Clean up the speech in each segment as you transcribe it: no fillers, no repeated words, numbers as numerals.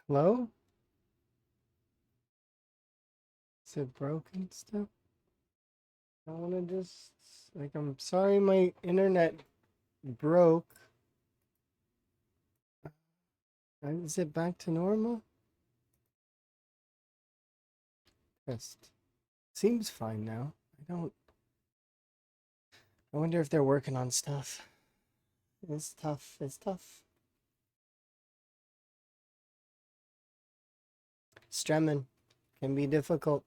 Hello? Is it broken still? I wanna just like I'm sorry my internet broke. Is it back to normal? Test. Seems fine now. I wonder if they're working on stuff. It's tough. It's tough. Streaming can be difficult.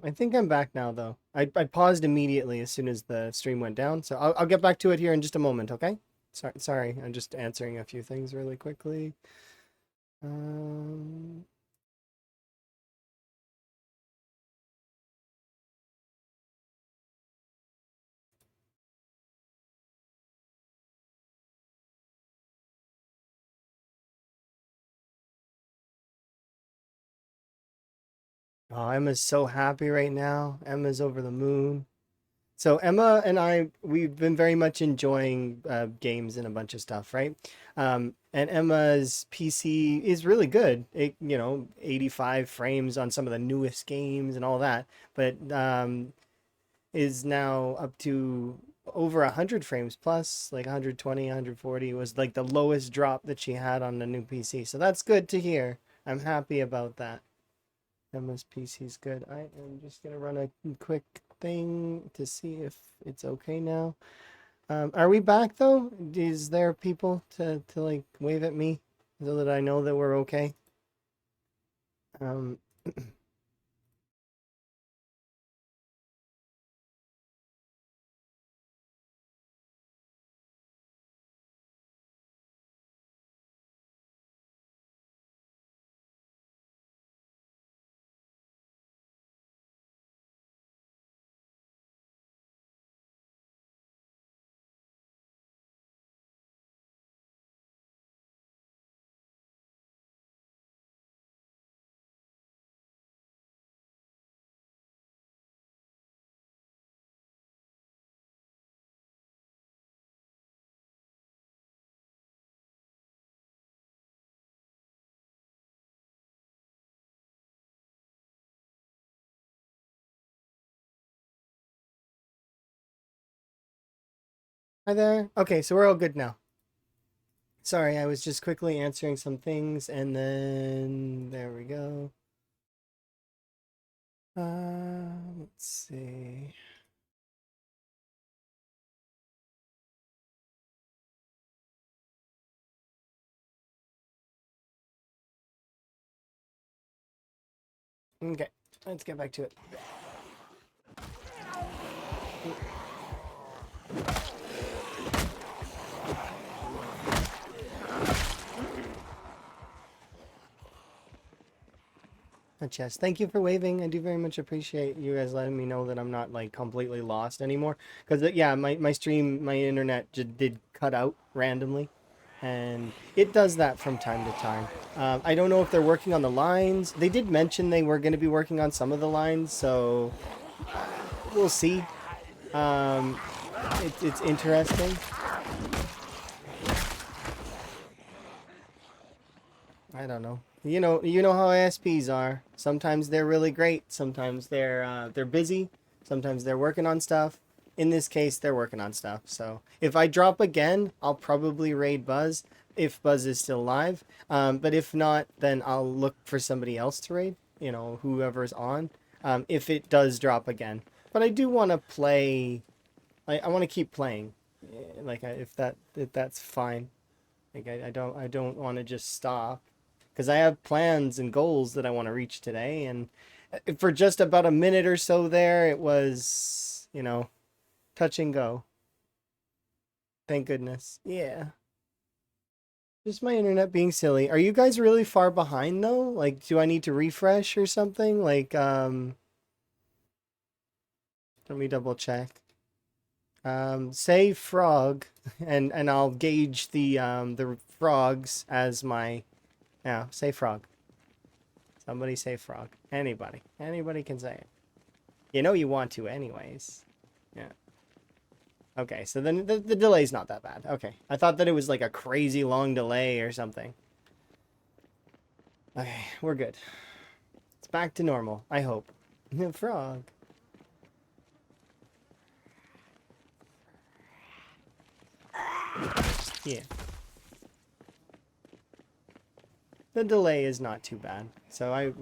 I think I'm back now though. I paused immediately as soon as the stream went down, so I'll get back to it here in just a moment, okay? Sorry, I'm just answering a few things really quickly. Um, Oh, Emma's so happy right now. Emma's over the moon. So Emma and we've been very much enjoying games and a bunch of stuff, right? And Emma's PC is really good. 85 frames on some of the newest games and all that, but is now up to over 100 frames plus, like 120, 140 was like the lowest drop that she had on the new PC. So that's good to hear. I'm happy about that. Emma's PC's good. I am just gonna run a quick thing to see if it's okay now. Are we back though? Is there people to like wave at me so that I know that we're okay? Um, Hi there. Okay, so we're all good now. Sorry, I was just quickly answering some things and then there we go. Let's see. Okay, let's get back to it. A chest. Thank you for waving. I do very much appreciate you guys letting me know that I'm not like completely lost anymore. Because yeah, my stream, my internet just did cut out randomly, and it does that from time to time. I don't know if they're working on the lines. They did mention they were going to be working on some of the lines, so we'll see. Um, it's interesting. I don't know. You know how ISPs are. Sometimes they're really great. Sometimes they're busy. Sometimes they're working on stuff. In this case, they're working on stuff. So if I drop again, I'll probably raid Buzz if Buzz is still alive. But if not, then I'll look for somebody else to raid. Whoever's on. If it does drop again, but I do want to play. I want to keep playing. Like if that's fine. Like I don't want to just stop because I have plans and goals that I want to reach today. And for just about a minute or so there, it was, touch and go. Thank goodness. Yeah. Just my internet being silly. Are you guys really far behind though? Like, do I need to refresh or something? Like, let me double check. Say frog, and I'll gauge the frogs as my, yeah, say frog. Somebody say frog. Anybody can say it. You know you want to anyways. Yeah. Okay, so then the delay's not that bad. Okay. I thought that it was like a crazy long delay or something. Okay, we're good. It's back to normal, I hope. Frog. Yeah. The delay is not too bad. So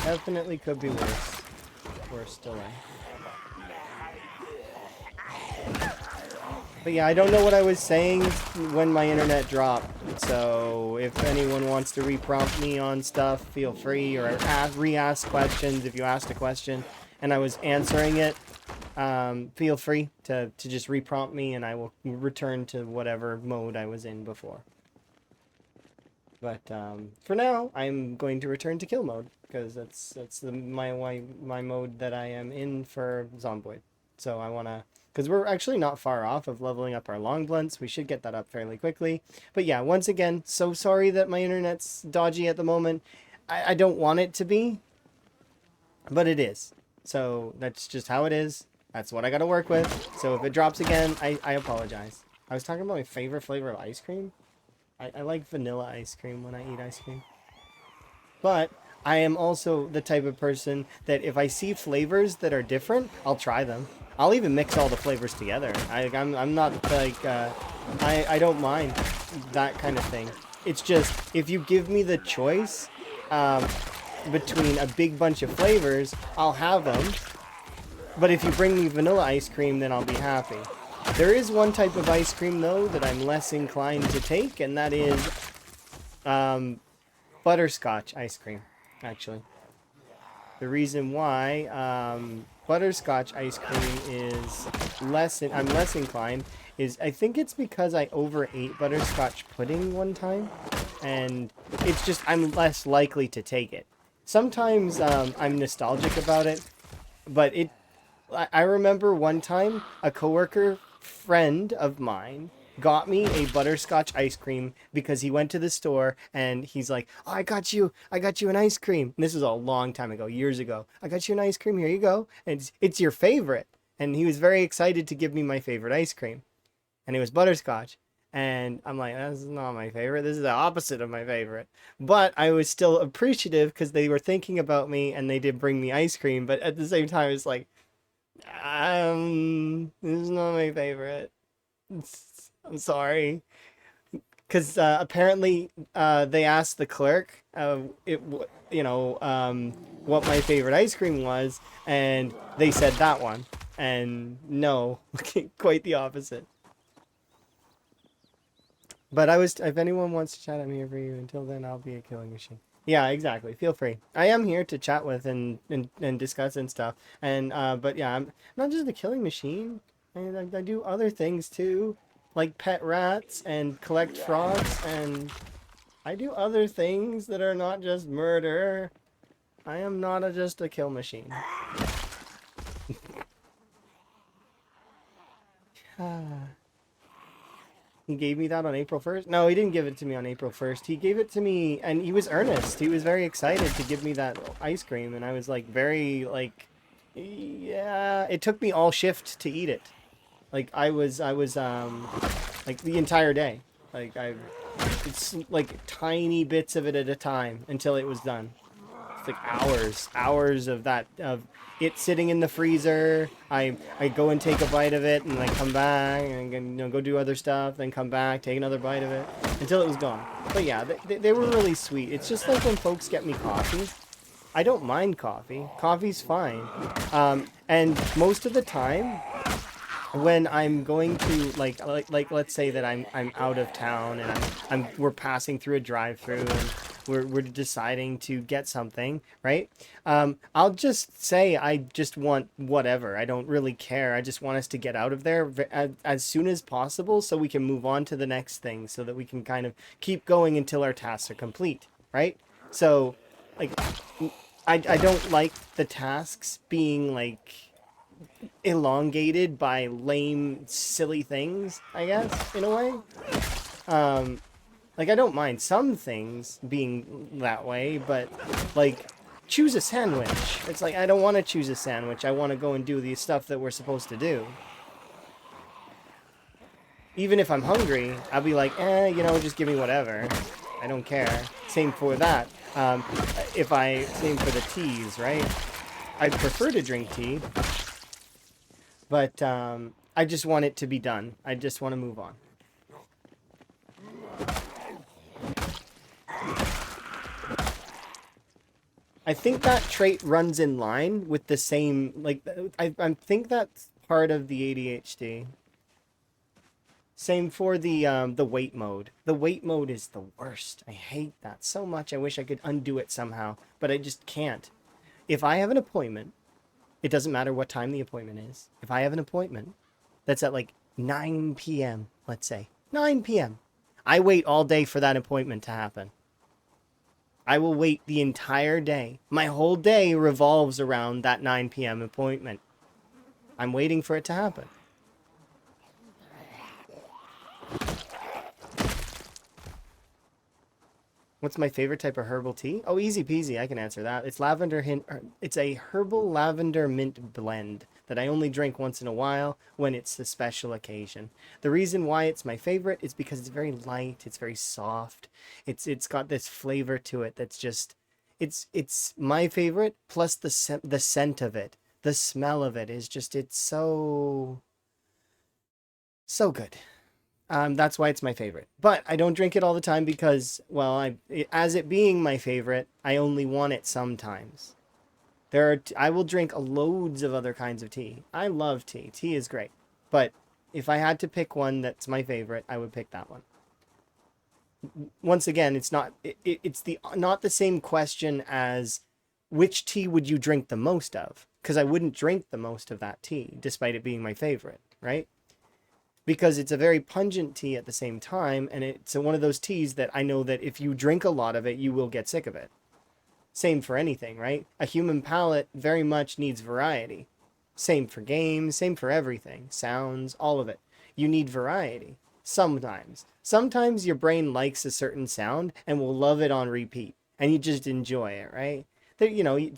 definitely could be worse. Worse delay. But yeah, I don't know what I was saying when my internet dropped. So if anyone wants to reprompt me on stuff, feel free, or re-ask questions if you asked a question and I was answering it. Feel free to just reprompt me and I will return to whatever mode I was in before. But for now, I'm going to return to kill mode because that's my mode that I am in for Zomboid. So I want to, because we're actually not far off of leveling up our long blunts. We should get that up fairly quickly. But yeah, once again, so sorry that my internet's dodgy at the moment. I don't want it to be, but it is. So that's just how it is. That's what I got to work with. So if it drops again, I apologize. I was talking about my favorite flavor of ice cream. I like vanilla ice cream when I eat ice cream. But I am also the type of person that if I see flavors that are different, I'll try them. I'll even mix all the flavors together. I'm not like, I don't mind that kind of thing. It's just, if you give me the choice between a big bunch of flavors, I'll have them. But if you bring me vanilla ice cream, then I'll be happy. There is one type of ice cream, though, that I'm less inclined to take, and that is butterscotch ice cream, actually. The reason why butterscotch ice cream is I'm less inclined is I think it's because I overate butterscotch pudding one time, and it's just I'm less likely to take it. Sometimes I'm nostalgic about it, but I remember one time a coworker friend of mine got me a butterscotch ice cream because he went to the store and he's like, "Oh, I got you an ice cream." And this was a long time ago, years ago. "I got you an ice cream. Here you go. And it's your favorite." And he was very excited to give me my favorite ice cream, and it was butterscotch. And I'm like, "This is not my favorite. This is the opposite of my favorite." But I was still appreciative because they were thinking about me and they did bring me ice cream. But at the same time, it's like, this is not my favorite. I'm sorry. Because apparently they asked the clerk what my favorite ice cream was, and they said that one. And no, quite the opposite. But if anyone wants to chat, I'm here for you. Until then, I'll be a killing machine. Yeah, exactly. Feel free. I am here to chat with and discuss and stuff. And but yeah, I'm not just a killing machine. I do other things too, like pet rats and collect frogs, and I do other things that are not just murder. I am not just a kill machine. He gave me that on April 1st? No, he didn't give it to me on April 1st. He gave it to me, and he was earnest. He was very excited to give me that ice cream, and I was like very like, yeah. It took me all shift to eat it. Like I was like the entire day. Like it's like tiny bits of it at a time until it was done. It's like hours of that of it sitting in the freezer. I go and take a bite of it and I come back and go do other stuff, then come back, take another bite of it until it was gone. But yeah, they were really sweet. It's just like when folks get me coffee. I don't mind coffee. Coffee's fine. And most of the time, when I'm going to like let's say that I'm out of town and we're passing through a drive-through and we're deciding to get something, right? I'll just say I just want whatever. I don't really care. I just want us to get out of there as soon as possible so we can move on to the next thing so that we can kind of keep going until our tasks are complete, right? So like I don't like the tasks being like elongated by lame, silly things, I guess, in a way. Um, like, I don't mind some things being that way, but, like, choose a sandwich. It's like, I don't want to choose a sandwich. I want to go and do the stuff that we're supposed to do. Even if I'm hungry, I'll be like, just give me whatever. I don't care. Same for that. Same for the teas, right? I'd prefer to drink tea, but I just want it to be done. I just want to move on. I think that trait runs in line with the same, like, I think that's part of the ADHD. Same for the wait mode. The wait mode is the worst. I hate that so much. I wish I could undo it somehow, but I just can't. If I have an appointment, it doesn't matter what time the appointment is. If I have an appointment that's at like 9 p.m., let's say, 9 p.m., I wait all day for that appointment to happen. I will wait the entire day. My whole day revolves around that 9 p.m. appointment. I'm waiting for it to happen. What's my favorite type of herbal tea? Oh, easy peasy. I can answer that. It's lavender hint. It's a herbal lavender mint blend that I only drink once in a while when it's a special occasion. The reason why it's my favorite is because it's very light. It's very soft. It's got this flavor to it that's just it's my favorite. Plus the scent of it, the smell of it is just it's so good. That's why it's my favorite. But I don't drink it all the time because, well, as it being my favorite, I only want it sometimes. I will drink loads of other kinds of tea. I love tea. Tea is great. But if I had to pick one that's my favorite, I would pick that one. Once again, it's the not the same question as which tea would you drink the most of? Because I wouldn't drink the most of that tea, despite it being my favorite, right? Because it's a very pungent tea at the same time, and it's one of those teas that I know that if you drink a lot of it, you will get sick of it. Same for anything, right? A human palate very much needs variety. Same for games, same for everything. Sounds, all of it. You need variety. Sometimes. Sometimes your brain likes a certain sound and will love it on repeat, and you just enjoy it, right?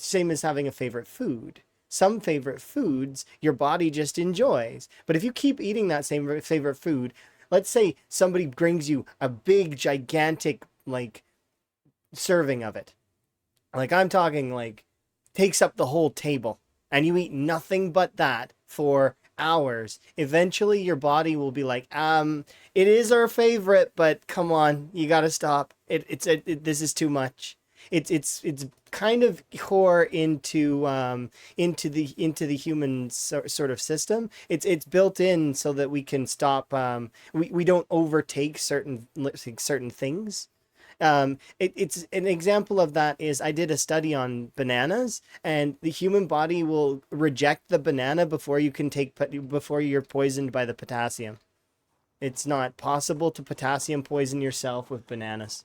Same as having a favorite food. Some favorite foods your body just enjoys. But if you keep eating that same favorite food, let's say somebody brings you a big, gigantic, like, serving of it. Like, I'm talking, like, takes up the whole table, and you eat nothing but that for hours. Eventually, your body will be like, it is our favorite, but come on, you gotta stop. This is too much. It's kind of core into the human sort of system. It's built in so that we can stop. We don't overtake certain things. It's an example of that is I did a study on bananas, and the human body will reject the banana before you're poisoned by the potassium. It's not possible to potassium poison yourself with bananas.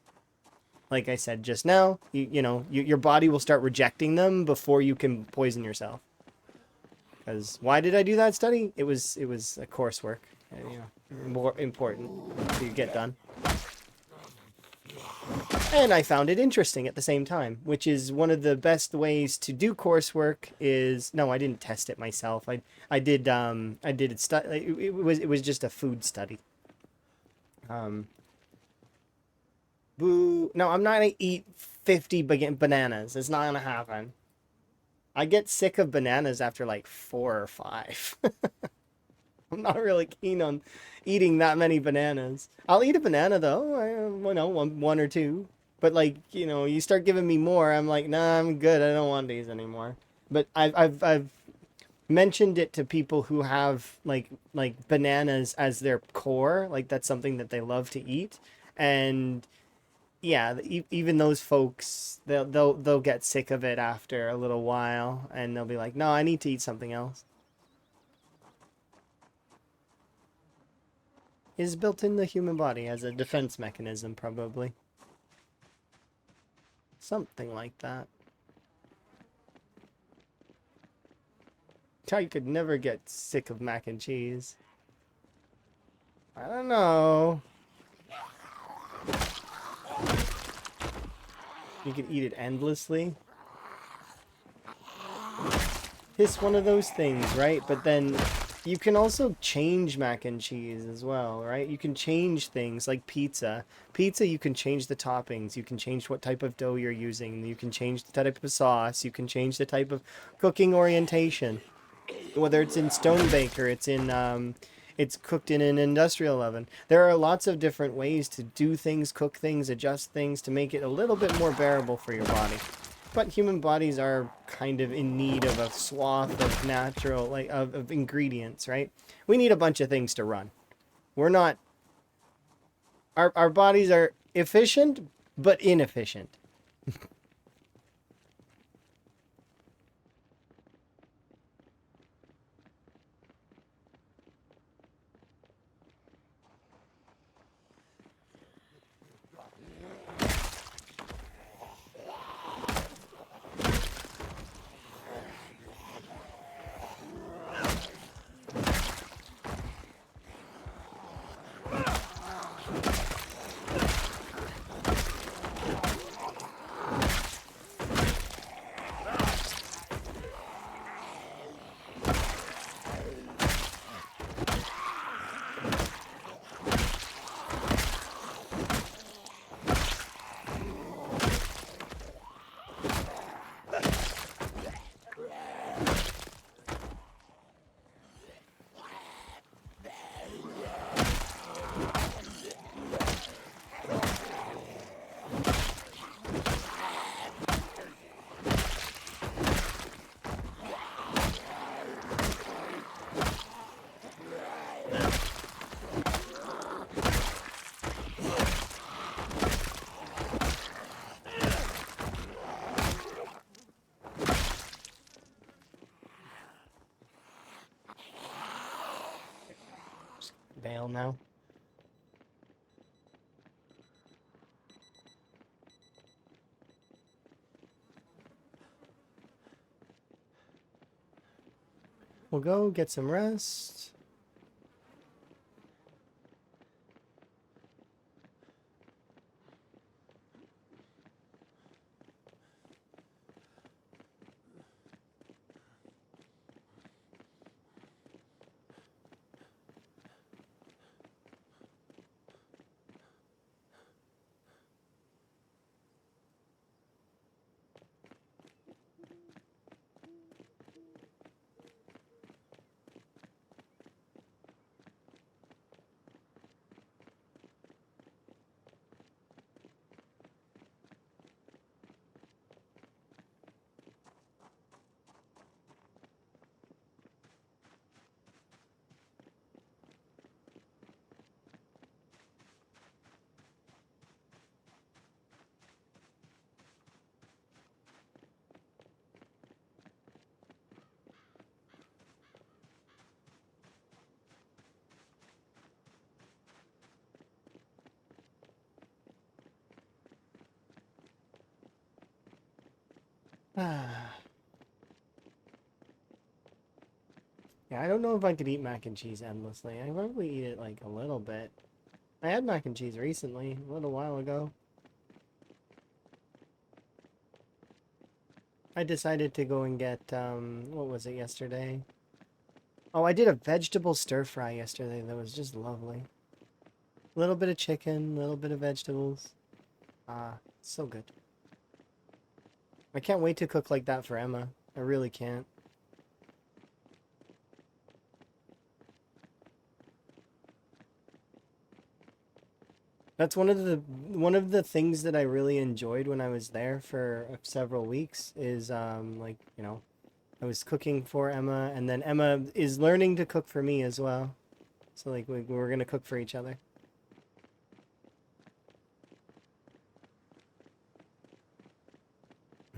Like I said just now, your body will start rejecting them before you can poison yourself. Because why did I do that study? It was a coursework, more important to get done. And I found it interesting at the same time, which is one of the best ways to do coursework is no, I didn't test it myself. I did it was just a food study. Boo. No, I'm not gonna eat 50 bananas. It's not gonna happen. I get sick of bananas after like 4 or 5. I'm not really keen on eating that many bananas. I'll eat a banana though, one or two. But like, you start giving me more, I'm like, nah, I'm good. I don't want these anymore. But I've mentioned it to people who have like bananas as their core, like that's something that they love to eat, and yeah, even those folks, they'll get sick of it after a little while, and they'll be like, no, I need to eat something else. Is built in the human body as a defense mechanism, probably. Something like that. I could never get sick of mac and cheese. I don't know. You could eat it endlessly. It's one of those things, right? But then you can also change mac and cheese as well, right? You can change things like pizza. Pizza, you can change the toppings. You can change what type of dough you're using. You can change the type of sauce. You can change the type of cooking orientation. Whether it's in stone bake or it's cooked in an industrial oven. There are lots of different ways to do things, cook things, adjust things to make it a little bit more bearable for your body. But human bodies are kind of in need of a swath of natural, like, of ingredients, right? We need a bunch of things to run. We're not, our bodies are efficient, but inefficient. Bail now. We'll go get some rest. Yeah, I don't know if I could eat mac and cheese endlessly. I probably eat it like a little bit. I had mac and cheese recently, a little while ago. I decided to go and get, what was it yesterday? Oh, I did a vegetable stir fry yesterday that was just lovely. A little bit of chicken, a little bit of vegetables. Ah, so good. I can't wait to cook like that for Emma. I really can't. That's one of the things that I really enjoyed when I was there for several weeks is like, I was cooking for Emma and then Emma is learning to cook for me as well. So like we're gonna cook for each other.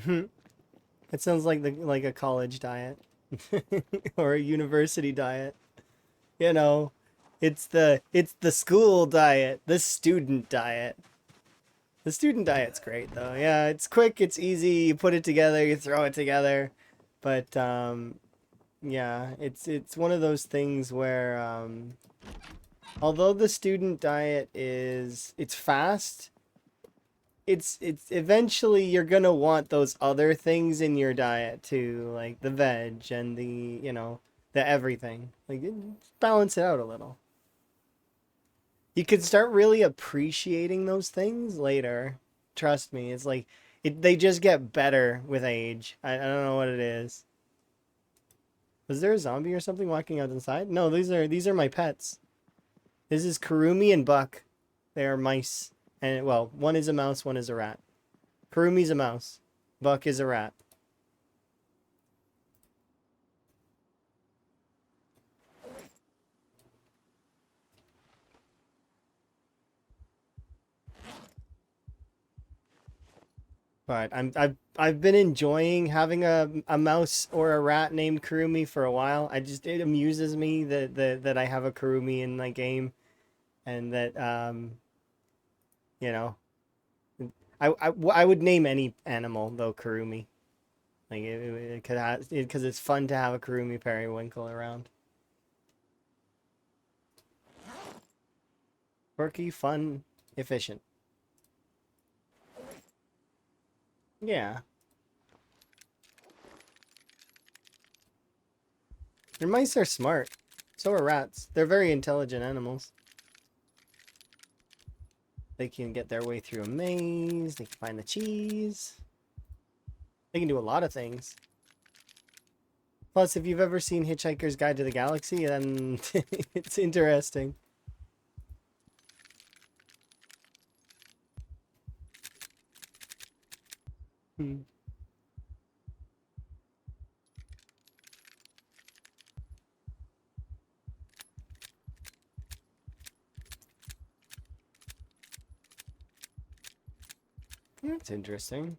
It sounds like a college diet or a university diet. You know, it's the school diet, the student diet. The student diet's great though. Yeah, it's quick, it's easy. You put it together, you throw it together. But Yeah, it's one of those things where although the student diet it's fast, it's eventually you're gonna want those other things in your diet too, like the veg and the everything. Like balance it out a little. You could start really appreciating those things later. Trust me, it's like they just get better with age. I don't know what it is. Was there a zombie or something walking out inside? No, these are my pets. This is Kurumi and Buck. They are mice. And well, one is a mouse, one is a rat. Kurumi's a mouse. Buck is a rat. But I've been enjoying having a mouse or a rat named Kurumi for a while. It amuses me that I have a Kurumi in my game, and that you know I would name any animal though Kurumi. Like it could have because it's fun to have a Kurumi periwinkle around. Quirky, fun, efficient. Yeah, your mice are smart. So are rats. They're very intelligent animals. They can get their way through a maze. They can find the cheese. They can do a lot of things. Plus, if you've ever seen Hitchhiker's Guide to the Galaxy, then it's interesting. Hmm. That's interesting.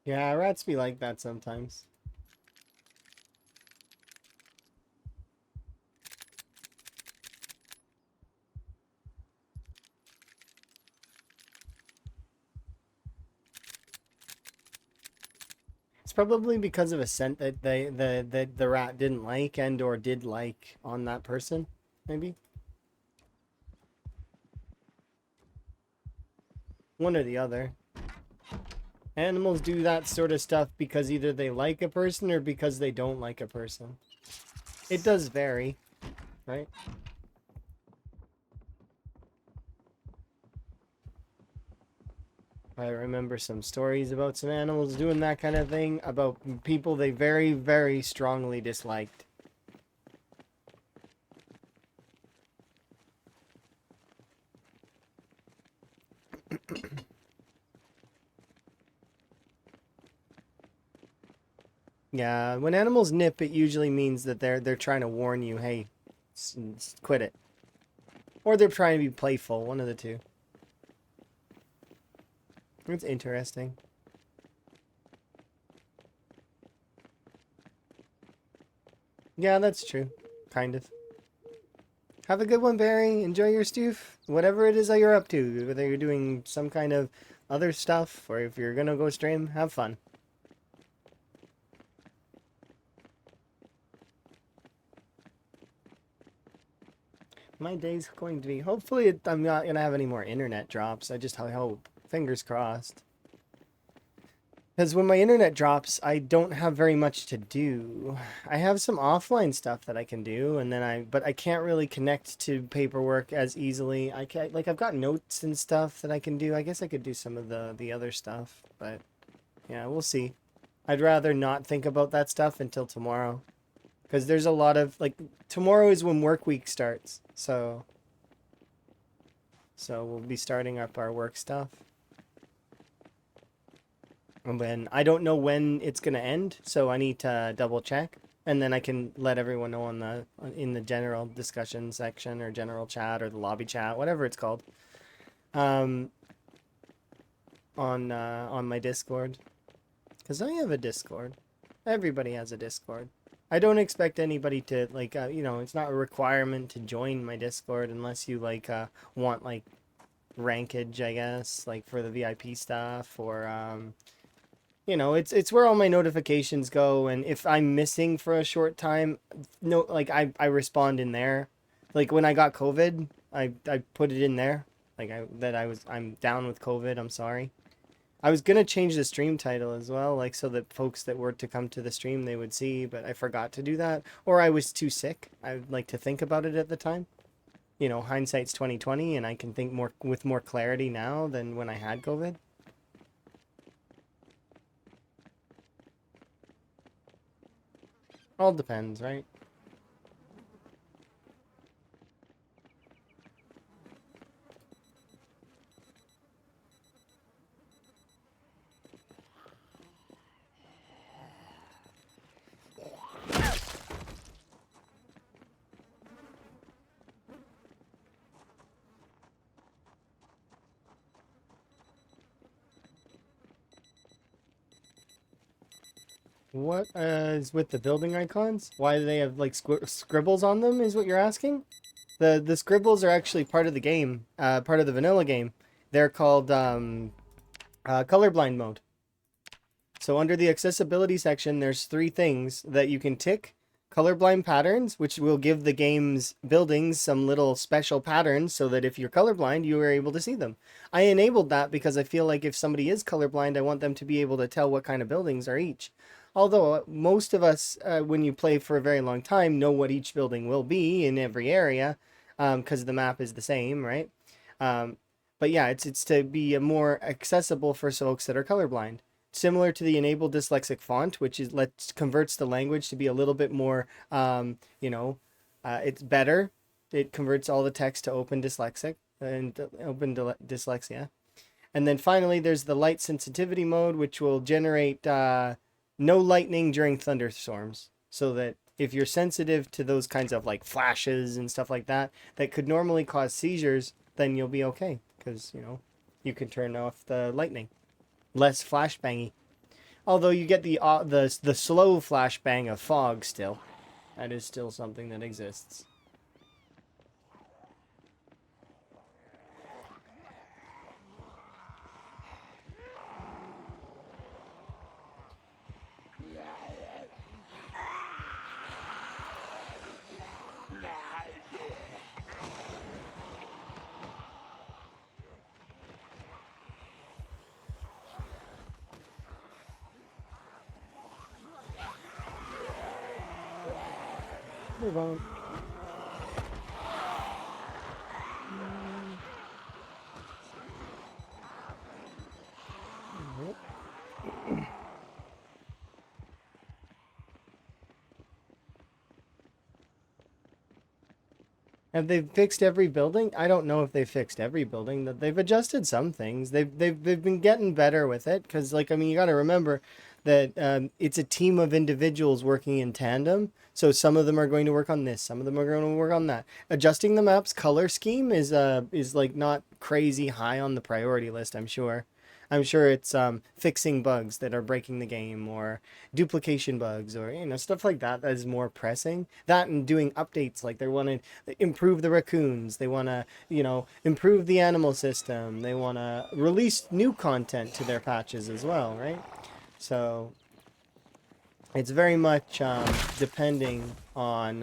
Yeah, rats be like that sometimes. It's probably because of a scent that the rat didn't like and or did like on that person, maybe. One or the other. Animals do that sort of stuff because either they like a person or because they don't like a person. It does vary, right? I remember some stories about some animals doing that kind of thing about people they very, very strongly disliked. Yeah, when animals nip, it usually means that they're trying to warn you, hey, quit it. Or they're trying to be playful, one of the two. It's interesting. Yeah, that's true. Kind of. Have a good one, Barry. Enjoy your stoof. Whatever it is that you're up to, whether you're doing some kind of other stuff or if you're gonna go stream, have fun. My day's going to be. Hopefully, I'm not gonna have any more internet drops. I just hope. Fingers crossed. Because when my internet drops, I don't have very much to do. I have some offline stuff that I can do, and then but I can't really connect to paperwork as easily. I can like I've got notes and stuff that I can do. I guess I could do some of the other stuff, but yeah, we'll see. I'd rather not think about that stuff until tomorrow, because there's a lot of like tomorrow is when work week starts, so we'll be starting up our work stuff. And then I don't know when it's gonna end, so I need to double check. and then I can let everyone know in the general discussion section or general chat or the lobby chat, whatever it's called, um, on my Discord, because I have a Discord. Everybody has a Discord. I don't expect anybody to like it's not a requirement to join my Discord unless you want like rankage, I guess, like for the VIP stuff or it's where all my notifications go, and if I'm missing for a short time, no, like I respond in there. Like when I got COVID, I put it in there. Like I'm down with COVID, I'm sorry. I was gonna change the stream title as well, like so that folks that were to come to the stream they would see, but I forgot to do that. Or I was too sick. I'd like to think about it at the time. Hindsight's 2020, and I can think more with more clarity now than when I had COVID. All depends, right? What is with the building icons? Why do they have like scribbles on them? Is what you're asking? The scribbles are actually part of the game, part of the vanilla game. They're called colorblind mode. So under the accessibility section, there's 3 things that you can tick. Colorblind patterns, which will give the game's buildings some little special patterns so that if you're colorblind, you are able to see them. I enabled that because I feel like if somebody is colorblind, I want them to be able to tell what kind of buildings are each. Although most of us, when you play for a very long time, know what each building will be in every area because the map is the same, right? Um, but yeah, it's to be more accessible for folks that are colorblind, similar to the enable dyslexic font, which is converts the language to be a little bit more, it's better. It converts all the text to open dyslexic and dyslexia. And then finally, there's the light sensitivity mode, which will generate no lightning during thunderstorms, so that if you're sensitive to those kinds of like flashes and stuff like that, that could normally cause seizures, then you'll be okay because you can turn off the lightning. Less flashbangy. Although you get the slow flashbang of fog still. That is still something that exists. Move on. Have they fixed every building? I don't know if they fixed every building. That they've adjusted some things. They've been getting better with it because you got to remember that it's a team of individuals working in tandem. So some of them are going to work on this, some of them are going to work on that. Adjusting the map's color scheme is like not crazy high on the priority list, I'm sure. I'm sure it's fixing bugs that are breaking the game or duplication bugs or stuff like that that is more pressing. That and doing updates like they want to improve the raccoons. They want to improve the animal system. They want to release new content to their patches as well, right? So it's very much depending on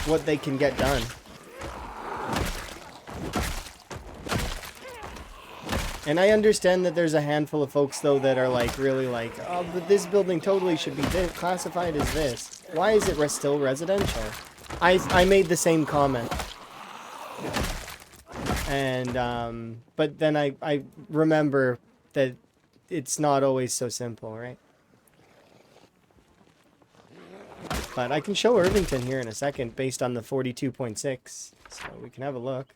what they can get done. And I understand that there's a handful of folks, though, that are really oh, but this building totally should be classified as this. Why is it still residential? I made the same comment. And, but then I remember that it's not always so simple, right? But I can show Irvington here in a second based on the 42.6, so we can have a look.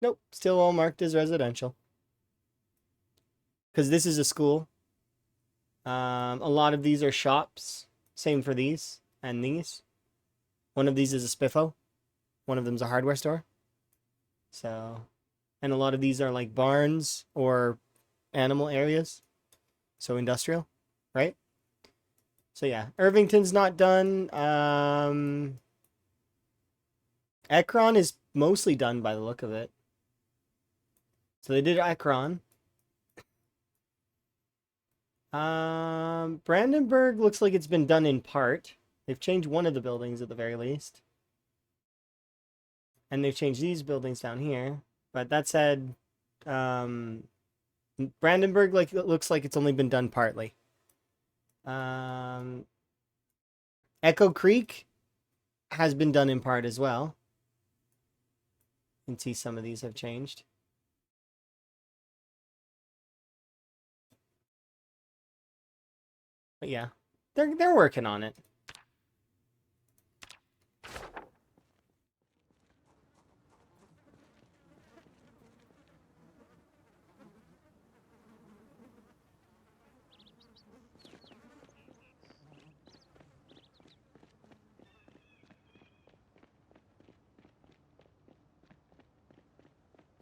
Nope, still all marked as residential. Because this is a school. A lot of these are shops. Same for these and these. One of these is a Spiffo. One of them's a hardware store. So, and a lot of these are like barns or animal areas. So industrial, right? So yeah, Irvington's not done. Ekron is mostly done by the look of it. So they did Ekron. Brandenburg looks like it's been done in part. They've changed one of the buildings at the very least. And they've changed these buildings down here. But that said, Brandenburg looks like it's only been done partly. Echo Creek has been done in part as well. You can see some of these have changed. But yeah, they're working on it.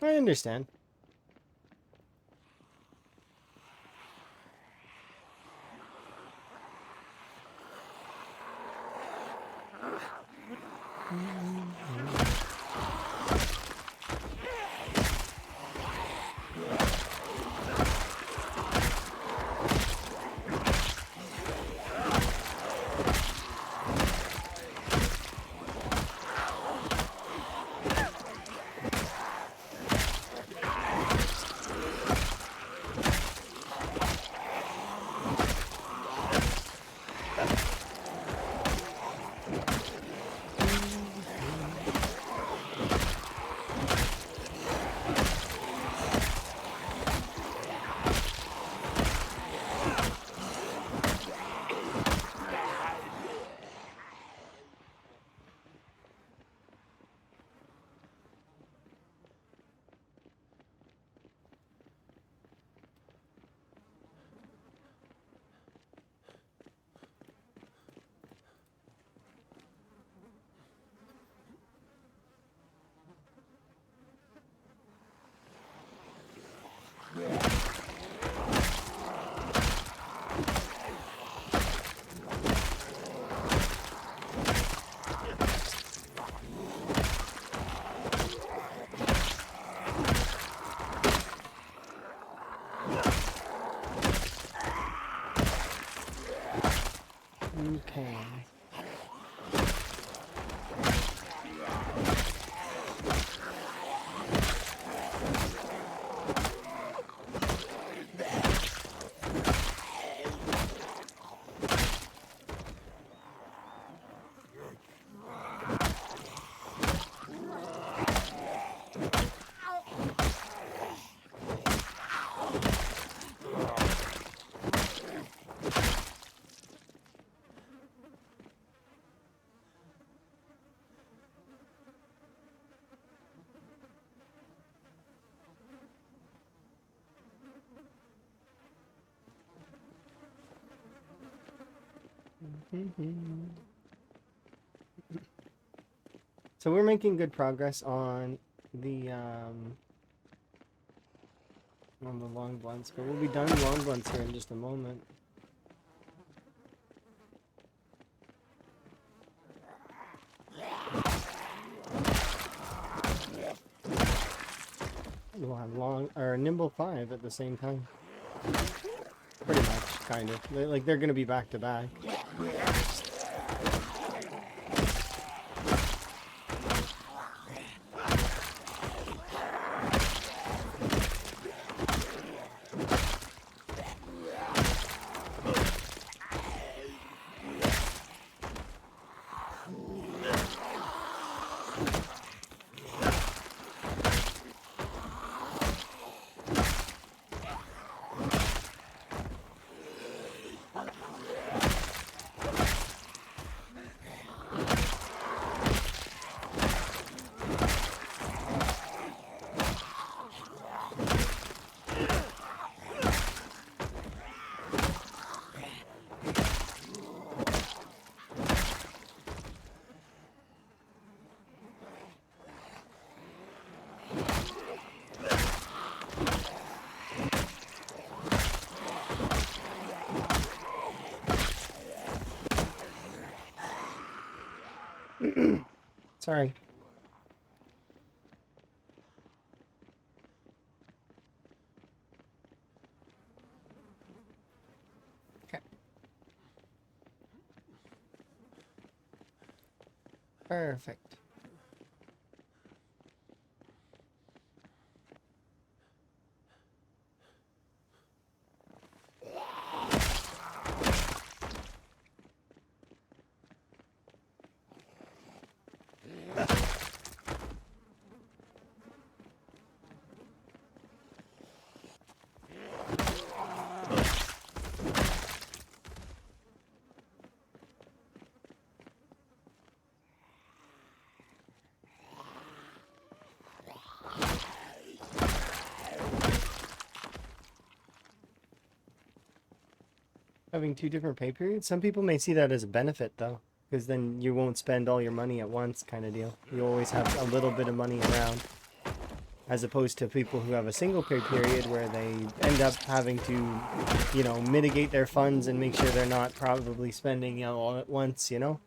I understand. Okay. So we're making good progress on the long blunts, but we'll be done with long blunts here in just a moment. We'll have long or nimble 5 at the same time. Pretty much, kind of. They're gonna be back to back. Sorry. Okay. Perfect. Having two different pay periods? Some people may see that as a benefit, though, because then you won't spend all your money at once, kind of deal. You always have a little bit of money around, as opposed to people who have a single pay period where they end up having to, you know, mitigate their funds and make sure they're not probably spending, you know, all at once, you know?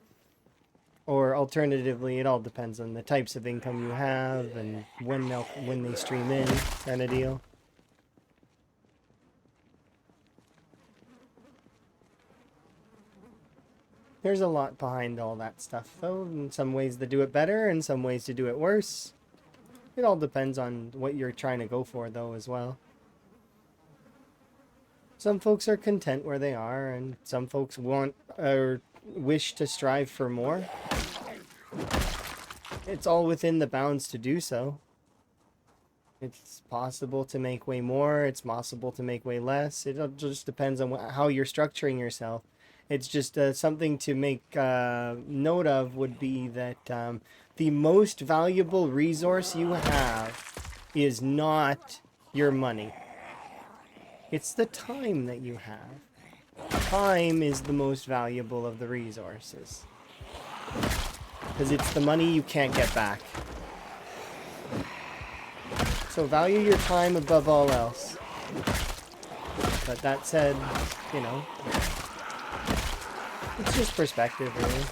Or alternatively, it all depends on the types of income you have and when they stream in, kind of deal. There's a lot behind all that stuff, though. In some ways to do it better, in some ways to do it worse. It all depends on what you're trying to go for, though, as well. Some folks are content where they are, and some folks want or wish to strive for more. It's all within the bounds to do so. It's possible to make way more. It's possible to make way less. It just depends on how you're structuring yourself. It's just something to make note of would be that the most valuable resource you have is not your money. It's the time that you have. Time is the most valuable of the resources. Because it's the money you can't get back. So value your time above all else. But that said, you know, it's just perspective, really.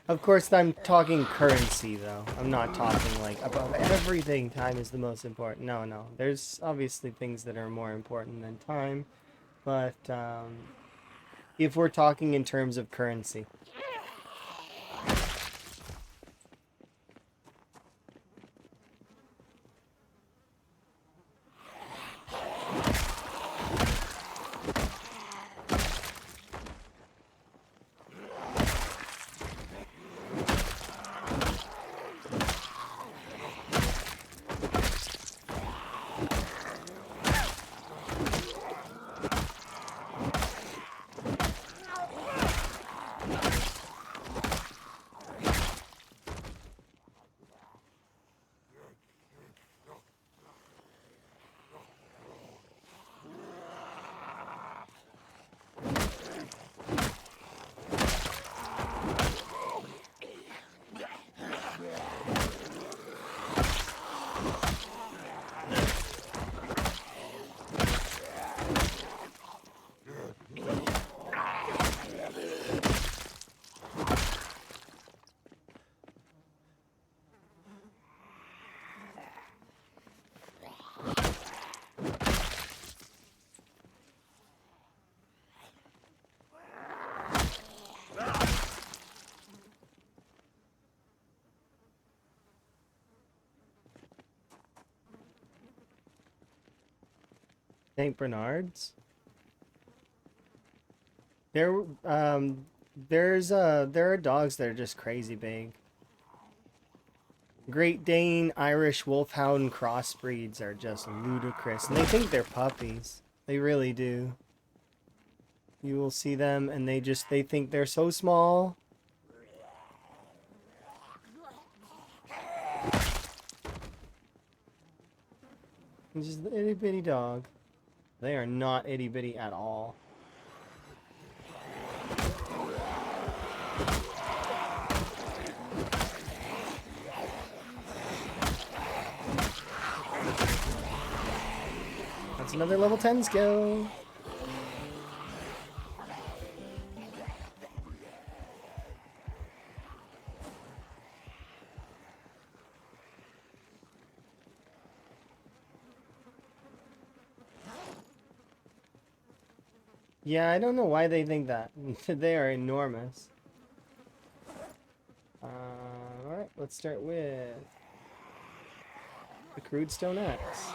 Of course, I'm talking currency, though. I'm not talking, like, above everything, time is the most important. No, no. There's obviously things that are more important than time. But if we're talking in terms of currency. St. Bernards. There, there are dogs that are just crazy big. Great Dane, Irish Wolfhound crossbreeds are just ludicrous, and they think they're puppies. They really do. You will see them, and they think they're so small. It's just an itty bitty dog. They are not itty bitty at all. another level 10 skill. Yeah, I don't know why they think that. They are enormous. Alright, let's start with the crude stone axe.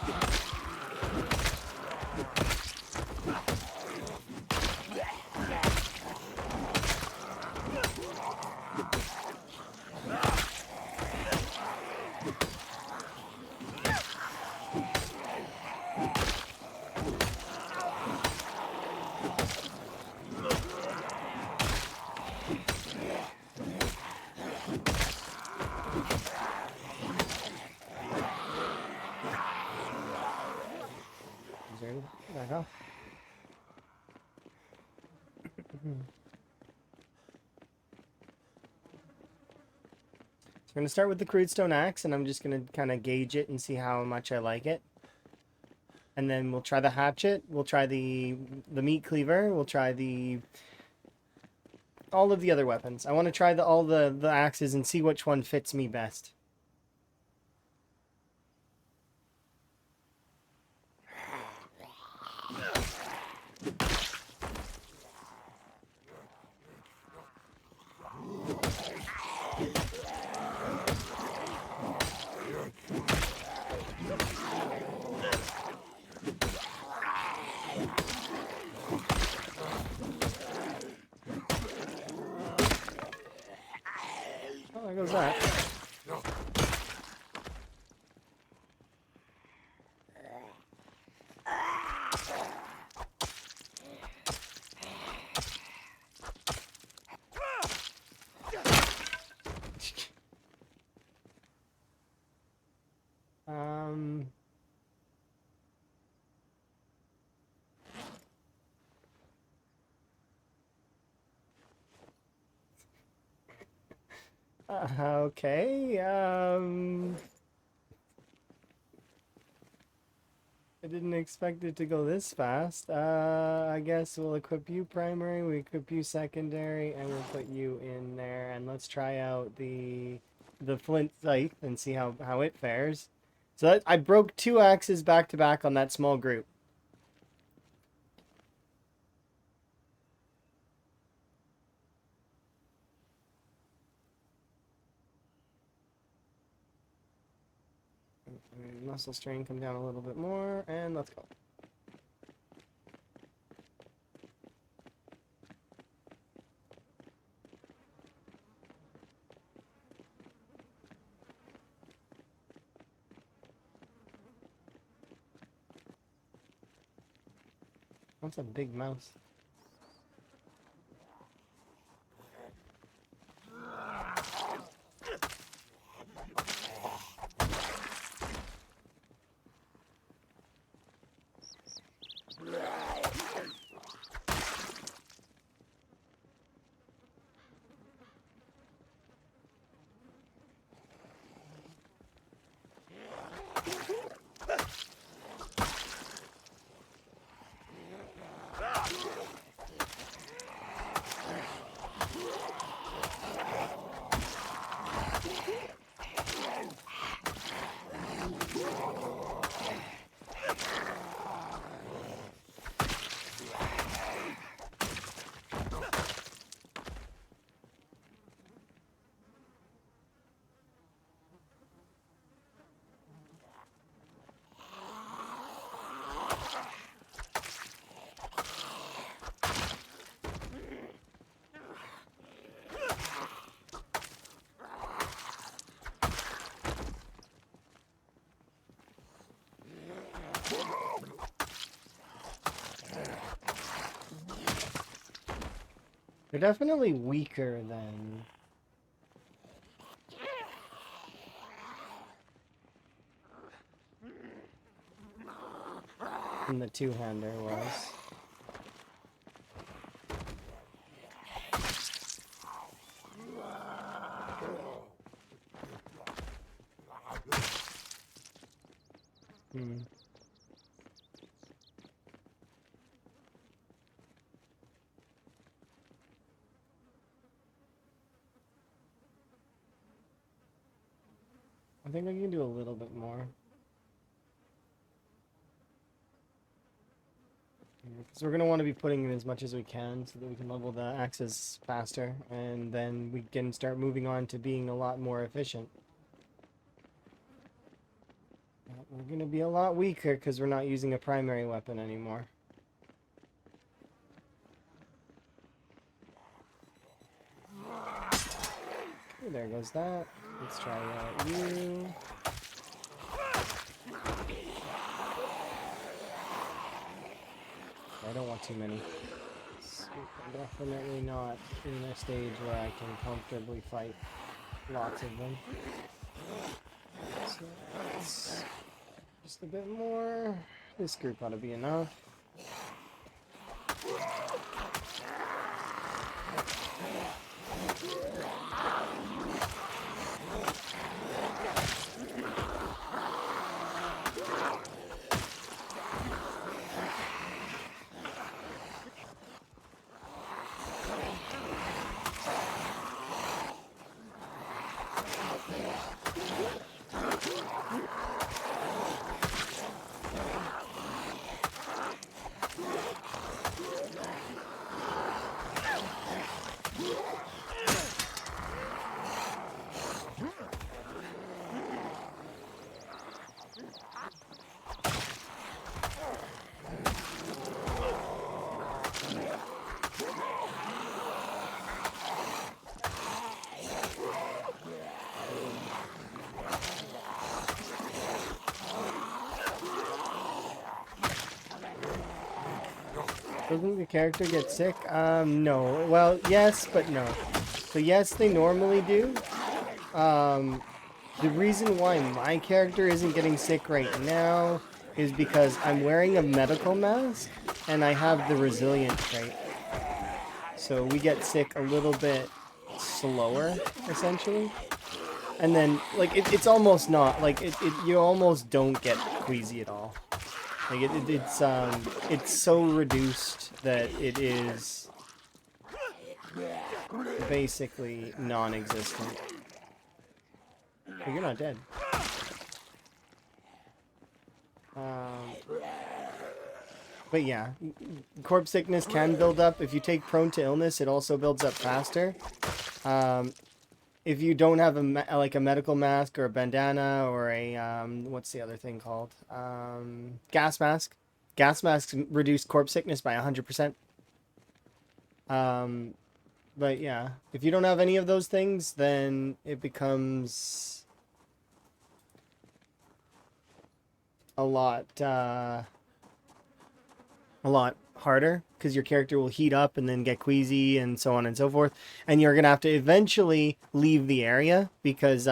Back off. So we're going to start with the crude stone axe, and I'm just going to kind of gauge it and see how much I like it. And then we'll try the hatchet, we'll try the meat cleaver, we'll try all of the other weapons. I want to try all the axes and see which one fits me best. Oh, there goes that. Okay, I didn't expect it to go this fast. I guess we'll equip you primary, we equip you secondary, and we'll put you in there, and let's try out the flint scythe and see how it fares. So I broke 2 axes back to back on that small group. Muscle strain come down a little bit more, and let's go. That's a big mouse. They're definitely weaker than the two-hander was. I think I can do a little bit more. Because we're going to want to be putting in as much as we can so that we can level the axes faster. And then we can start moving on to being a lot more efficient. We're going to be a lot weaker because we're not using a primary weapon anymore. Okay, there goes that. Let's try out you. I don't want too many. I'm definitely not in a stage where I can comfortably fight lots of them. So let's just a bit more. This group ought to be enough. Doesn't the character get sick? No. Well, yes, but no. So yes, they normally do. The reason why my character isn't getting sick right now is because I'm wearing a medical mask and I have the resilient trait. So we get sick a little bit slower, essentially. And then, like, it's almost not, like, you almost don't get queasy at all. Like, it's so reduced that it is basically non-existent. But you're not dead. But yeah, corpse sickness can build up. If you take prone to illness, it also builds up faster. If you don't have like a medical mask or a bandana or a what's the other thing called? Gas mask. Gas masks reduce corpse sickness by 100%. But yeah, if you don't have any of those things, then it becomes a lot harder because your character will heat up and then get queasy and so on and so forth, and you're gonna have to eventually leave the area because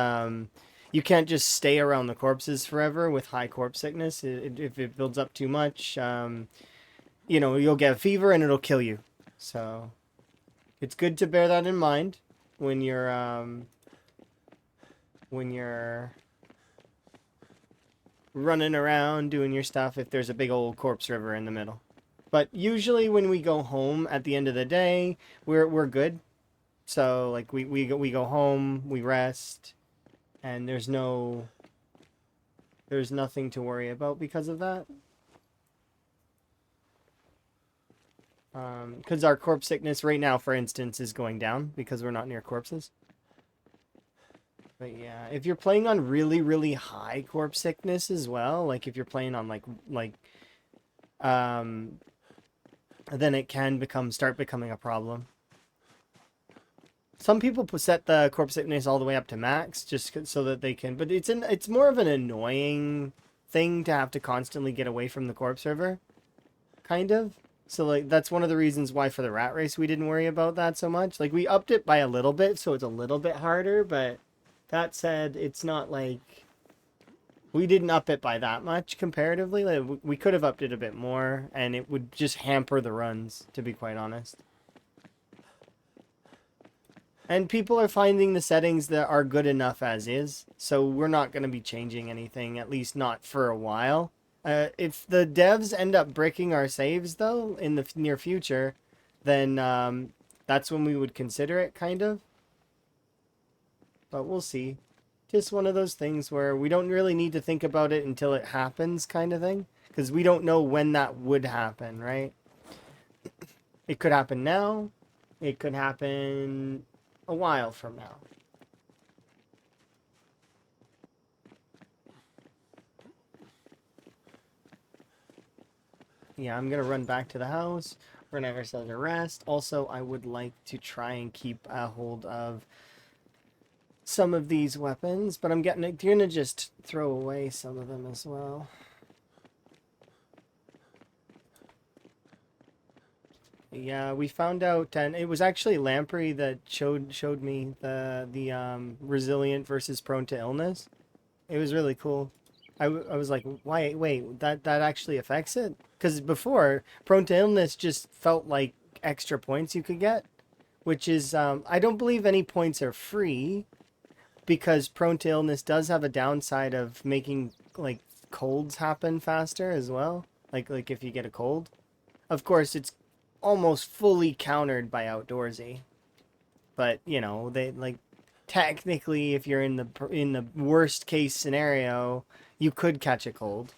you can't just stay around the corpses forever with high corpse sickness. If it builds up too much, you know, you'll get a fever and it'll kill you. So it's good to bear that in mind when you're running around doing your stuff if there's a big old corpse river in the middle. But usually when we go home at the end of the day, we're good. So like we go home, we rest, and there's nothing to worry about because of that. Because our corpse sickness right now, for instance, is going down because we're not near corpses. But yeah, if you're playing on really, really high corpse sickness as well, like if you're playing on then it can start becoming a problem. Some people set the corpse sickness all the way up to max just so that they can, but it's more of an annoying thing to have to constantly get away from the corpse river, kind of. So like that's one of the reasons why for the rat race we didn't worry about that so much. Like we upped it by a little bit, so it's a little bit harder, but that said, it's not like we didn't up it by that much comparatively. Like, we could have upped it a bit more, and it would just hamper the runs, to be quite honest. And people are finding the settings that are good enough as is, so we're not going to be changing anything, at least not for a while. If the devs end up bricking our saves, though, in the near future, then that's when we would consider it, kind of. But we'll see. Just one of those things where we don't really need to think about it until it happens, kind of thing. Because we don't know when that would happen, right? It could happen now. It could happen a while from now. Yeah, I'm gonna run back to the house. We're gonna have ourselves a rest. Also, I would like to try and keep a hold of some of these weapons, but I'm gonna just throw away some of them as well. Yeah, we found out, and it was actually Lamprey that showed me the resilient versus prone to illness. It was really cool. I was like, why? Wait, that actually affects it? Because before, prone to illness just felt like extra points you could get, which is I don't believe any points are free, because prone to illness does have a downside of making like colds happen faster as well. Like if you get a cold, of course it's almost fully countered by outdoorsy. But you know they like technically if you're in the worst case scenario, you could catch a cold.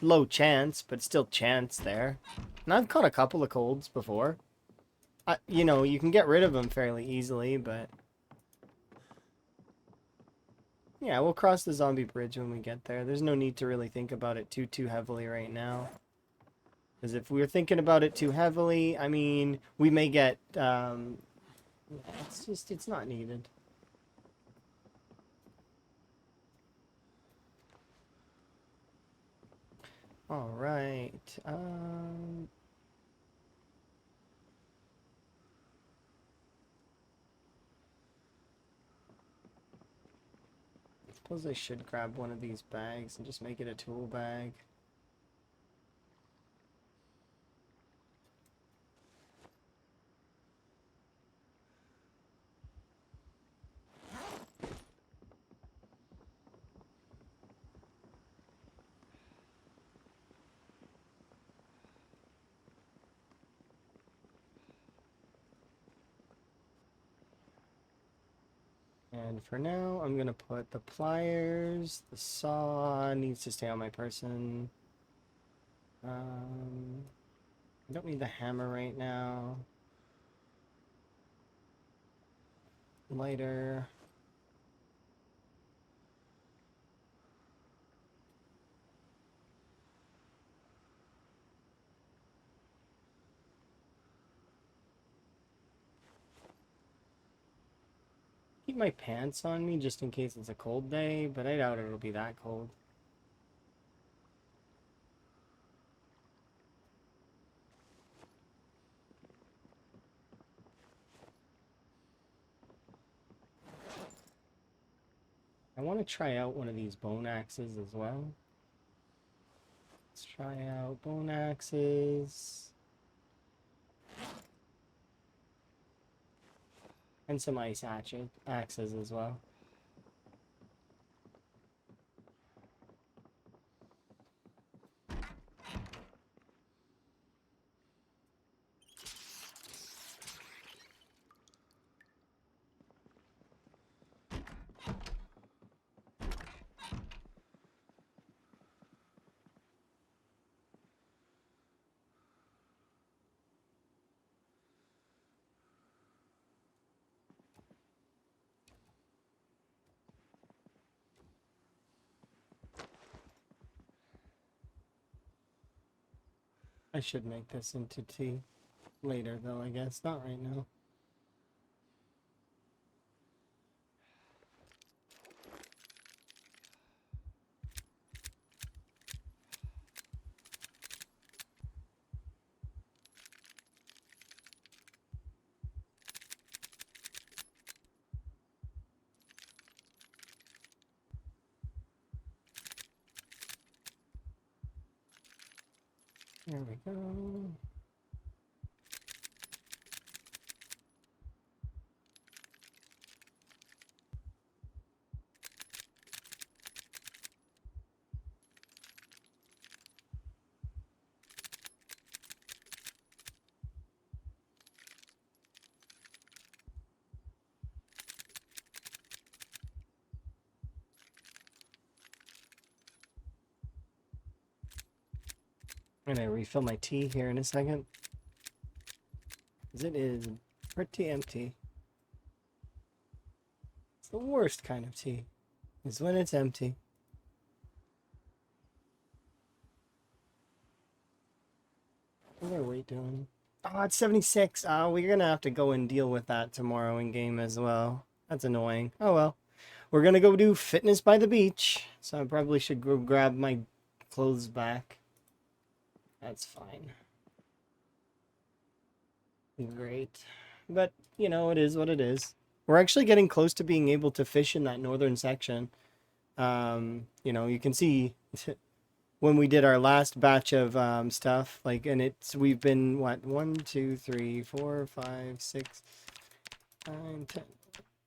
Low chance, but still chance there. And I've caught a couple of colds before. You know, you can get rid of them fairly easily, but yeah, we'll cross the zombie bridge when we get there. There's no need to really think about it too heavily right now. Because if we were thinking about it too heavily, I mean, we may get, it's not needed. All right. Suppose I should grab one of these bags and just make it a tool bag. And for now, I'm gonna put the pliers, the saw needs to stay on my person. I don't need the hammer right now. Lighter. Keep my pants on me just in case it's a cold day, but I doubt it'll be that cold. I want to try out one of these bone axes as well. Let's try out bone axes. And some ice axes as well. I should make this into tea later though, I guess. Not right now. There we go. I'm gonna refill my tea here in a second, 'cause it is pretty empty. It's the worst kind of tea, is when it's empty. What are we doing? Oh, it's 76. Oh, we're gonna have to go and deal with that tomorrow in game as well. That's annoying. Oh well. We're gonna go do fitness by the beach, so I probably should go grab my clothes back. That's fine. Great. But, you know, it is what it is. We're actually getting close to being able to fish in that northern section. You know, you can see when we did our last batch of stuff, like, and we've been, what, 1, 2, 3, 4, 5, 6, 9, 10,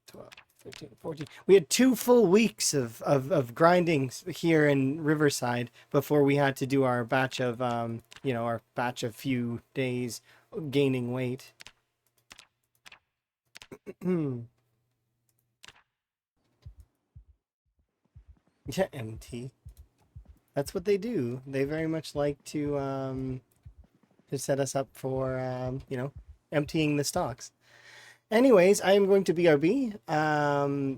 12, 13, 14. We had 2 full weeks of grinding here in Riverside before we had to do our batch of, you know, our batch of few days gaining weight. Yeah, MT. That's what they do. They very much like to set us up for you know, emptying the stocks. Anyways, I am going to BRB.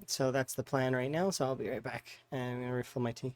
So that's the plan right now. So I'll be right back. And I'm gonna refill my tea.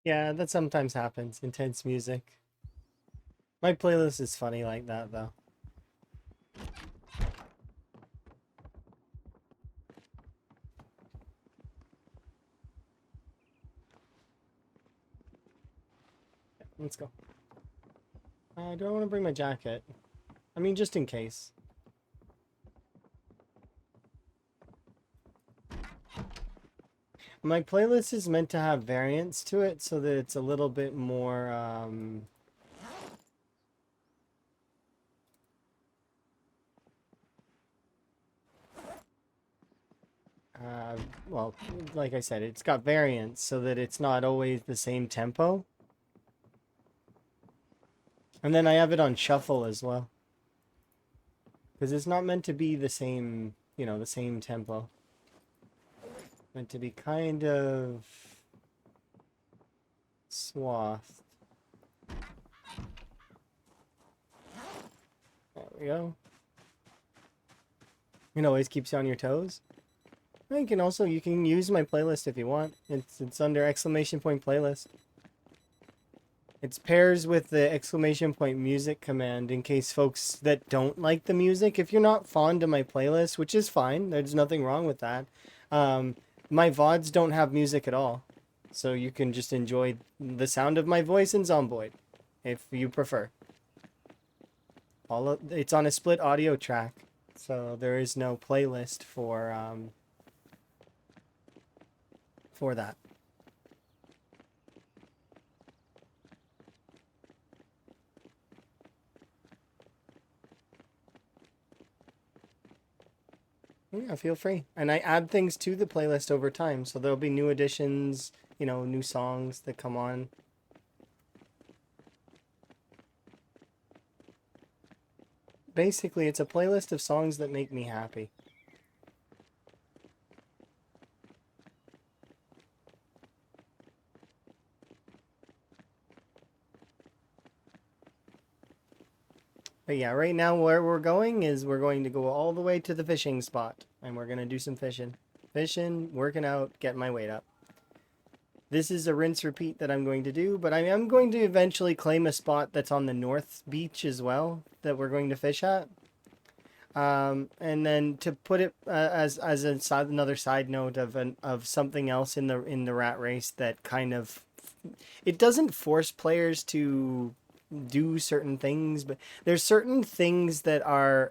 Yeah, that sometimes happens. Intense music. My playlist is funny like that, though. Let's go. Do I want to bring my jacket? I mean, just in case. My playlist is meant to have variance to it so that it's a little bit more, uh, well, like I said, it's got variance so that it's not always the same tempo. And then I have it on shuffle as well. Because it's not meant to be the same, the same tempo. Meant to be kind of swathed. There we go. It always keeps you on your toes. You can use my playlist if you want. It's under exclamation point playlist. It's pairs with the exclamation point music command in case folks that don't like the music, if you're not fond of my playlist, which is fine, there's nothing wrong with that. My VODs don't have music at all. So you can just enjoy the sound of my voice in Zomboid if you prefer. It's on a split audio track. So there is no playlist for that. Yeah, feel free. And I add things to the playlist over time, so there'll be new additions, new songs that come on. Basically, it's a playlist of songs that make me happy. But yeah, right now where we're going is we're going to go all the way to the fishing spot, and we're going to do some fishing. Fishing, working out, getting my weight up. This is a rinse repeat that I'm going to do, but I am going to eventually claim a spot that's on the north beach as well that we're going to fish at. And then to put it another side note of something else in the rat race that kind of it doesn't force players to do certain things, but there's certain things that are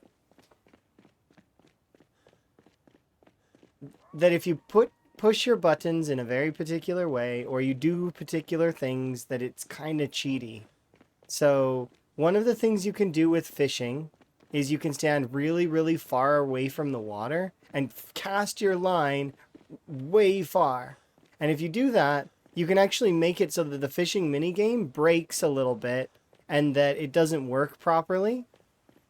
that if you push your buttons in a very particular way or you do particular things that it's kind of cheaty. So one of the things you can do with fishing is you can stand really, really far away from the water and cast your line way far. And if you do that, you can actually make it so that the fishing minigame breaks a little bit and that it doesn't work properly.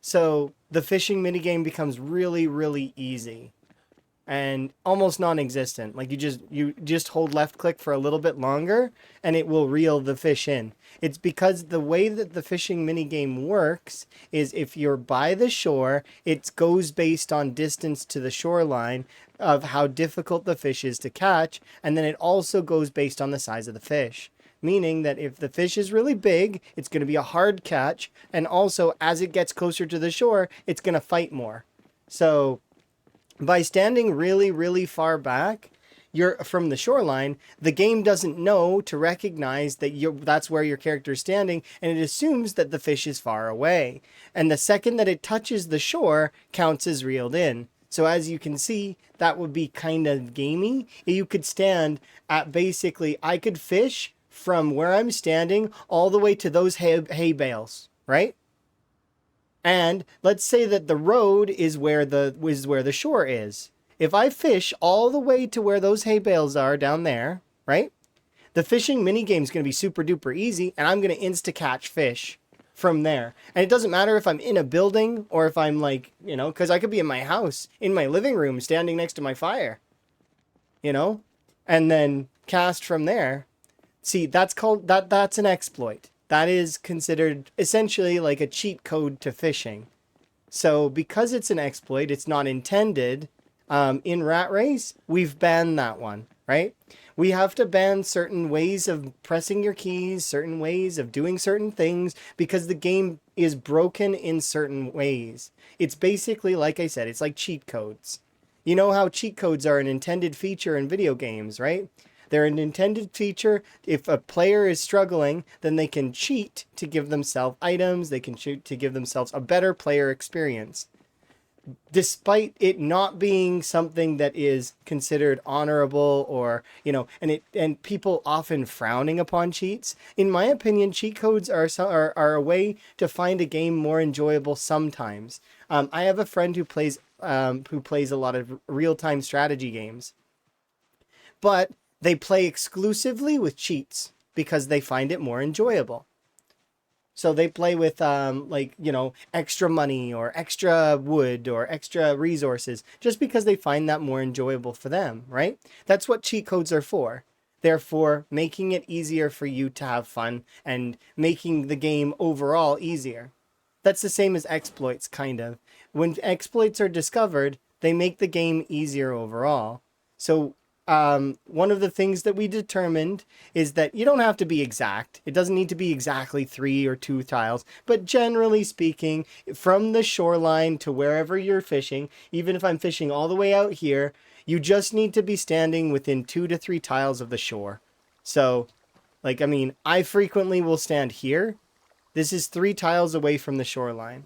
So the fishing minigame becomes really, really easy and almost non-existent. Like you just hold left click for a little bit longer and it will reel the fish in. It's because the way that the fishing minigame works is if you're by the shore, it goes based on distance to the shoreline of how difficult the fish is to catch, and then it also goes based on the size of the fish. Meaning that if the fish is really big, it's going to be a hard catch, and also as it gets closer to the shore, it's going to fight more. So by standing really, really far back, you're from the shoreline, the game doesn't know to recognize that that's where your character is standing, and it assumes that the fish is far away. And the second that it touches the shore counts as reeled in. So as you can see, that would be kind of gamey. You could stand at basically, I could fish from where I'm standing all the way to those hay bales, right? And let's say that the road is where the shore is. If I fish all the way to where those hay bales are down there, right? The fishing mini game is going to be super duper easy, and I'm going to insta catch fish from there. And it doesn't matter if I'm in a building or if I'm like, because I could be in my house, in my living room, standing next to my fire, and then cast from there. See, that's an exploit. That is considered essentially like a cheat code to fishing. So because it's an exploit, it's not intended. In Rat Race, we've banned that one, right? We have to ban certain ways of pressing your keys, certain ways of doing certain things, because the game is broken in certain ways. It's basically, like I said, it's like cheat codes. You know how cheat codes are an intended feature in video games, right? They're an intended feature. If a player is struggling, then they can cheat to give themselves items, they can cheat to give themselves a better player experience, despite it not being something that is considered honorable, or and people often frowning upon cheats. In my opinion, cheat codes are a way to find a game more enjoyable sometimes. I have a friend who plays a lot of real-time strategy games, but they play exclusively with cheats because they find it more enjoyable. So they play with extra money or extra wood or extra resources just because they find that more enjoyable for them, right? That's what cheat codes are for. They're for making it easier for you to have fun and making the game overall easier. That's the same as exploits, kind of. When exploits are discovered, they make the game easier overall. So one of the things that we determined is that you don't have to be exact. It doesn't need to be exactly 3 or 2 tiles, but generally speaking, from the shoreline to wherever you're fishing, even if I'm fishing all the way out here, you just need to be standing within 2 to 3 tiles of the shore. So, I frequently will stand here. This is 3 tiles away from the shoreline.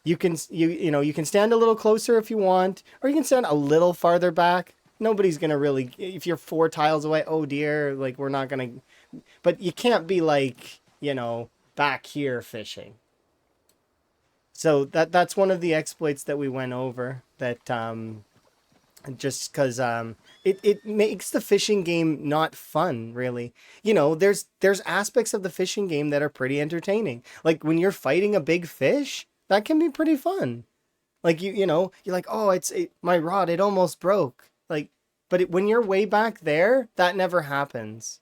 You can stand a little closer if you want, or you can stand a little farther back. Nobody's gonna really, if you're 4 tiles away, oh dear, we're not gonna, but you can't be back here fishing. So that's one of the exploits that we went over, that just because it makes the fishing game not fun, really. There's aspects of the fishing game that are pretty entertaining. Like when you're fighting a big fish, that can be pretty fun. You're like, oh, my rod, it almost broke. But when you're way back there, that never happens.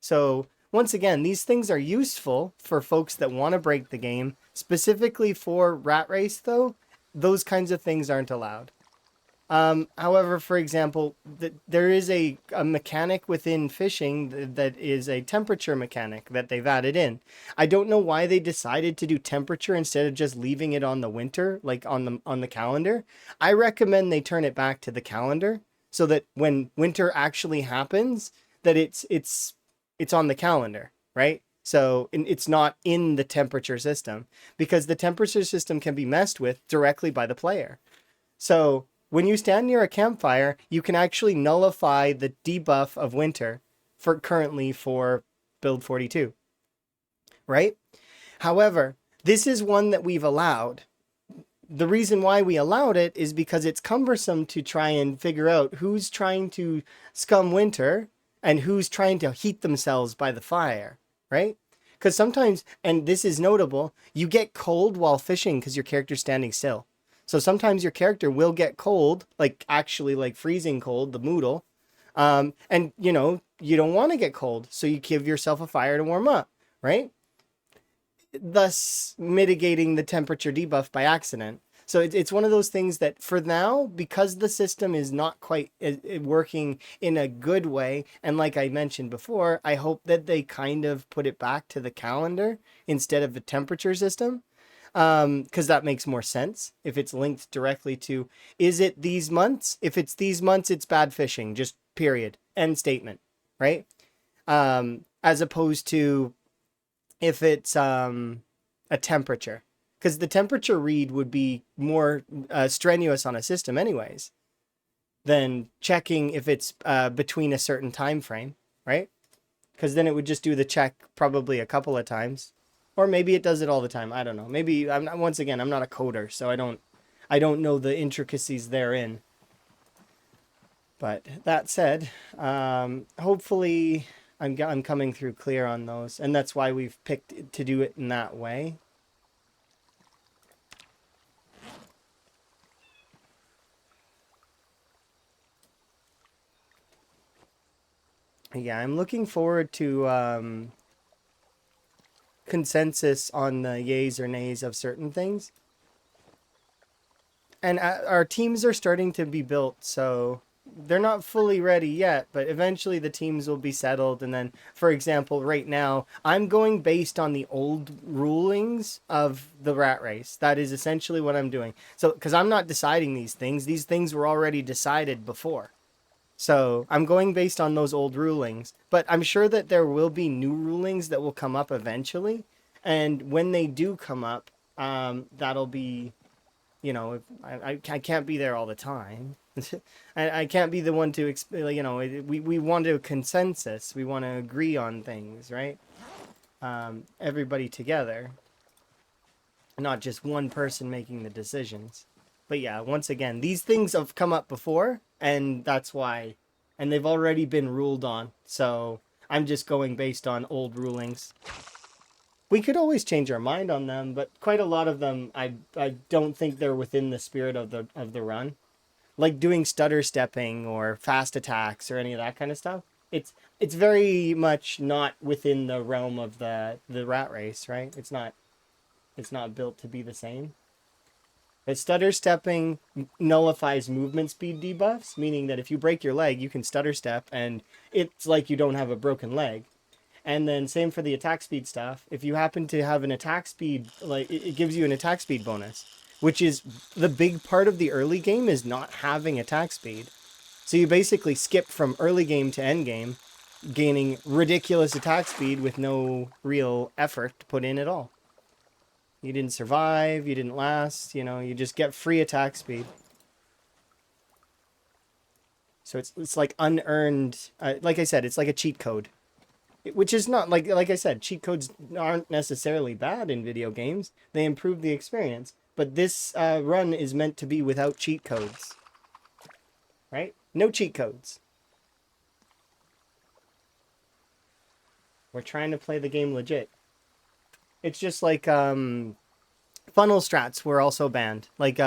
So once again, these things are useful for folks that want to break the game. Specifically for Rat Race, though, those kinds of things aren't allowed. However, for example, there is a mechanic within fishing that is a temperature mechanic that they've added in. I don't know why they decided to do temperature instead of just leaving it on the winter, like on the calendar. I recommend they turn it back to the calendar so that when winter actually happens, that it's on the calendar, right? So it's not in the temperature system, because the temperature system can be messed with directly by the player. So when you stand near a campfire, you can actually nullify the debuff of winter currently for build 42, right? However, this is one that we've allowed. The reason why we allowed it is because it's cumbersome to try and figure out who's trying to scum winter and who's trying to heat themselves by the fire, right? Because sometimes, and this is notable, you get cold while fishing because your character's standing still. So sometimes your character will get cold, actually freezing cold, the moodle. And you don't want to get cold, so you give yourself a fire to warm up, right? Thus mitigating the temperature debuff by accident. So it's one of those things that for now, because the system is not quite working in a good way, and like I mentioned before, I hope that they kind of put it back to the calendar instead of the temperature system. Because that makes more sense if it's linked directly to, is it these months? If it's these months, it's bad fishing, just period, end statement, right? As opposed to if it's a temperature, because the temperature read would be more strenuous on a system anyways than checking if it's between a certain time frame, right? Because then it would just do the check probably a couple of times. Or maybe it does it all the time. I don't know. Maybe once again, I'm not a coder, so I don't know the intricacies therein. But that said, hopefully I'm coming through clear on those, and that's why we've picked to do it in that way. Yeah, I'm looking forward to consensus on the yays or nays of certain things. And our teams are starting to be built, so they're not fully ready yet, but eventually the teams will be settled. And then, for example, right now, I'm going based on the old rulings of the rat race. That is essentially what I'm doing. So, because I'm not deciding these things were already decided before. So I'm going based on those old rulings, but I'm sure that there will be new rulings that will come up eventually. And when they do come up, that'll be, if I can't be there all the time. I can't be the one to, we want a consensus. We want to agree on things, right? Everybody together, not just one person making the decisions. But yeah, once again, these things have come up before, and that's why, and they've already been ruled on. So I'm just going based on old rulings. We could always change our mind on them, but quite a lot of them, I don't think they're within the spirit of the run. Like doing stutter stepping or fast attacks or any of that kind of stuff. It's very much not within the realm of the rat race, right? It's not built to be the same. But stutter stepping nullifies movement speed debuffs, meaning that if you break your leg, you can stutter step, and it's like you don't have a broken leg. And then same for the attack speed stuff. If you happen to have an attack speed, like it gives you an attack speed bonus, which is the big part of the early game is not having attack speed. So you basically skip from early game to end game, gaining ridiculous attack speed with no real effort to put in at all. You didn't survive, you didn't last, you just get free attack speed. So it's like unearned, like I said, it's like a cheat code. Which is not, like I said, cheat codes aren't necessarily bad in video games. They improve the experience. But this run is meant to be without cheat codes. Right? No cheat codes. We're trying to play the game legit. It's just like funnel strats were also banned, like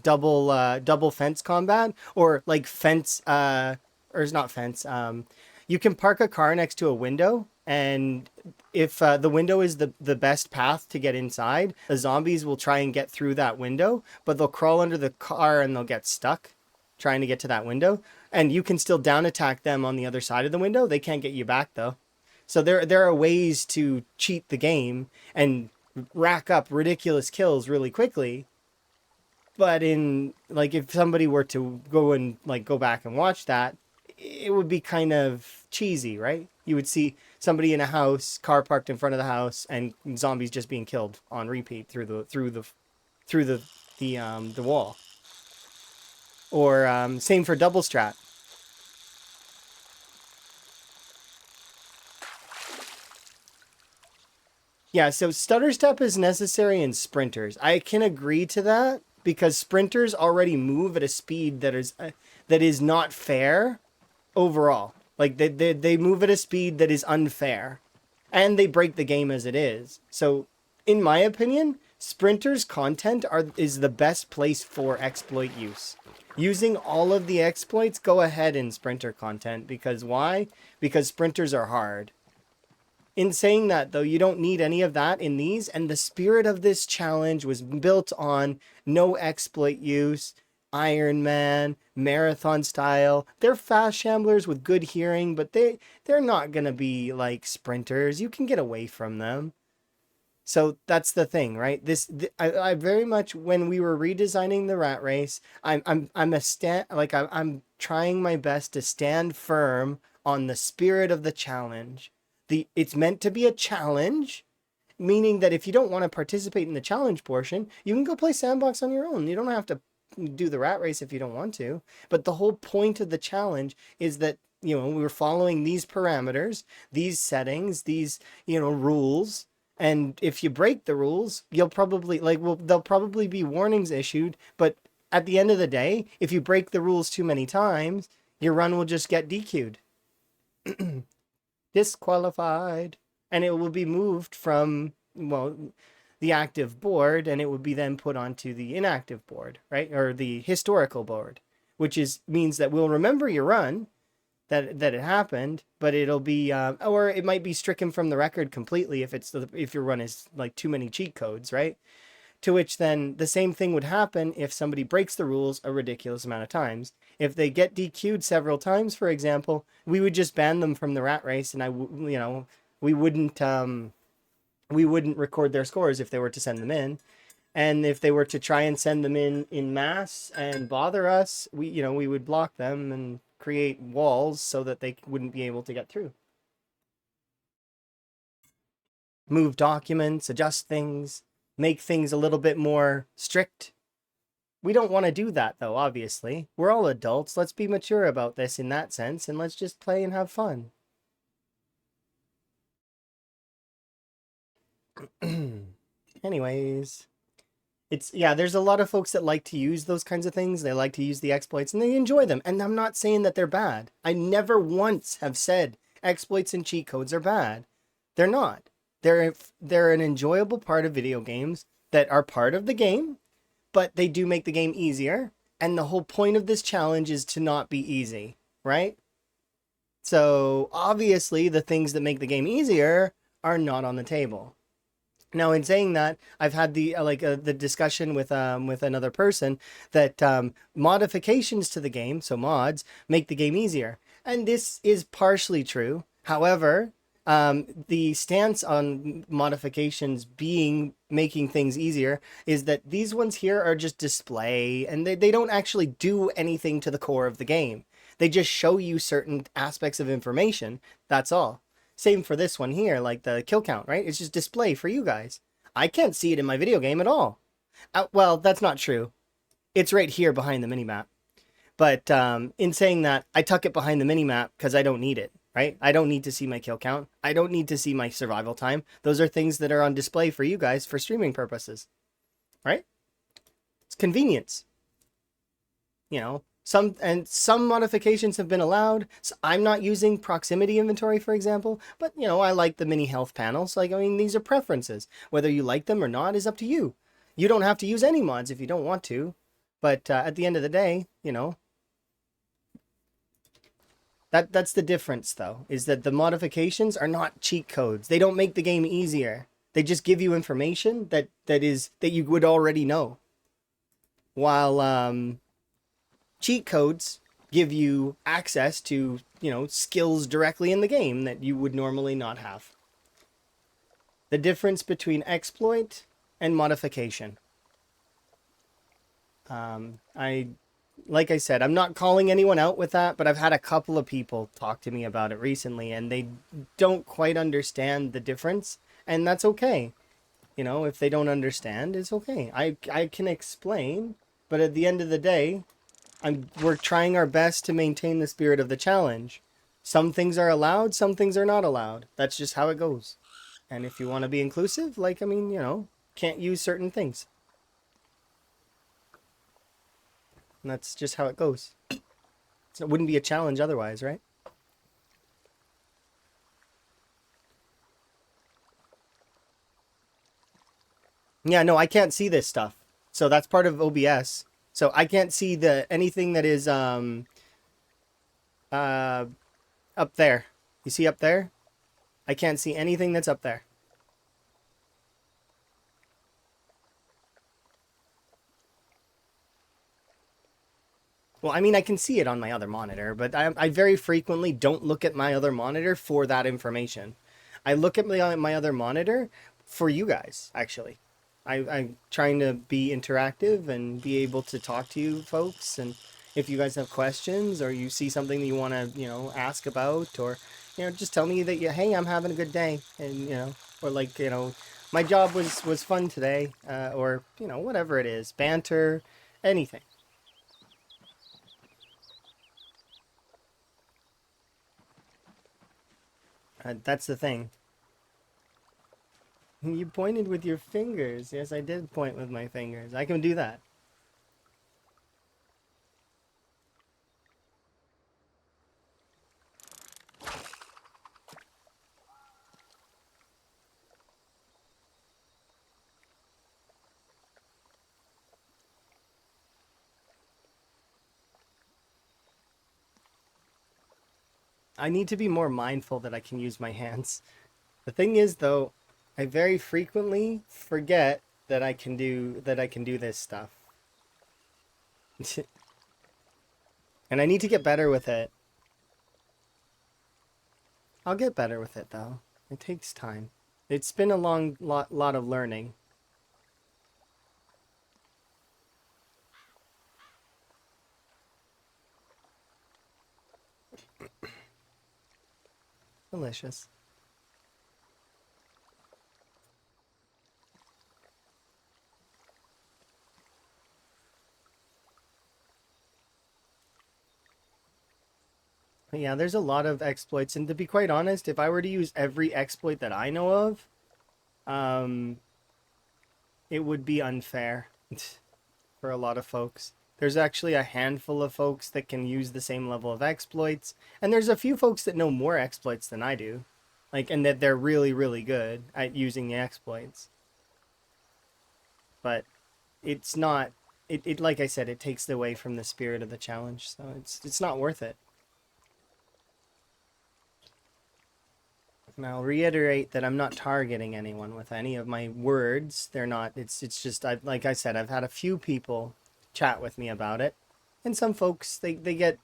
double fence combat, or like fence or it's not fence. You can park a car next to a window, and if the window is the best path to get inside, the zombies will try and get through that window, but they'll crawl under the car and they'll get stuck trying to get to that window, and you can still down attack them on the other side of the window. They can't get you back though. So there are ways to cheat the game and rack up ridiculous kills really quickly. But if somebody were to go back and watch that, it would be kind of cheesy, right? You would see somebody in a house, car parked in front of the house, and zombies just being killed on repeat through the wall. Or same for double strat. Yeah, so stutter step is necessary in sprinters. I can agree to that because sprinters already move at a speed that is not fair overall. Like they move at a speed that is unfair, and they break the game as it is. So, in my opinion, sprinters content is the best place for exploit use. Using all of the exploits, go ahead in sprinter content, because why? Because sprinters are hard. In saying that, though, you don't need any of that in these, and the spirit of this challenge was built on no exploit use, Iron Man, marathon style. They're fast shamblers with good hearing, but they're not going to be like sprinters. You can get away from them. So that's the thing, right? I very much, when we were redesigning the rat race, I'm trying my best to stand firm on the spirit of the challenge. It's meant to be a challenge, meaning that if you don't want to participate in the challenge portion, you can go play sandbox on your own. You don't have to do the rat race if you don't want to. But the whole point of the challenge is that, we were following these parameters, these settings, these, rules. And if you break the rules, you'll probably there'll probably be warnings issued. But at the end of the day, if you break the rules too many times, your run will just get DQ'd. Disqualified, and it will be moved from the active board, and it would be then put onto the inactive board, right? Or the historical board, which means that we'll remember your run, that it happened, but it'll be or it might be stricken from the record completely if your run is like too many cheat codes, right? To which then the same thing would happen if somebody breaks the rules a ridiculous amount of times. If they get DQ'd several times, for example, we would just ban them from the rat race, and we wouldn't record their scores if they were to send them in. And if they were to try and send them in mass and bother us, we would block them and create walls so that they wouldn't be able to get through. Move documents, adjust things, make things a little bit more strict. We don't want to do that, though, obviously. We're all adults. Let's be mature about this in that sense, and let's just play and have fun. Anyways, there's a lot of folks that like to use those kinds of things. They like to use the exploits, and they enjoy them. And I'm not saying that they're bad. I never once have said exploits and cheat codes are bad. They're not. They're an enjoyable part of video games that are part of the game, but they do make the game easier. And the whole point of this challenge is to not be easy, right? So obviously the things that make the game easier are not on the table. Now, in saying that, I've had the discussion with another person that modifications to the game, so mods, make the game easier, and this is partially true. However, the stance on modifications making things easier is that these ones here are just display, and they don't actually do anything to the core of the game. They just show you certain aspects of information. That's all. Same for this one here, like the kill count, right? It's just display for you guys. I can't see it in my video game at all. Well, that's not true. It's right here behind the minimap. But in saying that, I tuck it behind the minimap because I don't need it, right? I don't need to see my kill count. I don't need to see my survival time. Those are things that are on display for you guys for streaming purposes, right? It's convenience. Some modifications have been allowed. So I'm not using proximity inventory, for example, but I like the mini health panels. These are preferences. Whether you like them or not is up to you. You don't have to use any mods if you don't want to, but at the end of the day, that's the difference, though, is that the modifications are not cheat codes. They don't make the game easier. They just give you information that you would already know. While cheat codes give you access to, skills directly in the game that you would normally not have. The difference between exploit and modification. Like I said, I'm not calling anyone out with that, but I've had a couple of people talk to me about it recently, and they don't quite understand the difference, and that's okay. If they don't understand, it's okay. I can explain, but at the end of the day, we're trying our best to maintain the spirit of the challenge. Some things are allowed, some things are not allowed. That's just how it goes. And if you want to be inclusive, can't use certain things. And that's just how it goes. So it wouldn't be a challenge otherwise, right? Yeah, no, I can't see this stuff. So that's part of OBS. So I can't see anything that is uh up there. You see up there? I can't see anything that's up there. Well, I can see it on my other monitor, but I very frequently don't look at my other monitor for that information. I look at my other monitor for you guys, actually. I'm trying to be interactive and be able to talk to you folks. And if you guys have questions or you see something that you want to, ask about, or, just tell me that hey, I'm having a good day. And, or my job was fun today, or, whatever it is, banter, anything. That's the thing. You pointed with your fingers. Yes, I did point with my fingers. I can do that. I need to be more mindful that I can use my hands. The thing is, though, I very frequently forget that I can do this stuff. And I need to get better with it. I'll get better with it though. It takes time. It's been a lot of learning. Delicious. But yeah, there's a lot of exploits, and to be quite honest, if I were to use every exploit that I know of, um, it would be unfair for a lot of folks. There's actually a handful of folks that can use the same level of exploits, and there's a few folks that know more exploits than I do, like, and that they're really, really good at using the exploits. But it's not. It like I said, it takes away from the spirit of the challenge, so it's not worth it. And I'll reiterate that I'm not targeting anyone with any of my words. They're not. It's just like I said, I've had a few people chat with me about it, and some folks they get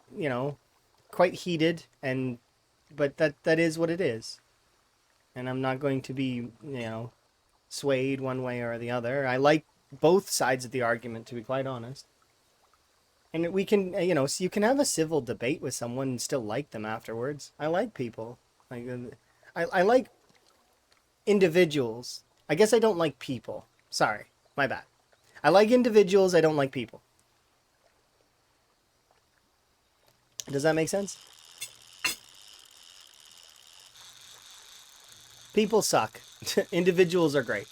quite heated, and but that is what it is, and I'm not going to be swayed one way or the other. I like both sides of the argument, to be quite honest. And we can, so you can have a civil debate with someone and still like them afterwards. I like people. Like, I like individuals. I guess I don't like people. Sorry, my bad. I like individuals. I don't like people. Does that make sense? People suck. Individuals are great.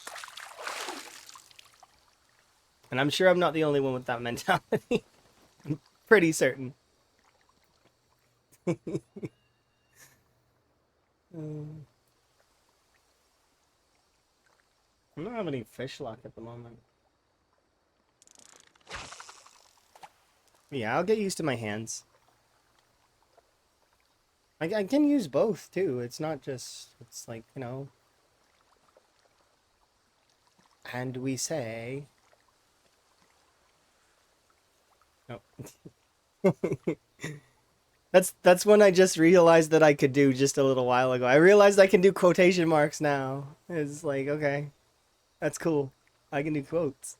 And I'm sure I'm not the only one with that mentality. I'm pretty certain. I don't have any fish luck at the moment. Yeah, I'll get used to my hands. I can use both too. It's not just, it's like, and we say. No. That's when I just realized that I could do just a little while ago. I realized I can do quotation marks now. It's like, okay, that's cool. I can do quotes.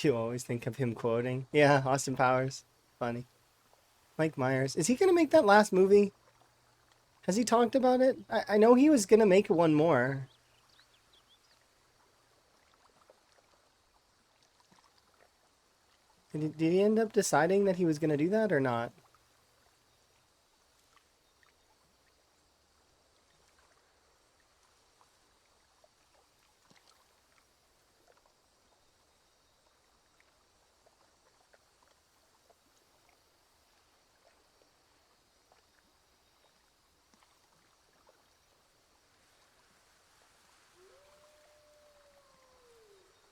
You always think of him quoting. Yeah, Austin Powers. Funny. Mike Myers. Is he gonna make that last movie? Has he talked about it? I know he was gonna make one more. Did he end up deciding that he was gonna do that or not?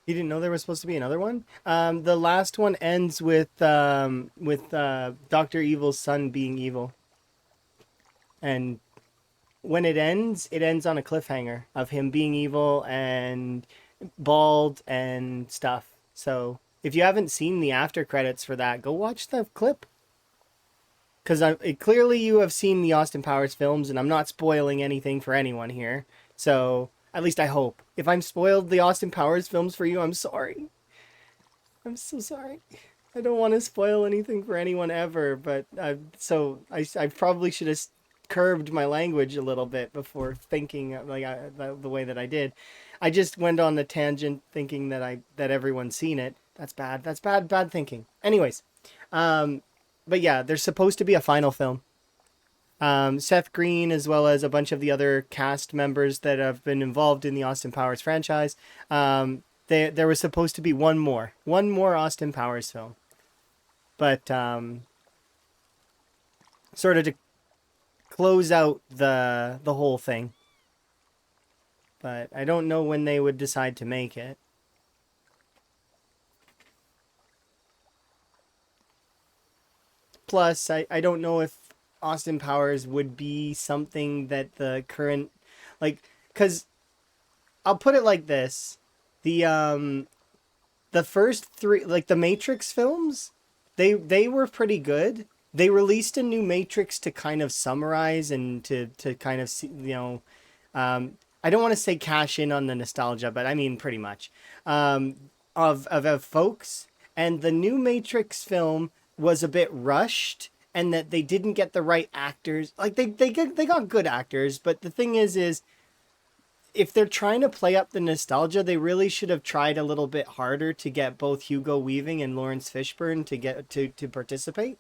You didn't know there was supposed to be another one? The last one ends with Doctor Evil's son being evil, and when it ends on a cliffhanger of him being evil and bald and stuff. So if you haven't seen the after credits for that, go watch the clip. Because clearly you have seen the Austin Powers films, and I'm not spoiling anything for anyone here. So at least I hope. If I'm spoiled the Austin Powers films for you, I'm sorry. I'm so sorry. I don't want to spoil anything for anyone ever, but I probably should have curbed my language a little bit before thinking like the way that I did. I just went on a tangent thinking that everyone's seen it. That's bad. That's bad thinking. Anyways, but yeah, there's supposed to be a final film. Seth Green, as well as a bunch of the other cast members that have been involved in the Austin Powers franchise, there was supposed to be one more Austin Powers film, but sort of to close out the whole thing. But I don't know when they would decide to make it. Plus, I don't know if Austin Powers would be something that the current, like, because I'll put it like this: the first three, like the Matrix films, they were pretty good. They released a new Matrix to kind of summarize and to kind of see, I don't want to say cash in on the nostalgia, but I mean pretty much of folks. And the new Matrix film was a bit rushed, and that they didn't get the right actors. Like they got good actors, but the thing is if they're trying to play up the nostalgia, they really should have tried a little bit harder to get both Hugo Weaving and Lawrence Fishburne to get to participate.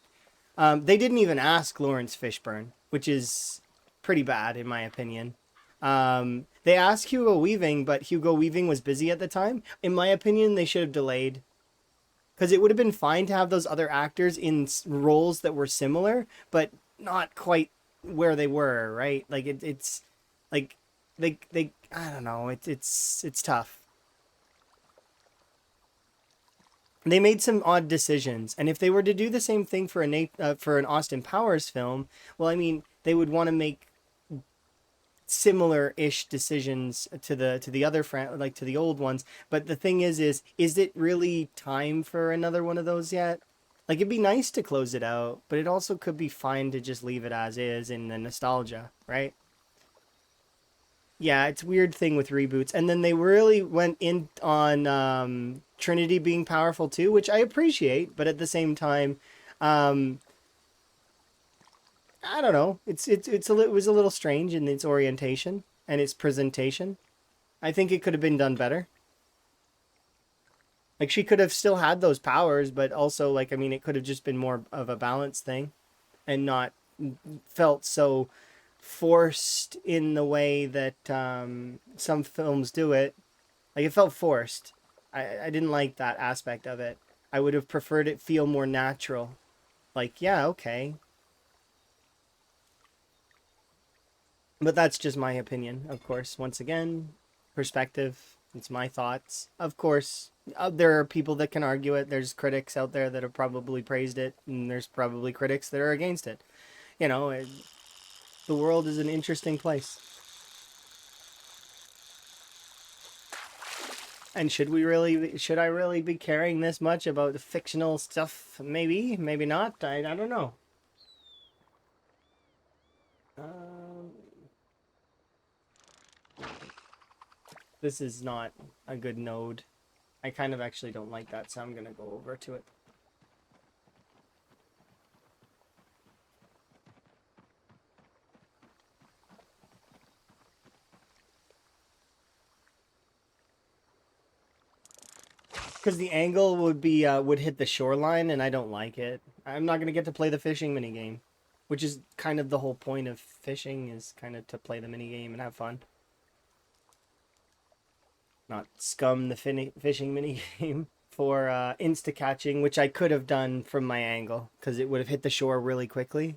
They didn't even ask Lawrence Fishburne, which is pretty bad in my opinion. They asked Hugo Weaving, but Hugo Weaving was busy at the time. In my opinion, they should have delayed because it would have been fine to have those other actors in roles that were similar, but not quite where they were. Right? Like it's like they I don't know. It's tough. They made some odd decisions, and if they were to do the same thing for for an Austin Powers film, well, I mean, they would want to make similar-ish decisions to the other like to the old ones. But the thing is it really time for another one of those yet? Like it'd be nice to close it out, but it also could be fine to just leave it as is in the nostalgia, right? Yeah, it's a weird thing with reboots. And then they really went in on Trinity being powerful too, which I appreciate, but at the same time, um, I don't know. It was a little strange in its orientation and its presentation. I think it could have been done better. Like she could have still had those powers, but also like I mean, it could have just been more of a balance thing and not felt so forced in the way that some films do it. Like it felt forced. I didn't like that aspect of it. I would have preferred it feel more natural. Like, yeah, okay. But that's just my opinion, of course. Once again, perspective. It's my thoughts. Of course, there are people that can argue it. There's critics out there that have probably praised it, and there's probably critics that are against it. You know, the world is an interesting place. And should I really be caring this much about the fictional stuff? Maybe, maybe not. I don't know. Um, this is not a good node. I kind of actually don't like that, so I'm gonna go over to it. Because the angle would hit the shoreline, and I don't like it. I'm not gonna get to play the fishing mini game, which is kind of the whole point of fishing is kind of to play the mini game and have fun, not scum the fishing mini game for insta catching, which I could have done from my angle because it would have hit the shore really quickly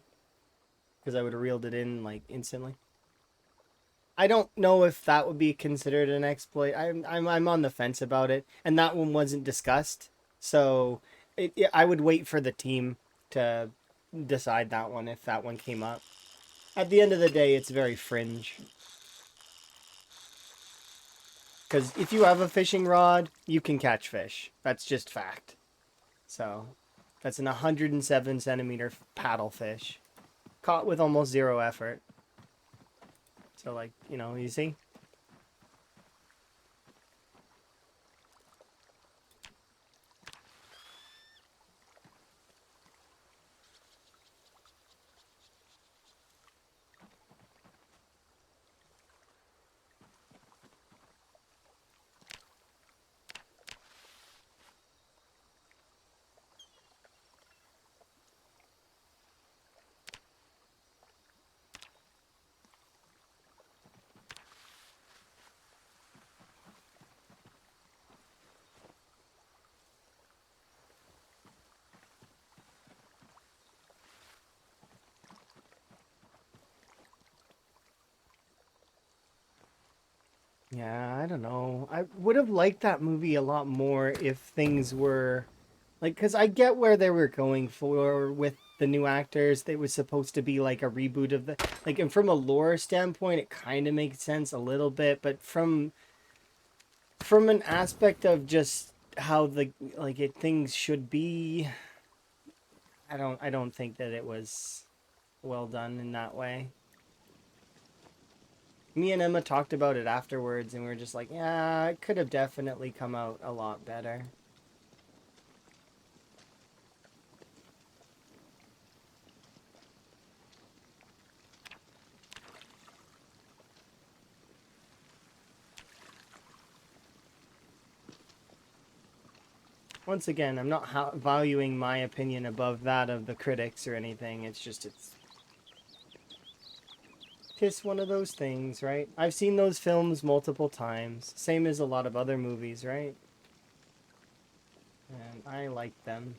because I would have reeled it in like instantly. I don't know if that would be considered an exploit. I'm on the fence about it, and that one wasn't discussed. So I would wait for the team to decide that one if that one came up. At the end of the day, it's very fringe. Because if you have a fishing rod, you can catch fish. That's just fact. So that's an 107 centimeter paddle fish, caught with almost zero effort. So like you see. Yeah, I don't know. I would have liked that movie a lot more if things were like, because I get where they were going for with the new actors. They was supposed to be like a reboot of the like, and from a lore standpoint, it kind of makes sense a little bit, but from an aspect of just how the like it things should be, I don't think that it was well done in that way. Me and Emma talked about it afterwards, and we were just like, yeah, it could have definitely come out a lot better. Once again, I'm not valuing my opinion above that of the critics or anything. It's just it's just one of those things, right? I've seen those films multiple times, same as a lot of other movies, right? And I like them.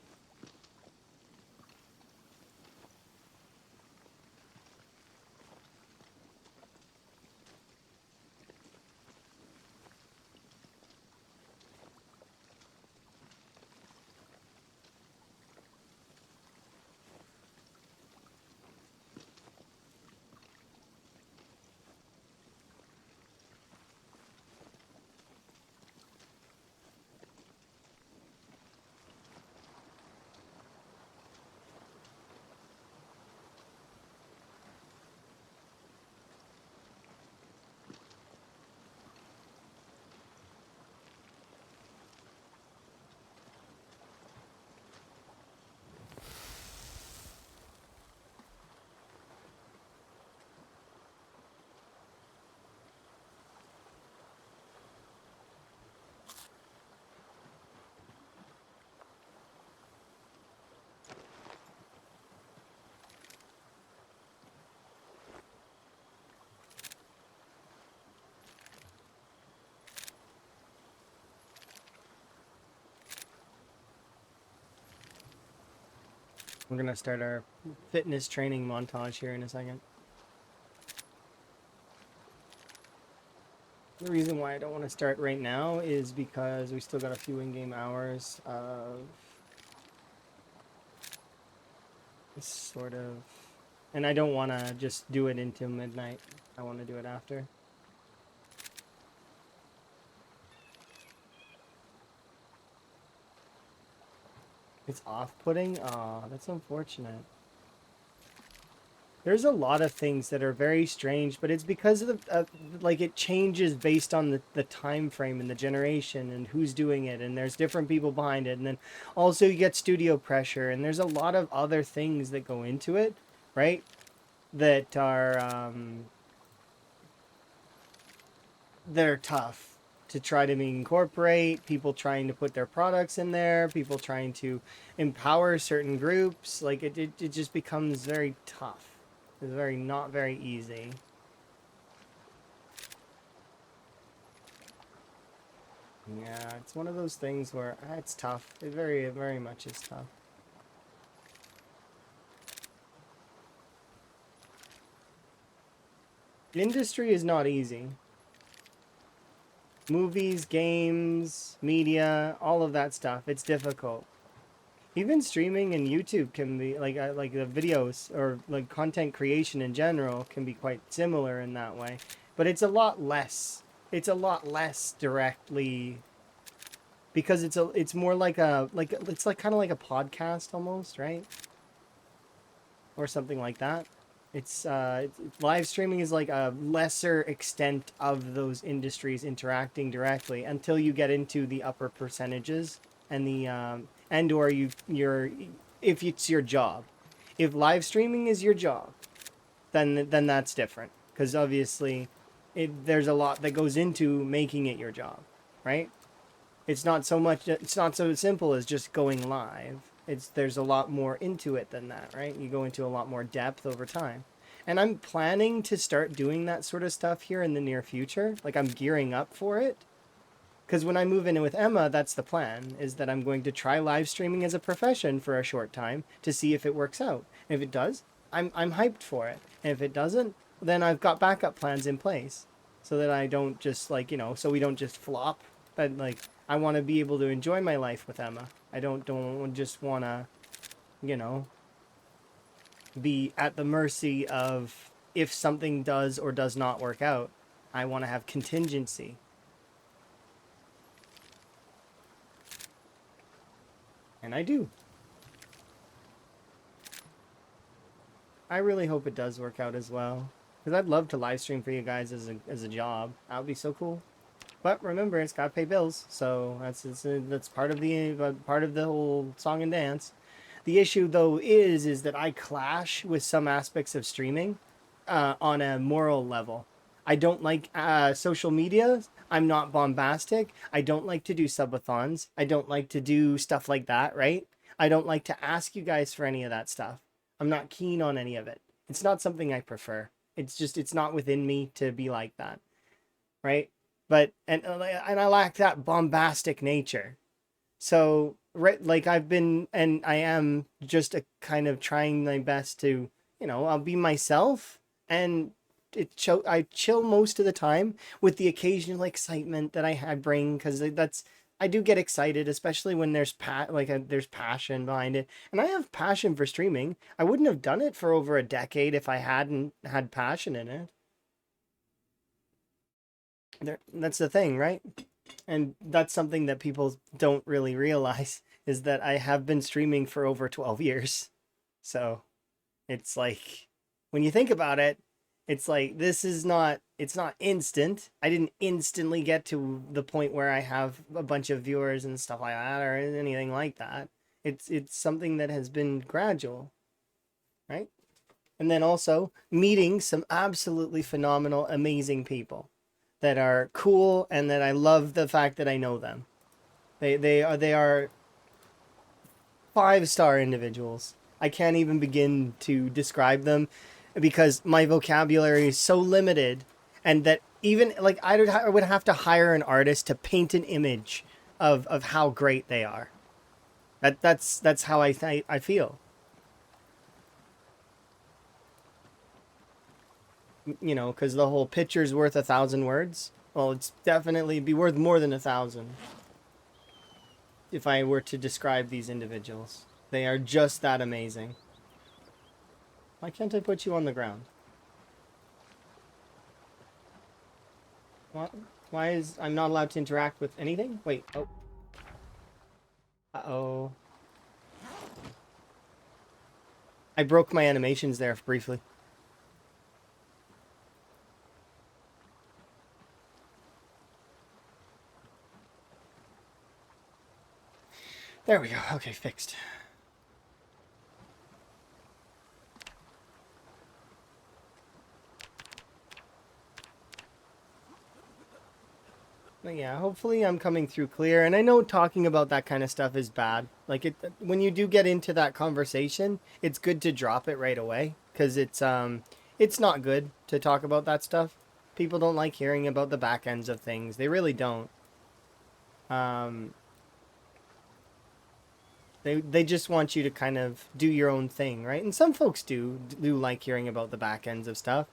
We're gonna start our fitness training montage here in a second. The reason why I don't want to start right now is because we still got a few in-game hours of this sort of, and I don't want to just do it until midnight. I want to do it after. It's off-putting. Oh, that's unfortunate. There's a lot of things that are very strange, but it's because of the like it changes based on the time frame and the generation and who's doing it, and there's different people behind it, and then also you get studio pressure, and there's a lot of other things that go into it, right? That are they're tough to try to incorporate. People trying to put their products in there, people trying to empower certain groups. Like it just becomes very tough. It's very not very easy. Yeah, it's one of those things where it's tough. It very much is tough. The industry is not easy. Movies, games, media, all of that stuff. It's difficult. Even streaming and YouTube can be like the videos or like content creation in general can be quite similar in that way, but it's a lot less. It's a lot less directly because it's more like a like it's like kind of like a podcast almost, right? Or something like that. Live streaming is like a lesser extent of those industries interacting directly until you get into the upper percentages and the and or you're if it's your job. If live streaming is your job, then that's different because obviously there's a lot that goes into making it your job, right? It's not so simple as just going live. There's a lot more into it than that, right? You go into a lot more depth over time. And I'm planning to start doing that sort of stuff here in the near future. Like I'm gearing up for it. Because when I move in with Emma, that's the plan, is that I'm going to try live streaming as a profession for a short time to see if it works out. And if it does, I'm hyped for it. And if it doesn't, then I've got backup plans in place. so that I don't just like, so we don't just flop. But like, I want to be able to enjoy my life with Emma. I don't just want to, you know, be at the mercy of if something does or does not work out. I want to have contingency. And I do. I really hope it does work out as well. Because I'd love to live stream for you guys as a job. That would be so cool. But remember, it's got to pay bills. So that's part of the whole song and dance. The issue, though, is that I clash with some aspects of streaming on a moral level. I don't like social media. I'm not bombastic. I don't like to do subathons. I don't like to do stuff like that, right? I don't like to ask you guys for any of that stuff. I'm not keen on any of it. It's not something I prefer. It's not within me to be like that, right? But and I lack that bombastic nature. So right, like I've been and I am just a kind of trying my best to, I'll be myself, and I chill most of the time with the occasional excitement that I bring, because I do get excited, especially when there's passion behind it, and I have passion for streaming. I wouldn't have done it for over a decade if I hadn't had passion in it. That's the thing, right? And that's something that people don't really realize, is that I have been streaming for over 12 years. So it's like, when you think about it, it's like, it's not instant. I didn't instantly get to the point where I have a bunch of viewers and stuff like that or anything like that. It's something that has been gradual, right? And then also meeting some absolutely phenomenal, amazing people that are cool, and that I love the fact that I know them. They are 5-star individuals. I can't even begin to describe them, because my vocabulary is so limited, and that even like I would have to hire an artist to paint an image of how great they are. That's how I feel. Because the whole picture's worth 1,000 words. Well, it's definitely be worth more than 1,000 if I were to describe these individuals. They are just that amazing. Why can't I put you on the ground? Why is I'm not allowed to interact with anything? Wait, oh. Uh-oh. I broke my animations there briefly. There we go. Okay, fixed. But yeah, hopefully I'm coming through clear. And I know talking about that kind of stuff is bad. Like when you do get into that conversation, it's good to drop it right away, because it's not good to talk about that stuff. People don't like hearing about the back ends of things. They really don't. Um, they just want you to kind of do your own thing, right? And some folks do like hearing about the back ends of stuff.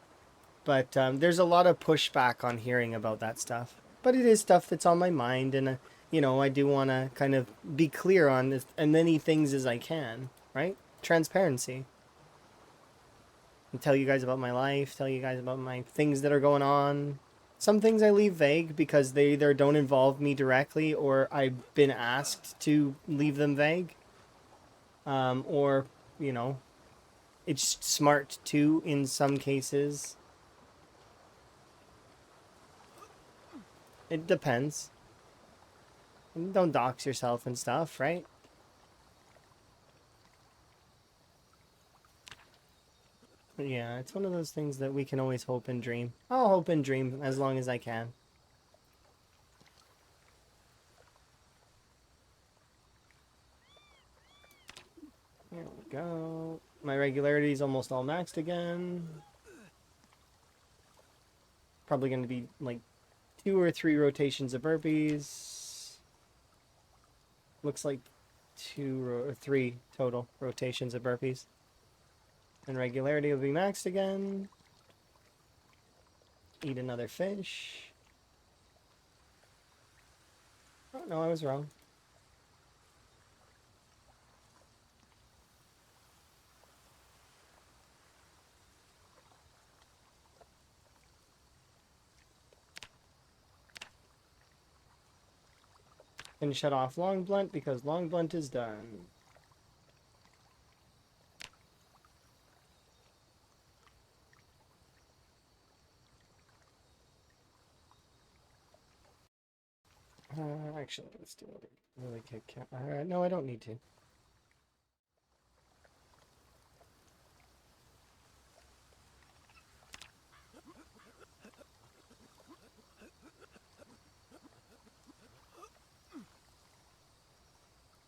But there's a lot of pushback on hearing about that stuff. But it is stuff that's on my mind, and I do want to kind of be clear on as many things as I can, right? Transparency. And tell you guys about my life, tell you guys about my things that are going on. Some things I leave vague because they either don't involve me directly, or I've been asked to leave them vague. Or, you know, it's smart too in some cases. It depends. Don't dox yourself and stuff, right? But yeah, it's one of those things that we can always hope and dream. I'll hope and dream as long as I can. There we go. My regularity is almost all maxed again. Probably going to be like 2 or 3 rotations of burpees. Looks like 2 or 3 total rotations of burpees. And regularity will be maxed again. Eat another fish. Oh, no, I was wrong. And shut off long blunt because long blunt is done. Actually, let's do it. Really kick count. No, I don't need to.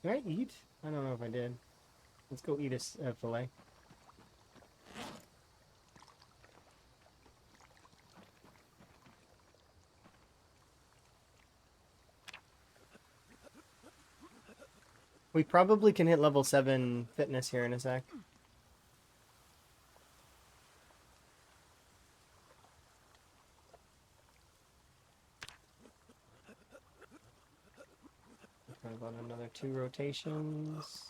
Did I eat? I don't know if I did. Let's go eat a fillet. We probably can hit level 7 fitness here in a sec. About another 2 rotations.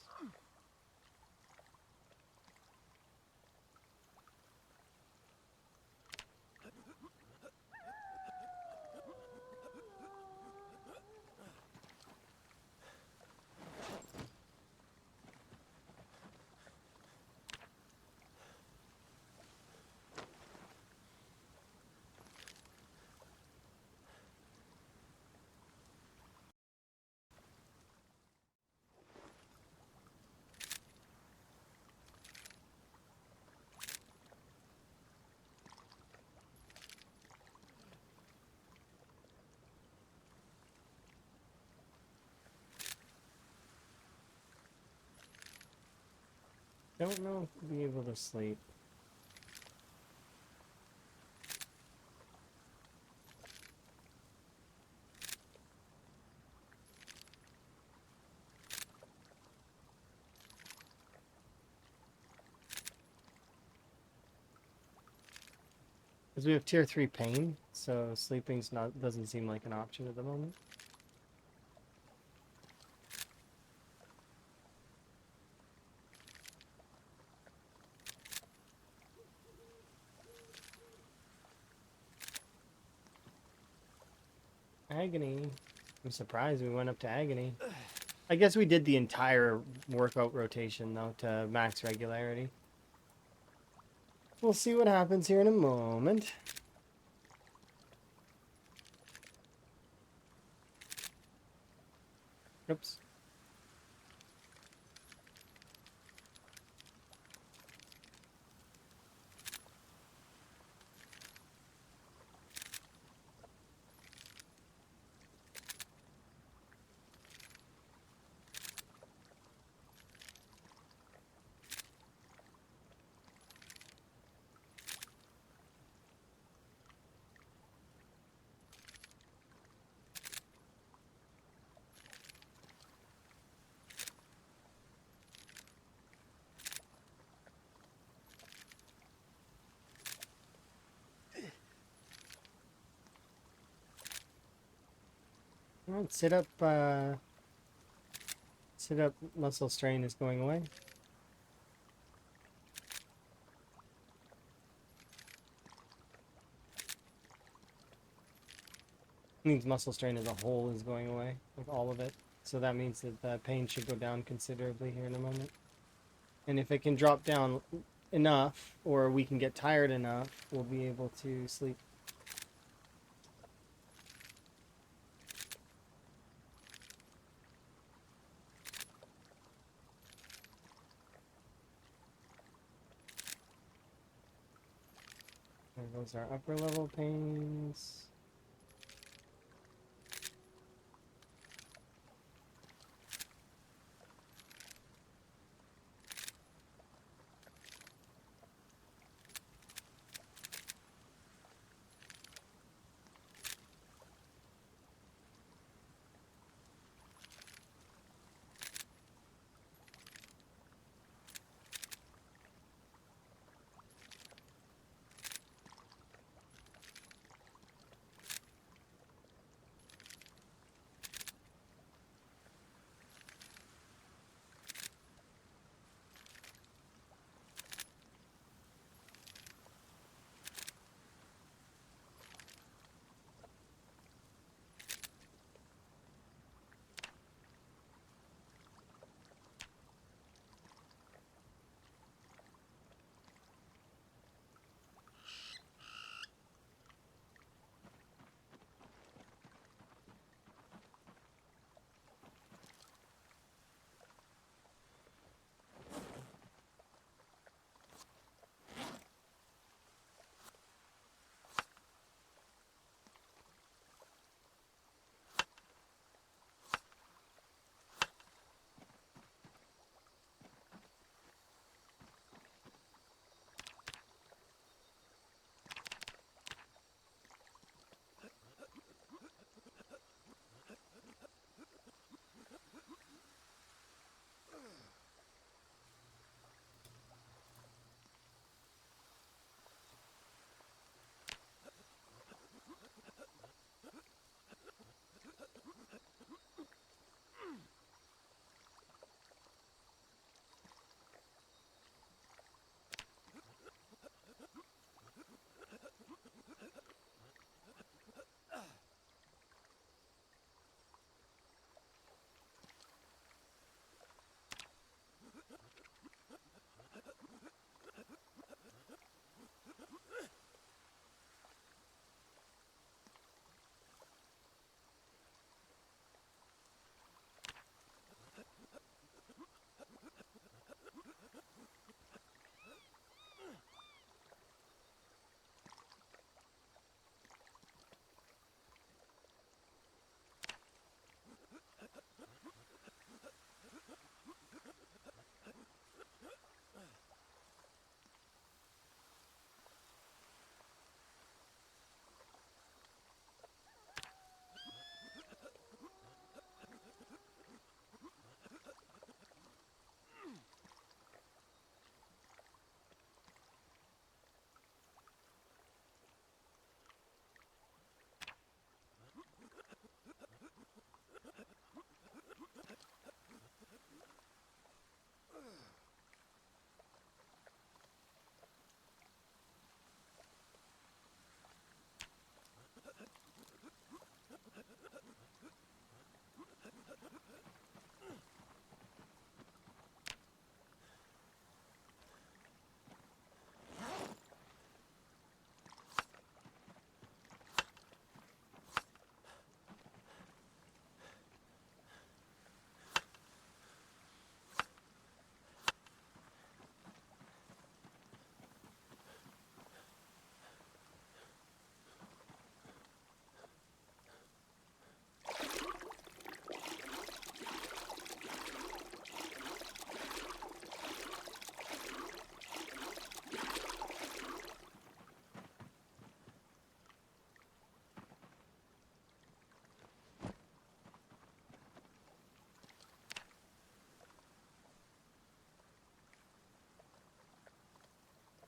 Don't know if we'll be able to sleep. Because we have tier 3 pain, so sleeping's doesn't seem like an option at the moment. Agony. I'm surprised we went up to agony. I guess we did the entire workout rotation, though, to max regularity. We'll see what happens here in a moment. Oops. Alright, sit up muscle strain is going away. Means muscle strain as a whole is going away, like all of it. So that means that the pain should go down considerably here in a moment. And if it can drop down enough, or we can get tired enough, we'll be able to sleep. There goes our upper level pains.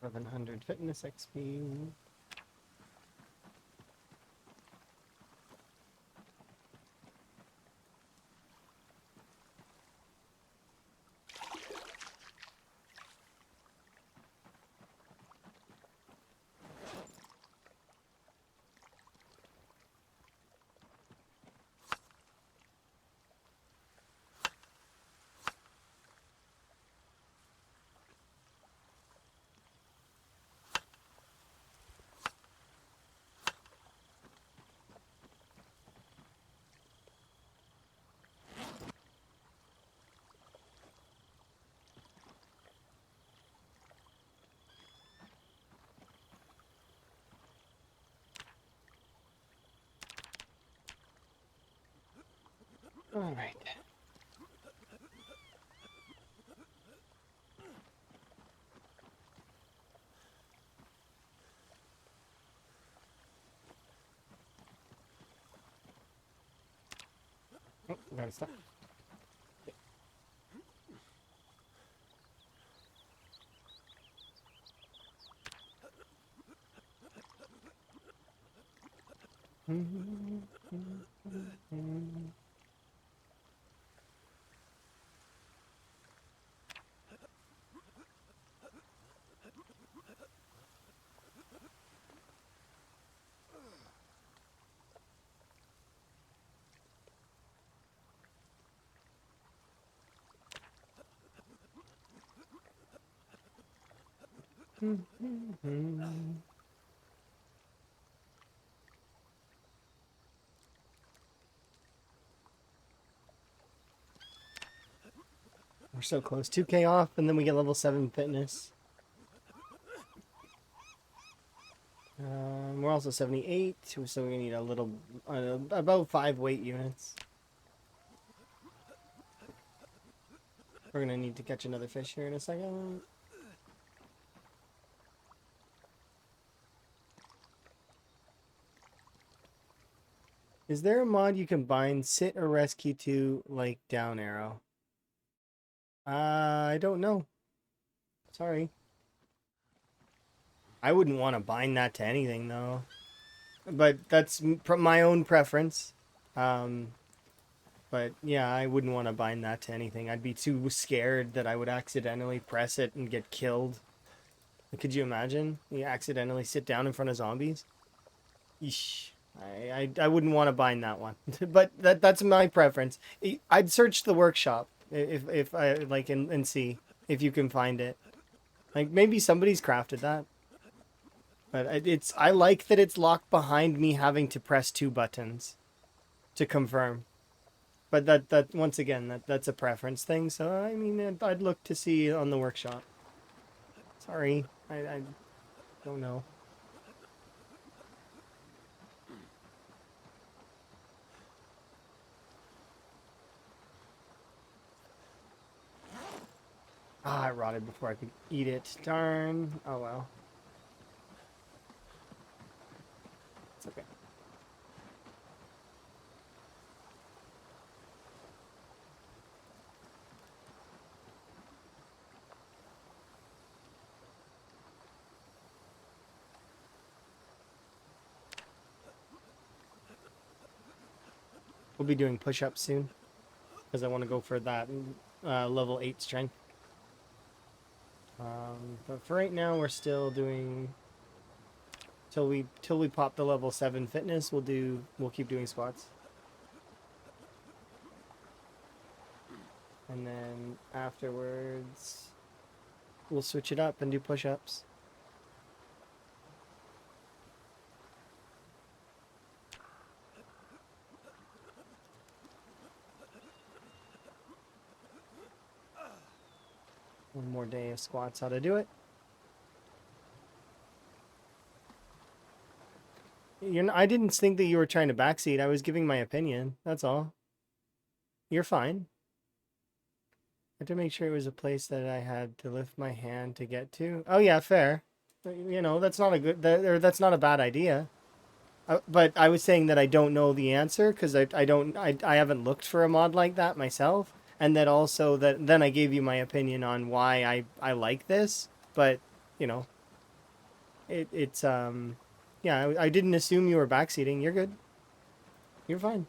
1100 fitness XP. All right. Oh, gotta stop. We're so close. 2K off, and then we get level 7 fitness. We're also 78, so we're gonna need a little, about 5 weight units. We're gonna need to catch another fish here in a second. Is there a mod you can bind sit or rescue to, like down arrow? I don't know. Sorry. I wouldn't want to bind that to anything, though. But that's my own preference. But yeah, I wouldn't want to bind that to anything. I'd be too scared that I would accidentally press it and get killed. Could you imagine? You accidentally sit down in front of zombies? Eesh. I wouldn't want to bind that one. But that's my preference. I'd search the workshop if I like and see if you can find it. Like maybe somebody's crafted that. But I like that it's locked behind me having to press 2 buttons to confirm. But that once again that's a preference thing. So I mean I'd look to see on the workshop. Sorry, I don't know. Ah, it rotted before I could eat it. Darn. Oh well. It's okay. We'll be doing push-ups soon. Because I want to go for that level 8 strength. But for right now, we're still doing till we pop the level 7 fitness. We'll keep doing squats, and then afterwards, we'll switch it up and do push-ups. One more day of squats, how to do it. I didn't think that you were trying to backseat. I was giving my opinion. That's all. You're fine. I had to make sure it was a place that I had to lift my hand to get to. Oh yeah, fair. You know, that's not a good, that's not a bad idea. But I was saying that I don't know the answer because I haven't looked for a mod like that myself. And that also that then I gave you my opinion on why I like this. But, you know, It's yeah, I didn't assume you were backseating. You're good. You're fine.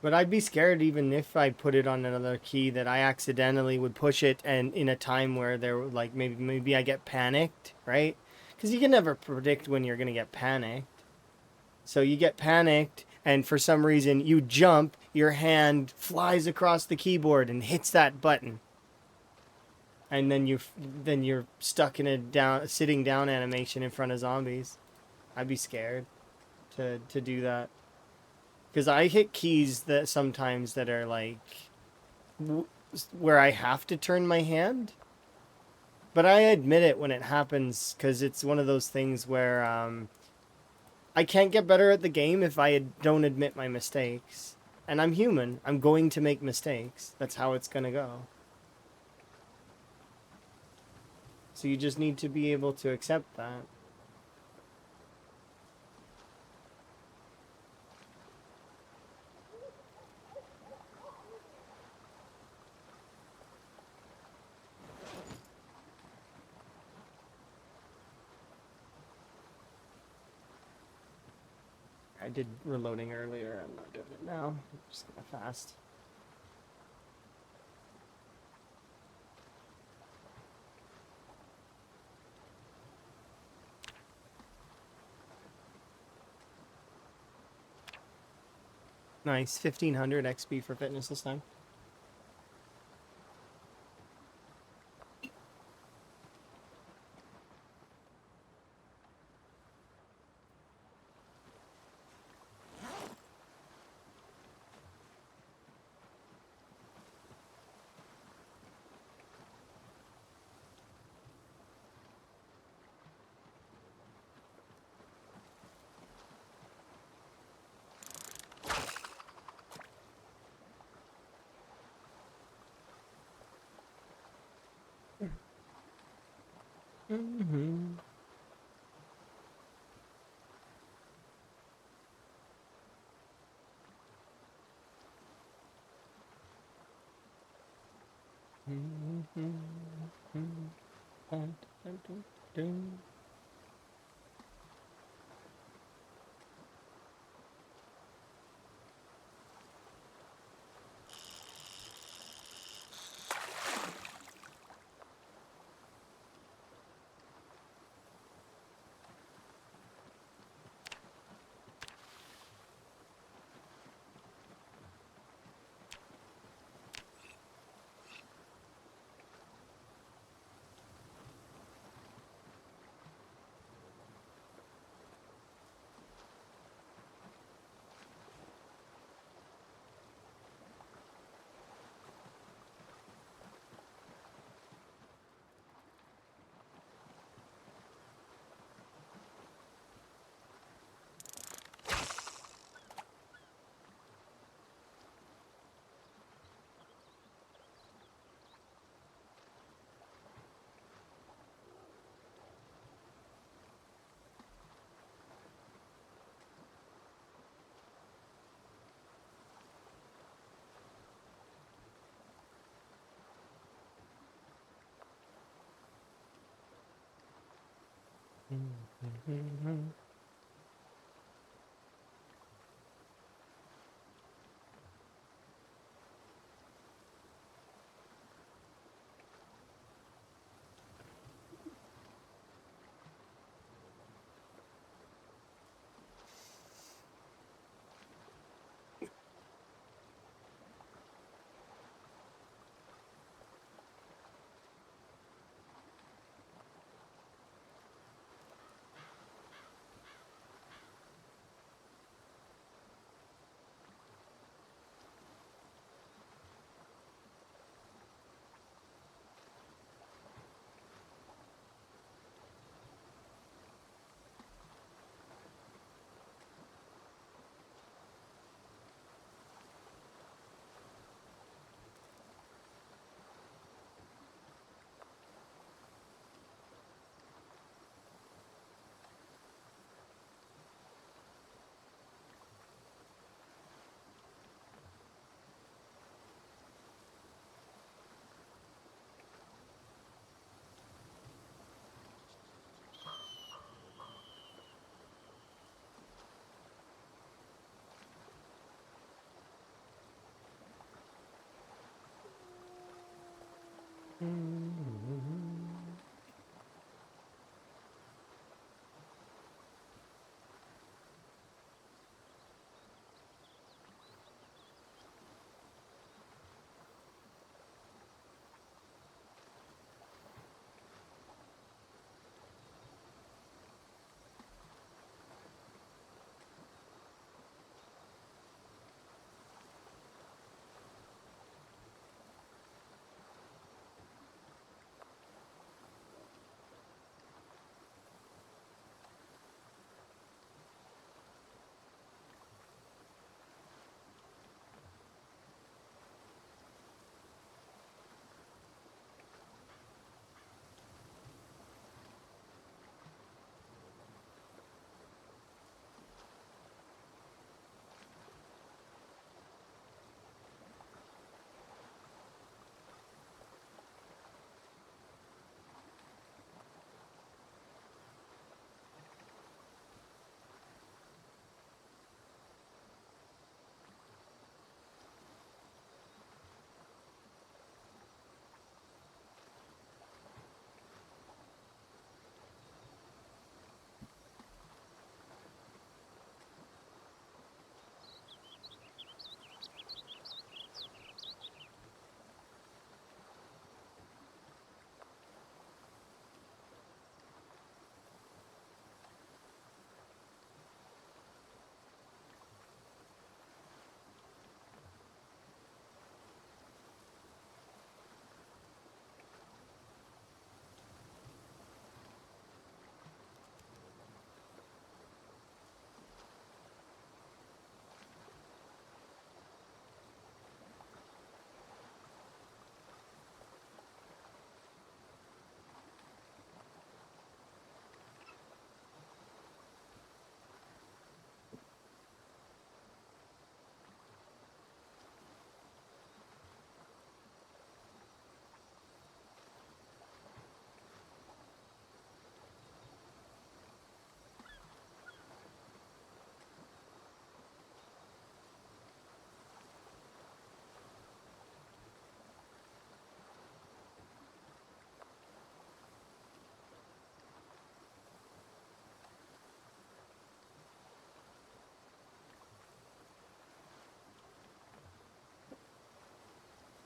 But I'd be scared even if I put it on another key that I accidentally would push it and in a time where there like maybe I get panicked, right? Because you can never predict when you're gonna get panicked. So you get panicked and for some reason you jump, your hand flies across the keyboard and hits that button. And then you're stuck in a down sitting down animation in front of zombies. I'd be scared to do that. Because I hit keys that sometimes that are like where I have to turn my hand. But I admit it when it happens because it's one of those things where I can't get better at the game if I don't admit my mistakes. And I'm human. I'm going to make mistakes. That's how it's going to go. So you just need to be able to accept that. I did reloading earlier. I'm not doing it now. I'm just going to fast. Nice. 1500 XP for fitness this time. Mm-hmm.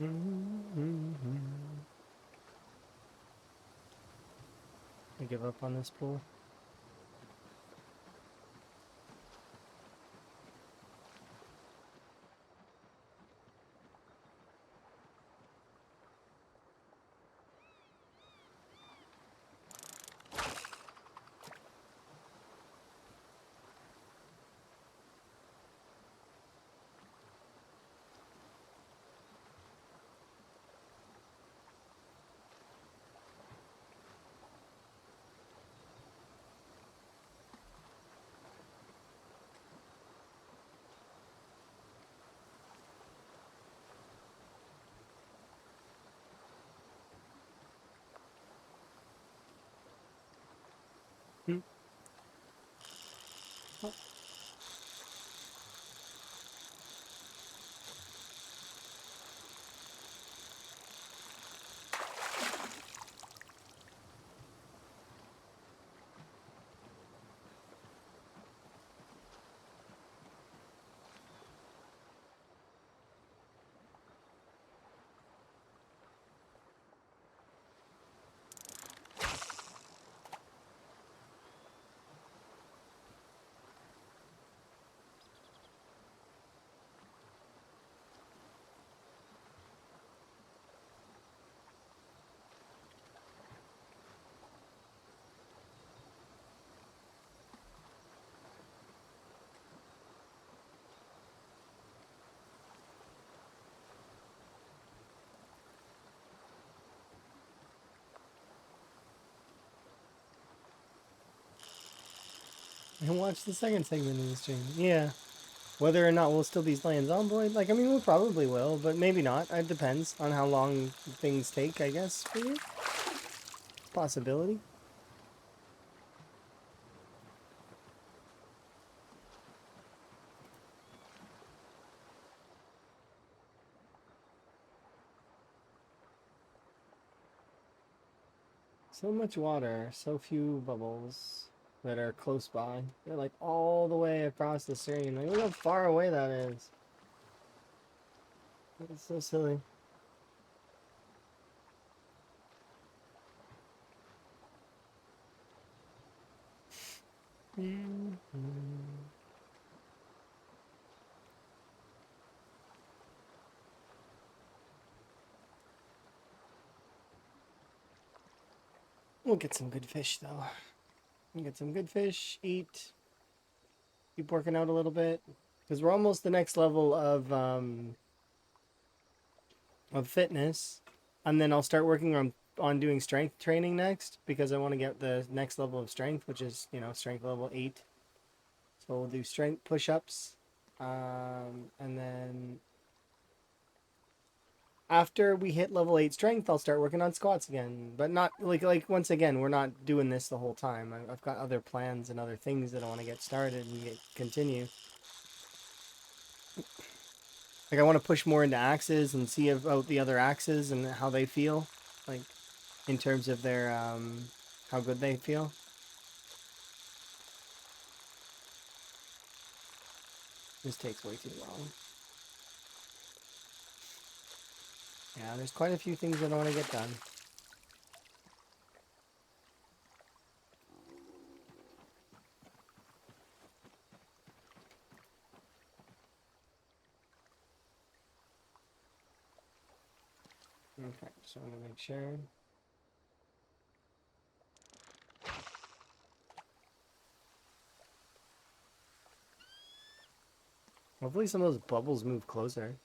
I give up on this pool. Hmm. And watch the second segment of the stream. Yeah. Whether or not we'll still be playing Zomboid, like, I mean, we probably will, but maybe not. It depends on how long things take, I guess, for you. Possibility. So much water, so few bubbles that are close by. They're like all the way across the stream. Like, look how far away that is. It's so silly. We'll get some good fish, though. We'll get some good fish, eat, keep working out a little bit. Because we're almost the next level of fitness. And then I'll start working on doing strength training next because I want to get the next level of strength, which is, strength level 8. So we'll do strength push-ups. And then after we hit level 8 strength, I'll start working on squats again. But not like once again, we're not doing this the whole time. I've got other plans and other things that I want to get started and continue. Like I want to push more into axes and see about the other axes and how they feel, like in terms of their how good they feel. This takes way too long. Yeah, there's quite a few things that I want to get done. Okay, so I'm gonna make sure. Hopefully some of those bubbles move closer.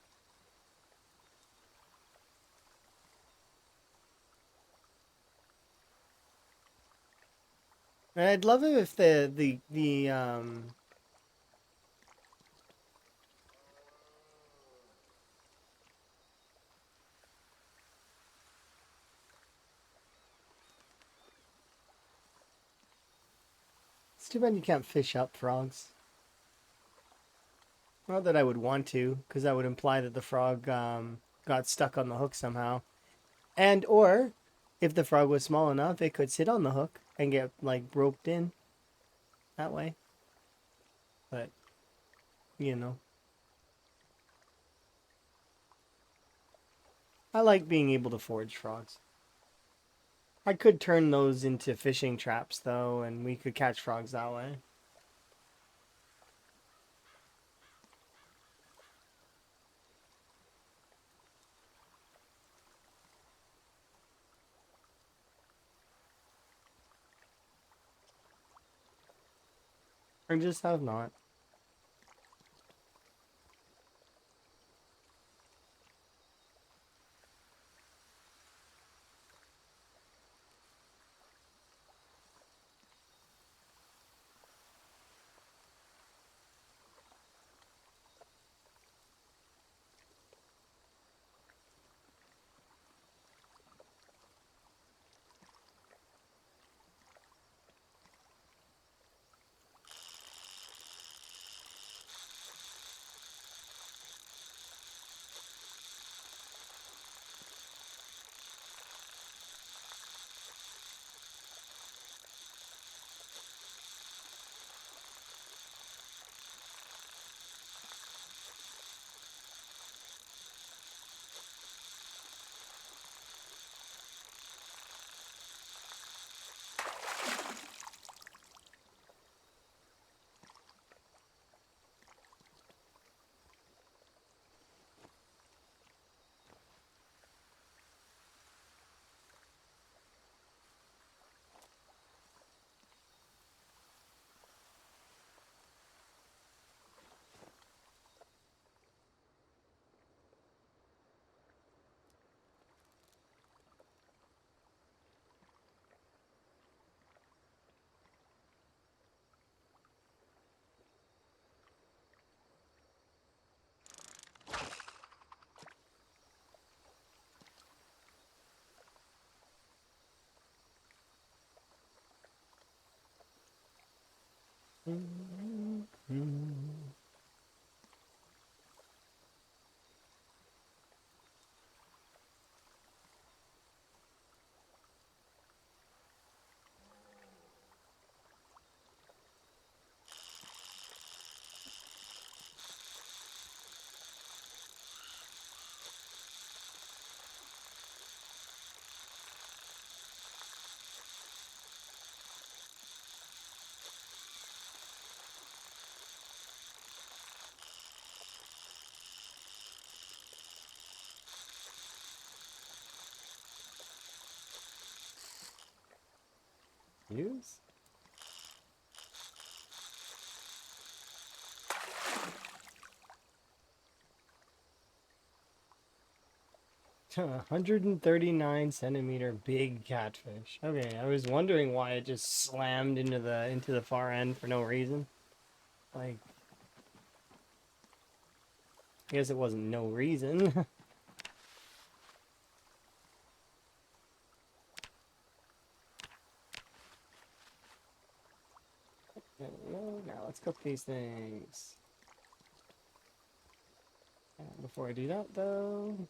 And I'd love it if the it's too bad you can't fish up frogs. Not that I would want to, because that would imply that the frog got stuck on the hook somehow. And or if the frog was small enough, it could sit on the hook and get like roped in that way. But you know, I like being able to forage frogs. I could turn those into fishing traps though, and we could catch frogs that way. Or just have not. Use? 139 centimeter big catfish. Okay, I was wondering why it just slammed into the far end for no reason. Like, I guess it wasn't no reason. There we go. Now let's cook these things. Before I do that, though,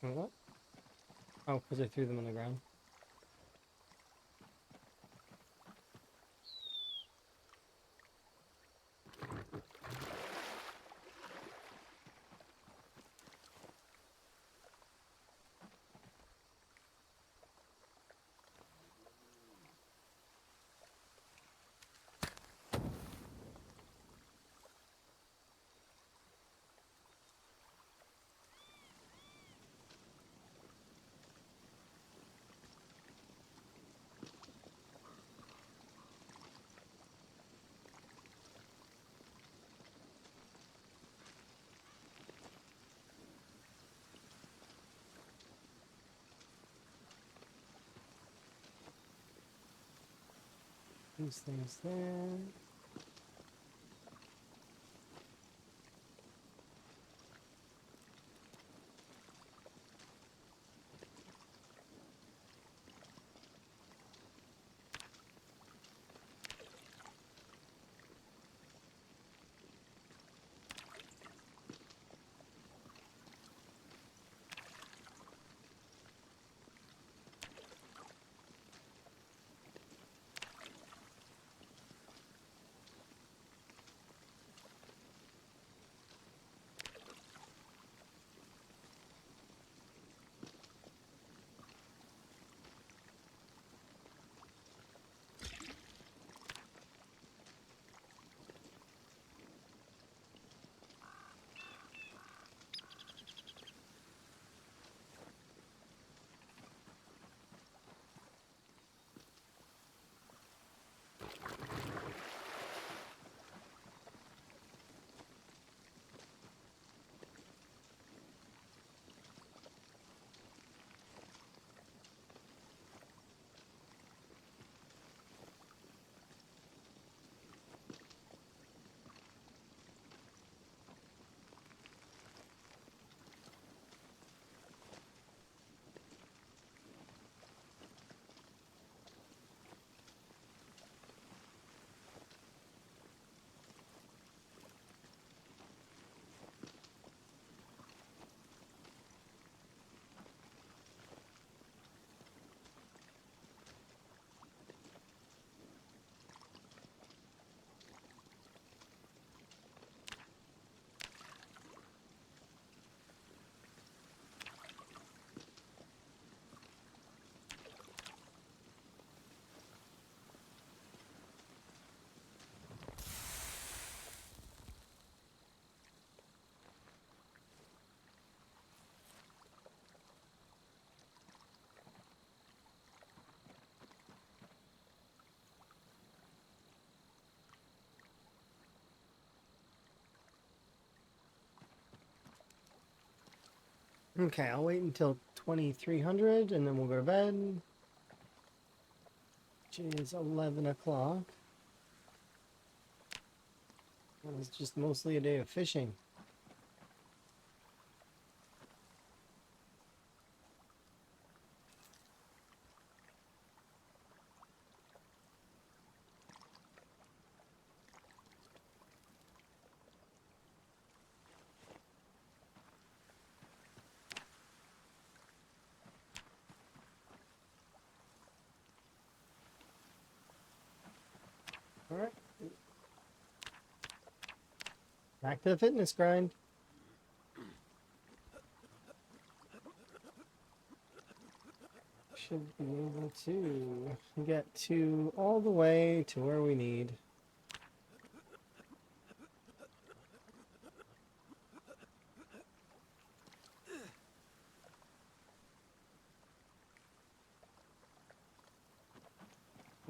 what? Oh, because I threw them on the ground. These things there. Okay, I'll wait until 2300 and then we'll go to bed. Which is 11 o'clock. It was just mostly a day of fishing. All right. Back to the fitness grind. Should be able to get to all the way to where we need.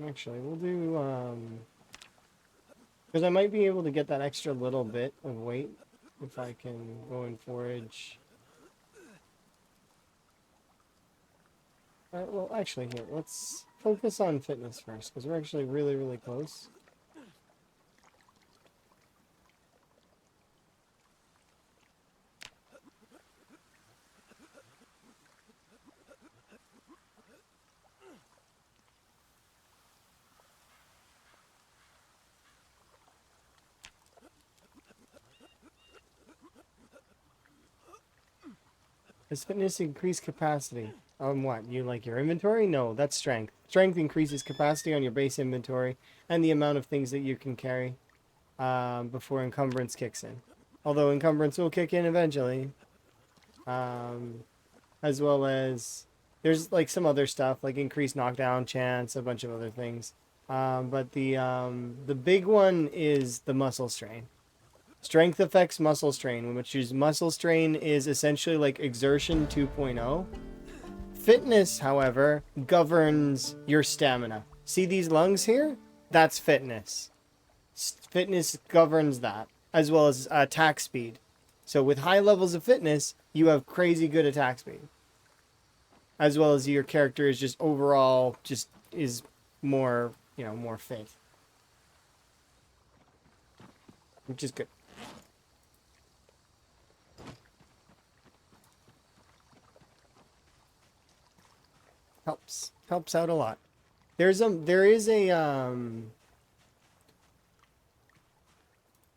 Actually, we'll do, because I might be able to get that extra little bit of weight if I can go and forage. Well, actually, here, let's focus on fitness first, because we're actually really, really close. Does fitness increase capacity? On what? You like your inventory? No, that's strength. Strength increases capacity on your base inventory and the amount of things that you can carry before encumbrance kicks in. Although encumbrance will kick in eventually. As well as there's like some other stuff like increased knockdown chance, a bunch of other things. But the big one is the muscle strain. Strength affects muscle strain, which is muscle strain is essentially like exertion 2.0. Fitness, however, governs your stamina. See these lungs here? That's fitness. Fitness governs that, as well as attack speed. So with high levels of fitness, you have crazy good attack speed. As well as your character is just overall just is more, more fit. Which is good. Helps out a lot. There is a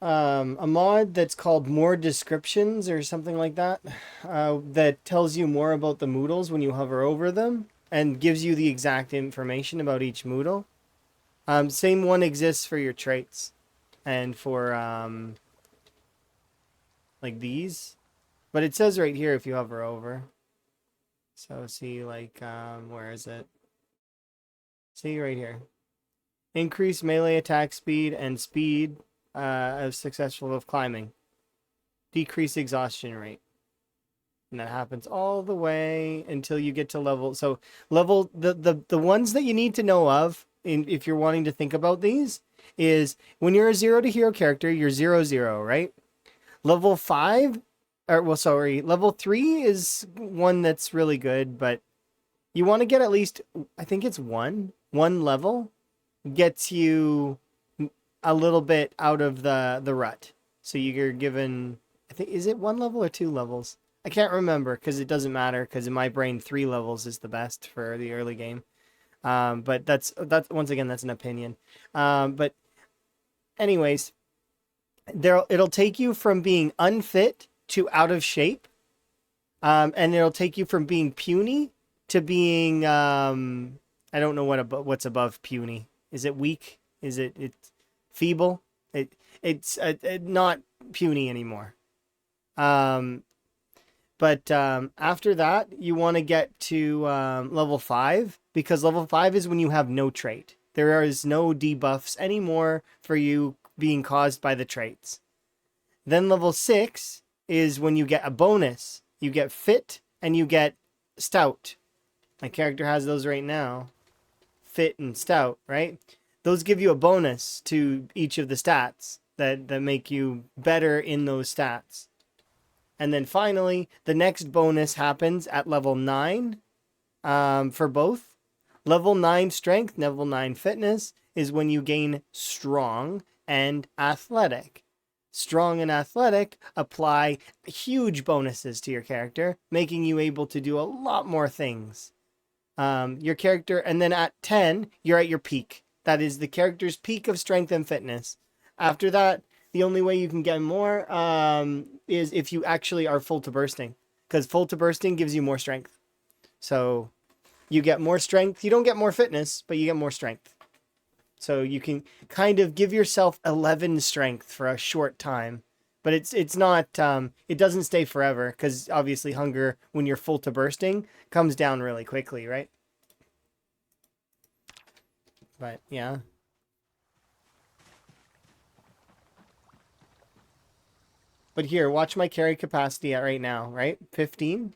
mod that's called More Descriptions or something like that, that tells you more about the Moodles when you hover over them and gives you the exact information about each Moodle. Same one exists for your traits and for like these, but it says right here if you hover over. So see, like, where is it? See right here. Increase melee attack speed and speed of successful of climbing. Decrease exhaustion rate. And that happens all the way until you get to level. So level the ones that you need to know of if you're wanting to think about these is when you're a 0 to hero character, you're 0-0, right? Level 5 level 3 is one that's really good, but you want to get at least, I think it's one level gets you a little bit out of the rut. So you're given, I think, is it 1 level or 2 levels? I can't remember because it doesn't matter because in my brain 3 levels is the best for the early game. But that's once again, that's an opinion. But anyways, it'll take you from being unfit to out of shape, and it'll take you from being puny to being I don't know what's above puny. Is it weak? Is it's feeble? It's not puny anymore. But after that, you want to get to level 5 because level 5 is when you have no trait. There is no debuffs anymore for you being caused by the traits. Then level 6 is when you get a bonus. You get fit and you get stout. My character has those right now. Fit and stout, right? Those give you a bonus to each of the stats that make you better in those stats. And then finally, the next bonus happens at level 9 for both. Level 9 strength, level 9 fitness is when you gain strong and athletic. Strong and athletic apply huge bonuses to your character, making you able to do a lot more things. Your character, and then at 10, you're at your peak. That is the character's peak of strength and fitness. After that, the only way you can get more is if you actually are full to bursting, because full to bursting gives you more strength. So you get more strength. You don't get more fitness, but you get more strength. So you can kind of give yourself 11 strength for a short time. But it's not, it doesn't stay forever, because obviously hunger, when you're full to bursting, comes down really quickly, right? But yeah. But here, watch my carry capacity at right now, right? 15.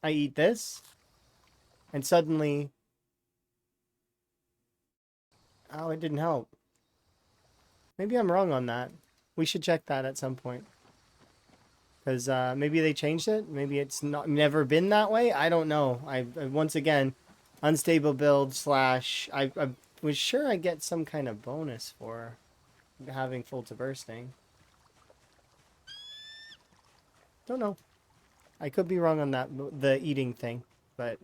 I eat this. And suddenly... Oh, it didn't help. Maybe I'm wrong on that. We should check that at some point. Because maybe they changed it. Maybe it's not never been that way. I don't know. I once again, unstable build slash... I was sure I get some kind of bonus for having full to bursting. Don't know. I could be wrong on that, the eating thing, but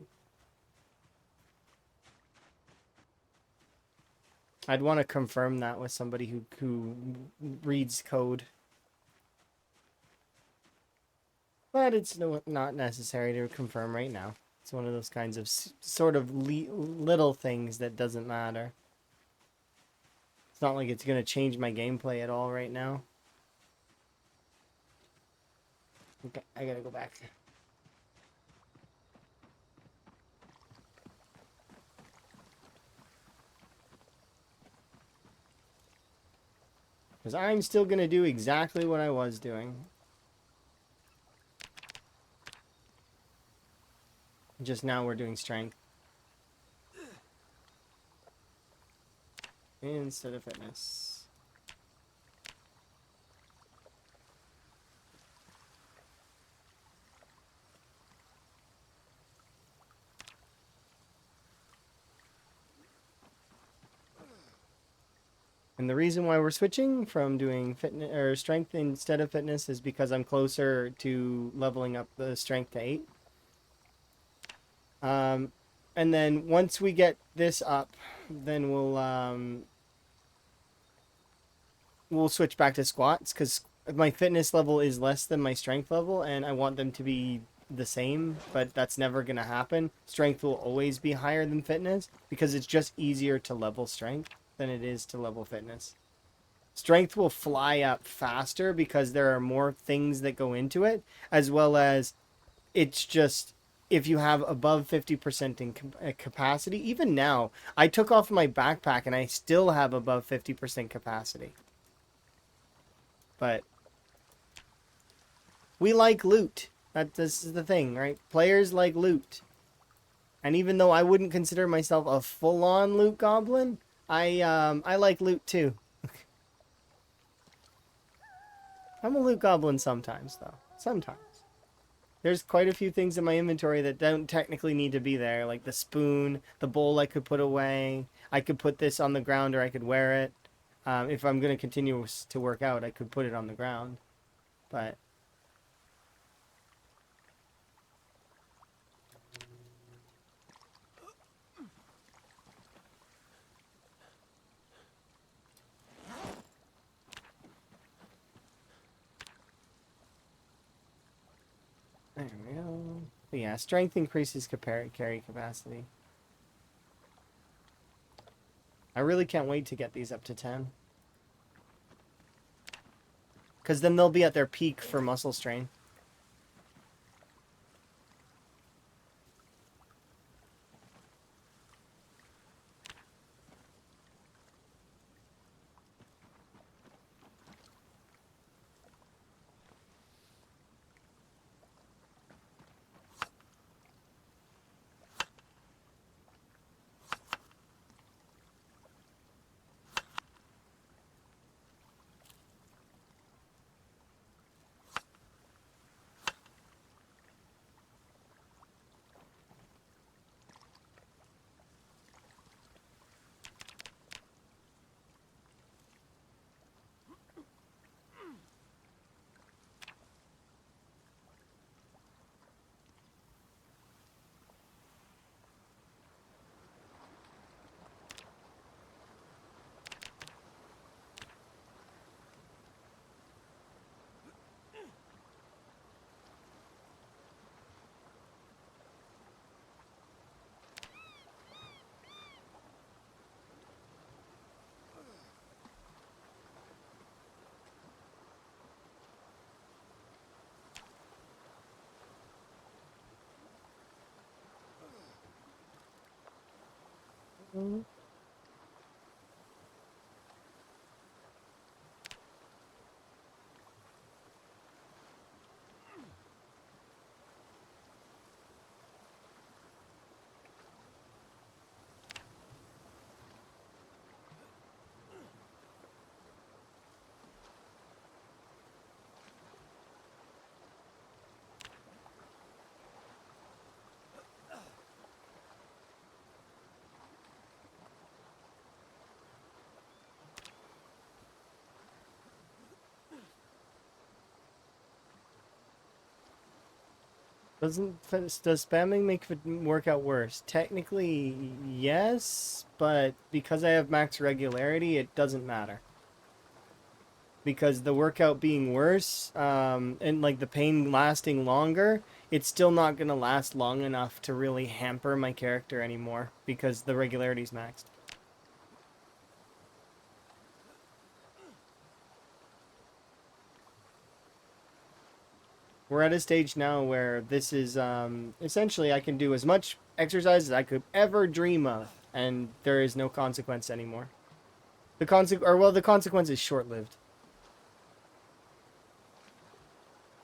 I'd want to confirm that with somebody who reads code. But it's not necessary to confirm right now. It's one of those kinds of sort of little things that doesn't matter. It's not like it's going to change my gameplay at all right now. Okay, I gotta go back. Because I'm still going to do exactly what I was doing. Just now we're doing strength. Instead of fitness. And the reason why we're switching from doing fitness or strength instead of fitness is because I'm closer to leveling up the strength to 8. And then once we get this up, then we'll switch back to squats, because my fitness level is less than my strength level, and I want them to be the same, but that's never going to happen. Strength will always be higher than fitness, because it's just easier to level strength than it is to level fitness. Strength will fly up faster because there are more things that go into it, as well as it's just, if you have above 50% in capacity, even now, I took off my backpack and I still have above 50% capacity. But we like loot. This is the thing, right? Players like loot. And even though I wouldn't consider myself a full-on loot goblin, I like loot too. I'm a loot goblin sometimes, though. Sometimes. There's quite a few things in my inventory that don't technically need to be there, like the spoon, the bowl I could put away. I could put this on the ground, or I could wear it. If I'm going to continue to work out, I could put it on the ground. But there we go. But yeah, strength increases carry capacity. I really can't wait to get these up to 10. Because then they'll be at their peak for muscle strain. Does spamming make it work out worse? Technically, yes, but because I have max regularity, it doesn't matter. Because the workout being worse, and like the pain lasting longer, it's still not gonna last long enough to really hamper my character anymore because the regularity's maxed. We're at a stage now where this is essentially I can do as much exercise as I could ever dream of, and there is no consequence anymore. The consequence is short-lived.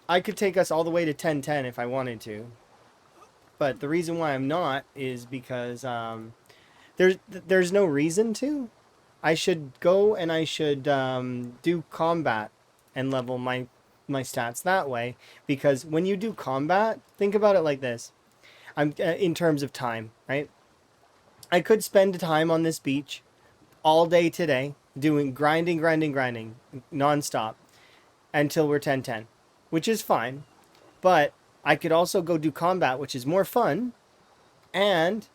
I could take us all the way to 10-10 if I wanted to, but the reason why I'm not is because there's no reason to. I should go and I should do combat and level my stats that way, because when you do combat, think about it like this. I'm in terms of time, right? I could spend time on this beach all day today doing grinding nonstop until we're 10-10, which is fine. But I could also go do combat, which is more fun, and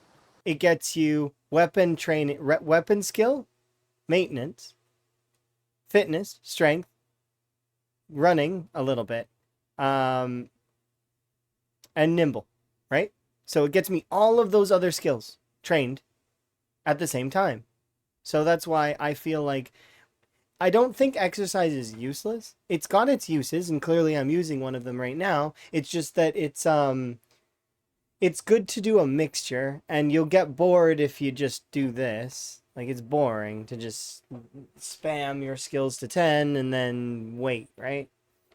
it gets you weapon training, weapon skill, maintenance, fitness, strength, running a little bit, and nimble, right? So it gets me all of those other skills trained at the same time. So that's why I feel like I don't think exercise is useless. It's got its uses, and clearly I'm using one of them right now. It's just that it's good to do a mixture, and you'll get bored if you just do this. Like, it's boring to just spam your skills to 10 and then wait, right?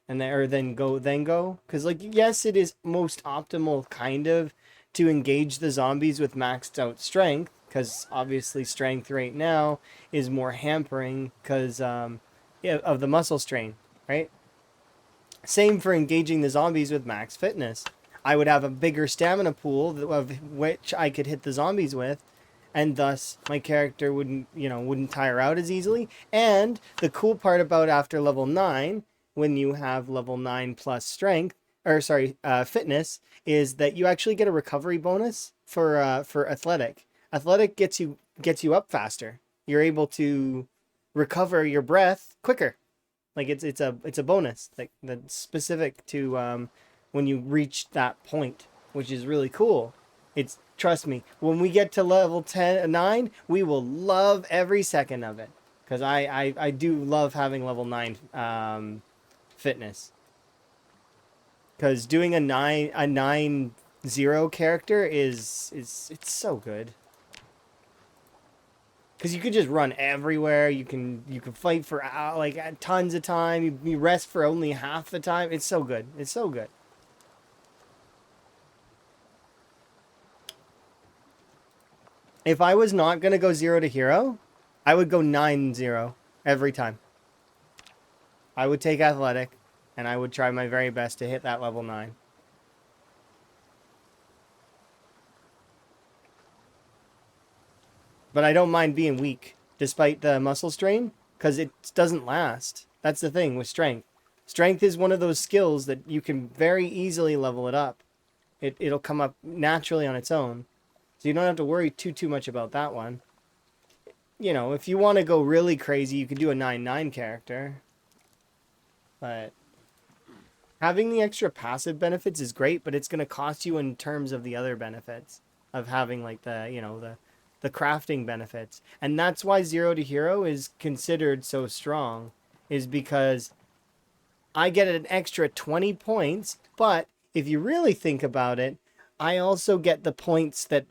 And then or then go. Because, like, yes, it is most optimal kind of to engage the zombies with maxed out strength, because obviously strength right now is more hampering because yeah, of the muscle strain, right? Same for engaging the zombies with max fitness. I would have a bigger stamina pool of which I could hit the zombies with, and thus my character wouldn't tire out as easily. And the cool part about after level 9, when you have level 9 plus strength, or sorry, fitness, is that you actually get a recovery bonus for athletic. Athletic gets you up faster. You're able to recover your breath quicker. Like it's a bonus that's specific to when you reach that point, which is really cool. It's trust me, when we get to level 9, we will love every second of it, because I do love having level 9 fitness. Because doing a 9-0 character is it's so good. Because you could just run everywhere. You can fight for like tons of time. You rest for only half the time. It's so good. It's so good. If I was not gonna go 0 to hero, I would go 9-0 every time. I would take athletic, and I would try my very best to hit that level 9. But I don't mind being weak, despite the muscle strain, because it doesn't last. That's the thing with strength. Strength is one of those skills that you can very easily level it up. It'll come up naturally on its own. So you don't have to worry too much about that one. If you want to go really crazy, you could do a 9-9 character. But having the extra passive benefits is great, but it's going to cost you in terms of the other benefits of having like the crafting benefits. And that's why 0 to hero is considered so strong, is because I get an extra 20 points, but if you really think about it, I also get the points that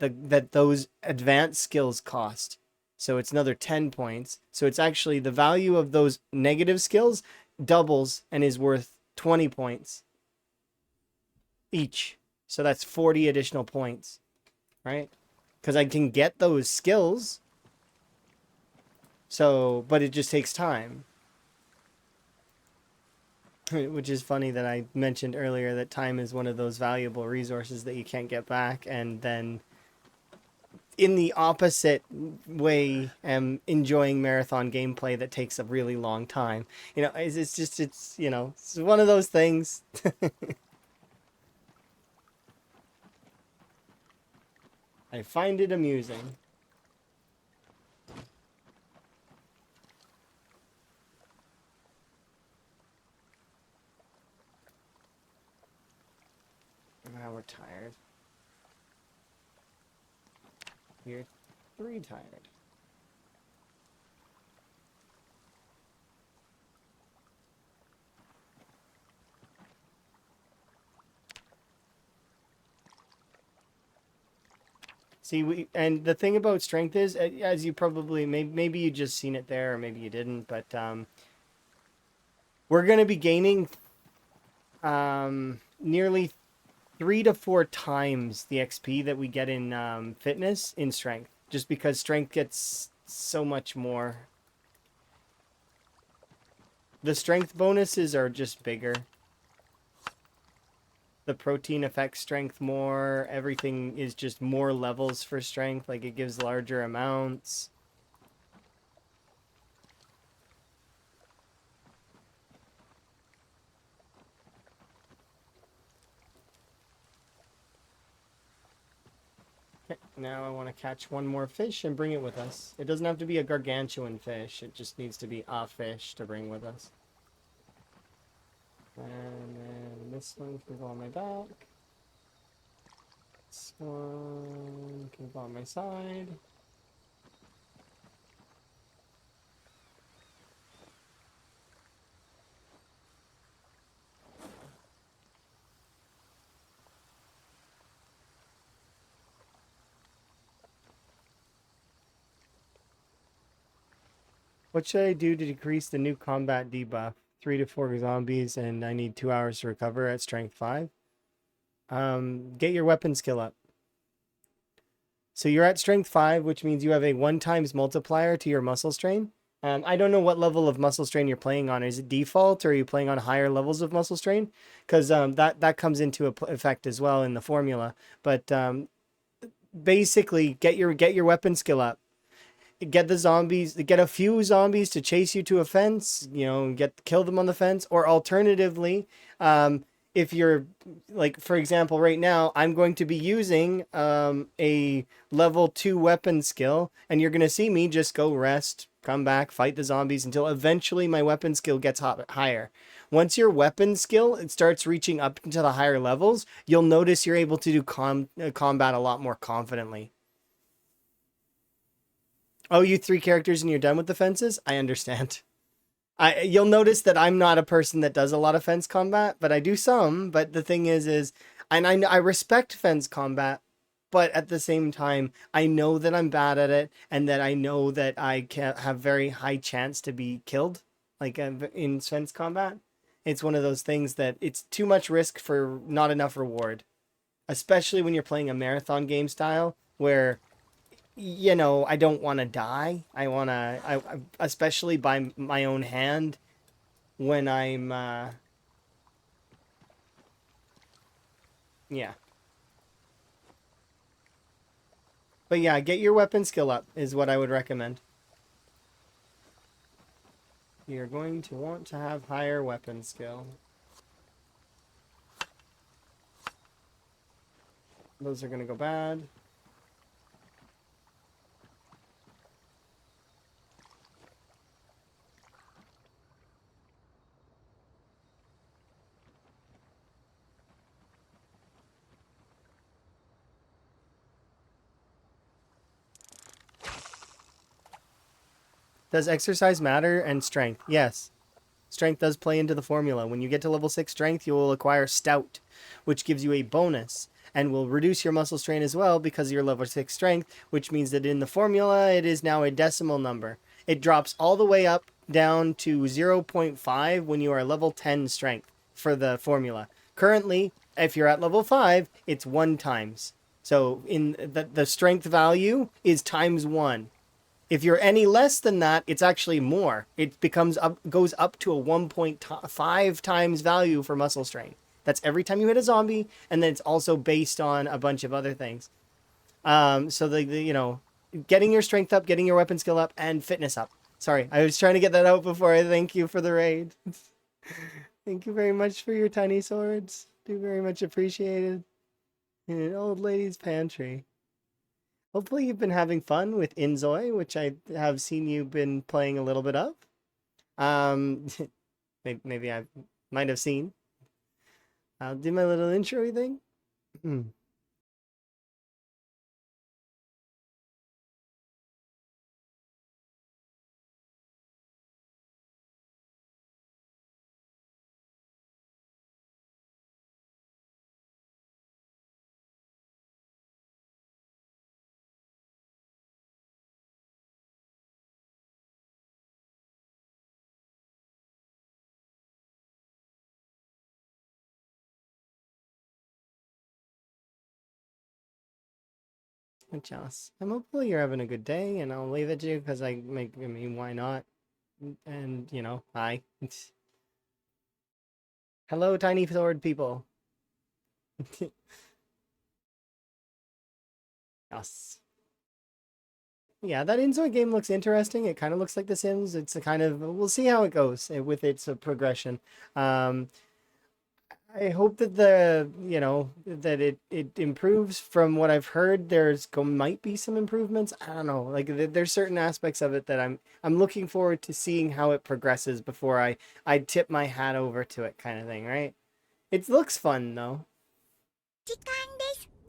those advanced skills cost. So it's another 10 points. So it's actually the value of those negative skills doubles and is worth 20 points each. So that's 40 additional points, right? Because I can get those skills. So, but it just takes time. Which is funny that I mentioned earlier that time is one of those valuable resources that you can't get back, and then in the opposite way am enjoying marathon gameplay that takes a really long time. It's just it's it's one of those things. I find it amusing. Now we're tired. You're 3 tired. See, and the thing about strength is, as you probably maybe you just seen it there, or maybe you didn't, but we're gonna be gaining nearly 3 to 4 times the XP that we get in fitness in strength, just because strength gets so much more. The strength bonuses are just bigger. The protein affects strength more. Everything is just more levels for strength. Like, it gives larger amounts. Okay, now I want to catch one more fish and bring it with us. It doesn't have to be a gargantuan fish. It just needs to be a fish to bring with us. And then this one can go on my back. This one can go on my side. What should I do to decrease the new combat debuff? 3 to 4 zombies, and I need 2 hours to recover at strength 5. Get your weapon skill up. So you're at strength 5, which means you have a 1 times multiplier to your muscle strain. I don't know what level of muscle strain you're playing on. Is it default, or are you playing on higher levels of muscle strain? Because that comes into effect as well in the formula. But basically, get your weapon skill up. Get a few zombies to chase you to a fence, kill them on the fence, or alternatively, if you're, like, for example, right now, I'm going to be using a level 2 weapon skill, and you're going to see me just go rest, come back, fight the zombies until eventually my weapon skill gets higher. Once your weapon skill starts reaching up into the higher levels, you'll notice you're able to do combat a lot more confidently. Oh, you 3 characters and you're done with the fences? I understand. You'll notice that I'm not a person that does a lot of fence combat, but I do some. But the thing is, and I respect fence combat, but at the same time, I know that I'm bad at it, and that I know that I can have very high chance to be killed, like in fence combat. It's one of those things that it's too much risk for not enough reward, especially when you're playing a marathon game style where I don't want to die. Especially by my own hand when I'm, yeah. But yeah, get your weapon skill up is what I would recommend. You're going to want to have higher weapon skill. Those are going to go bad. Does exercise matter and strength? Yes. Strength does play into the formula. When you get to level 6 strength, you will acquire stout, which gives you a bonus. and will reduce your muscle strain as well because of your level 6 strength, which means that in the formula it is now a decimal number. It drops all the way up down to 0.5 when you are level 10 strength for the formula. Currently, if you're at level 5, it's 1 times. So in the strength value is times 1. If you're any less than that, it's actually more. It goes up to a 1.5 times value for muscle strain. That's every time you hit a zombie, and then it's also based on a bunch of other things. So getting your strength up, getting your weapon skill up, and fitness up. Sorry, I was trying to get that out before I thank you for the raid. Thank you very much for your tiny swords. Do very much appreciated. In an old lady's pantry. Hopefully you've been having fun with Inzoi, which I have seen you've been playing a little bit of. Um, maybe I might have seen. I'll do my little intro thing. Just, I'm hopefully you're having a good day, and I'll leave it to you because I mean, why not? And hi. Hello, tiny sword people. Yes. Yeah, that Inzoi game looks interesting. It kind of looks like The Sims. It's a kind of, we'll see how it goes with its progression. Um, I hope that that it improves. From what I've heard, might be some improvements. I don't know. Like there's certain aspects of it that I'm looking forward to seeing how it progresses before I tip my hat over to it, kind of thing, right? It looks fun though.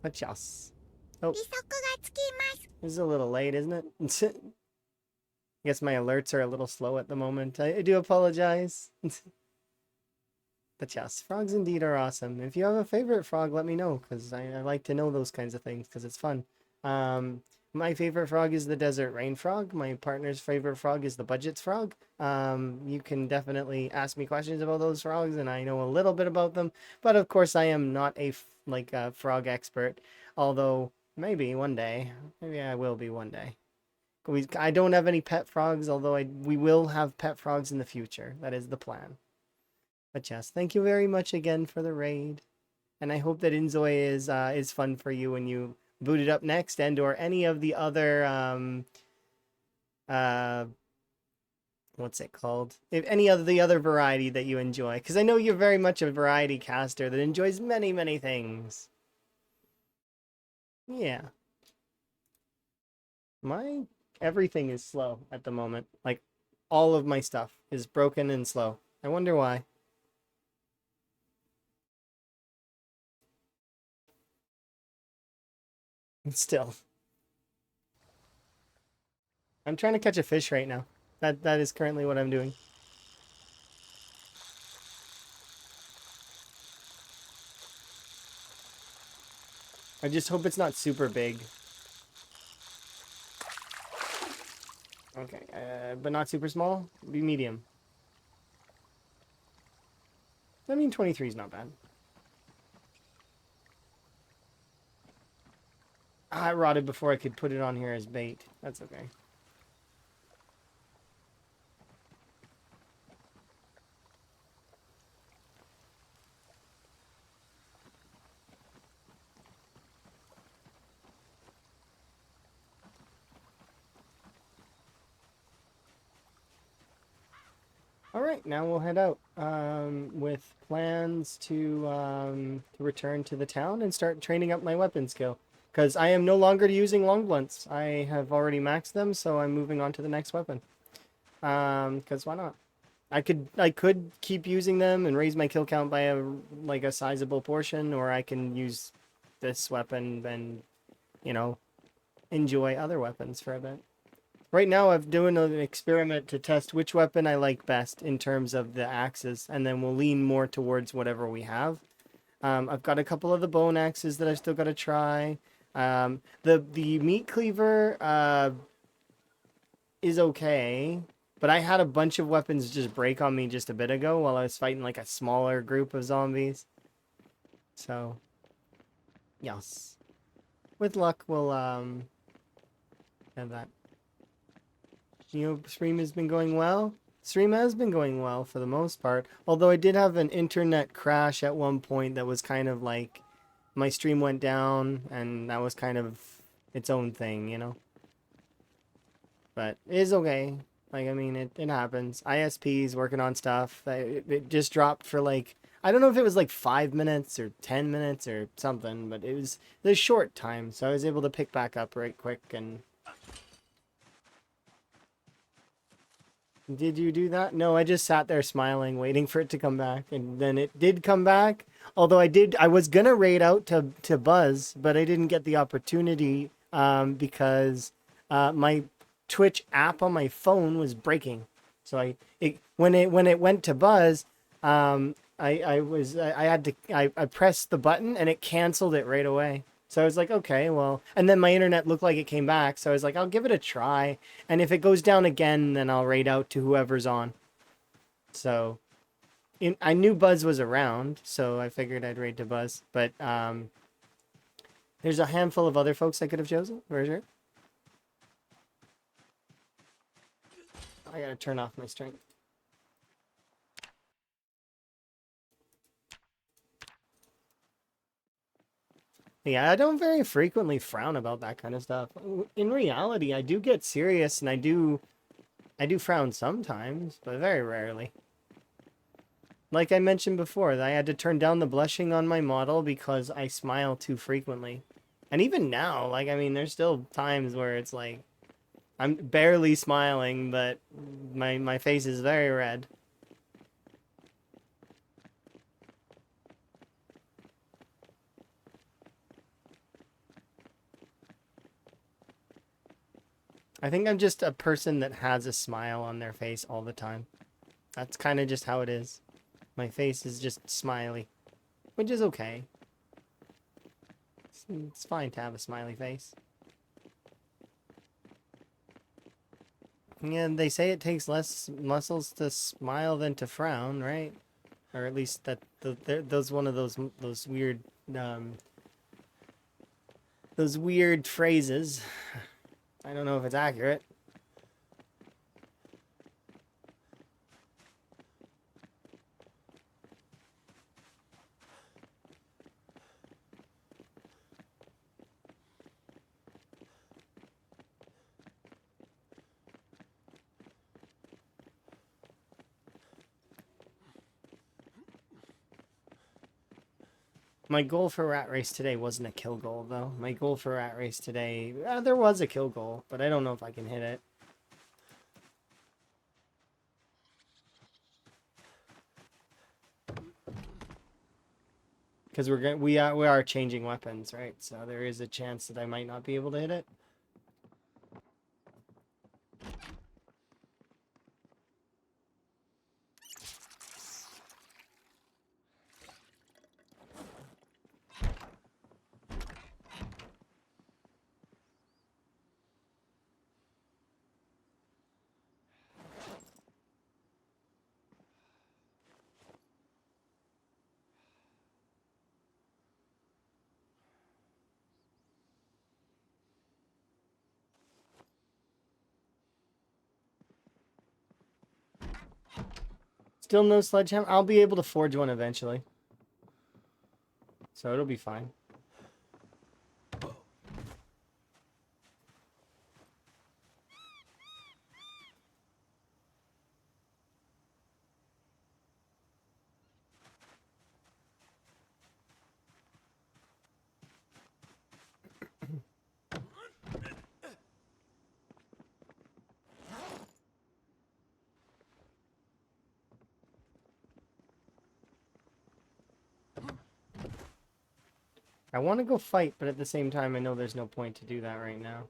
What else? Oh, this is a little late, isn't it? I guess my alerts are a little slow at the moment. I do apologize. But yes, frogs indeed are awesome. If you have a favorite frog, let me know, because I like to know those kinds of things, because it's fun. My favorite frog is the desert rain frog. My partner's favorite frog is the budget's frog. You can definitely ask me questions about those frogs, and I know a little bit about them. But of course, I am not a frog expert, although maybe one day. Maybe I will be one day. I don't have any pet frogs, although we will have pet frogs in the future. That is the plan. But yes, thank you very much again for the raid, and I hope that Inzoi is fun for you when you boot it up next, and or any of the other uh what's it called? If any of the other variety that you enjoy, because I know you're very much a variety caster that enjoys many things. Yeah, my everything is slow at the moment. Like all of my stuff is broken and slow. I wonder why. Still, I'm trying to catch a fish right now. That is currently what I'm doing. I just hope it's not super big. Okay, but not super small. Be medium. I mean, 23 is not bad. Ah, it rotted before I could put it on here as bait. That's okay. All right, now we'll head out with plans to return to the town and start training up my weapon skill. Because I am no longer using long blunts. I have already maxed them, so I'm moving on to the next weapon. Because why not? I could keep using them and raise my kill count by a sizable portion, or I can use this weapon and enjoy other weapons for a bit. Right now, I'm doing an experiment to test which weapon I like best in terms of the axes, and then we'll lean more towards whatever we have. I've got a couple of the bone axes that I've still got to try. The meat cleaver is okay, but I had a bunch of weapons just break on me just a bit ago while I was fighting like a smaller group of zombies. So, yes. With luck, we'll have that. Stream has been going well. Stream has been going well for the most part. Although I did have an internet crash at one point that was kind of like my stream went down and that was kind of its own thing, you know. But it is okay. Like, I mean, it happens. ISP's working on stuff. It just dropped for like, I don't know if it was like 5 minutes or 10 minutes or something, but it was a short time. So I was able to pick back up right quick. And did you do that? No, I just sat there smiling, waiting for it to come back. And then it did come back. Although I was going to raid out to Buzz, but I didn't get the opportunity because my Twitch app on my phone was breaking. So when it went to Buzz, I pressed the button and it canceled it right away. So I was like, okay, well, and then my internet looked like it came back. So I was like, I'll give it a try. And if it goes down again, then I'll raid out to whoever's on. So I knew Buzz was around, so I figured I'd raid to Buzz. But there's a handful of other folks I could have chosen, for sure. I gotta turn off my strength. Yeah, I don't very frequently frown about that kind of stuff. In reality, I do get serious and I do frown sometimes, but very rarely. Like I mentioned before, I had to turn down the blushing on my model because I smile too frequently. And even now, like, I mean, there's still times where it's like, I'm barely smiling, but my face is very red. I think I'm just a person that has a smile on their face all the time. That's kind of just how it is. My face is just smiley, which is okay. It's fine to have a smiley face. Yeah, they say it takes less muscles to smile than to frown, right? Or at least that those one of those weird phrases. I don't know if it's accurate. My goal for Rat Race today wasn't a kill goal, though. My goal for Rat Race today, there was a kill goal, but I don't know if I can hit it. Because we are changing weapons, right? So there is a chance that I might not be able to hit it. Still no sledgehammer. I'll be able to forge one eventually. So it'll be fine. I want to go fight, but at the same time, I know there's no point to do that right now.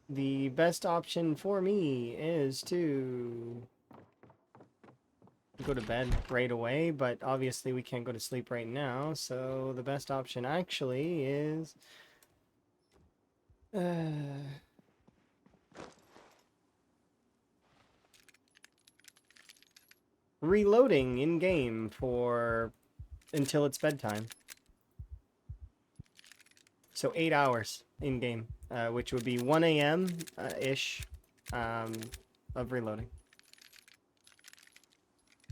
The best option for me is to go to bed right away, but obviously we can't go to sleep right now, so the best option actually is reloading in game for until it's bedtime. So 8 hours in game, which would be 1 a.m. Ish of reloading.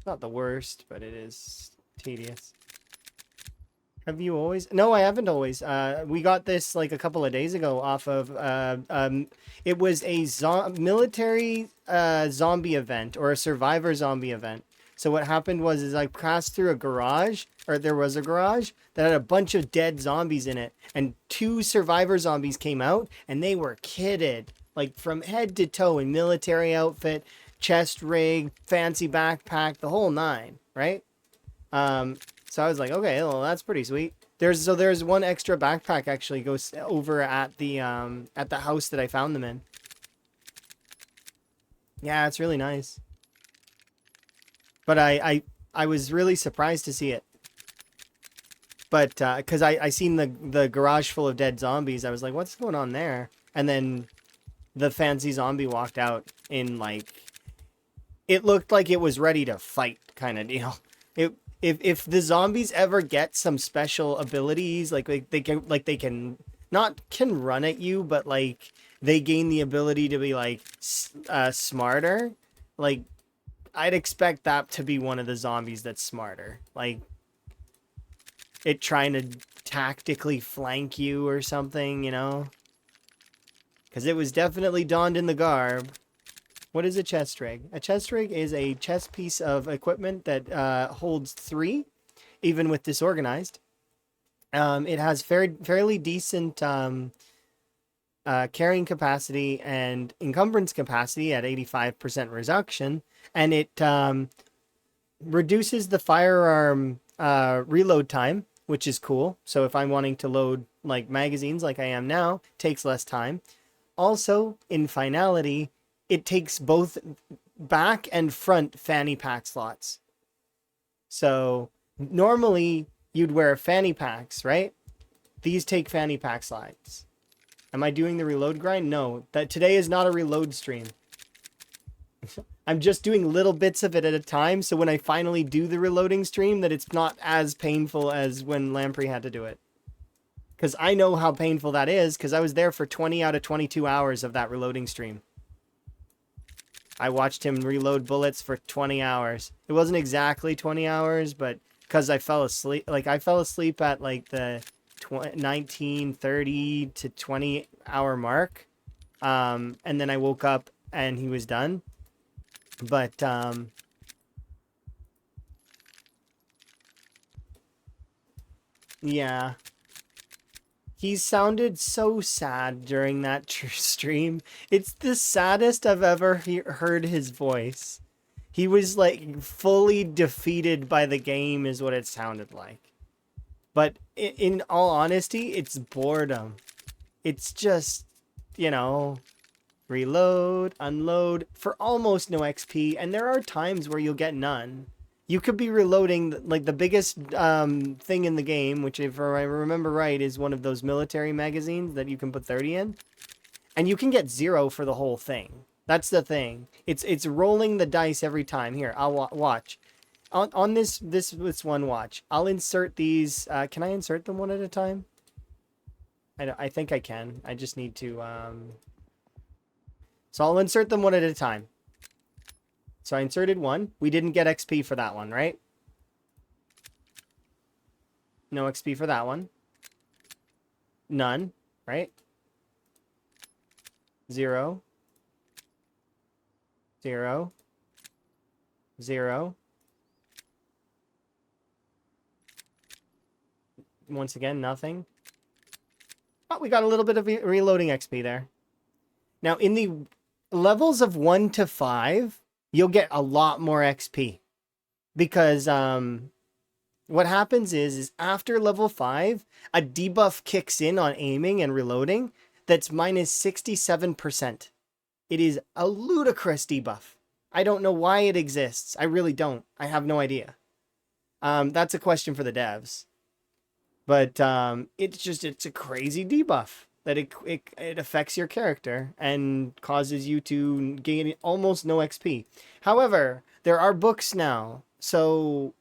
Not the worst, but it is tedious. Have you always? No, I haven't always. We got this like a couple of days ago off of it was a military zombie event or a survivor zombie event. So what happened was is I passed through a garage, or there was a garage that had a bunch of dead zombies in it, and 2 survivor zombies came out, and they were kitted like from head to toe in military outfit, chest rig, fancy backpack, the whole nine, right? So I was like, okay, well, that's pretty sweet. There's one extra backpack actually goes over at the house that I found them in. Yeah, it's really nice. But I was really surprised to see it. But because I seen the garage full of dead zombies, I was like, what's going on there? And then the fancy zombie walked out in like, it looked like it was ready to fight kind of deal. If the zombies ever get some special abilities, like they can not can run at you, but like they gain the ability to be like smarter, like I'd expect that to be one of the zombies that's smarter, like it trying to tactically flank you or something, you know? Because it was definitely donned in the garb. What is a chest rig? A chest rig is a chest piece of equipment that holds 3, even with disorganized. It has fairly decent carrying capacity and encumbrance capacity at 85% reduction, and it reduces the firearm reload time, which is cool. So if I'm wanting to load like magazines like I am now, takes less time. Also, in finality, it takes both back and front fanny pack slots. So normally you'd wear fanny packs, right? These take fanny pack slots. Am I doing the reload grind? No, that today is not a reload stream. I'm just doing little bits of it at a time, so when I finally do the reloading stream, that it's not as painful as when Lamprey had to do it. Because I know how painful that is, because I was there for 20 out of 22 hours of that reloading stream. I watched him reload bullets for 20 hours. It wasn't exactly 20 hours, but because I fell asleep, like I fell asleep at like the 19, 30 to 20 hour mark. And then I woke up and he was done. But, yeah. He sounded so sad during that stream. It's the saddest I've ever heard his voice. He was like fully defeated by the game is what it sounded like. But in all honesty, it's boredom. It's just, you know, reload, unload for almost no XP. And there are times where you'll get none. You could be reloading, like the biggest thing in the game, which if I remember right, is one of those military magazines that you can put 30 in. And you can get 0 for the whole thing. That's the thing. It's rolling the dice every time. Here, I'll watch. On this one watch, I'll insert these. Can I insert them one at a time? I think I can. I just need to... So I'll insert them one at a time. So I inserted one. We didn't get XP for that one, right? No XP for that one. None, right? 0. 0. 0. Once again, nothing. Oh, we got a little bit of reloading XP there. Now, in the levels of 1 to 5... you'll get a lot more XP because what happens is after level 5, a debuff kicks in on aiming and reloading that's minus 67%. It is a ludicrous debuff. I don't know why it exists. I really don't. I have no idea. That's a question for the devs. But it's a crazy debuff that it affects your character and causes you to gain almost no XP. However, there are books now, so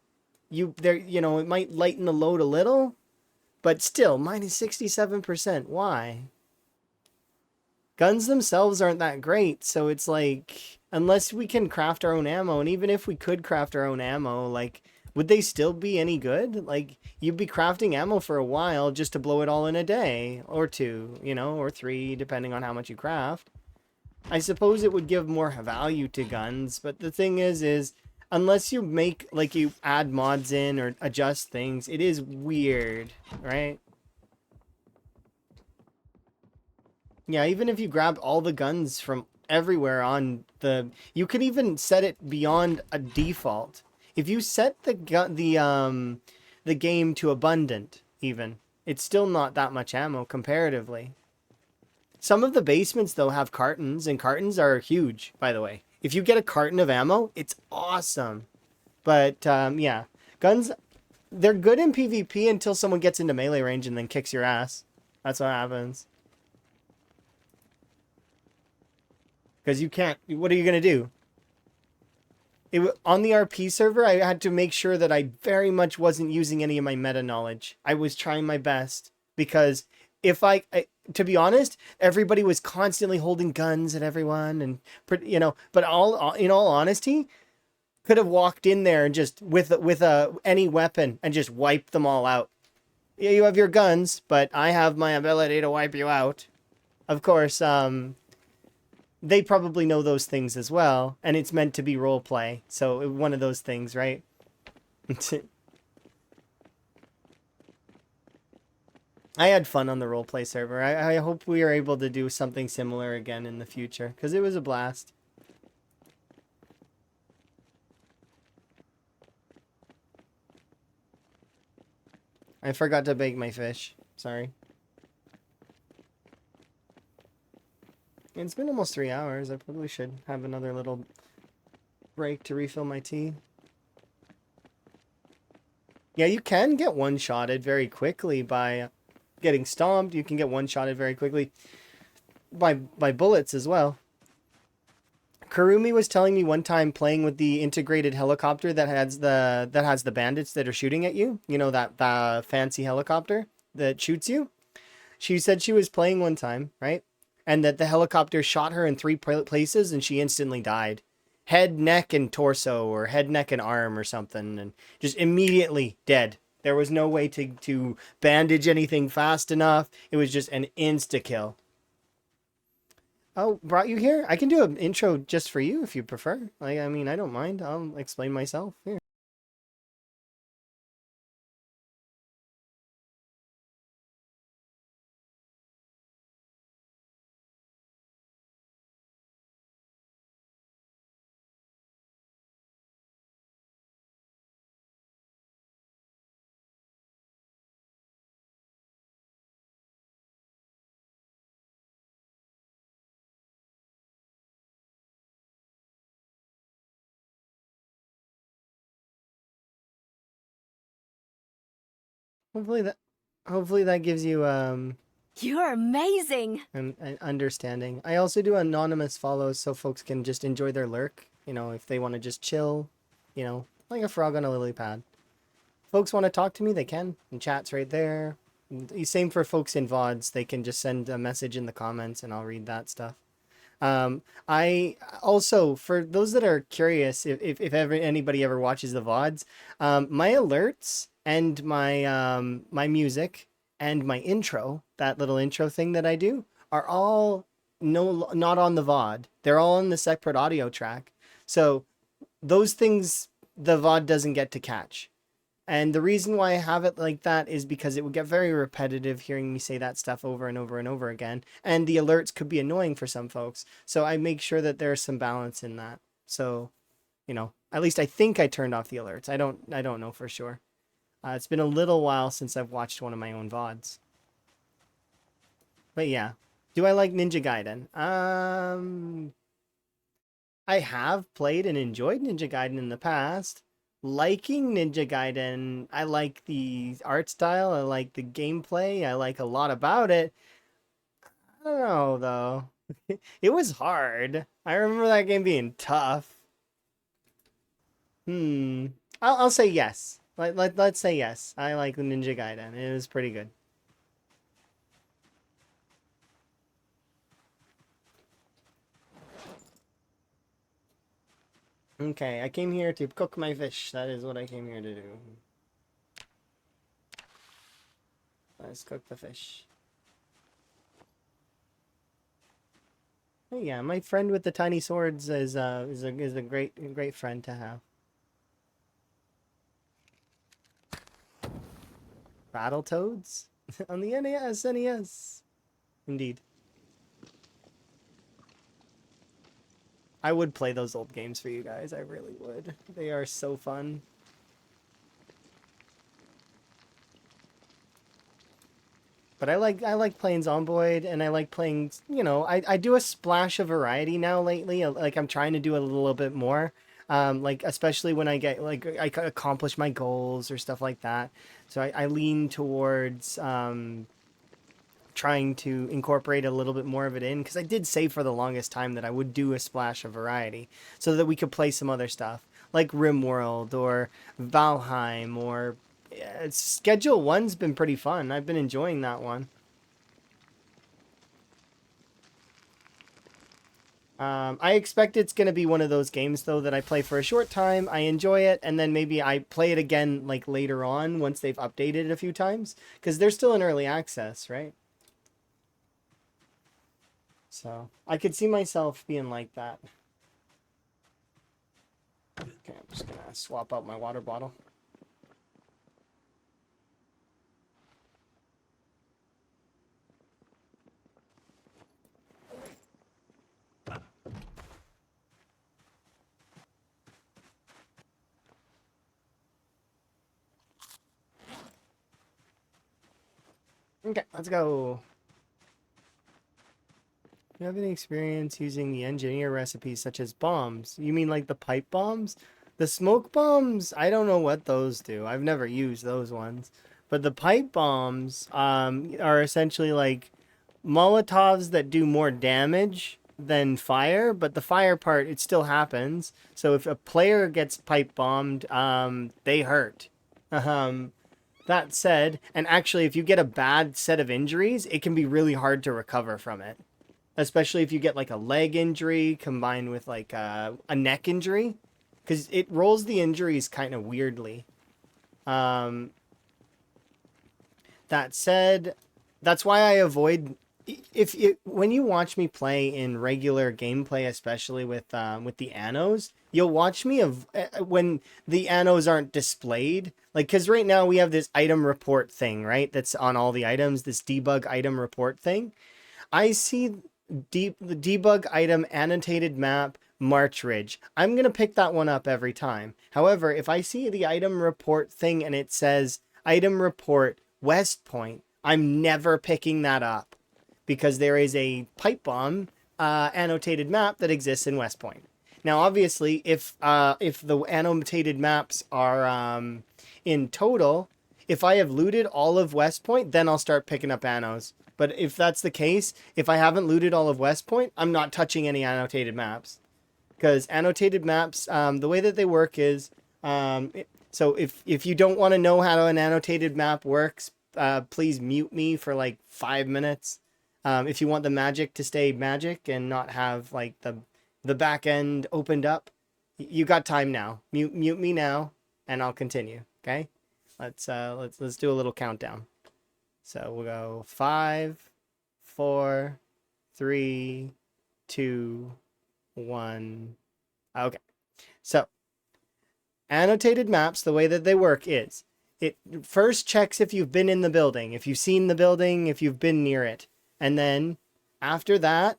it might lighten the load a little, but still minus 67%. Why? Guns themselves aren't that great, so it's like unless we can craft our own ammo, and even if we could craft our own ammo, like would they still be any good? Like you'd be crafting ammo for a while just to blow it all in a day or two, or three, depending on how much you craft. I suppose it would give more value to guns, but the thing is unless you make like you add mods in or adjust things, it is weird, right? Yeah, even if you grab all the guns from everywhere on you could even set it beyond a default. If you set the game to abundant, even, it's still not that much ammo comparatively. Some of the basements though have cartons, and cartons are huge, by the way. If you get a carton of ammo, it's awesome. But yeah, guns, they're good in PvP until someone gets into melee range and then kicks your ass. That's what happens. Because you can't. What are you gonna do? On the RP server, I had to make sure that I very much wasn't using any of my meta knowledge. I was trying my best because if to be honest, everybody was constantly holding guns at everyone, and But in all honesty, could have walked in there and just with any weapon and just wiped them all out. Yeah, you have your guns, but I have my ability to wipe you out. Of course, they probably know those things as well, and it's meant to be role play. So one of those things, right? I had fun on the roleplay server. I hope we are able to do something similar again in the future, because it was a blast. I forgot to bake my fish. Sorry. It's been almost 3 hours. I probably should have another little break to refill my tea. Yeah, you can get one-shotted very quickly by getting stomped. You can get one-shotted very quickly by bullets as well. Karumi was telling me one time playing with the integrated helicopter that has the bandits that are shooting at you. You know, that fancy helicopter that shoots you. She said she was playing one time, right? And that the helicopter shot her in 3 places and she instantly died. Head, neck, and torso, or head, neck, and arm, or something, and just immediately dead. There was no way to bandage anything fast enough. It was just an insta-kill. Oh, brought you here? I can do an intro just for you if you prefer. Like, I mean, I don't mind. I'll explain myself here. Hopefully that, hopefully that gives you You're amazing. an understanding. I also do anonymous follows so folks can just enjoy their lurk. If they want to just chill, like a frog on a lily pad. Folks want to talk to me, they can. And chat's right there. Same for folks in VODs. They can just send a message in the comments and I'll read that stuff. I also, for those that are curious, if ever anybody ever watches the VODs, my alerts and my music and my intro, that little intro thing that I do, are all not on the VOD. They're all on the separate audio track. So those things the VOD doesn't get to catch. And the reason why I have it like that is because it would get very repetitive hearing me say that stuff over and over and over again. And the alerts could be annoying for some folks. So I make sure that there's some balance in that. So, at least I think I turned off the alerts. I don't know for sure. It's been a little while since I've watched one of my own VODs. But yeah. Do I like Ninja Gaiden? I have played and enjoyed Ninja Gaiden in the past. Liking Ninja Gaiden, I like the art style, I like the gameplay, I like a lot about it. I don't know though. It was hard. I remember that game being tough. Hmm. I'll say yes. Let's say yes. I like the Ninja Gaiden. It was pretty good. Okay, I came here to cook my fish. That is what I came here to do. Let's cook the fish. Oh, yeah, my friend with the tiny swords is a great friend to have. Battletoads on the NES. Indeed. I would play those old games for you guys. I really would. They are so fun. But I like playing Zomboid, and I like playing, I do a splash of variety now lately. Like I'm trying to do a little bit more. Like especially when I get like accomplish my goals or stuff like that. So I lean towards trying to incorporate a little bit more of it in, because I did say for the longest time that I would do a splash of variety so that we could play some other stuff like RimWorld or Valheim or Schedule One's been pretty fun. I've been enjoying that one. I expect it's going to be one of those games though that I play for a short time, I enjoy it, and then maybe I play it again like later on once they've updated it a few times, because they're still in early access, right? So I could see myself being like that. Okay, I'm just gonna swap out my water bottle. Okay, let's go. You have any experience using the engineer recipes such as bombs? You mean like the pipe bombs? The smoke bombs? I don't know what those do. I've never used those ones. But the pipe bombs are essentially like Molotovs that do more damage than fire, but the fire part, it still happens. So if a player gets pipe bombed, they hurt. Um, that said, and actually, if you get a bad set of injuries, it can be really hard to recover from it, especially if you get like a leg injury combined with like a neck injury, because it rolls the injuries kind of weirdly. Um, that said, that's why I avoid, if it, when you watch me play in regular gameplay, especially with the anos, you'll watch me of when the anos aren't displayed, like because right now we have this item report thing, right? That's on all the items, this debug item report thing. I see the debug item annotated map March Ridge. I'm going to pick that one up every time. However, if I see the item report thing and it says item report West Point, I'm never picking that up because there is a pipe bomb annotated map that exists in West Point. Now, obviously, if the annotated maps are in total, if I have looted all of West Point, then I'll start picking up annos. But if that's the case, if I haven't looted all of West Point, I'm not touching any annotated maps. Because annotated maps, the way that they work is, so if you don't want to know how an annotated map works, please mute me for like 5 minutes. If you want the magic to stay magic and not have like the back end opened up, you got time now. Mute me now, and I'll continue. Okay, let's do a little countdown. So we'll go 5, 4, 3, 2, 1. Okay. So annotated maps, the way that they work is it first checks if you've been in the building, if you've seen the building, if you've been near it. And then after that,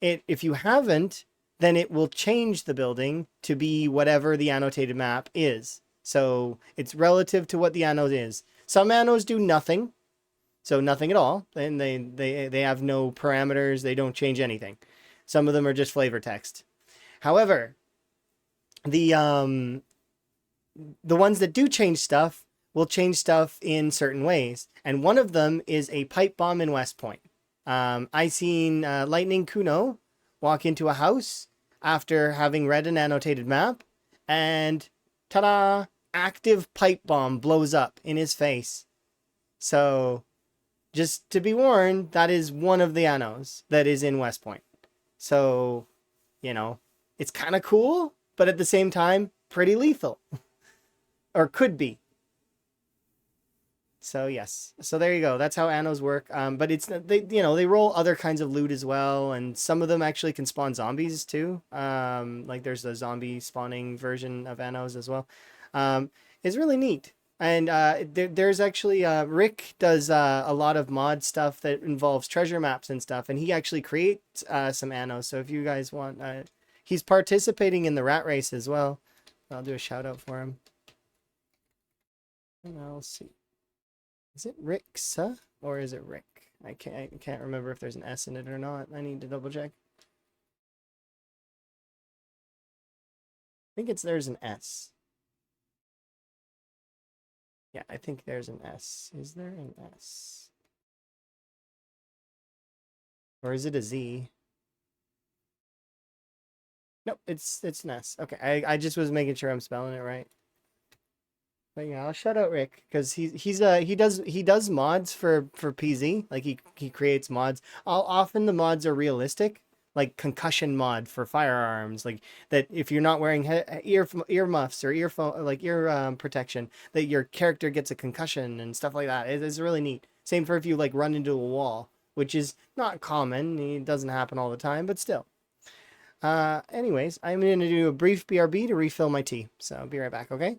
if you haven't, then it will change the building to be whatever the annotated map is. So it's relative to what the anno is. Some annos do nothing. So nothing at all. And they have no parameters. They don't change anything. Some of them are just flavor text. However, the the ones that do change stuff will change stuff in certain ways, and one of them is a pipe bomb in West Point. I seen Lightning Kuno walk into a house after having read an annotated map, and ta-da! Active pipe bomb blows up in his face. So, just to be warned, that is one of the annos that is in West Point. So, you know, it's kind of cool, but at the same time, pretty lethal, or could be. So yes, so there you go. That's how annos work. But it's they they roll other kinds of loot as well, and some of them actually can spawn zombies too. Like there's a zombie spawning version of annos as well. It's really neat. And there's actually Rick does a lot of mod stuff that involves treasure maps and stuff, and he actually creates some annos. So if you guys want, he's participating in the rat race as well. I'll do a shout out for him. And I'll see. Is it Rixa or is it Rick? I can't remember if there's an S in it or not. I need to double check. I think there's an S. Yeah, I think there's an S. Is there an S? Or is it a Z? Nope, it's an S. Okay, I just was making sure I'm spelling it right. But yeah, I'll shout out Rick because he does mods for PZ. Like he creates mods. Often the mods are realistic, like concussion mod for firearms, like that if you're not wearing ear muffs or earphone like ear protection, that your character gets a concussion and stuff like that. It's really neat. Same for if you like run into a wall, which is not common. It doesn't happen all the time, but still. Anyways, I'm gonna do a brief BRB to refill my tea. So I'll be right back. Okay.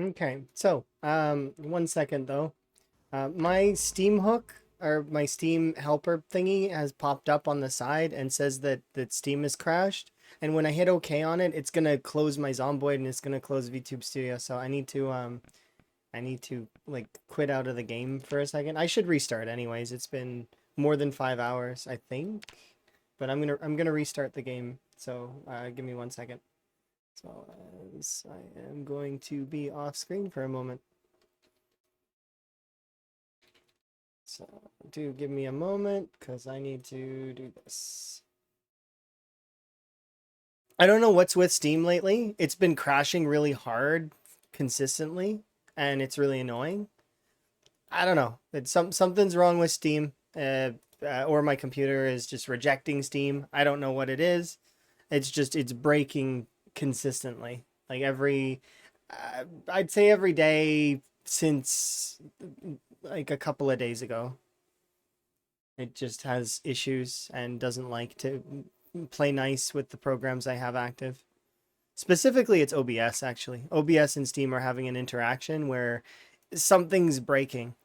Okay, so 1 second though. My Steam hook or my Steam helper thingy has popped up on the side and says that Steam has crashed. And when I hit OK on it, it's gonna close my Zomboid and it's gonna close VTube Studio. So I need to like quit out of the game for a second. I should restart anyways. It's been more than 5 hours, I think. But I'm gonna restart the game. So give me 1 second. So as I am going to be off screen for a moment. So do give me a moment because I need to do this. I don't know what's with Steam lately. It's been crashing really hard consistently and it's really annoying. I don't know. It's something's wrong with Steam. Or my computer is just rejecting Steam. I don't know what it is. It's breaking consistently. Like I'd say every day since like a couple of days ago. It just has issues and doesn't like to play nice with the programs I have active. Specifically, it's OBS actually. OBS and Steam are having an interaction where something's breaking.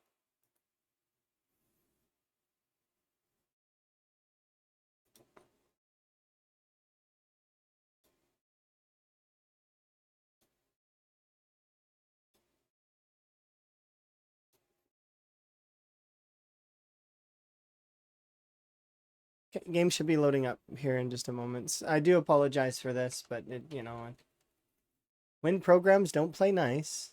Game should be loading up here in just a moment. I do apologize for this, but when programs don't play nice.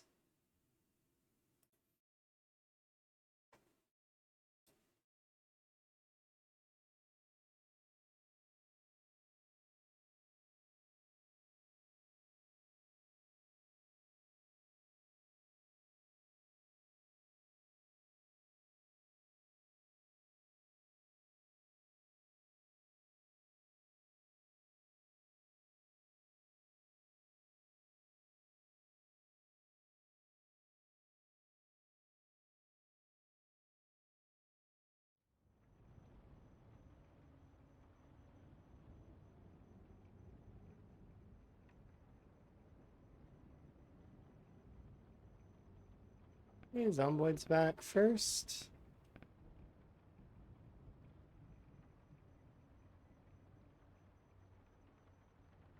Zomboid's back first.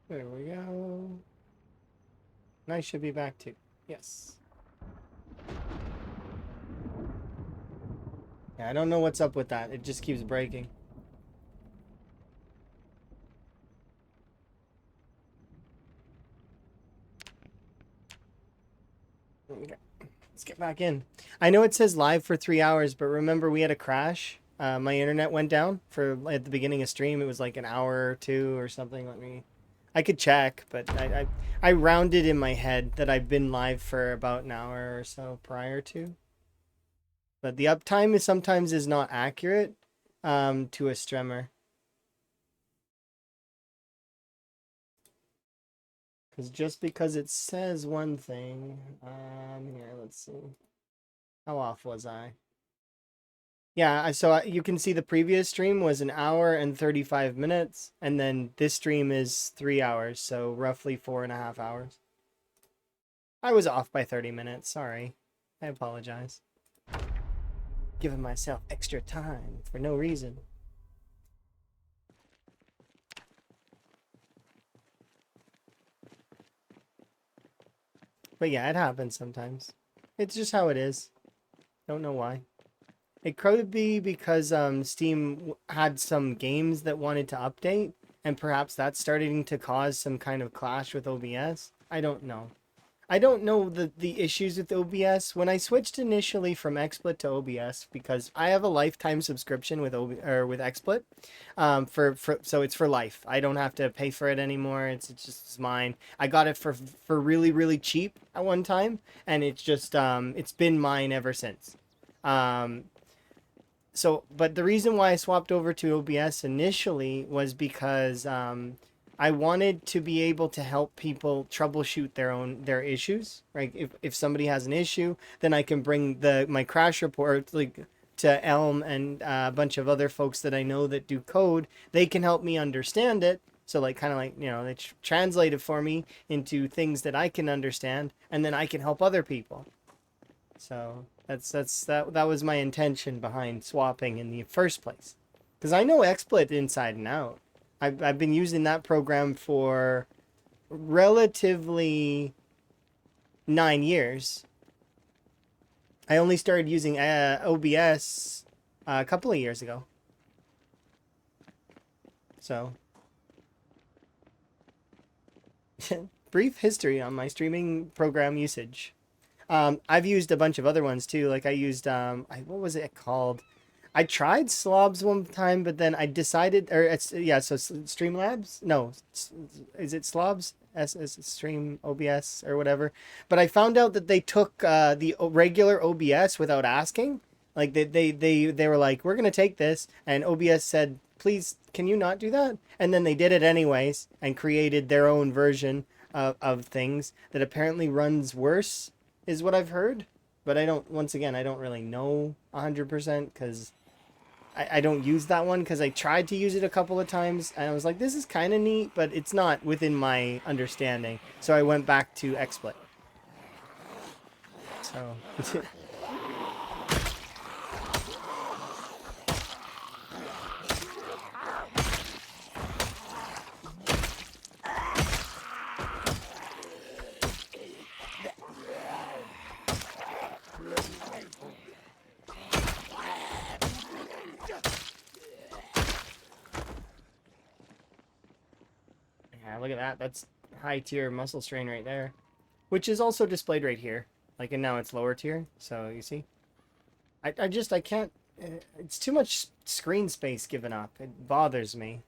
There we go. And I should be back too. Yes. Yeah, I don't know what's up with that. It just keeps breaking. Okay. Let's get back in. I know it says live for 3 hours, but remember we had a crash. My internet went down for at the beginning of stream. It was like an hour or two or something. I could check, but I rounded in my head that I've been live for about an hour or so prior to. But the uptime sometimes is not accurate to a streamer. Because just because it says one thing, here, let's see. How off was I? Yeah, so you can see the previous stream was an hour and 35 minutes, and then this stream is 3 hours, so roughly 4.5 hours. I was off by 30 minutes, sorry. I apologize. Giving myself extra time for no reason. But yeah, it happens sometimes. It's just how it is. Don't know why. It could be because Steam had some games that wanted to update, and perhaps that's starting to cause some kind of clash with OBS. I don't know. I don't know the issues with OBS. When I switched initially from XSplit to OBS, because I have a lifetime subscription with with XSplit, so it's for life. I don't have to pay for it anymore. It's mine. I got it for really cheap at one time, and it's been mine ever since. But the reason why I swapped over to OBS initially was because I wanted to be able to help people troubleshoot their issues. Right? If somebody has an issue, then I can bring my crash report to Elm and a bunch of other folks that I know that do code. They can help me understand it. So they translate it for me into things that I can understand, and then I can help other people. So that was my intention behind swapping in the first place, because I know XSplit inside and out. I've been using that program for relatively 9 years. I only started using OBS a couple of years ago. So, brief history on my streaming program usage. I've used a bunch of other ones too. Like I used what was it called? I tried Slobs one time, but then I decided, or it's yeah, so Streamlabs. No, is it Slobs? Stream OBS or whatever. But I found out that they took the regular OBS without asking. Like they were like, we're gonna take this, and OBS said, please, can you not do that? And then they did it anyways and created their own version of things that apparently runs worse, is what I've heard. But I don't. Once again, I don't really know 100% because I don't use that one, because I tried to use it a couple of times and I was like, this is kind of neat, but it's not within my understanding. So I went back to XSplit. So yeah, look at that. That's high tier muscle strain right there, which is also displayed right here. Like, and now it's lower tier. So you see, I can't. It's too much screen space given up. It bothers me.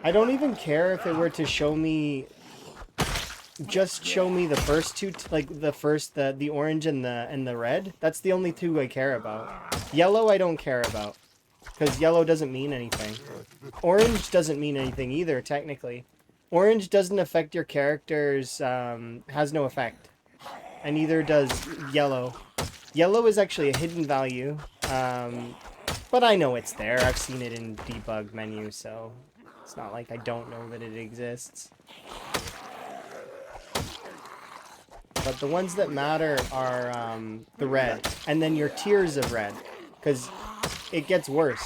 I don't even care if it were to show me, just show me the first two, like the orange and the red. That's the only two I care about. Yellow I don't care about, because yellow doesn't mean anything. Orange doesn't mean anything either, technically. Orange doesn't affect your characters, has no effect. And neither does yellow. Yellow is actually a hidden value, but I know it's there. I've seen it in debug menu, so it's not like I don't know that it exists. But the ones that matter are the red, and then your tiers of red, because it gets worse.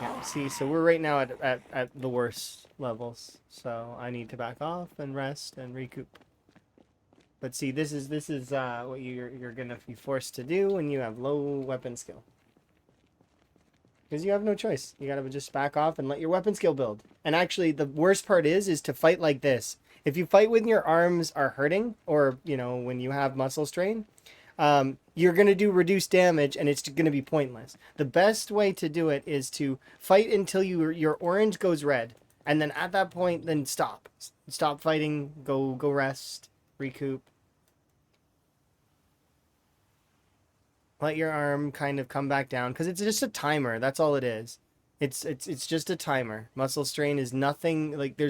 Yeah, see, so we're right now at the worst levels, so I need to back off and rest and recoup. But see, this is what you're gonna be forced to do when you have low weapon skill, because you have no choice. You gotta just back off and let your weapon skill build. And actually, the worst part is to fight like this. If you fight when your arms are hurting, or when you have muscle strain, you're going to do reduced damage, and it's going to be pointless. The best way to do it is to fight until your orange goes red, and then at that point, then stop fighting, go rest, recoup, let your arm kind of come back down, because it's just a timer. That's all it is. It's just a timer. Muscle strain is nothing. Like,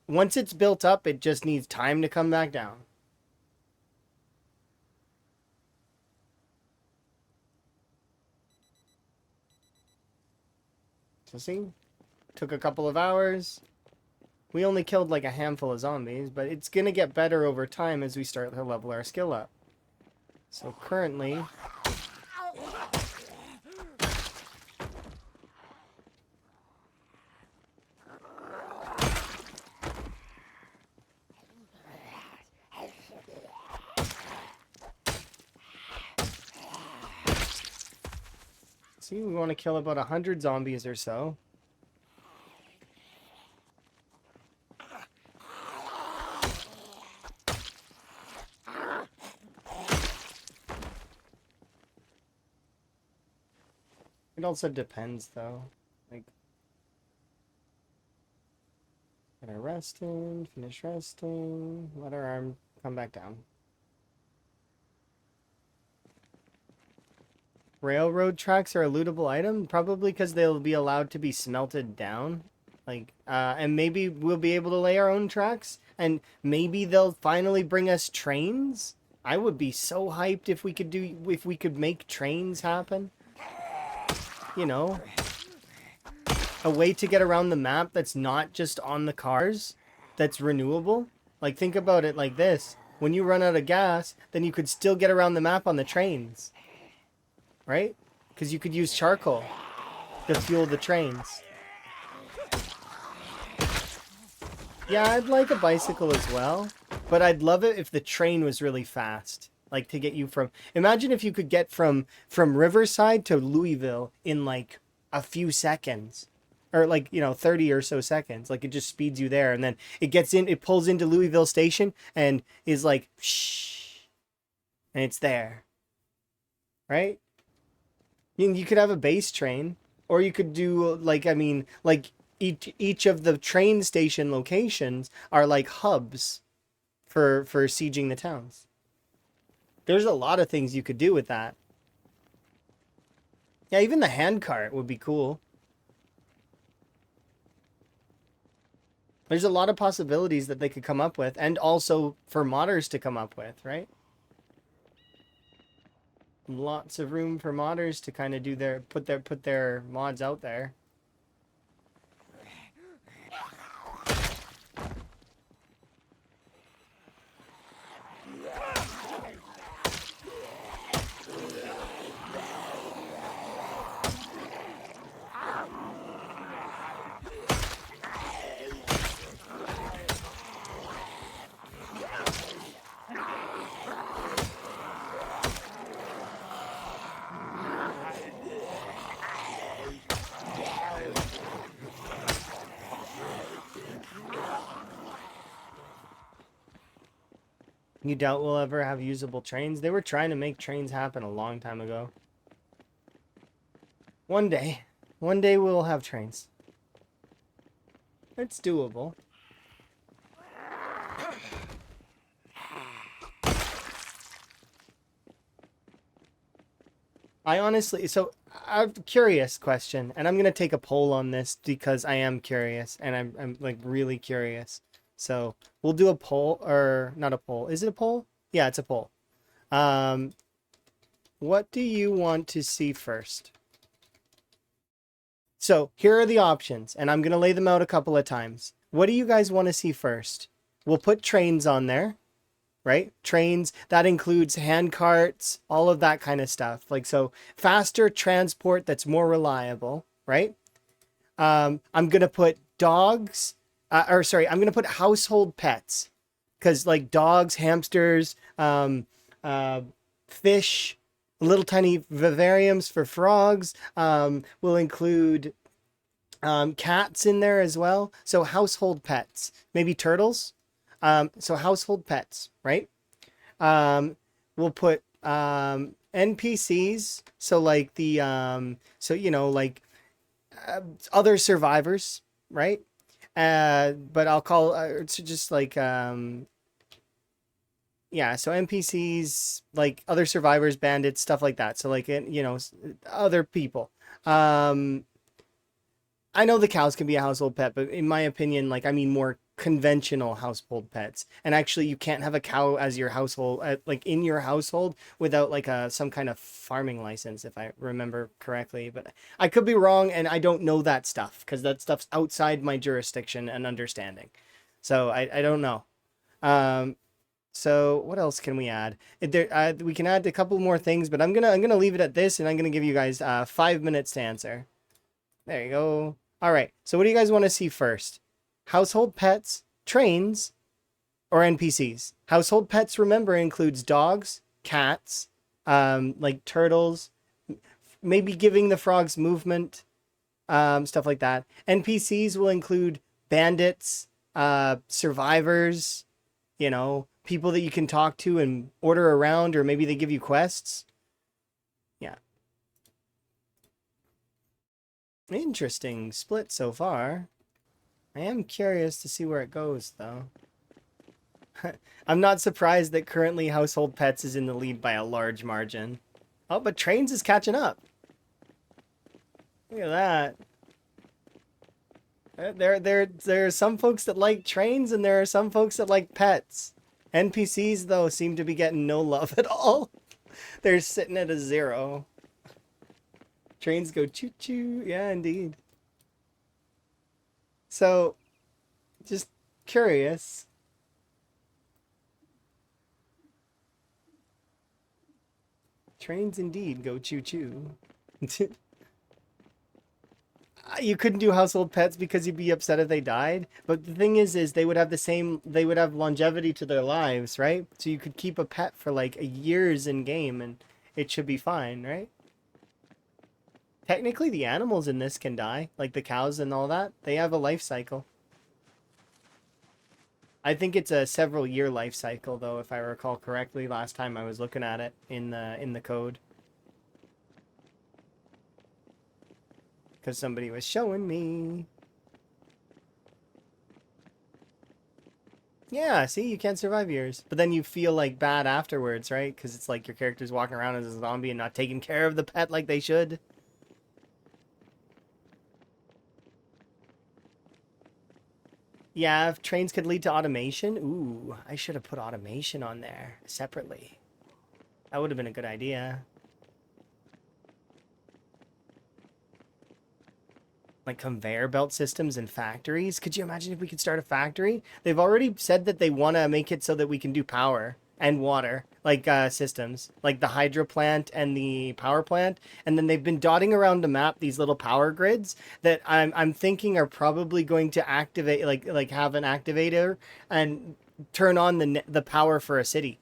once it's built up, it just needs time to come back down. So see, took a couple of hours. We only killed like a handful of zombies, but it's gonna get better over time as we start to level our skill up. So currently, see, we want to kill about 100 zombies or so. It also depends, though. Like, get our rest in, finish resting, let our arm come back down. Railroad tracks are a lootable item? Probably because they'll be allowed to be smelted down. Like, and maybe we'll be able to lay our own tracks. And maybe they'll finally bring us trains. I would be so hyped if we could make trains happen. You know, a way to get around the map that's not just on the cars, that's renewable. Like, think about it like this. When you run out of gas, then you could still get around the map on the trains. Right? Because you could use charcoal to fuel the trains. Yeah, I'd like a bicycle as well. But I'd love it if the train was really fast. Like, to get you from... Imagine if you could get from Riverside to Louisville in, like, a few seconds. Or, like, you know, 30 or so seconds. Like, it just speeds you there. And then it pulls into Louisville Station and is like, shh. And it's there. Right? You could have a base train. Or you could do, like, I mean, like, each of the train station locations are, like, hubs for sieging the towns. There's a lot of things you could do with that. Yeah, even the handcart would be cool. There's a lot of possibilities that they could come up with, and also for modders to come up with, right? Lots of room for modders to kind of do put their mods out there. You doubt we'll ever have usable trains? They were trying to make trains happen a long time ago. One day we'll have trains. It's doable. I honestly, so I'm curious question, and I'm gonna take a poll on this because I am curious, and I'm like really curious. So we'll do a poll, or not a poll. Is it a poll? Yeah, it's a poll. What do you want to see first? So here are the options, and I'm gonna lay them out a couple of times. What do you guys want to see first? We'll put trains on there. Right? Trains, that includes hand carts, all of that kind of stuff. Like, so faster transport that's more reliable, right? I'm going to put dogs, I'm going to put household pets. Because, like, dogs, hamsters, fish, little tiny vivariums for frogs. We'll include cats in there as well. So household pets. Maybe turtles. So household pets, right? We'll put NPCs, so like the so you know, like other survivors, right? But I'll call it's just like yeah, so NPCs, like other survivors, bandits, stuff like that. So like you know, other people. I know the cows can be a household pet, but in my opinion, like, I mean more conventional household pets. And actually, you can't have a cow as your household, like in your household, without like some kind of farming license, if I remember correctly. But I could be wrong, and I don't know that stuff because that stuff's outside my jurisdiction and understanding. So I don't know. So what else can we add? We can add a couple more things, but I'm gonna leave it at this, and I'm gonna give you guys 5 minutes to answer. There you go. All right. So what do you guys want to see first? Household pets, trains, or NPCs? Household pets, remember, includes dogs, cats, like turtles, maybe giving the frogs movement, stuff like that. NPCs will include bandits, survivors, you know, people that you can talk to and order around, or maybe they give you quests. Yeah. Interesting split so far. I am curious to see where it goes, though. I'm not surprised that currently Household Pets is in the lead by a large margin. Oh, but trains is catching up. Look at that. There are some folks that like trains, and there are some folks that like pets. NPCs, though, seem to be getting no love at all. They're sitting at a 0. Trains go choo-choo. Yeah, indeed. So, just curious. Trains indeed go choo-choo. You couldn't do household pets because you'd be upset if they died. But the thing is they would have they would have longevity to their lives, right? So you could keep a pet for like years in game and it should be fine, right? Technically, the animals in this can die, like the cows and all that. They have a life cycle. I think it's a several year life cycle, though, if I recall correctly. Last time I was looking at it in the code, because somebody was showing me. Yeah, see, you can't survive years, but then you feel like bad afterwards, right? Because it's like your character's walking around as a zombie and not taking care of the pet like they should. Yeah, if trains could lead to automation. Ooh, I should have put automation on there separately. That would have been a good idea. Like conveyor belt systems in factories. Could you imagine if we could start a factory? They've already said that they want to make it so that we can do power and water, like systems, like the hydro plant and the power plant. And then they've been dotting around the map these little power grids that I'm thinking are probably going to activate, like have an activator and turn on the power for a city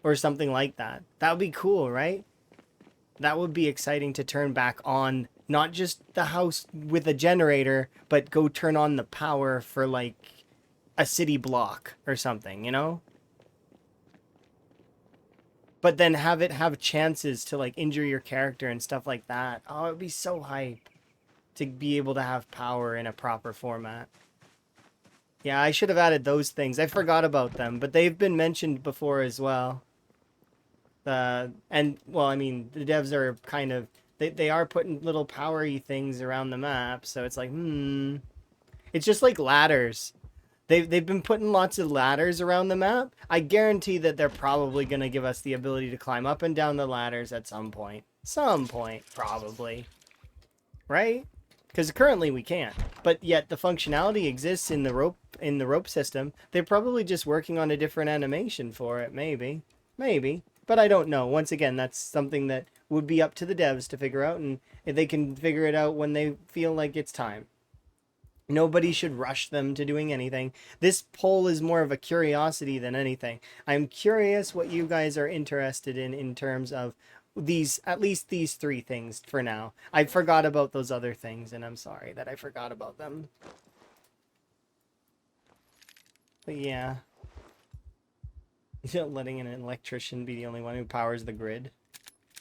or something like that. That would be cool, right? That would be exciting to turn back on not just the house with a generator, but go turn on the power for like a city block or something, you know? But then have it have chances to like injure your character and stuff like that. Oh, it'd be so hype to be able to have power in a proper format. Yeah, I should have added those things. I forgot about them, but they've been mentioned before as well. And well, I mean, the devs are kind of they are putting little powery things around the map, so it's like, it's just like ladders. They've been putting lots of ladders around the map. I guarantee that they're probably gonna give us the ability to climb up and down the ladders at some point. Some point, probably. Right? Because currently we can't. But yet the functionality exists in the rope system. They're probably just working on a different animation for it, maybe. Maybe. But I don't know. Once again, that's something that would be up to the devs to figure out, and if they can figure it out when they feel like it's time. Nobody should rush them to doing anything. This poll is more of a curiosity than anything. I'm curious what you guys are interested in terms of these, at least these 3 things for now. I forgot about those other things, and I'm sorry that I forgot about them. But yeah. Letting an electrician be the only one who powers the grid.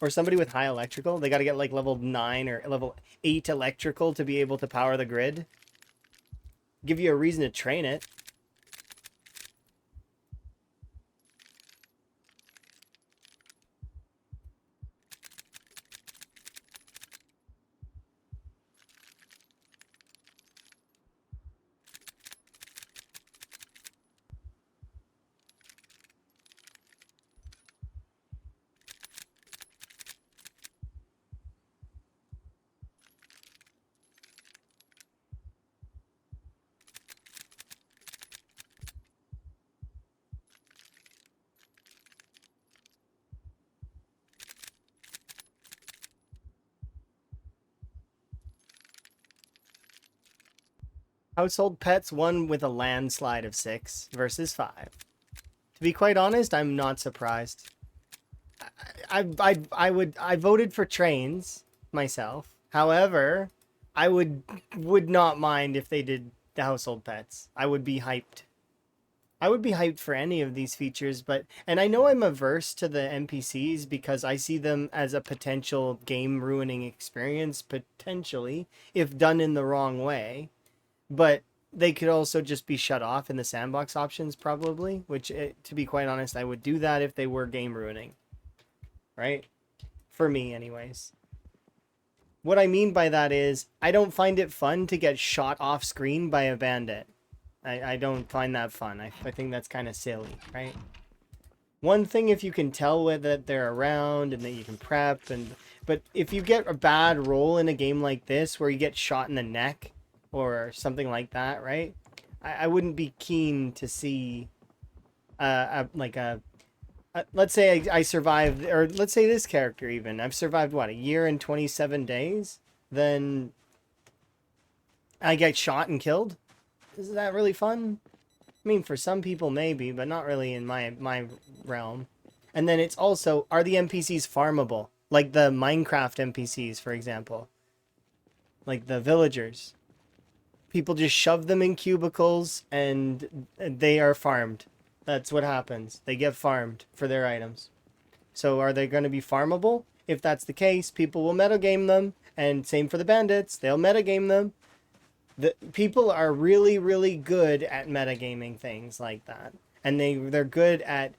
Or somebody with high electrical. They got to get like level 9 or level 8 electrical to be able to power the grid. Give you a reason to train it. Household pets won with a landslide of 6 versus 5. To be quite honest, I'm not surprised. I voted for trains myself. However, I would not mind if they did the household pets. I would be hyped. I would be hyped for any of these features, but and I know I'm averse to the NPCs because I see them as a potential game ruining experience potentially if done in the wrong way. But they could also just be shut off in the sandbox options probably, which to be quite honest, I would do that if they were game ruining. Right? For me, anyways. What I mean by that is, I don't find it fun to get shot off screen by a bandit. I don't find that fun. I think that's kind of silly, right? One thing if you can tell that they're around and that you can prep, but if you get a bad roll in a game like this where you get shot in the neck or something like that, right? I wouldn't be keen to see let's say I survived, or let's say this character even. I've survived, what, a year and 27 days? Then I get shot and killed? Is that really fun? I mean, for some people maybe, but not really in my realm. And then it's also, are the NPCs farmable? Like the Minecraft NPCs, for example. Like the villagers. People just shove them in cubicles and they are farmed. That's what happens. They get farmed for their items. So are they going to be farmable? If that's the case, people will metagame them. And same for the bandits. They'll metagame them. The people are really, really good at metagaming things like that. And they're good at,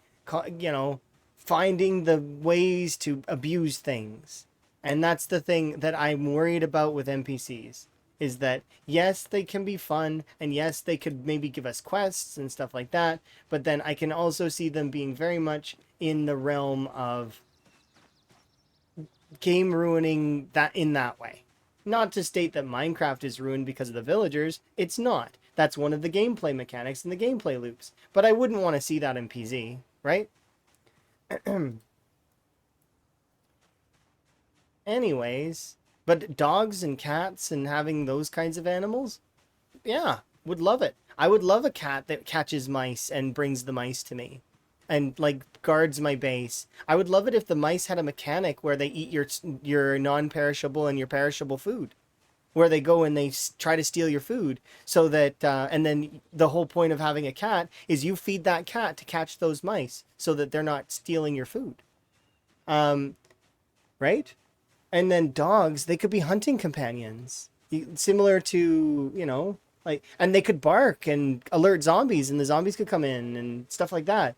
you know, finding the ways to abuse things. And that's the thing that I'm worried about with NPCs. Is that, yes, they can be fun, and yes, they could maybe give us quests and stuff like that, but then I can also see them being very much in the realm of game ruining that in that way. Not to state that Minecraft is ruined because of the villagers, it's not. That's one of the gameplay mechanics and the gameplay loops. But I wouldn't want to see that in PZ, right? Anyways... But dogs and cats and having those kinds of animals, yeah, would love it. I would love a cat that catches mice and brings the mice to me and, like, guards my base. I would love it if the mice had a mechanic where they eat your non-perishable and your perishable food. Where they go and they try to steal your food so that, and then the whole point of having a cat is you feed that cat to catch those mice so that they're not stealing your food. Right? And then dogs, they could be hunting companions. Similar to, you know, like, and they could bark and alert zombies and the zombies could come in and stuff like that.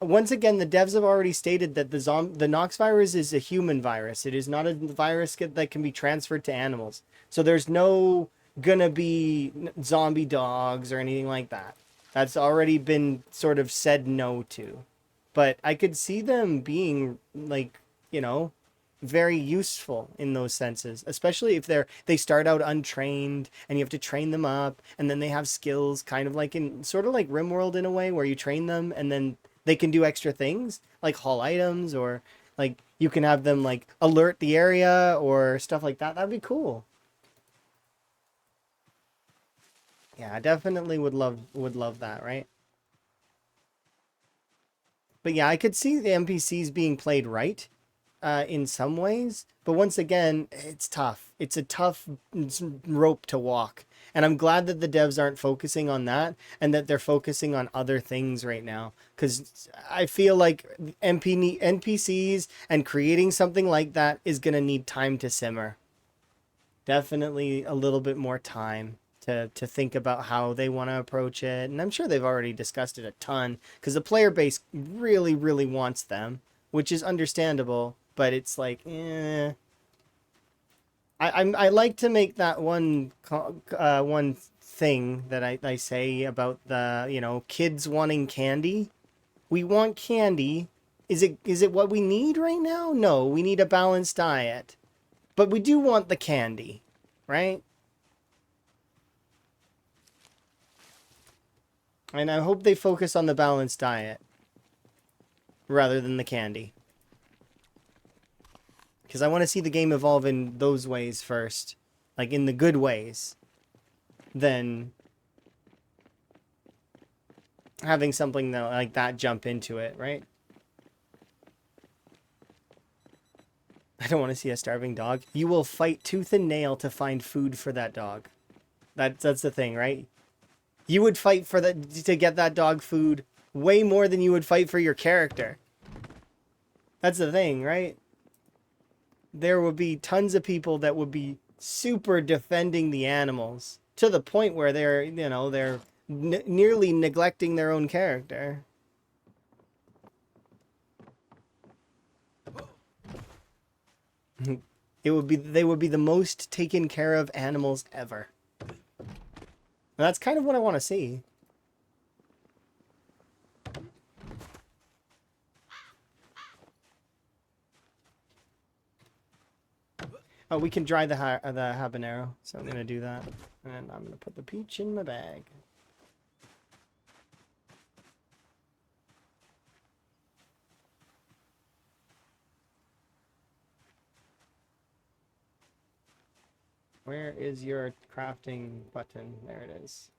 Once again, the devs have already stated that the Nox virus is a human virus. It is not a virus that can be transferred to animals. So there's no gonna be zombie dogs or anything like that. That's already been sort of said no to. But I could see them being, like, you know, very useful in those senses, especially if they start out untrained and you have to train them up, and then they have skills, kind of like in sort of like RimWorld in a way, where you train them and then they can do extra things like haul items, or like you can have them like alert the area or stuff like that. That'd be cool. Yeah, I definitely would love that, right? But yeah, I could see the NPCs being played right in some ways, but once again, it's tough. It's a tough rope to walk, and I'm glad that the devs aren't focusing on that and that they're focusing on other things right now, because I feel like NPCs and creating something like that is gonna need time to simmer. Definitely a little bit more time to think about how they want to approach it, and I'm sure they've already discussed it a ton because the player base really, really wants them, which is understandable. But it's like, I like to make that one thing that I say about the, you know, kids wanting candy. We want candy. Is it what we need right now? No, we need a balanced diet. But we do want the candy, right? And I hope they focus on the balanced diet rather than the candy. Because I want to see the game evolve in those ways first. Like, in the good ways. Then having something like that jump into it, right? I don't want to see a starving dog. You will fight tooth and nail to find food for that dog. That's the thing, right? You would fight to get that dog food way more than you would fight for your character. That's the thing, right? There would be tons of people that would be super defending the animals to the point where they're, you know, they're nearly neglecting their own character. They would be the most taken care of animals ever. And that's kind of what I want to see. Oh, we can dry the habanero, so I'm gonna do that, and I'm gonna put the peach in my bag. Where is your crafting button? There it is.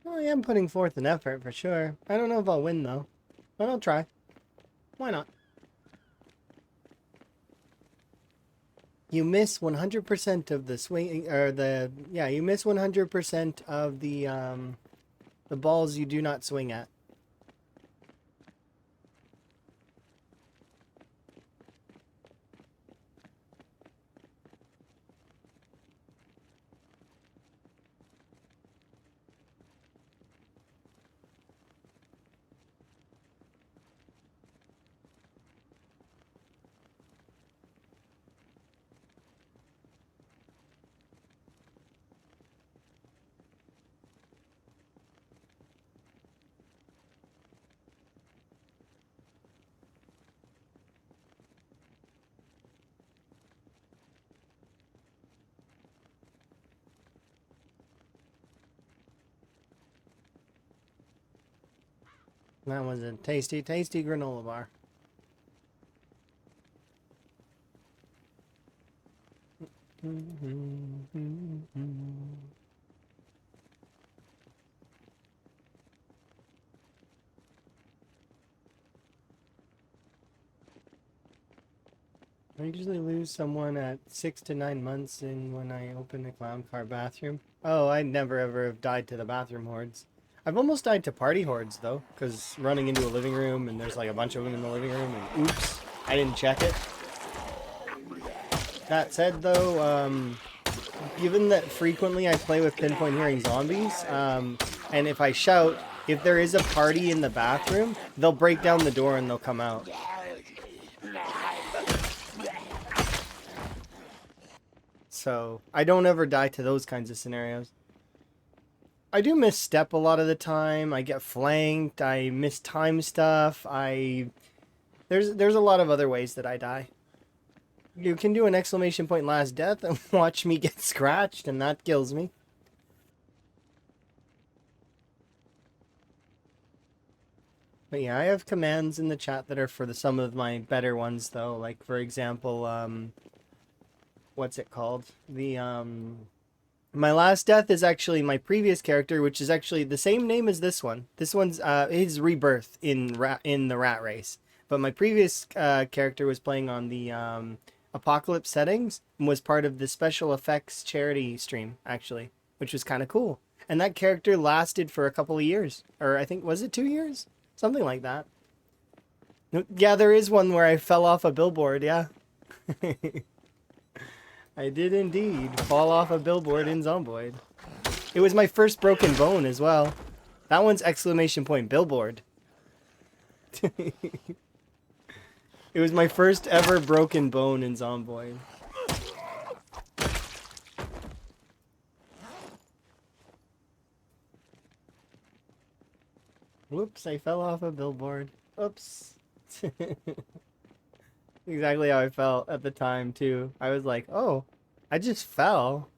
Well, I am putting forth an effort for sure. I don't know if I'll win though, but I'll try. Why not? You miss 100% of the swing, or you miss 100% of the balls you do not swing at. That was a tasty, tasty granola bar. I usually lose someone at 6 to 9 months in when I open the clown car bathroom. Oh, I never ever have died to the bathroom hordes. I've almost died to party hordes though, because running into a living room and there's like a bunch of them in the living room and oops, I didn't check it. That said though, given that frequently I play with pinpoint hearing zombies, and if I shout, if there is a party in the bathroom, they'll break down the door and they'll come out. So I don't ever die to those kinds of scenarios. I do misstep a lot of the time. I get flanked. I mistime stuff. There's a lot of other ways that I die. You can do an exclamation point last death and watch me get scratched, and that kills me. But yeah, I have commands in the chat that are for some of my better ones though. Like for example, what's it called? My last death is actually my previous character, which is actually the same name as this one. This one's his rebirth in the rat race. But my previous character was playing on the Apocalypse settings and was part of the special effects charity stream, actually, which was kind of cool. And that character lasted for a couple of years. Or I think, was it 2 years? Something like that. Yeah, there is one where I fell off a billboard, yeah. I did indeed fall off a billboard in Zomboid. It was my first broken bone as well. That one's exclamation point billboard. It was my first ever broken bone in Zomboid. Whoops, I fell off a billboard. Oops. Exactly how I felt at the time, too. I was like, oh, I just fell.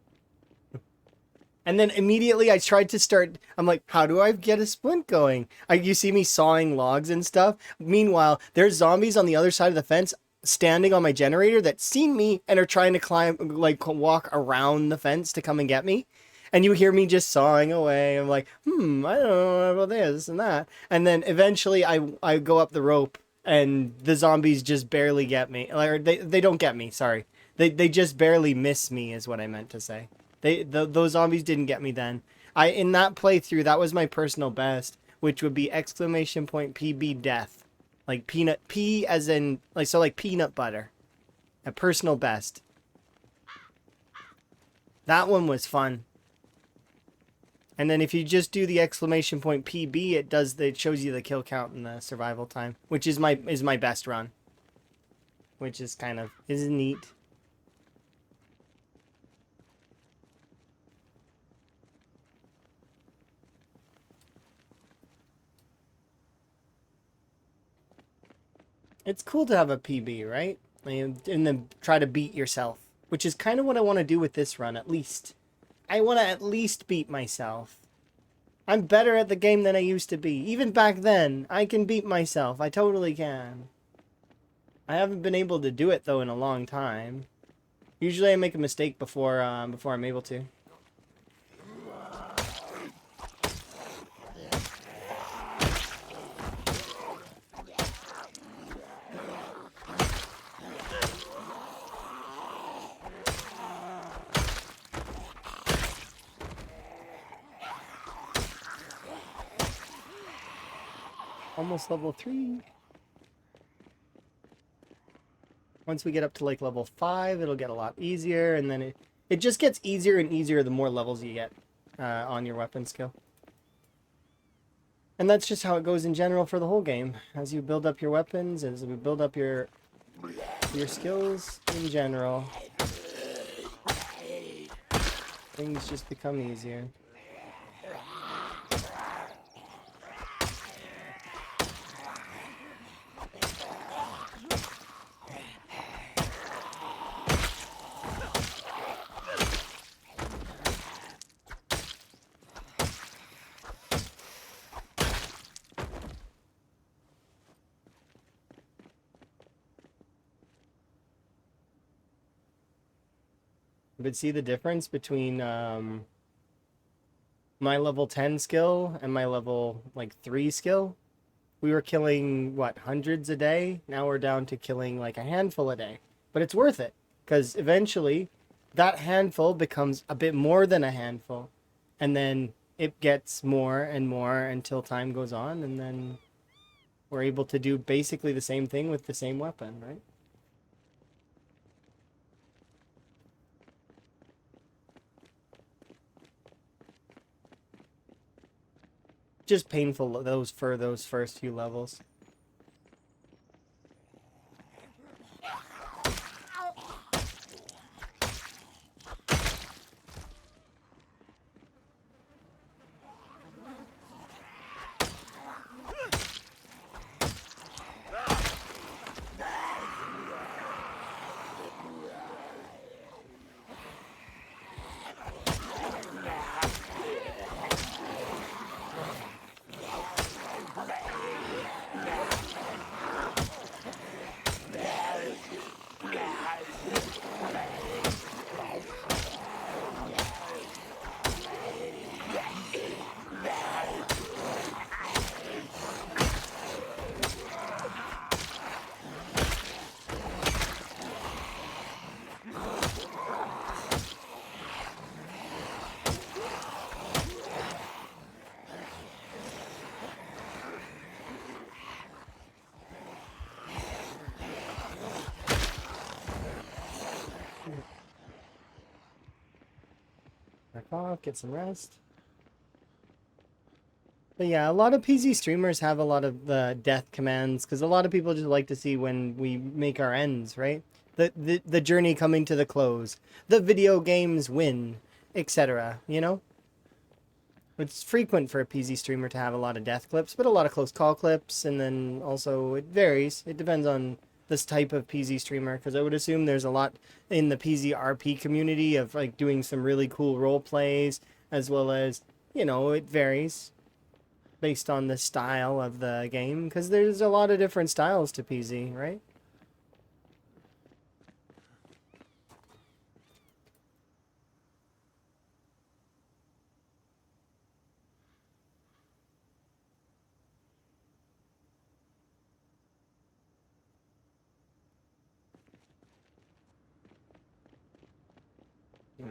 And then immediately I tried to start, I'm like, how do I get a splint going? You see me sawing logs and stuff. Meanwhile, there's zombies on the other side of the fence standing on my generator that seen me and are trying to climb, like walk around the fence to come and get me. And you hear me just sawing away. I'm like, I don't know about this and that. And then eventually I go up the rope and the zombies just barely get me. Or they don't get me, sorry. They just barely miss me is what I meant to say. Those zombies didn't get me then. In that playthrough, that was my personal best, which would be exclamation point PB death. Like peanut, P as in, like, so like peanut butter. A personal best. That one was fun. And then if you just do the exclamation point PB, it shows you the kill count and the survival time, which is my best run. Which is is neat. It's cool to have a PB, right? And then try to beat yourself, which is kind of what I want to do with this run, at least. I want to at least beat myself. I'm better at the game than I used to be. Even back then, I can beat myself. I totally can. I haven't been able to do it, though, in a long time. Usually I make a mistake before I'm able to. Almost level 3. Once we get up to like level 5, it'll get a lot easier, and then it just gets easier and easier the more levels you get on your weapon skill. And that's just how it goes in general for the whole game. As you build up your weapons, as we build up your skills in general, things just become easier. But see the difference between my level 10 skill and my level like 3 skill? We were killing, what, hundreds a day? Now we're down to killing like a handful a day. But it's worth it, because eventually that handful becomes a bit more than a handful. And then it gets more and more until time goes on, and then we're able to do basically the same thing with the same weapon, right? Just painful those first few levels. off, get some rest. But yeah, a lot of PZ streamers have a lot of the death commands because a lot of people just like to see when we make our ends, right? The journey coming to the close, the video games win, etc. You know, it's frequent for a PZ streamer to have a lot of death clips, but a lot of close call clips, and then also it varies. It depends on this type of PZ streamer because I would assume there's a lot in the PZ RP community of like doing some really cool role plays as well as, you know, it varies based on the style of the game because there's a lot of different styles to PZ, right?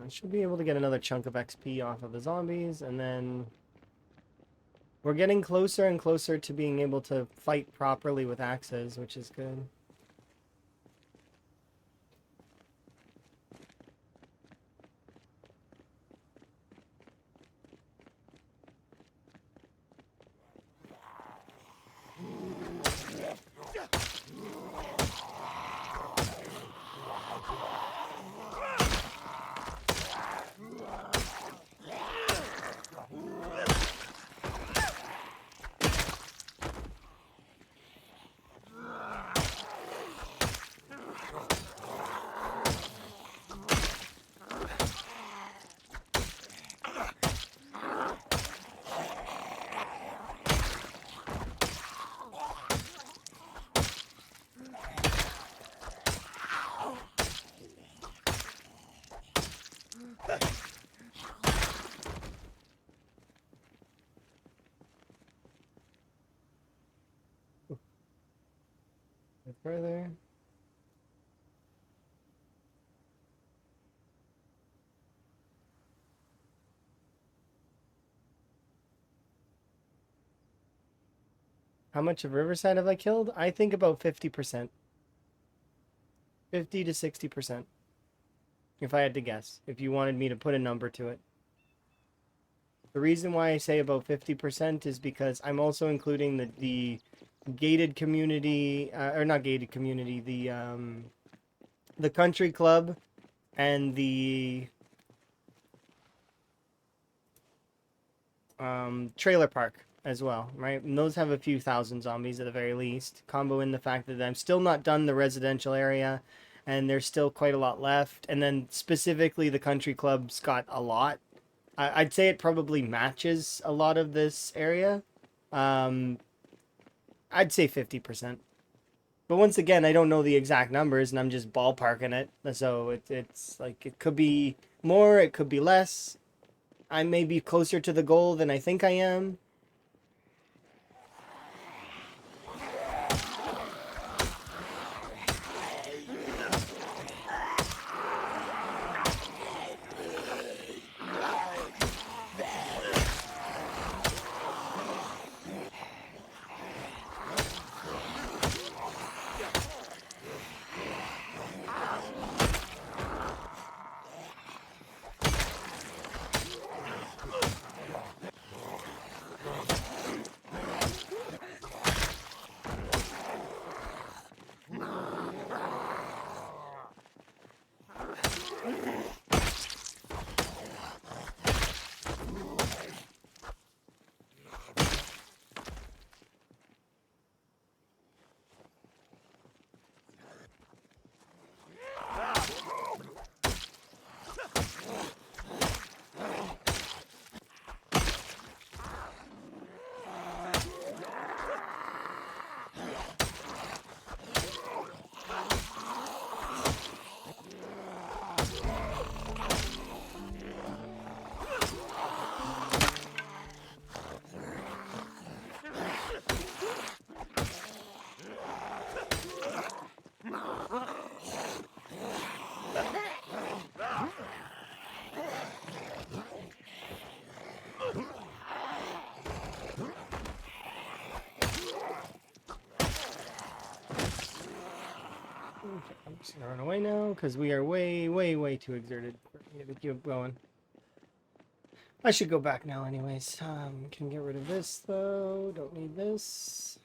I should be able to get another chunk of XP off of the zombies, and then we're getting closer and closer to being able to fight properly with axes, which is good. Bit further. How much of Riverside have I killed? I think about 50%. 50 to 60%. If I had to guess. If you wanted me to put a number to it. The reason why I say about 50% is because I'm also including the gated community, or not gated community, the country club and the trailer park as well, right? And those have a few thousand zombies at the very least. Combo in the fact that I'm still not done the residential area, and there's still quite a lot left. And then specifically, the country club's got a lot. I'd say it probably matches a lot of this area. Um, I'd say 50%. But once again, I don't know the exact numbers, and I'm just ballparking it. So it's like it could be more, it could be less. I may be closer to the goal than I think I am. I'm just gonna run away now because we are way, way, way too exerted for me to keep going. I should go back now anyways. Can get rid of this though. Don't need this.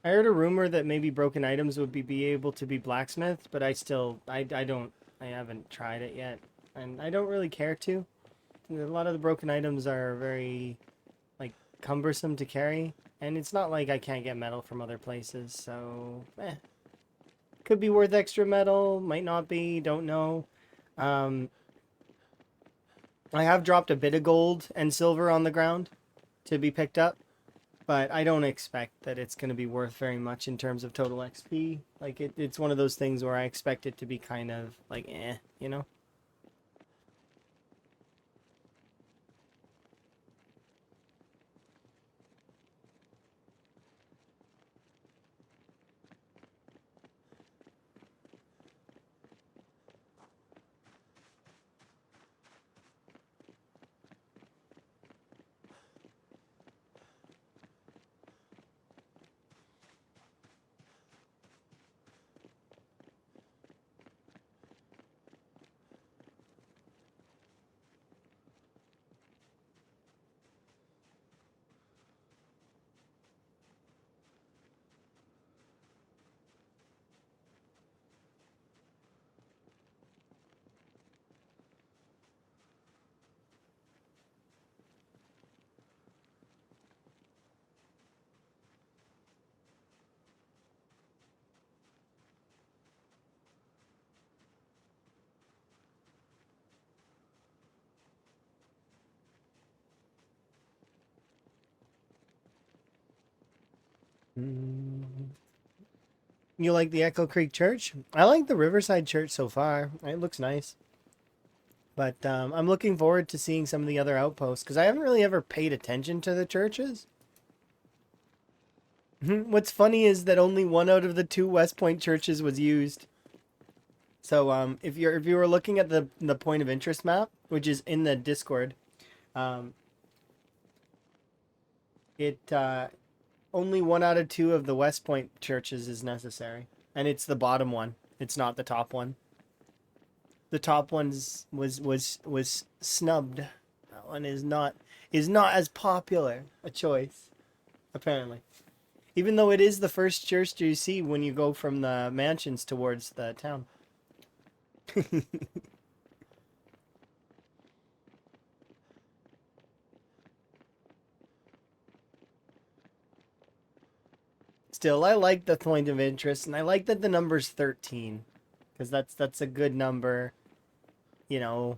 I heard a rumor that maybe broken items would be able to be blacksmithed, but I haven't tried it yet. And I don't really care to. A lot of the broken items are very, like, cumbersome to carry. And it's not like I can't get metal from other places, so, Could be worth extra metal, might not be, don't know. Um, I have dropped a bit of gold and silver on the ground to be picked up, but I don't expect that it's going to be worth very much in terms of total XP. Like, it's one of those things where I expect it to be kind of, like, you know? Mm. You like the Echo Creek Church? I like the Riverside Church so far. It looks nice. But I'm looking forward to seeing some of the other outposts because I haven't really ever paid attention to the churches. What's funny is that only one out of the two West Point churches was used. So if you were looking at the point of interest map, which is in the Discord, um, it only one out of two of the West Point churches is necessary, and it's the bottom one. It's not the top one. The top one was snubbed. That one is not as popular a choice, apparently. Even though it is the first church you see when you go from the mansions towards the town. Still, I like the point of interest, and I like that the number's 13, because that's a good number, you know.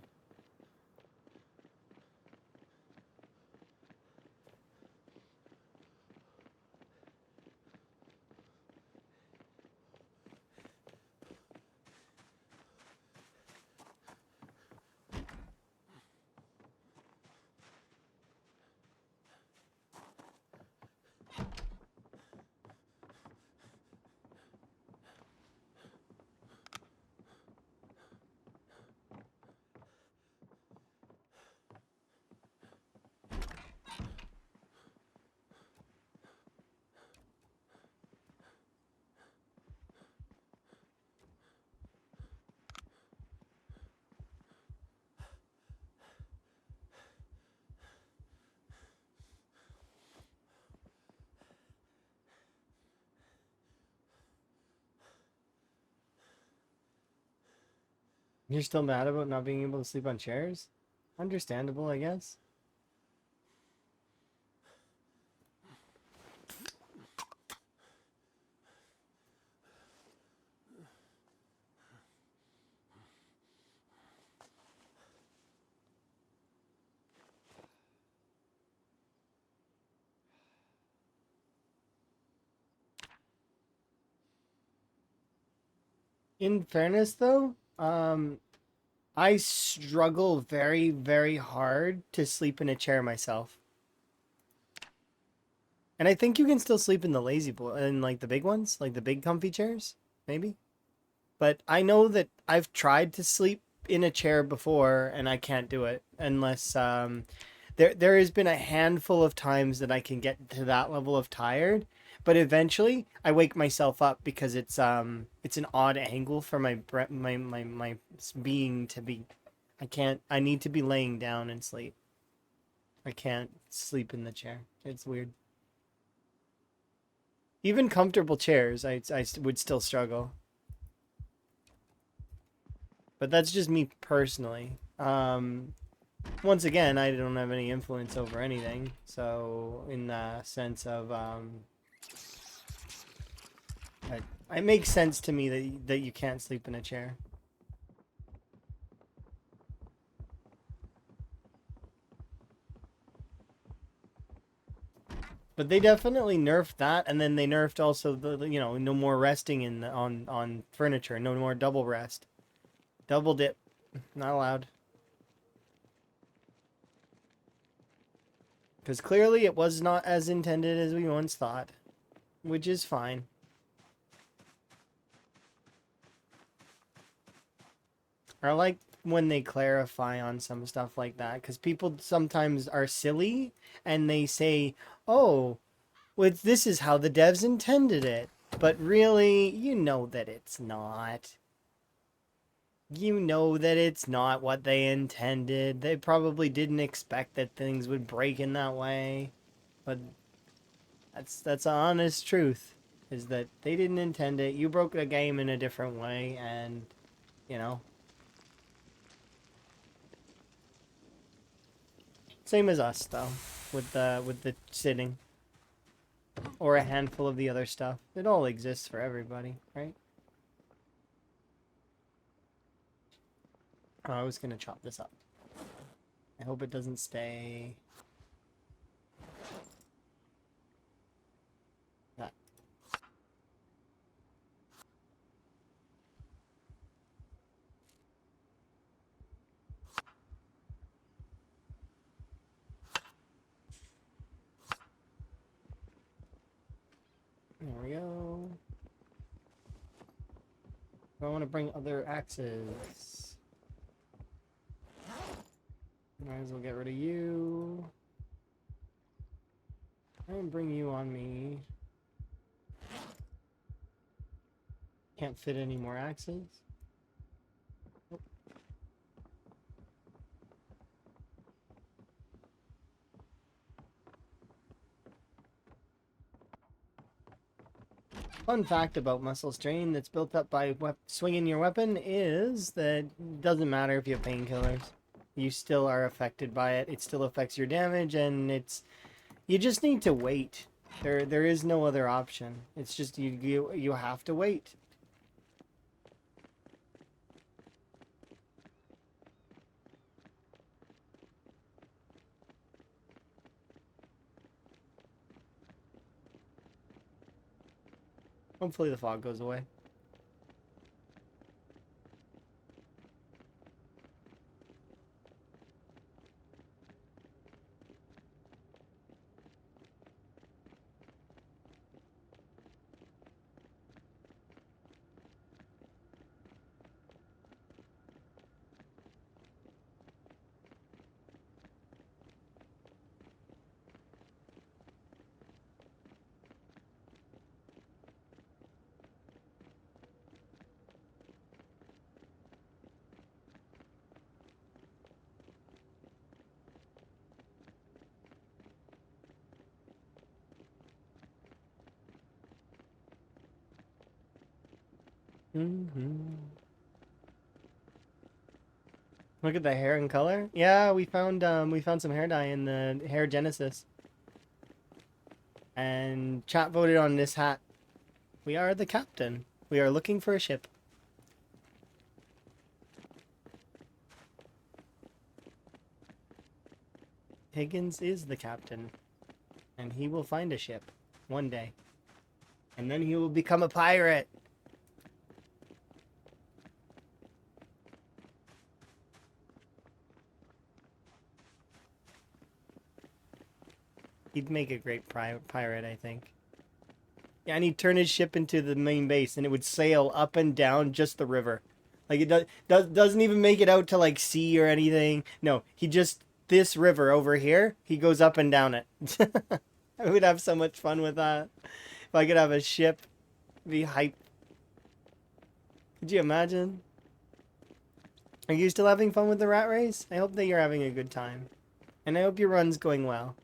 You're still mad about not being able to sleep on chairs? Understandable, I guess. In fairness, though, I struggle very, very hard to sleep in a chair myself. And I think you can still sleep in the lazy boy, in like the big ones, like the big comfy chairs, maybe. But I know that I've tried to sleep in a chair before and I can't do it unless there has been a handful of times that I can get to that level of tired, but eventually I wake myself up because it's an odd angle for my being to be I need to be laying down and sleep. I can't sleep in the chair. It's weird. Even comfortable chairs, I would still struggle. But that's just me personally. Once again, I don't have any influence over anything. So, in the sense of, it makes sense to me that you can't sleep in a chair. But they definitely nerfed that, and then they nerfed also the no more resting on furniture, no more double rest, double dip, not allowed. Because clearly it was not as intended as we once thought, which is fine. I like when they clarify on some stuff like that, because people sometimes are silly and they say, "Oh, well, this is how the devs intended it," but really, you know that it's not. You know that it's not what they intended. They probably didn't expect that things would break in that way, but that's the honest truth. Is that they didn't intend it. You broke the game in a different way, and you know. Same as us though, with the sitting. Or a handful of the other stuff. It all exists for everybody, right? Oh, I was gonna chop this up. I hope it doesn't stay. That. There we go. I want to bring other axes. Might as well get rid of you. And bring you on me. Can't fit any more axes. Nope. Fun fact about muscle strain that's built up by swinging your weapon is that it doesn't matter if you have painkillers. You still are affected by it. It still affects your damage, and you just need to wait. There is no other option. It's just you have to wait. Hopefully the fog goes away. Look at the hair and color. Yeah, we found some hair dye in the hair Genesis. And chat voted on this hat. We are the captain. We are looking for a ship. Higgins is the captain. And he will find a ship. One day. And then he will become a pirate. He'd make a great pirate, I think. Yeah, and he'd turn his ship into the main base, and it would sail up and down just the river. Like, it doesn't even make it out to, like, sea or anything. No, this river over here, he goes up and down it. I would have so much fun with that. If I could have a ship, it'd be hype. Could you imagine? Are you still having fun with the rat race? I hope that you're having a good time. And I hope your run's going well.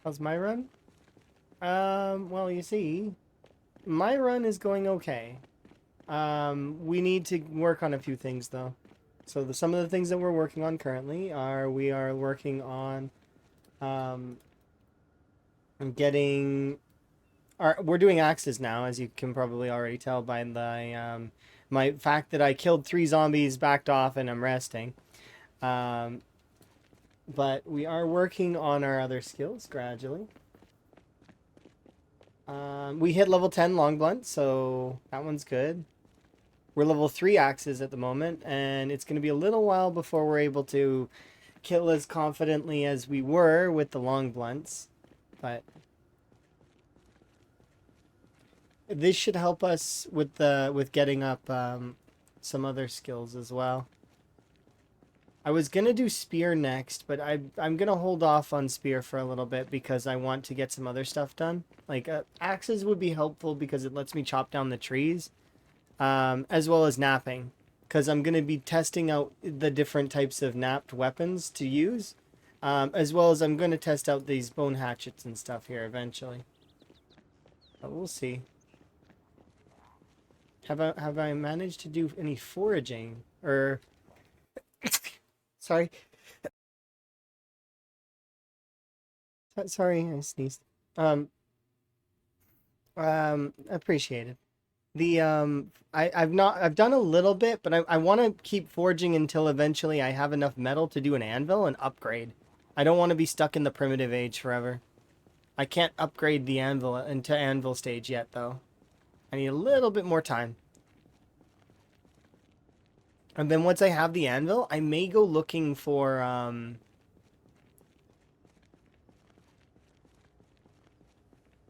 How's my run? Well, you see, my run is going okay. We need to work on a few things though. So some of the things that we're working on currently are we are working on um, getting we're doing axes now, as you can probably already tell by the my fact that I killed 3 zombies, backed off, and I'm resting. Um, but we are working on our other skills gradually. We hit level 10 long blunt, so that one's good. We're level 3 axes at the moment, and it's going to be a little while before we're able to kill as confidently as we were with the long blunts. But this should help us with getting up some other skills as well. I was gonna do spear next, but I'm gonna hold off on spear for a little bit because I want to get some other stuff done. Like axes would be helpful because it lets me chop down the trees, as well as napping, because I'm gonna be testing out the different types of napped weapons to use, as well as I'm gonna test out these bone hatchets and stuff here eventually. But we'll see. Have I managed to do any foraging or? Sorry. Sorry, I sneezed. Um, Appreciated. I've done a little bit, but I want to keep forging until eventually I have enough metal to do an anvil and upgrade. I don't want to be stuck in the primitive age forever. I can't upgrade the anvil into anvil stage yet, though. I need a little bit more time. And then once I have the anvil, I may go looking for,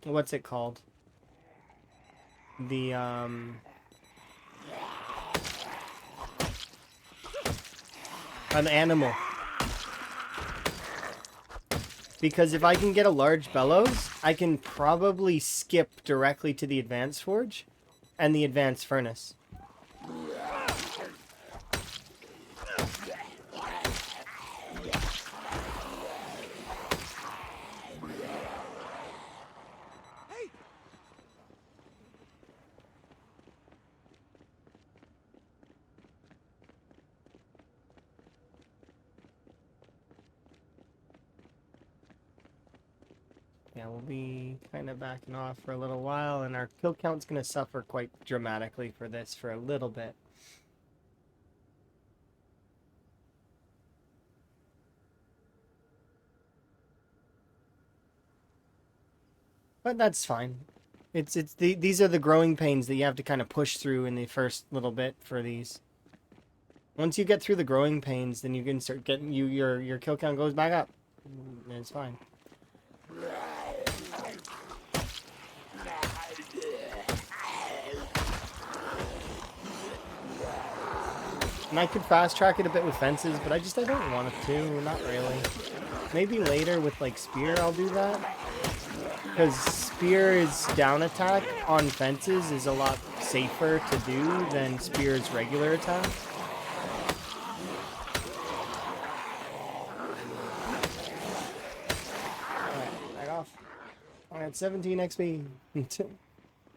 what's it called? The, an animal. Because if I can get a large bellows, I can probably skip directly to the advanced forge and the advanced furnace. Yeah, we'll be kind of backing off for a little while, and our kill count's going to suffer quite dramatically for this for a little bit. But that's fine. These are the growing pains that you have to kind of push through in the first little bit for these. Once you get through the growing pains, then you can start getting your kill count goes back up. And it's fine. And I could fast track it a bit with fences, but I don't want to. Not really. Maybe later with like spear I'll do that. Because spear's down attack on fences is a lot safer to do than spear's regular attack. Alright, back off. I had 17 XP.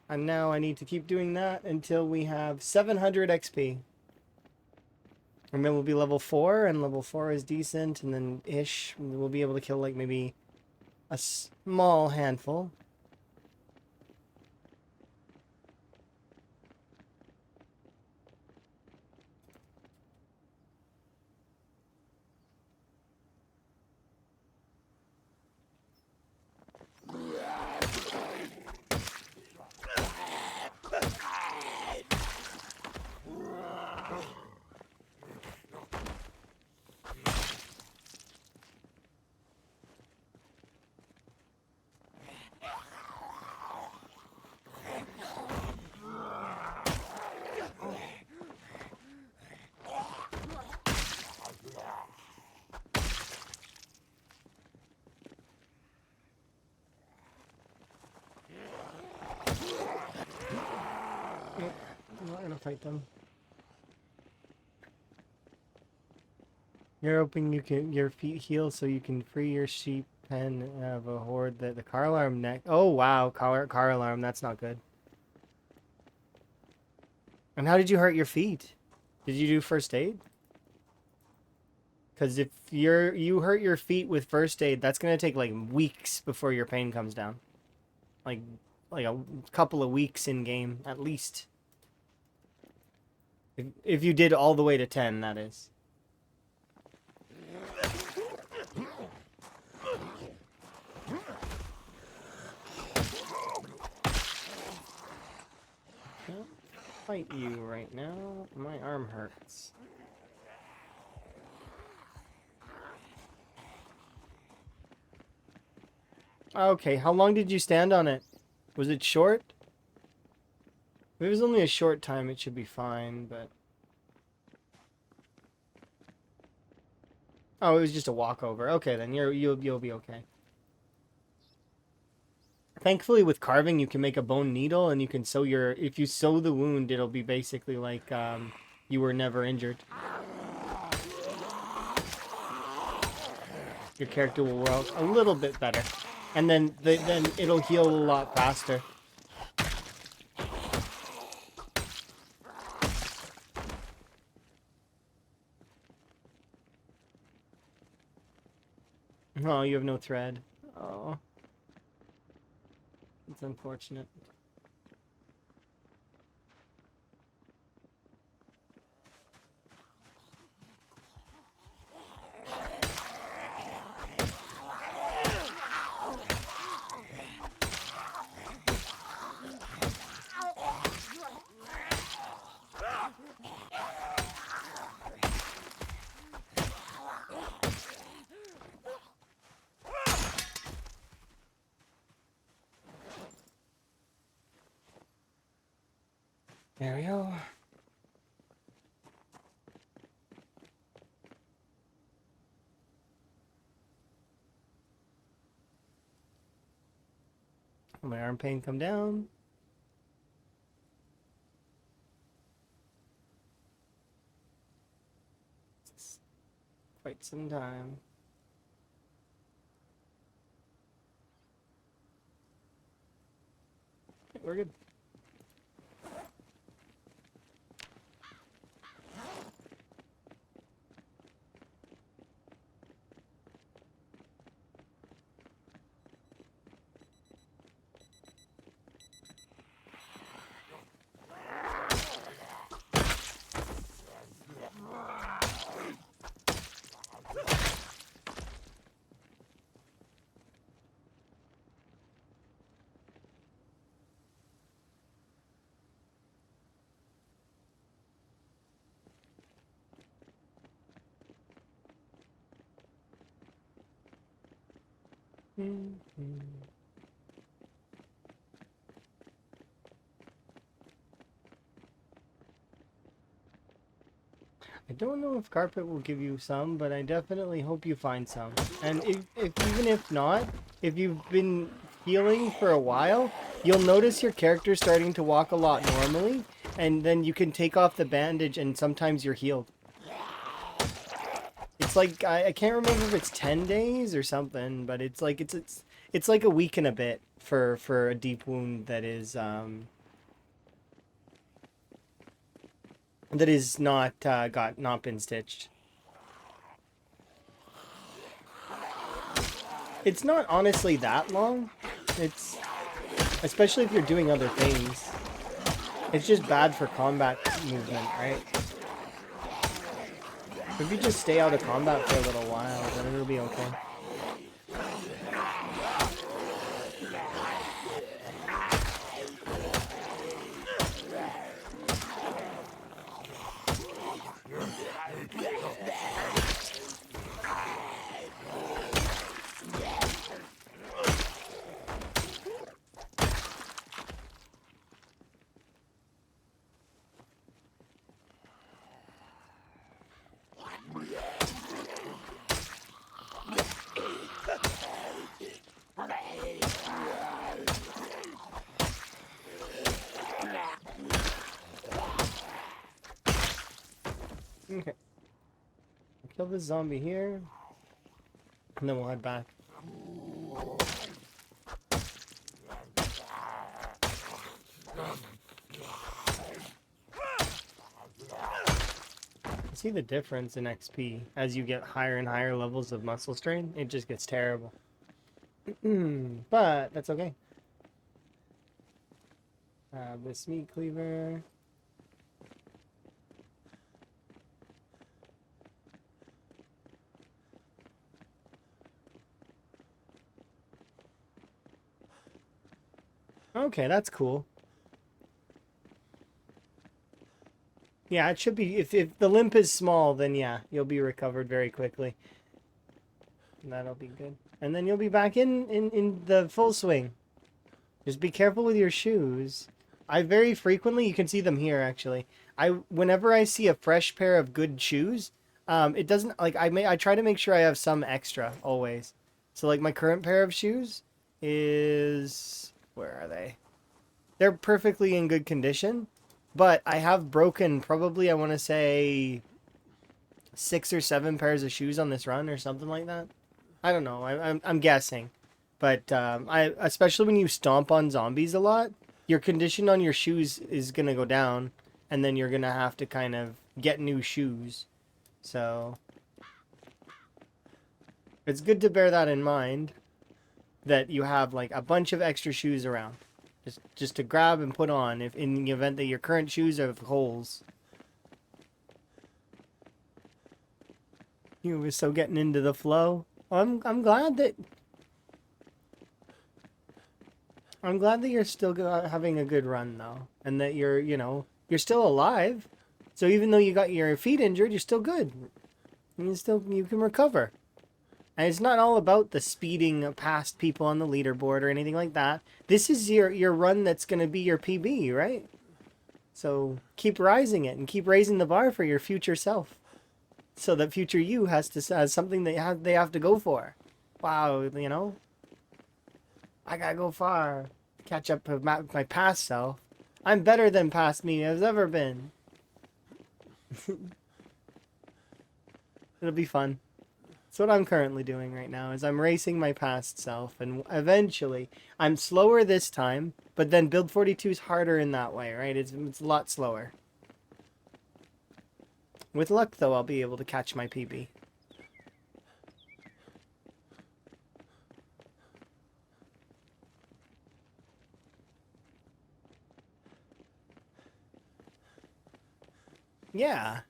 And now I need to keep doing that until we have 700 XP. And then we'll be level 4, and level 4 is decent, and then ish, we'll be able to kill like maybe a small handful. I'm not gonna fight them. You're hoping you can your feet heal so you can free your sheep pen and have a horde that the car alarm neck. Oh wow, car alarm. That's not good. And how did you hurt your feet? Did you do first aid? Because if you hurt your feet with first aid, that's gonna take like weeks before your pain comes down. Like a couple of weeks in game at least. If you did all the way to 10, that is. Can't fight you right now. My arm hurts. Okay, how long did you stand on it? Was it short? If it was only a short time, it should be fine, but... Oh, it was just a walkover. Okay, then you'll be okay. Thankfully, with carving, you can make a bone needle, and you can sew your... If you sew the wound, it'll be basically like you were never injured. Your character will work a little bit better. And then it'll heal a lot faster. Oh, you have no thread. Oh. It's unfortunate. There we go. My arm pain come down. It's quite some time. Okay, we're good. I don't know if carpet will give you some, but I definitely hope you find some. And if even if not, if you've been healing for a while, you'll notice your character starting to walk a lot normally, and then you can take off the bandage and sometimes you're healed. It's like I can't remember if it's 10 days or something, but it's like it's like a week and a bit for a deep wound that is not not been stitched. It's not honestly that long. It's especially if you're doing other things. It's just bad for combat movement, right? If you just stay out of combat for a little while, then it'll be okay. Okay. Kill this zombie here. And then we'll head back. See the difference in XP as you get higher and higher levels of muscle strain. It just gets terrible. But that's okay. This meat cleaver. Okay, that's cool. Yeah, it should be. If the limp is small, then yeah, you'll be recovered very quickly. And that'll be good. And then you'll be back in the full swing. Just be careful with your shoes. I very frequently, you can see them here actually. Whenever I see a fresh pair of good shoes, it doesn't like I try to make sure I have some extra always. So like my current pair of shoes is, where are they? They're perfectly in good condition, but I have broken probably, I want to say 6 or 7 pairs of shoes on this run or something like that. I don't know. I'm guessing, but I especially when you stomp on zombies a lot, your condition on your shoes is gonna go down, and then you're gonna have to kind of get new shoes. So it's good to bear that in mind, that you have like a bunch of extra shoes around, just to grab and put on if in the event that your current shoes have holes. You were so getting into the flow. I'm glad that you're still having a good run though, and that you're still alive. So even though you got your feet injured, you're still good. And you can recover. And it's not all about the speeding past people on the leaderboard or anything like that. This is your run that's going to be your PB, right? So keep rising it and keep raising the bar for your future self, so that future you has something they have to go for. Wow, I gotta go far, catch up with my past self. I'm better than past me has ever been. It'll be fun. That's what I'm currently doing right now, is I'm racing my past self, and eventually I'm slower this time, but then build 42 is harder in that way, right? It's a lot slower. With luck, though, I'll be able to catch my PB. Yeah.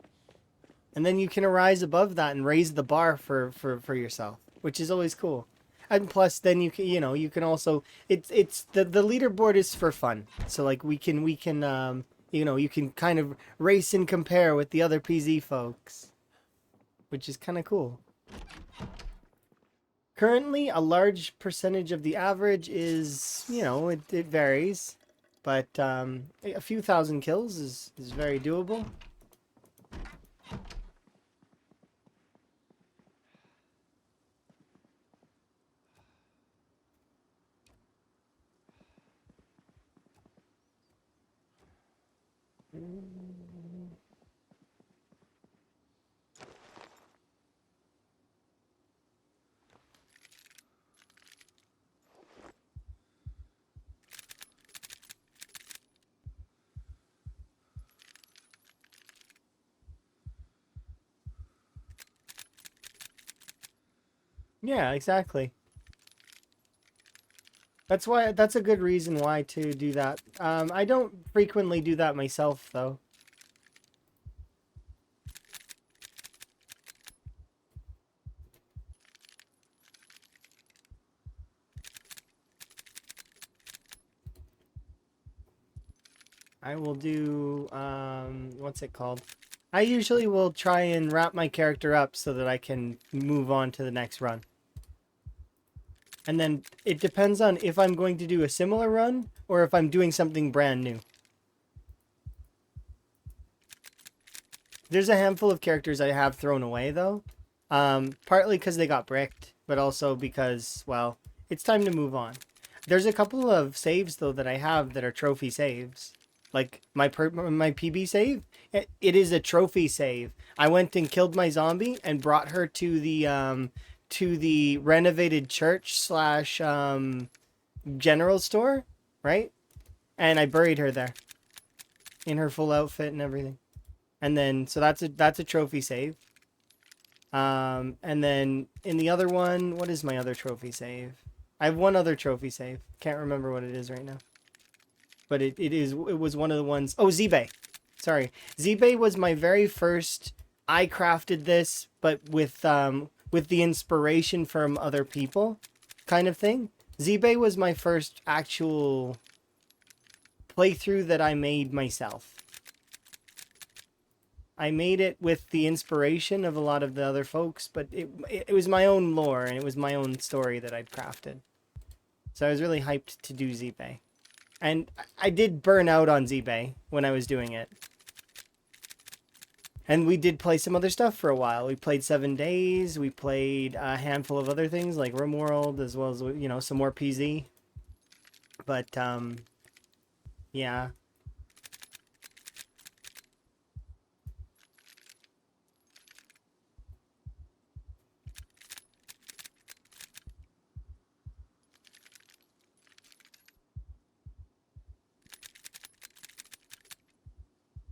And then you can rise above that and raise the bar for yourself, which is always cool. And plus, then you can also, it's the leaderboard is for fun. So like we can you can kind of race and compare with the other PZ folks, which is kind of cool. Currently, a large percentage of the average is, it varies, but a few thousand kills is very doable. Yeah, exactly. That's a good reason why to do that. I don't frequently do that myself, though. I will do, what's it called? I usually will try and wrap my character up so that I can move on to the next run. And then it depends on if I'm going to do a similar run or if I'm doing something brand new. There's a handful of characters I have thrown away, though. Partly because they got bricked, but also because, well, it's time to move on. There's a couple of saves, though, that I have that are trophy saves. Like, my PB save It is a trophy save. I went and killed my zombie and brought her to the renovated church slash general store, right? And I buried her there in her full outfit and everything. And then so that's a trophy save. And then in the other one, what is my other trophy save? I have one other trophy save. Can't remember what it is right now. But it was one of the ones. Oh, Z-Bay. Sorry. Z-Bay was my very first. I crafted this, but with the inspiration from other people kind of thing. Z-Bay was my first actual playthrough that I made myself. I made it with the inspiration of a lot of the other folks, but it was my own lore and it was my own story that I'd crafted. So I was really hyped to do Z-Bay. And I did burn out on Z-Bay when I was doing it. And we did play some other stuff for a while. We played 7 Days. We played a handful of other things like RimWorld, as well as, you know, some more PZ. But, yeah.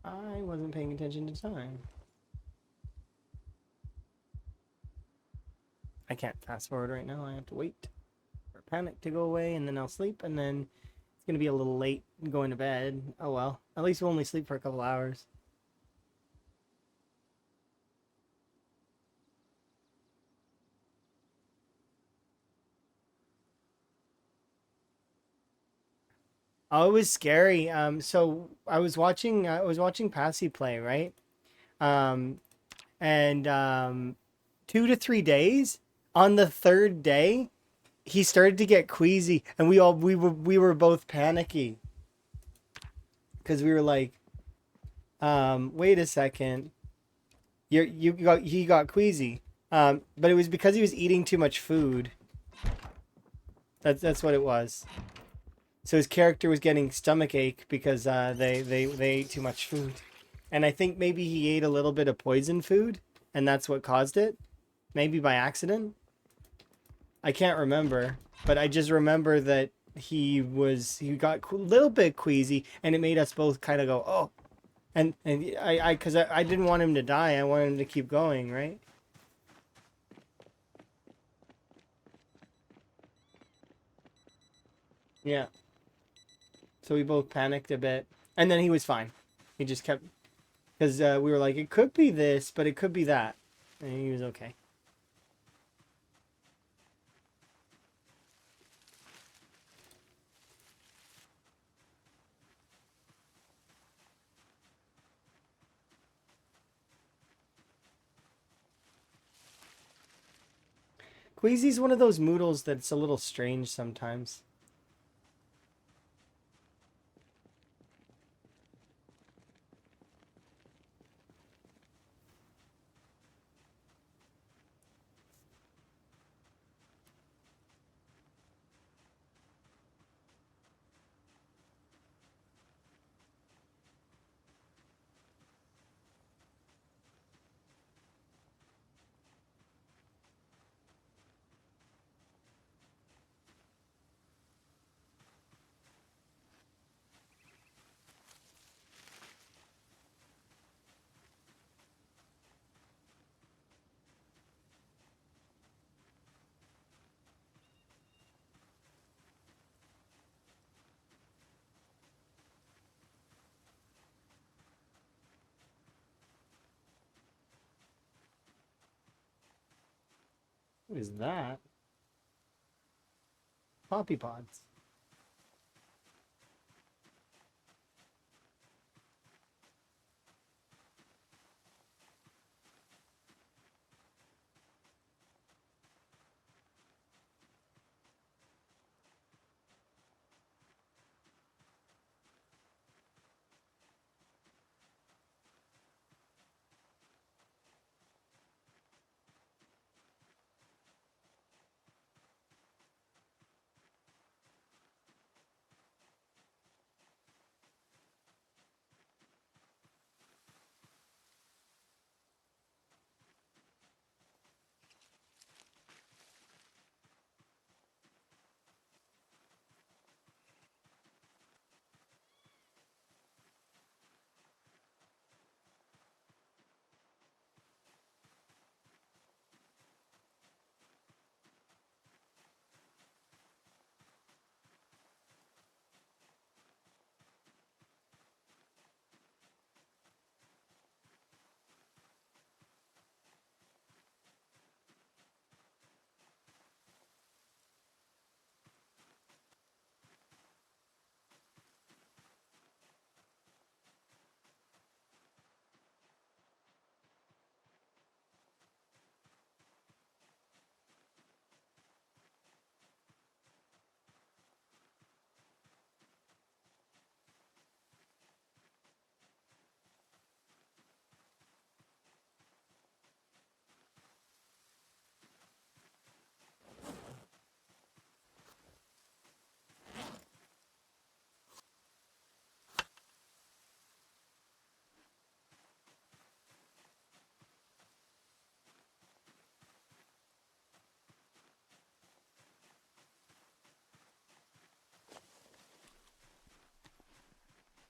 I wasn't paying attention to time. I can't fast forward right now. I have to wait for panic to go away, and then I'll sleep, and then it's going to be a little late going to bed. Oh well. At least we'll only sleep for a couple hours. Oh, it was scary. So I was watching Passy play, right? Um, and 2 to 3 days. On the third day, he started to get queasy, and we were both panicky because we were like, wait a second, you got he got queasy. But it was because he was eating too much food. That's what it was. So his character was getting stomach ache because they ate too much food. And I think maybe he ate a little bit of poison food, and that's what caused it. Maybe by accident. I can't remember, but I just remember that he got a little bit queasy, and it made us both kind of go, oh. And because I didn't want him to die. I wanted him to keep going, right? Yeah. So we both panicked a bit, and then he was fine. He just kept because we were like, it could be this, but it could be that, and he was okay. Queasy's one of those moodles that's a little strange sometimes. What is that? Poppy pods.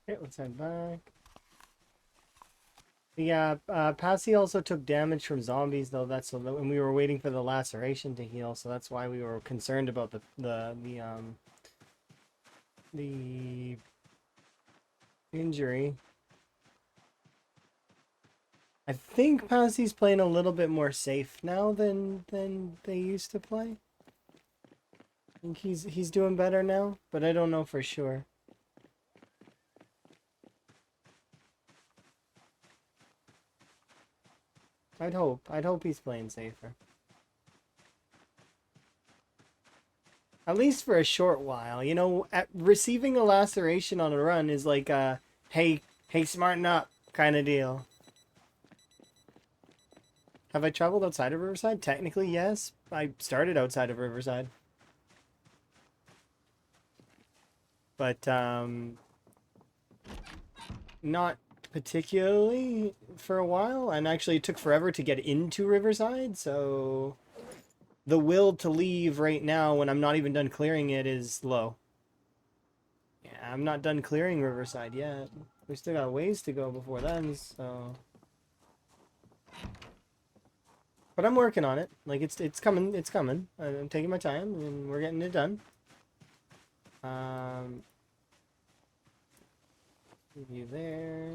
Okay, let's head back. Yeah, Passy also took damage from zombies though. And we were waiting for the laceration to heal, so that's why we were concerned about the injury. I think Passy's playing a little bit more safe now than they used to play. I think he's doing better now, but I don't know for sure. I'd hope he's playing safer. At least for a short while. You know, receiving a laceration on a run is like a, hey, smarten up kind of deal. Have I traveled outside of Riverside? Technically, yes. I started outside of Riverside. But, not particularly for a while. And actually, it took forever to get into Riverside, so the will to leave right now when I'm not even done clearing it is low. Yeah, I'm not done clearing Riverside yet. We still got ways to go before then, so... But I'm working on it. Like, it's coming, it's coming. I'm taking my time, and we're getting it done. You there.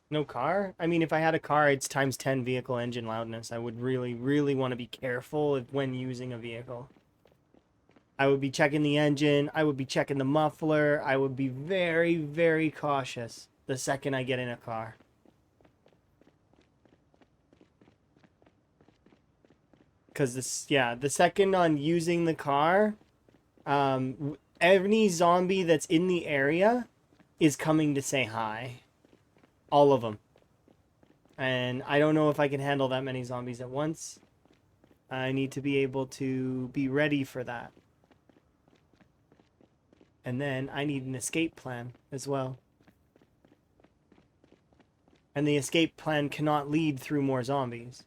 No car? I mean, if I had a car, it's times 10 vehicle engine loudness. I would really, really want to be careful when using a vehicle. I would be checking the engine. I would be checking the muffler. I would be very, very cautious the second I get in a car. Because the second on using the car, any zombie that's in the area is coming to say hi. All of them. And I don't know if I can handle that many zombies at once. I need to be able to be ready for that. And then I need an escape plan as well. And the escape plan cannot lead through more zombies.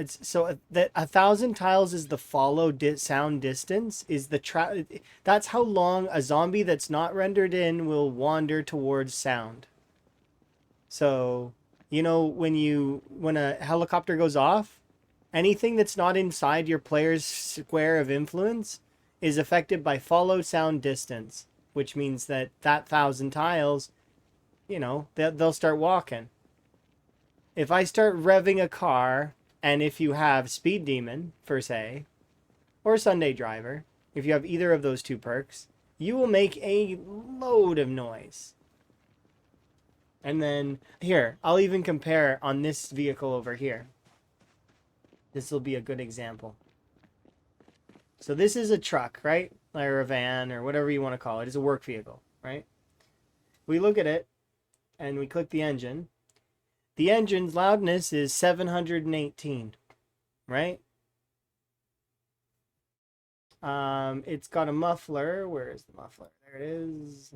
So that 1,000 tiles is the follow sound distance. That's how long a zombie that's not rendered in will wander towards sound. So, you know, when a helicopter goes off, anything that's not inside your player's square of influence is affected by follow sound distance, which means that 1,000 tiles, you know, they'll start walking. If I start revving a car, and if you have Speed Demon, per se, or Sunday Driver, if you have either of those two perks, you will make a load of noise. And then, here, I'll even compare on this vehicle over here. This will be a good example. So this is a truck, right? Or a van, or whatever you want to call it. It's a work vehicle, right? We look at it, and we click the engine. The engine's loudness is 718, right? It's got a muffler. Where is the muffler? There it is.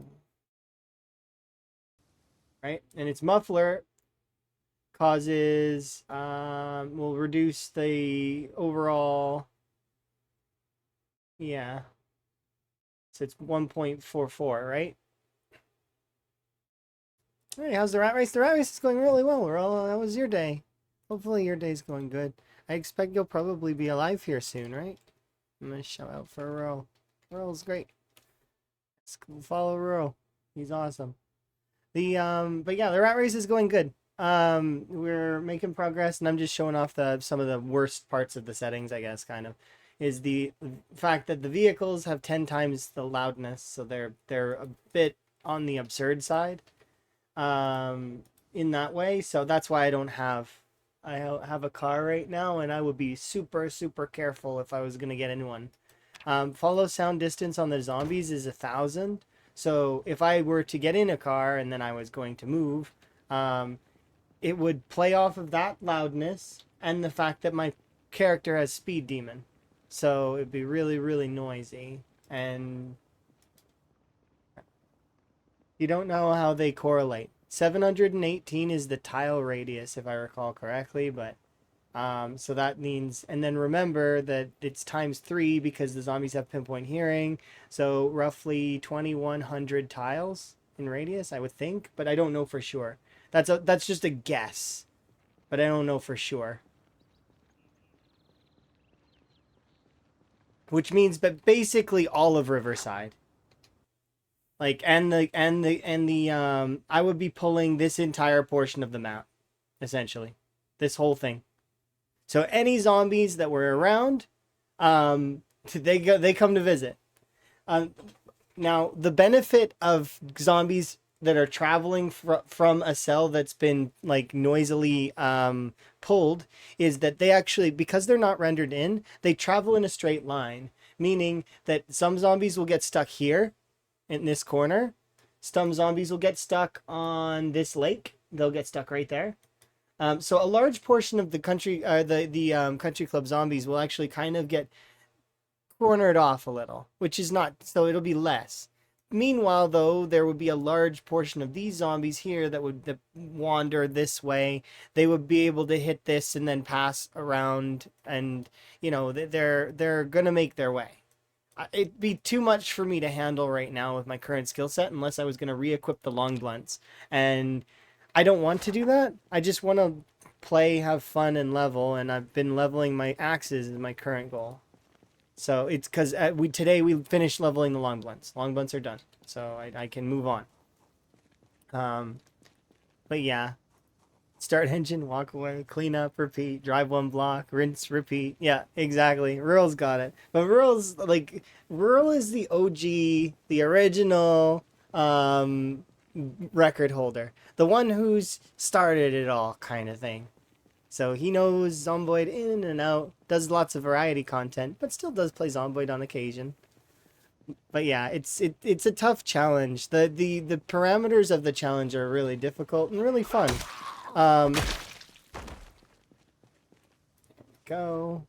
Right? And its muffler causes, will reduce the overall, yeah. So it's 1.44, right? Hey, how's the rat race? The rat race is going really well. How was your day? Hopefully your day's going good. I expect you'll probably be alive here soon, right? I'm gonna shout out for Ro. Ro's great. Let's follow Ro. He's awesome. But yeah, the rat race is going good. We're making progress, and I'm just showing off some of the worst parts of the settings, I guess, kind of, is the fact that the vehicles have 10 times the loudness, so they're a bit on the absurd side. In that way, so that's why I have a car right now, and I would be super, super careful if I was gonna get in one. Follow sound distance on the zombies is 1,000. So if I were to get in a car and then I was going to move, it would play off of that loudness and the fact that my character has Speed Demon. So it'd be really, really noisy. And You don't know how they correlate. 718 is the tile radius, if I recall correctly, but so that means, and then remember that it's times three because the zombies have pinpoint hearing. So roughly 2,100 tiles in radius, I would think, but I don't know for sure. That's just a guess, but I don't know for sure. Which means, but basically all of Riverside. Like, I would be pulling this entire portion of the map, essentially, this whole thing. So any zombies that were around, they come to visit. Um, Now the benefit of zombies that are traveling from a cell that's been like noisily pulled is that they actually, because they're not rendered in, they travel in a straight line, meaning that some zombies will get stuck here in this corner. Some zombies will get stuck on this lake. They'll get stuck right there. So a large portion of the country club zombies will actually kind of get cornered off a little, which is not, so it'll be less. Meanwhile, though, there would be a large portion of these zombies here that wander this way. They would be able to hit this and then pass around, and they're gonna make their way. It'd be too much for me to handle right now with my current skill set unless I was gonna re-equip the long blunts, and I don't want to do that. I just want to play, have fun, and level, and I've been leveling my axes is my current goal. So it's because we finished leveling the long blunts. Long blunts are done, so I can move on. Um, but yeah, start engine, walk away, clean up, repeat, drive one block, rinse, repeat. Yeah, exactly. Rural's got it. But Rural is the OG, the original record holder, the one who's started it all, kind of thing. So he knows Zomboid in and out, does lots of variety content, but still does play Zomboid on occasion. But yeah, it's a tough challenge. The parameters of the challenge are really difficult and really fun. Um, go.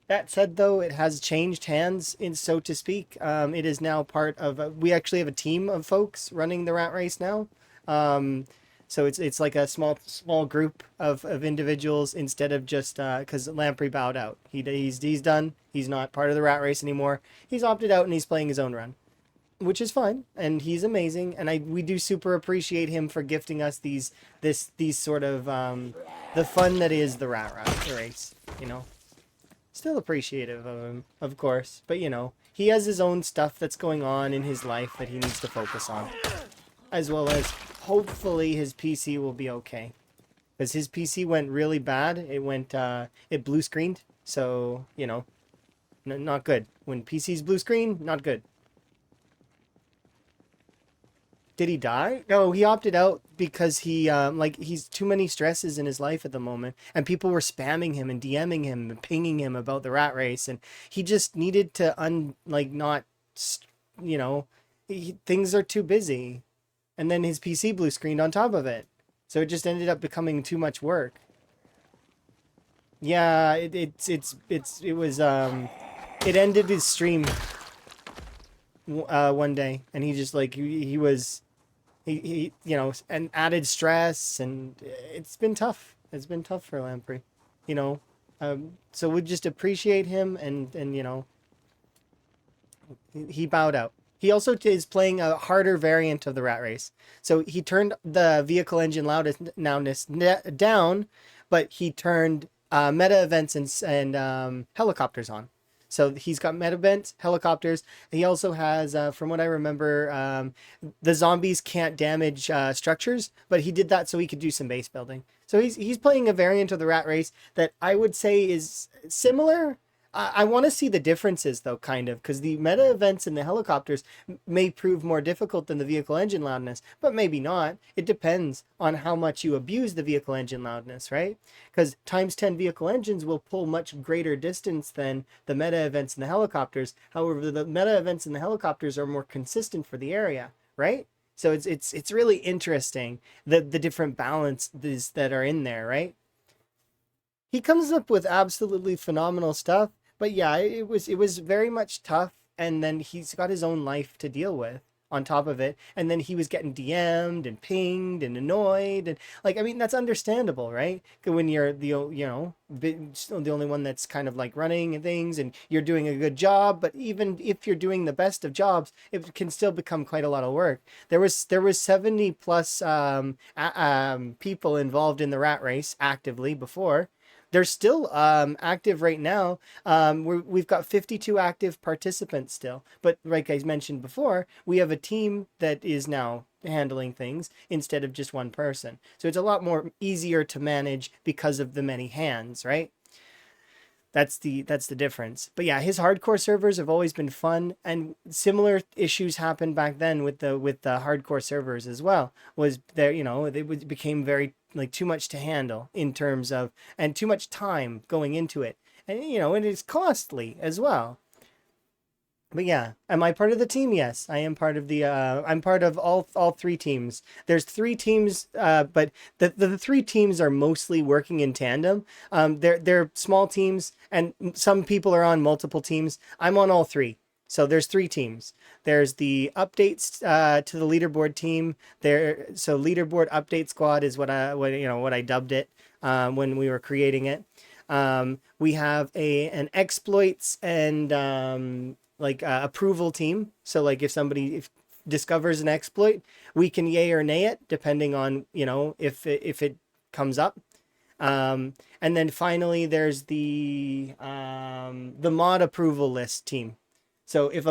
That said, though, it has changed hands, in so to speak. It is now part of. We actually have a team of folks running the rat race now. Um, so it's like a small group of individuals instead of just because Lamprey bowed out. He's done. He's not part of the rat race anymore. He's opted out and he's playing his own run, which is fine, and he's amazing. And we do super appreciate him for gifting us these sort of the fun that is the rat race. Still appreciative of him, of course, but he has his own stuff that's going on in his life that he needs to focus on, as well as hopefully his PC will be okay, because his PC went really bad. It blue screened, so not good. When PC's blue screen, not good. Did he die? No, he opted out because he's too many stresses in his life at the moment, and people were spamming him and DMing him and pinging him about the rat race, and he just needed to not, things are too busy, and then his PC blue screened on top of it, so it just ended up becoming too much work. Yeah, it ended his stream one day, and he just he was and added stress, and it's been tough for Lamprey, so we just appreciate him, and he bowed out. He also is playing a harder variant of the rat race, so he turned the vehicle engine loudness down, but he turned meta events and helicopters on. So he's got meta events, helicopters. He also has, from what I remember, the zombies can't damage structures, but he did that so he could do some base building. So he's playing a variant of the rat race that I would say is similar. I want to see the differences, though, kind of, because the meta events and the helicopters may prove more difficult than the vehicle engine loudness, but maybe not. It depends on how much you abuse the vehicle engine loudness, right? Because times 10 vehicle engines will pull much greater distance than the meta events and the helicopters. However, the meta events and the helicopters are more consistent for the area, right? So it's really interesting, the different balances that are in there, right? He comes up with absolutely phenomenal stuff. But yeah, it was very much tough, and then he's got his own life to deal with on top of it, and then he was getting DM'd and pinged and annoyed, and like, I mean, that's understandable, right? When you're the only one that's kind of like running and things, and you're doing a good job, but even if you're doing the best of jobs, it can still become quite a lot of work. There was 70 plus people involved in the rat race actively before. They're still active right now. We've got 52 active participants still. But like I mentioned before, we have a team that is now handling things instead of just one person. So it's a lot more easier to manage because of the many hands, right? That's the difference. But yeah, his hardcore servers have always been fun, and similar issues happened back then with the hardcore servers as well. Was there, it became very like too much to handle in terms of, and too much time going into it. And and it's costly as well. But yeah, am I part of the team? Yes, I am part of the. I'm part of all three teams. There's three teams, but the three teams are mostly working in tandem. They're small teams, and some people are on multiple teams. I'm on all three. So there's three teams. There's the updates to the leaderboard team. So leaderboard update squad is what I dubbed it when we were creating it. We have an exploits and approval team. So like if somebody discovers an exploit, we can yay or nay it depending on if it comes up. And then finally there's the mod approval list team. So if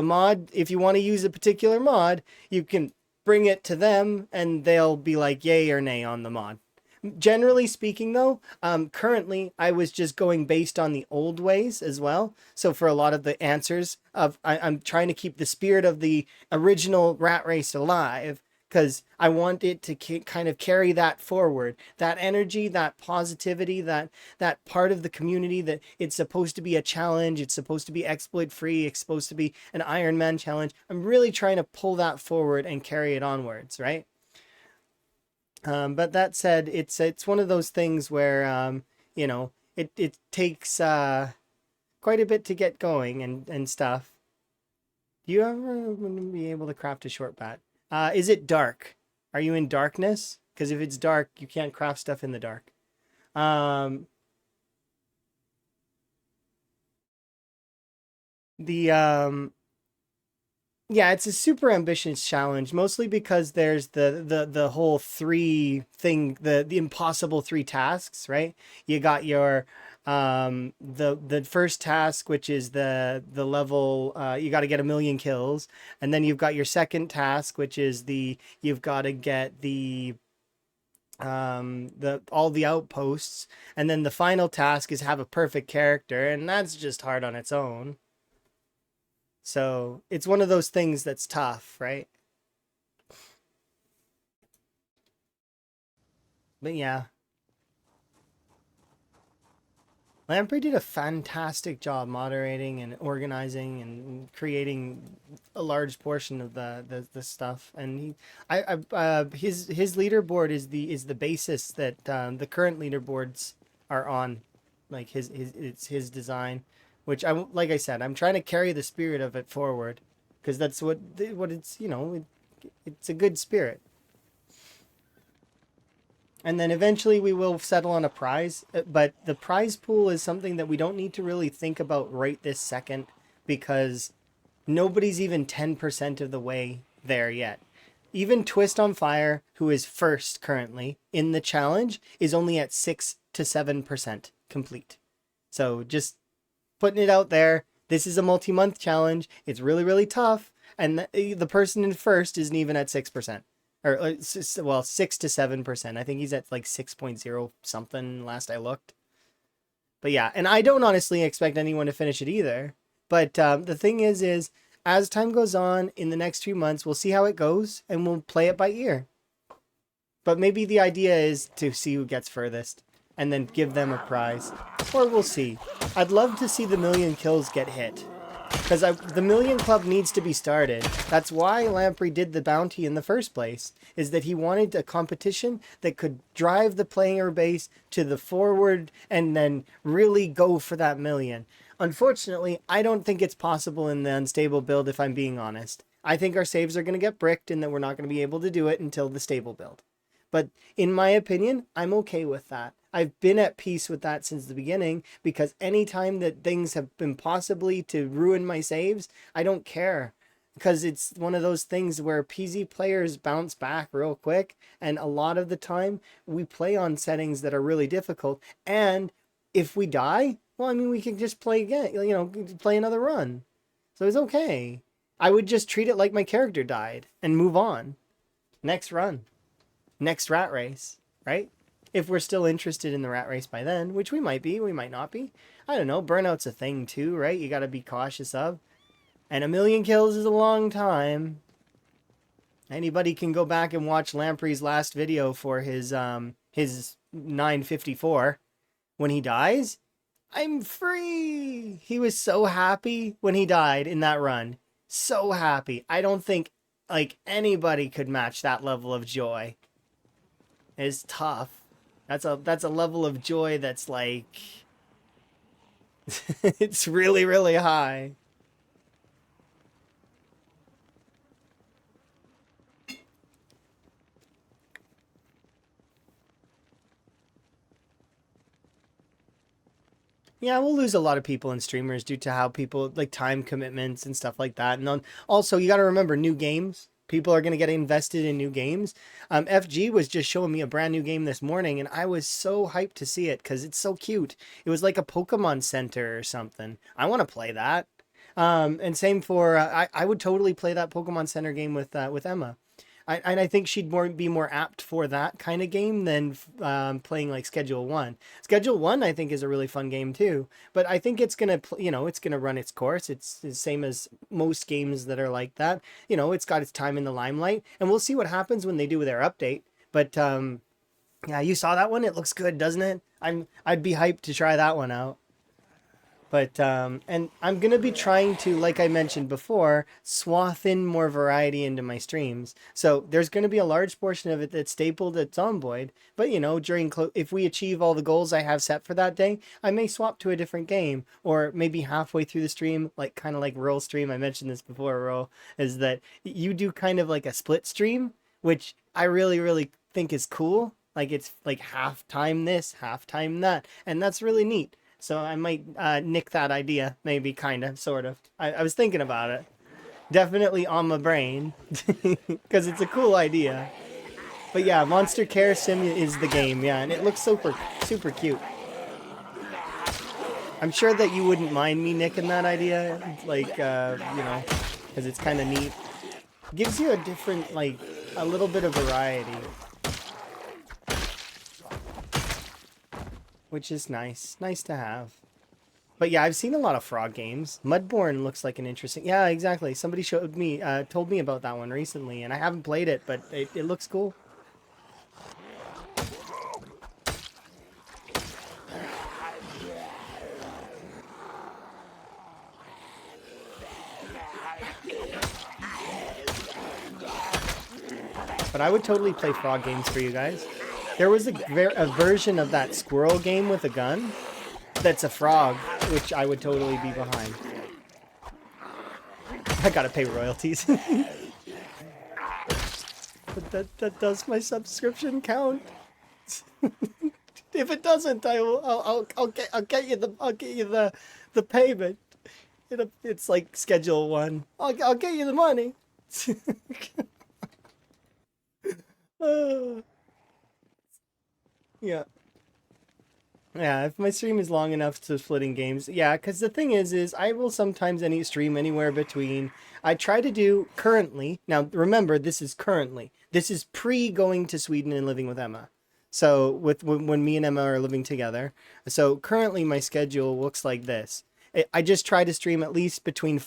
you want to use a particular mod, you can bring it to them and they'll be like yay or nay on the mod. Generally speaking, though, currently I was just going based on the old ways as well. So for a lot of the answers I'm trying to keep the spirit of the original rat race alive, because I want it to kind of carry that forward, that energy, that positivity, that part of the community, that it's supposed to be a challenge, it's supposed to be exploit free, it's supposed to be an Iron Man challenge. I'm really trying to pull that forward and carry it onwards, right? But that said, it's one of those things where it takes quite a bit to get going and stuff. Do you ever be able to craft a short bat? Is it dark? Are you in darkness? Because if it's dark, you can't craft stuff in the dark. Um, the Yeah, it's a super ambitious challenge, mostly because there's the whole three thing, the impossible three tasks, right? You got your the first task, which is the level, you got to get 1,000,000 kills, and then you've got your second task, which is you've got to get the all the outposts, and then the final task is have a perfect character, and that's just hard on its own. So it's one of those things that's tough, right? But yeah, Lamprey did a fantastic job moderating and organizing and creating a large portion of the stuff. And his leaderboard is the basis that the current leaderboards are on, like it's his design, which like I said, I'm trying to carry the spirit of it forward, because that's what it's it's a good spirit. And then eventually we will settle on a prize, but the prize pool is something that we don't need to really think about right this second, because nobody's even 10% of the way there yet. Even Twist on Fire, who is first currently in the challenge, is only at 6 to 7% complete. So just putting it out there, this is a multi-month challenge. It's really, really tough. And the person in first isn't even at 6%. Or, well, 6 to 7%. I think he's at like 6.0 something last I looked. But yeah, and I don't honestly expect anyone to finish it either. But the thing is as time goes on in the next few months, we'll see how it goes and we'll play it by ear. But maybe the idea is to see who gets furthest and then give them a prize. Or we'll see. I'd love to see the 1,000,000 kills get hit, because the 1,000,000 Club needs to be started. That's why Lamprey did the bounty in the first place, is that he wanted a competition that could drive the player base to the forward and then really go for that 1,000,000. Unfortunately, I don't think it's possible in the unstable build, if I'm being honest. I think our saves are going to get bricked and that we're not going to be able to do it until the stable build. But in my opinion, I'm okay with that. I've been at peace with that since the beginning because anytime that things have been possibly to ruin my saves, I don't care. Because it's one of those things where PZ players bounce back real quick. And a lot of the time, we play on settings that are really difficult. And if we die, well, I mean, we can just play again, play another run. So it's okay. I would just treat it like my character died and move on. Next run. Next rat race, right? If we're still interested in the rat race by then, which we might be, we might not be. I don't know. Burnout's a thing too, right? You got to be cautious of. And 1,000,000 kills is a long time. Anybody can go back and watch Lamprey's last video for his 954. When he dies, I'm free. He was so happy when he died in that run. So happy. I don't think like anybody could match that level of joy. It's tough. That's a level of joy that's like it's really, really high. Yeah, we'll lose a lot of people and streamers due to how people like time commitments and stuff like that. And then also you got to remember new games. People are going to get invested in new games. FG was just showing me a brand new game this morning, and I was so hyped to see it because it's so cute. It was like a Pokemon Center or something. I want to play that. And same for I would totally play that Pokemon Center game with Emma. I think she'd be more apt for that kind of game than playing like Schedule 1. Schedule 1, I think, is a really fun game too. But I think it's gonna, it's gonna run its course. It's the same as most games that are like that. It's got its time in the limelight, and we'll see what happens when they do their update. But yeah, you saw that one. It looks good, doesn't it? I'd be hyped to try that one out. But and I'm gonna be trying to, like I mentioned before, swath in more variety into my streams. So there's gonna be a large portion of it that's stapled at Zomboid. But during if we achieve all the goals I have set for that day, I may swap to a different game, or maybe halfway through the stream, like kind of like Roll stream. I mentioned this before. Roll is that you do kind of like a split stream, which I really really think is cool. Like it's like half time this, half time that, and that's really neat. So I might nick that idea, maybe, kind of, sort of. I was thinking about it. Definitely on my brain, because it's a cool idea. But yeah, Monster Care Sim is the game, yeah, and it looks super, super cute. I'm sure that you wouldn't mind me nicking that idea, like, because it's kind of neat. Gives you a different, like, a little bit of variety. Which is nice. Nice to have. But yeah, I've seen a lot of frog games. Mudborne looks like an interesting... Yeah, exactly. Somebody told me about that one recently, and I haven't played it, but it looks cool. But I would totally play frog games for you guys. There was a version of that squirrel game with a gun that's a frog, which I would totally be behind. I gotta pay royalties. But that does my subscription count. If it doesn't, I'll get you the payment. It's like Schedule 1. I'll get you the money. Yeah. Yeah, if my stream is long enough to splitting games, yeah, because the thing is I will sometimes stream anywhere between. I try to do currently. Now, remember, this is currently. This is pre going to Sweden and living with Emma. So when me and Emma are living together. So currently my schedule looks like this. I just try to stream at least between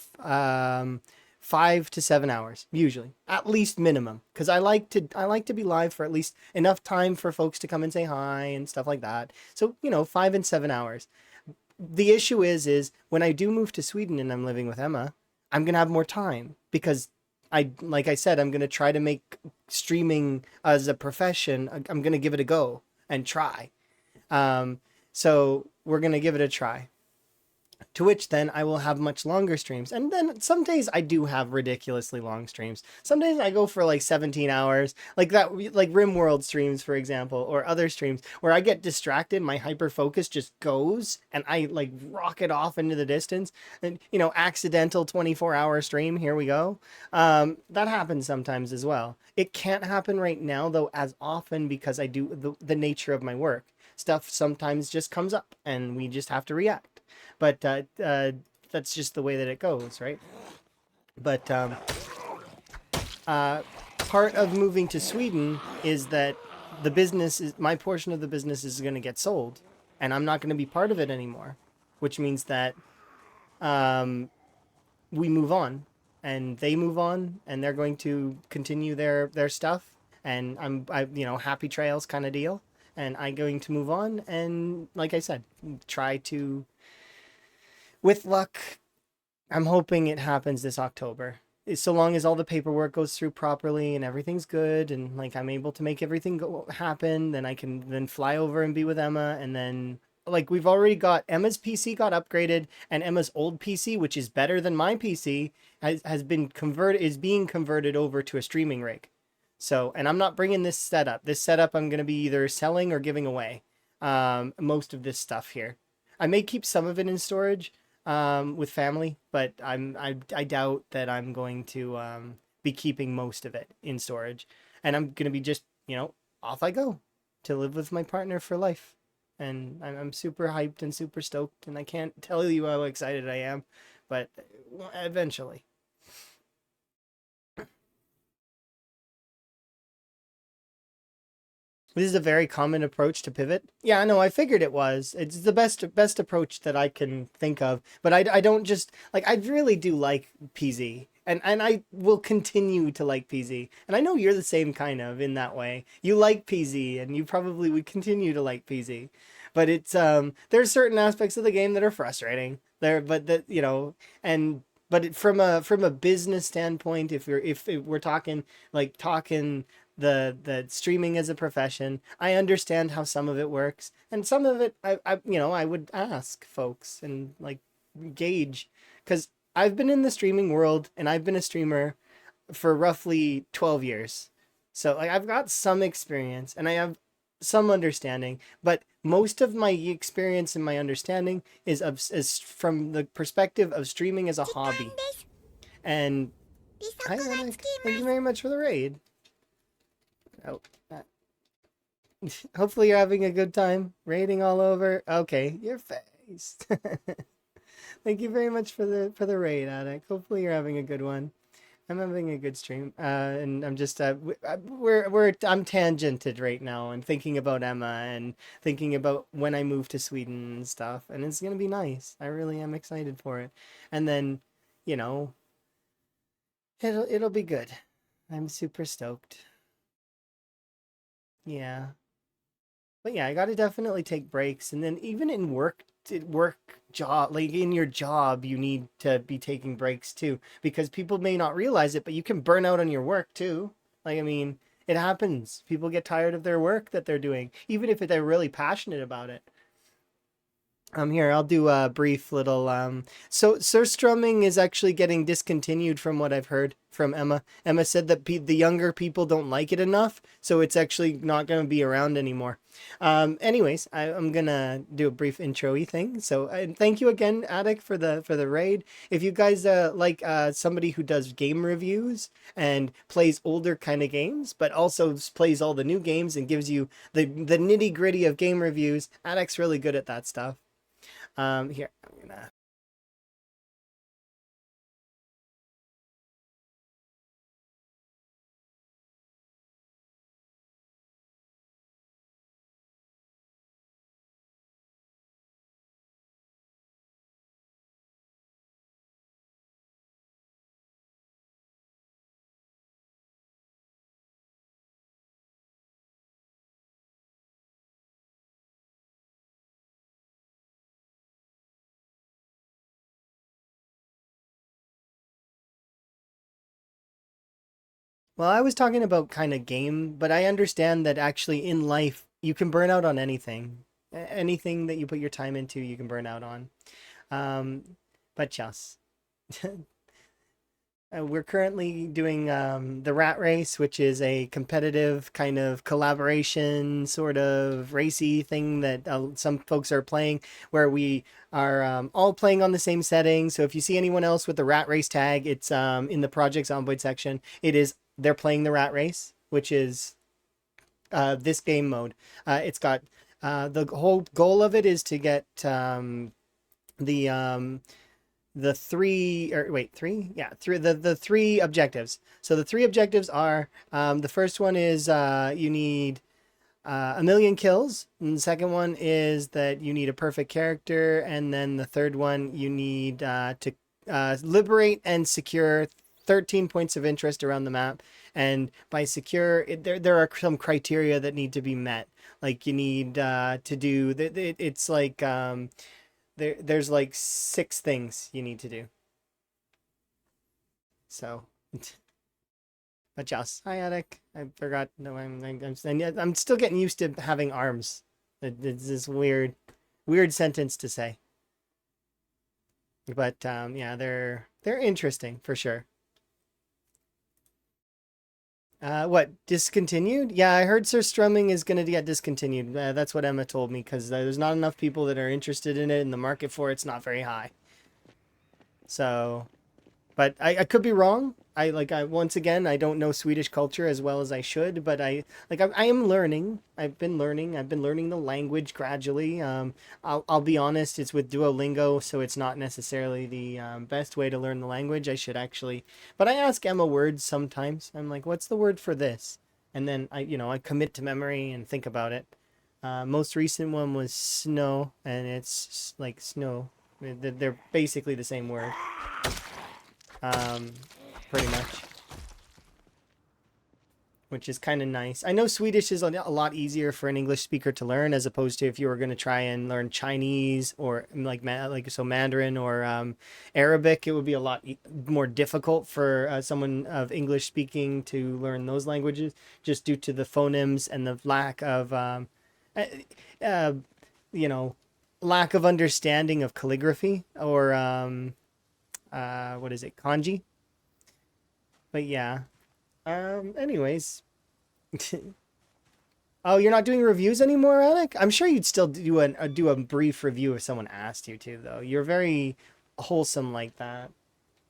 5 to 7 hours, usually, at least minimum, because I like to be live for at least enough time for folks to come and say hi and stuff like that. So 5 and 7 hours. The issue is when I do move to Sweden and I'm living with Emma, I'm gonna have more time because like I said, I'm gonna try to make streaming as a profession. I'm gonna give it a go and try. So we're gonna give it a try. To which then I will have much longer streams. And then some days I do have ridiculously long streams. Some days I go for like 17 hours, like that, like RimWorld streams, for example, or other streams where I get distracted, my hyper focus just goes and I like rocket off into the distance. And, accidental 24-hour stream, here we go. That happens sometimes as well. It can't happen right now, though, as often because I do the nature of my work. Stuff sometimes just comes up and we just have to react, but that's just the way that it goes, right? But part of moving to Sweden is that my portion of the business is going to get sold, and I'm not going to be part of it anymore, which means that we move on, and they move on, and they're going to continue their stuff, and happy trails kind of deal, and I'm going to move on, and like I said, try to, with luck, I'm hoping it happens this October. So long as all the paperwork goes through properly and everything's good and like I'm able to make everything happen, then I can then fly over and be with Emma. And then like we've already got Emma's PC got upgraded, and Emma's old PC, which is better than my PC, has been being converted over to a streaming rig. So, and I'm not bringing this setup. This setup I'm going to be either selling or giving away. Most of this stuff here. I may keep some of it in storage with family, but I doubt that I'm going to be keeping most of it in storage, and I'm gonna be just off I go to live with my partner for life, and I'm super hyped and super stoked, and I can't tell you how excited I am, but eventually. This is a very common approach to pivot. Yeah, no, I figured it was. It's the best approach that I can think of. But I don't just like I really do like PZ. And I will continue to like PZ. And I know you're the same kind of in that way. You like PZ and you probably would continue to like PZ. But it's there's certain aspects of the game that are frustrating. There but that and but from a business standpoint, if we're talking the streaming as a profession, I understand how some of it works, and some of it I would ask folks and like gauge, because I've been in the streaming world and I've been a streamer for roughly 12 years. So like I've got some experience and I have some understanding, but most of my experience and my understanding is from the perspective of streaming as a hobby. And hi, Alec. Thank you very much for the raid. Oh, hopefully you're having a good time raiding all over. Okay, your face. Thank you very much for the raid, Addict. Hopefully you're having a good one. I'm having a good stream, and I'm just I'm tangented right now and thinking about Emma and thinking about when I move to Sweden and stuff, and it's gonna be nice. I really am excited for it, and then, you know, it'll be good. I'm super stoked. Yeah. But yeah, I got to definitely take breaks, and then even in work job, like in your job, you need to be taking breaks too, because people may not realize it, but you can burn out on your work too. Like, I mean, it happens. People get tired of their work that they're doing, even if they're really passionate about it. Here, I'll do a brief little so surstrumming is actually getting discontinued from what I've heard from Emma. Emma said that the younger people don't like it enough, so it's actually not going to be around anymore. Anyways, I'm gonna do a brief intro-y thing. So thank you again, Attic, for the raid. If you guys like somebody who does game reviews and plays older kind of games, but also plays all the new games and gives you the nitty-gritty of game reviews, Attic's really good at that stuff. Here, I'm gonna. Well, I was talking about kind of game, but I understand that actually in life you can burn out on anything. Anything that you put your time into, you can burn out on. But yes. We're currently doing the Rat Race, which is a competitive kind of collaboration, sort of racy thing that some folks are playing, where we are all playing on the same setting. So if you see anyone else with the Rat Race tag, it's in the Project Zomboid section. They're playing the Rat Race, which is this game mode. It's got the whole goal of it is to get the the three or wait three yeah three the three objectives. So the three objectives are the first one is you need a million kills, and the second one is that you need a perfect character, and then the third one you need to liberate and secure 13 points of interest around the map. And by secure there are some criteria that need to be met, like you need to do it's like there's like six things you need to do. So, but yes, hi Attic. I forgot. No, I'm still getting used to having arms. It's this weird sentence to say. But yeah, they're interesting for sure. What, discontinued? Yeah, I heard Sir Strumming is going to get discontinued. That's what Emma told me, because there's not enough people that are interested in it, and the market for it's not very high. So, but I could be wrong. I once again, I don't know Swedish culture as well as I should, but I am learning. I've been learning. I've been learning the language gradually. I'll be honest, it's with Duolingo, so it's not necessarily the best way to learn the language. I should actually, but I ask Emma words sometimes. I'm like, what's the word for this? And then I commit to memory and think about it. Most recent one was snow, and it's like snow. They're basically the same word. Um, Pretty much, which is kind of nice. I know Swedish is a lot easier for an English speaker to learn, as opposed to if you were going to try and learn Chinese or like Mandarin or Arabic. It would be a lot more difficult for someone of English speaking to learn those languages, just due to the phonemes and the lack of uh, uh, you know lack of understanding of calligraphy or what is it, kanji. But yeah. Anyways. Oh, you're not doing reviews anymore, Alec? I'm sure you'd still do a brief review if someone asked you to, though. You're very wholesome like that.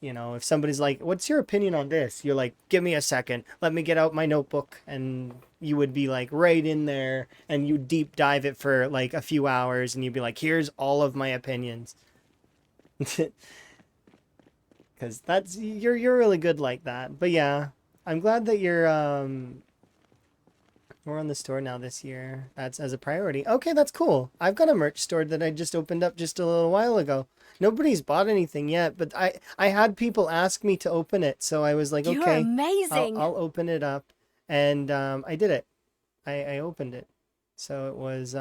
If somebody's like, "What's your opinion on this?" You're like, "Give me a second. Let me get out my notebook." And you would be like right in there and you deep dive it for like a few hours and you'd be like, "Here's all of my opinions." Cuz you're really good like that. But yeah, I'm glad that you're more on the store now this year. That's as a priority. Okay, that's cool. I've got a merch store that I just opened up just a little while ago. Nobody's bought anything yet, but I had people ask me to open it, so I was like, You're okay, amazing. I'll open it up, and I did it. I opened it, so it was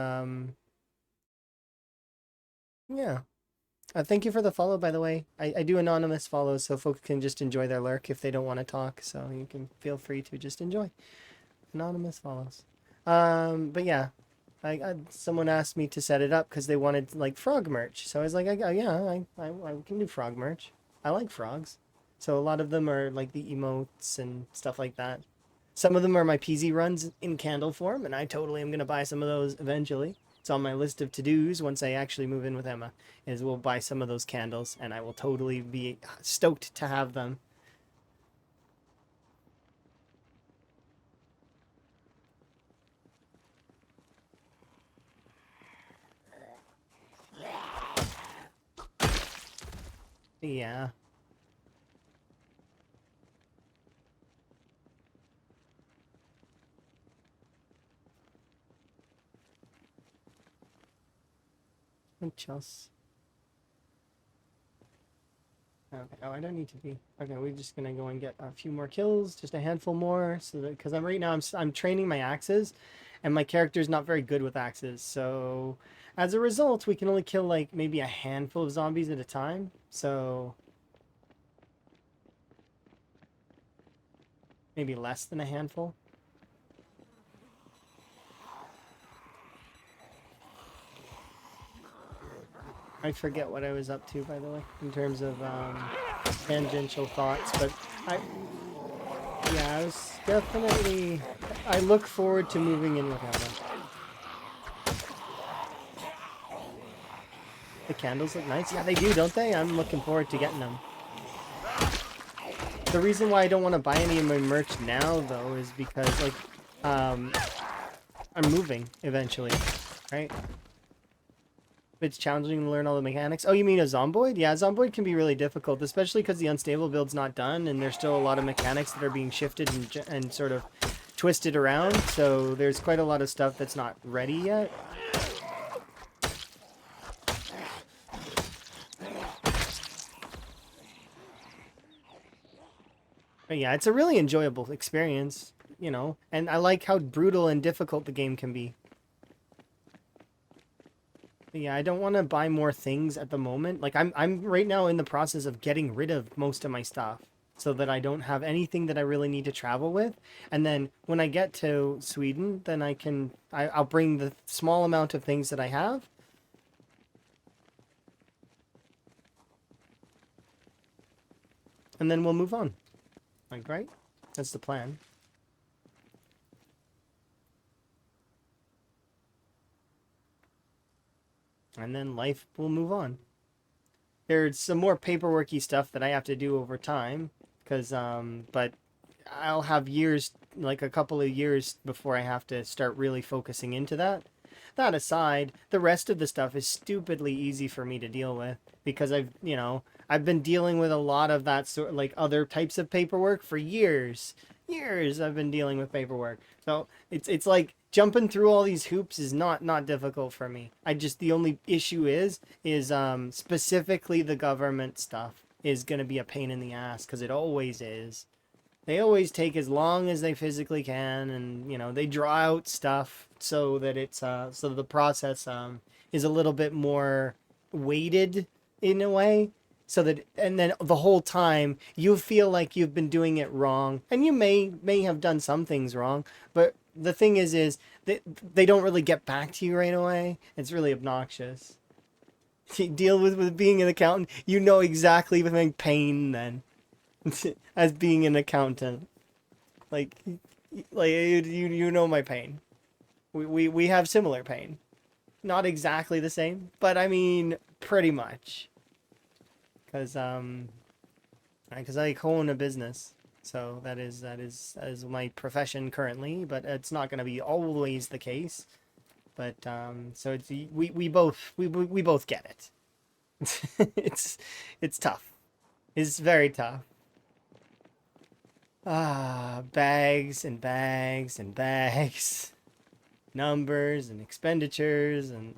yeah. Thank you for the follow, by the way. I do anonymous follows, so folks can just enjoy their lurk if they don't want to talk. So you can feel free to just enjoy anonymous follows. But yeah, someone asked me to set it up because they wanted like frog merch. So I was like, yeah, I can do frog merch. I like frogs. So a lot of them are like the emotes and stuff like that. Some of them are my PZ runs in candle form, and I totally am gonna buy some of those eventually. It's on my list of to-dos once I actually move in with Emma, is we'll buy some of those candles, and I will totally be stoked to have them. Yeah. What else? Okay. Oh, I don't need to be. Okay, we're just gonna go and get a few more kills, just a handful more, so that because I'm right now I'm training my axes, and my character's not very good with axes. So as a result, we can only kill like maybe a handful of zombies at a time. So maybe less than a handful. I forget what I was up to, by the way, in terms of tangential thoughts. But I, yeah, I was definitely. I look forward to moving in with Emma. The candles look nice. Yeah, they do, don't they? I'm looking forward to getting them. The reason why I don't want to buy any of my merch now, though, is because like, um, I'm moving eventually, right? It's challenging to learn all the mechanics. Oh, you mean a Zomboid? Yeah, Zomboid can be really difficult, especially because the unstable build's not done, and there's still a lot of mechanics that are being shifted and sort of twisted around. So there's quite a lot of stuff that's not ready yet. But yeah, it's a really enjoyable experience, you know, and I like how brutal and difficult the game can be. But yeah, I don't want to buy more things at the moment. Like I'm right now in the process of getting rid of most of my stuff so that I don't have anything that I really need to travel with. And then when I get to Sweden, then I'll bring the small amount of things that I have. And then we'll move on. Like, right? That's the plan. And then life will move on. There's some more paperworky stuff that I have to do over time, because but I'll have years, like a couple of years before I have to start really focusing into that. That aside, the rest of the stuff is stupidly easy for me to deal with because I've been dealing with a lot of that sort, like other types of paperwork for years. Years I've been dealing with paperwork. So it's like jumping through all these hoops is not difficult for me. The only issue is specifically the government stuff is going to be a pain in the ass because it always is. They always take as long as they physically can, and they draw out stuff so that so the process is a little bit more weighted in a way, so that, and then the whole time you feel like you've been doing it wrong, and you may have done some things wrong, but the thing is they don't really get back to you right away. It's really obnoxious. You deal with being an accountant, you know exactly the pain then. As being an accountant, like you know my pain. We have similar pain, not exactly the same, but I mean pretty much, because I own a business, so that is my profession currently, but it's not going to be always the case. But so we both get it. It's tough. It's very tough. Bags and bags and bags. Numbers and expenditures and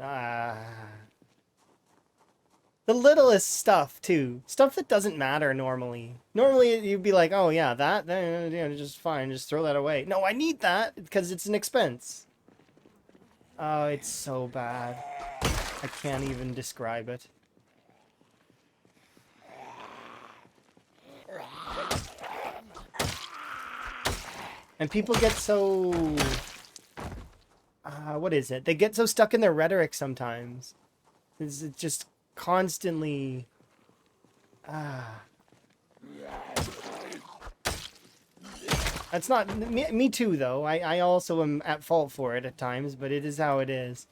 the littlest stuff too. Stuff that doesn't matter normally. Normally you'd be like, oh yeah, that, just fine, just throw that away. No, I need that because it's an expense. Oh, it's so bad. I can't even describe it. And people get so what is it? They get so stuck in their rhetoric sometimes. It's just constantly That's not me too though. I also am at fault for it at times, but it is how it is.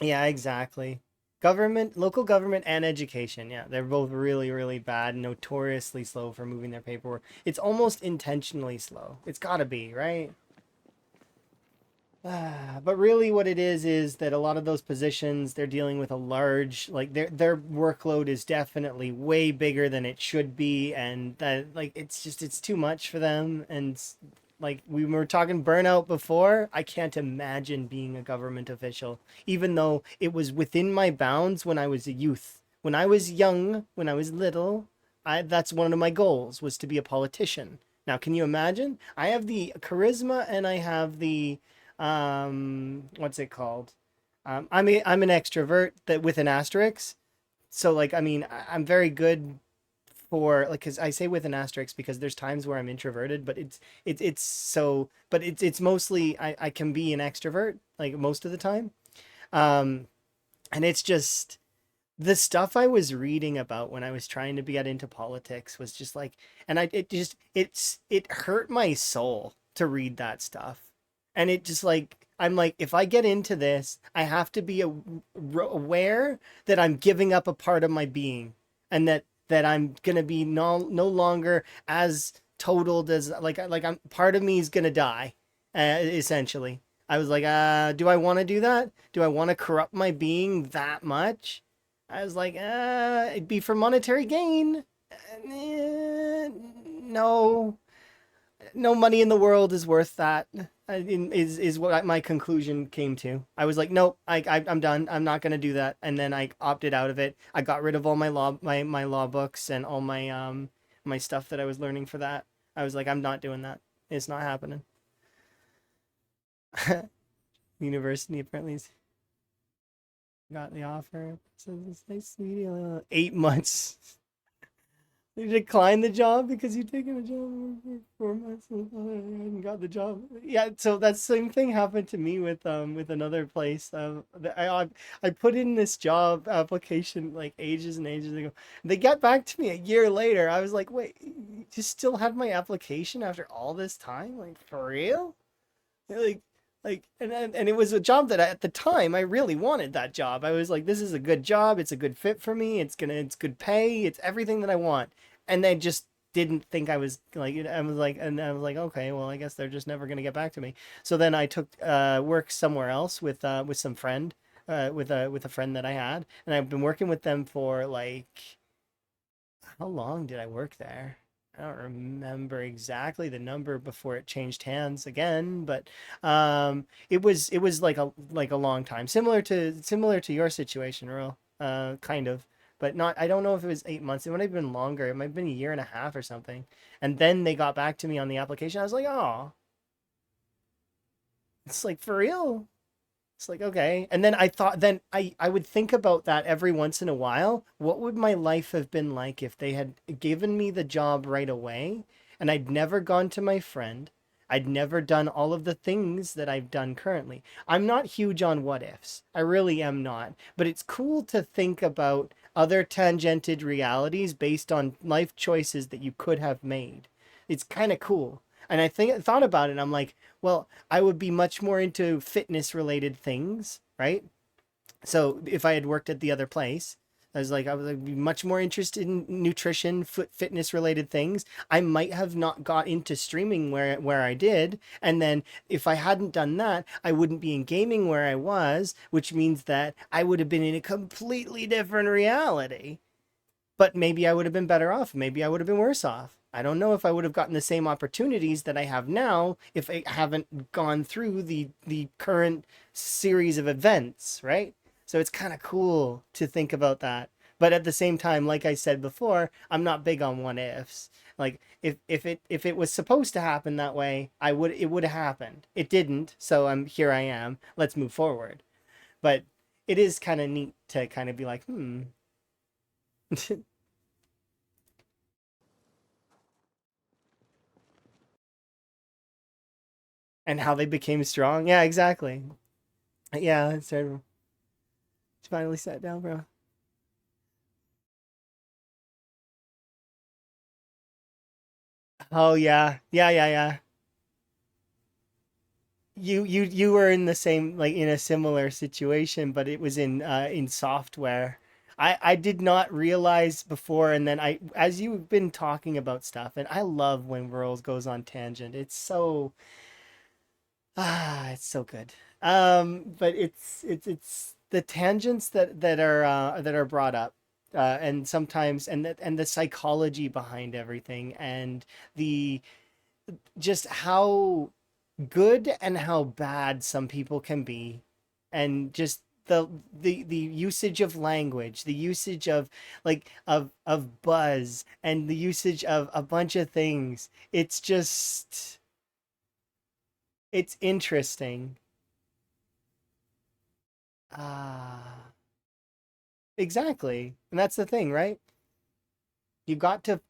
Yeah, exactly. Government, local government, and education. Yeah, they're both really, really bad, notoriously slow for moving their paperwork. It's almost intentionally slow. It's gotta be, right? But really what it is that a lot of those positions, they're dealing with a large, like their workload is definitely way bigger than it should be, and that, like, it's too much for them. And like we were talking burnout before, I can't imagine being a government official, even though it was within my bounds when I was a youth. When I was young, when I was little, that's one of my goals, was to be a politician. Now, can you imagine? I have the charisma and I have the what's it called? I'm an extrovert that with an asterisk. So like, I mean, I'm very good for, like, because I say with an asterisk because there's times where I'm introverted, but it's mostly I can be an extrovert like most of the time. Um, and it's just the stuff I was reading about when I was trying to get into politics was just like, and it hurt my soul to read that stuff. And it just like, I'm like, if I get into this, I have to be aware that I'm giving up a part of my being, and that I'm gonna be no longer as totaled as like I'm part of me is gonna die, essentially. I was like, do I want to do that? Do I want to corrupt my being that much? I was like, it'd be for monetary gain. No, no money in the world is worth that. Is what my conclusion came to. I was like, nope, I'm done. I'm not gonna do that. And then I opted out of it. I got rid of all my law books and all my stuff that I was learning for that. I was like, I'm not doing that. It's not happening. University apparently got the offer. So it's nice, sweetie. 8 months. You declined the job because you've taken a job for 4 months and got the job. Yeah, so that same thing happened to me with another place. I put in this job application like ages and ages ago. They got back to me a year later. I was like, wait, you still had my application after all this time? Like for real? Like and it was a job that at the time I really wanted that job. I was like, this is a good job, it's a good fit for me, it's good pay, it's everything that I want. And they just didn't think I was like, I was like, okay, well, I guess they're just never gonna get back to me. So then I took work somewhere else with some friend, with a friend that I had, and I've been working with them for like, how long did I work there? I don't remember exactly the number before it changed hands again, but it was like a long time, similar to your situation, Earl. Kind of, but not. I don't know if it was 8 months. It might have been longer. It might have been a year and a half or something. And then they got back to me on the application. I was like, oh, it's like for real. It's like, okay. And then I thought, then I would think about that every once in a while. What would my life have been like if they had given me the job right away and I'd never gone to my friend? I'd never done all of the things that I've done currently. I'm not huge on what ifs. I really am not. But it's cool to think about other tangented realities based on life choices that you could have made. It's kind of cool. And thought about it. I'm like, well, I would be much more into fitness related things, right? So if I had worked at the other place, I would be much more interested in nutrition, fitness related things. I might have not got into streaming where I did, and then if I hadn't done that, I wouldn't be in gaming where I was, which means that I would have been in a completely different reality. But maybe I would have been better off. Maybe I would have been worse off. I don't know if I would have gotten the same opportunities that I have now if I haven't gone through the current series of events, right? So it's kind of cool to think about that. But at the same time, like I said before, I'm not big on what ifs. Like if it was supposed to happen that way, it would have happened. It didn't, so I am. Let's move forward. But it is kind of neat to kind of be like, and how they became strong. Yeah, exactly. Yeah, it's terrible. It's finally sat down, bro. Oh yeah, yeah. You were in the same like in a similar situation, but it was in software. I did not realize before, and then I as you've been talking about stuff, and I love when Worlds goes on tangent. It's so it's so good. But it's the tangents that are brought up, and sometimes and the psychology behind everything, and the just how good and how bad some people can be, and just the usage of language, the usage of of buzz, and the usage of a bunch of things. It's just it's interesting. Ah, exactly. And that's the thing, right? You got to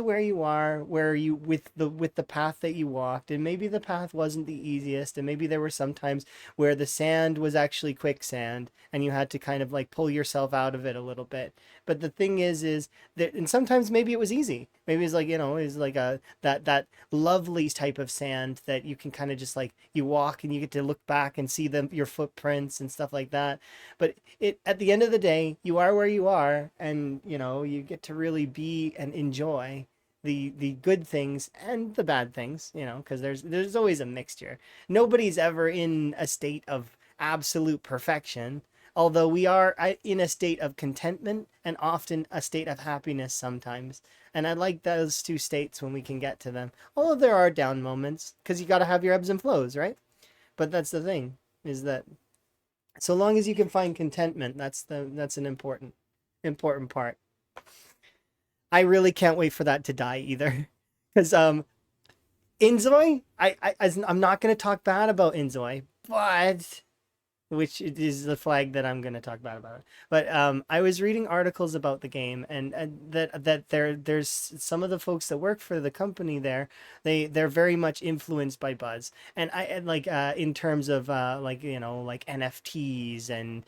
where you are, where you with the path that you walked, and maybe the path wasn't the easiest, and maybe there were some times where the sand was actually quicksand and you had to kind of like pull yourself out of it a little bit. But the thing is that, and sometimes maybe it was easy. Maybe it's like, it's like a that lovely type of sand that you can kind of just like you walk and you get to look back and see them your footprints and stuff like that. But it at the end of the day, you are where you are, and you get to really be and enjoy the good things and the bad things, because there's always a mixture. Nobody's ever in a state of absolute perfection, although we are in a state of contentment and often a state of happiness sometimes. And I like those two states when we can get to them. Although there are down moments, because you got to have your ebbs and flows, right? But that's the thing, is that so long as you can find contentment, that's an important part. I really can't wait for that to die either, because Inzoi, I'm not going to talk bad about Inzoi, but which is the flag that I'm going to talk about it. But I was reading articles about the game, and that there's some of the folks that work for the company there. They're very much influenced by Buzz, and like in terms of like like NFTs and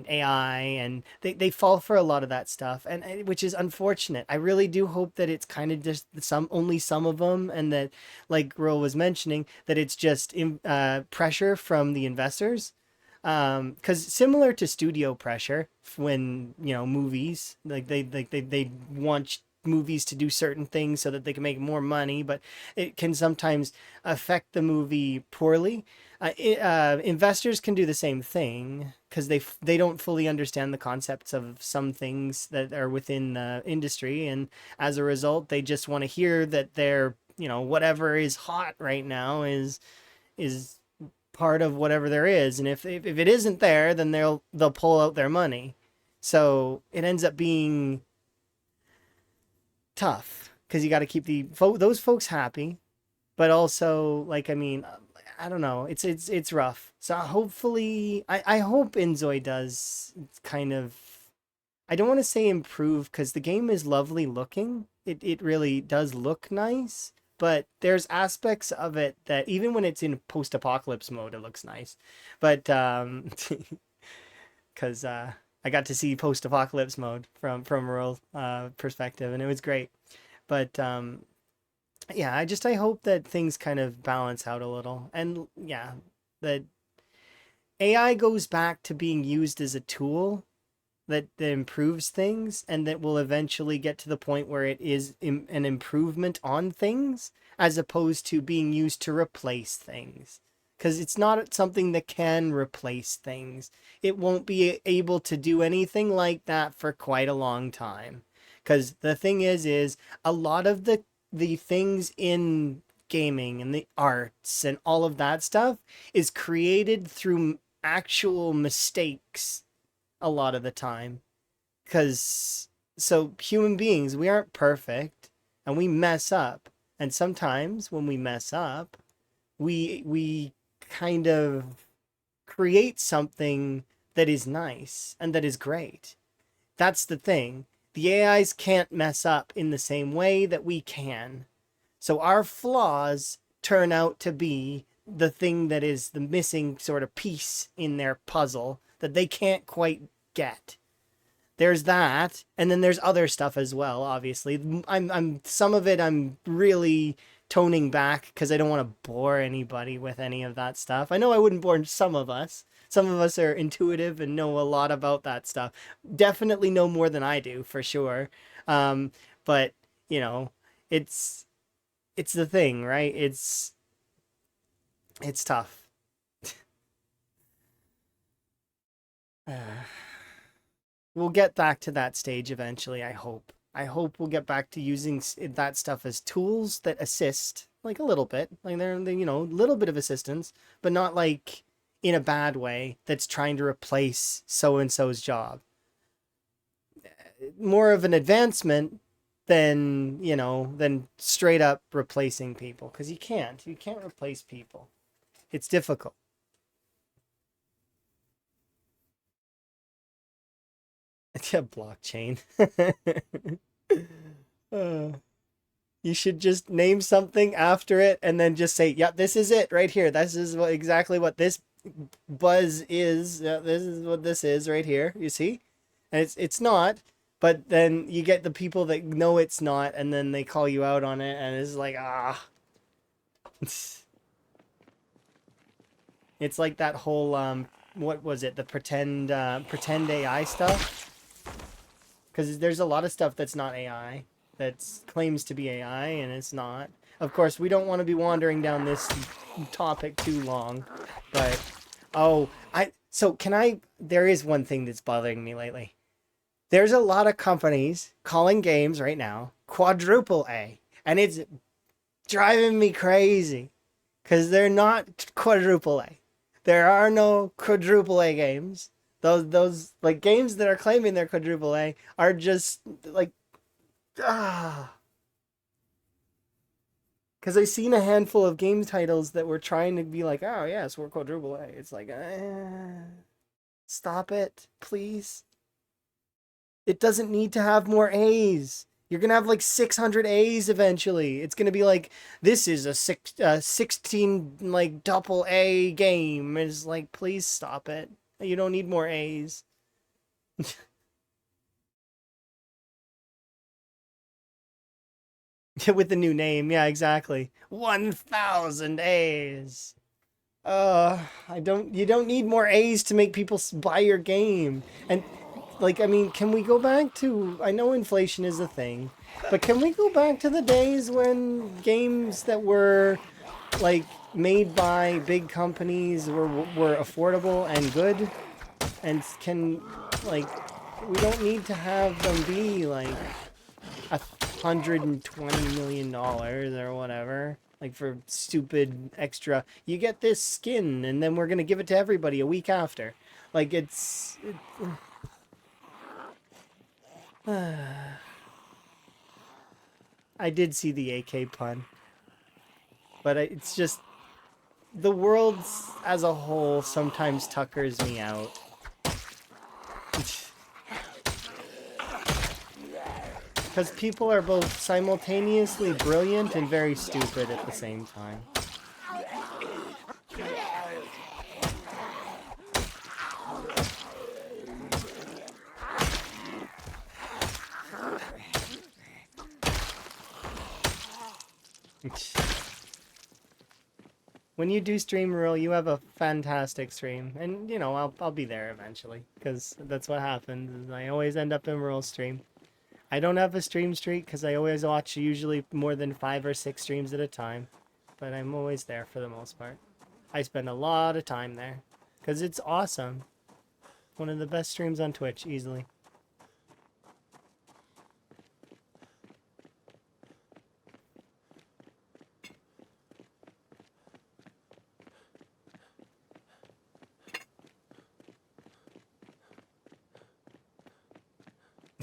AI, and they fall for a lot of that stuff, and which is unfortunate. I really do hope that it's kind of just only some of them, and that, like Ro was mentioning, that it's just pressure from the investors, because similar to studio pressure, when movies, like they want movies to do certain things so that they can make more money, but it can sometimes affect the movie poorly. Investors can do the same thing because they don't fully understand the concepts of some things that are within the industry, and as a result, they just want to hear that their whatever is hot right now is part of whatever there is, and if it isn't there, then they'll pull out their money. So it ends up being tough because you got to keep those folks happy, but also, like, I mean, I don't know, it's rough. So hopefully, I hope Inzoi does kind of, I don't want to say improve, because the game is lovely looking. It really does look nice, but there's aspects of it that even when it's in post-apocalypse mode, it looks nice. But because I got to see post-apocalypse mode from a rural perspective, and it was great. But yeah, I hope that things kind of balance out a little, and yeah, that AI goes back to being used as a tool that improves things, and that will eventually get to the point where it is an improvement on things, as opposed to being used to replace things, because it's not something that can replace things. It won't be able to do anything like that for quite a long time, because the thing is a lot of the things in gaming and the arts and all of that stuff is created through actual mistakes a lot of the time, because so human beings, we aren't perfect, and we mess up, and sometimes when we mess up, we kind of create something that is nice and that is great. That's the thing. The AIs can't mess up in the same way that we can, so our flaws turn out to be the thing that is the missing sort of piece in their puzzle that they can't quite get. There's that, and then there's other stuff as well. Obviously, I'm some of it I'm really toning back because I don't want to bore anybody with any of that stuff. I know I wouldn't bore some of us. Some of us are intuitive and know a lot about that stuff. Definitely know more than I do, for sure. But you know, it's it's the thing, right? It's tough. We'll get back to that stage eventually, I hope. I hope we'll get back to using that stuff as tools that assist, like a little bit, like they're a little bit of assistance, but not like in a bad way that's trying to replace so and so's job. More of an advancement than than straight up replacing people, because you can't replace people. It's difficult. Yeah, blockchain. Uh, you should just name something after it and then just say, "Yeah, this is it right here. This is exactly what this buzz is. This is what this is right here. You see?" And it's not, but then you get the people that know it's not, and then they call you out on it, and it's like, ah. It's like that whole what was it? The pretend AI stuff. Because there's a lot of stuff that's not AI, that claims to be AI, and it's not. Of course, we don't want to be wandering down this topic too long, but oh, so can I? There is one thing that's bothering me lately. There's a lot of companies calling games right now quadruple A, and it's driving me crazy because they're not quadruple A. There are no quadruple A games. Those like games that are claiming they're quadruple A are just like ah. Because I've seen a handful of game titles that were trying to be like, oh yes, we're quadruple A. It's like, stop it, please. It doesn't need to have more A's. You're gonna have like 600 A's eventually. It's gonna be like, this is a 16 like double A game. It's like, please stop it. You don't need more A's. With the new name, yeah, exactly. 1,000 A's. I don't. You don't need more A's to make people buy your game. And like, I mean, can we go back to? I know inflation is a thing, but can we go back to the days when games that were like made by big companies were affordable and good, and can like we don't need to have them be like $120 million or whatever, like for stupid extra. You get this skin, and then we're gonna give it to everybody a week after. Like I did see the AK pun, but it's just the world as a whole sometimes tuckers me out. Because people are both simultaneously brilliant and very stupid at the same time. When you do stream rural, you have a fantastic stream, and you know I'll be there eventually because that's what happens. Is I always end up in rural stream. I don't have a stream streak because I always watch usually more than 5 or 6 streams at a time, but I'm always there for the most part. I spend a lot of time there because it's awesome. One of the best streams on Twitch, easily.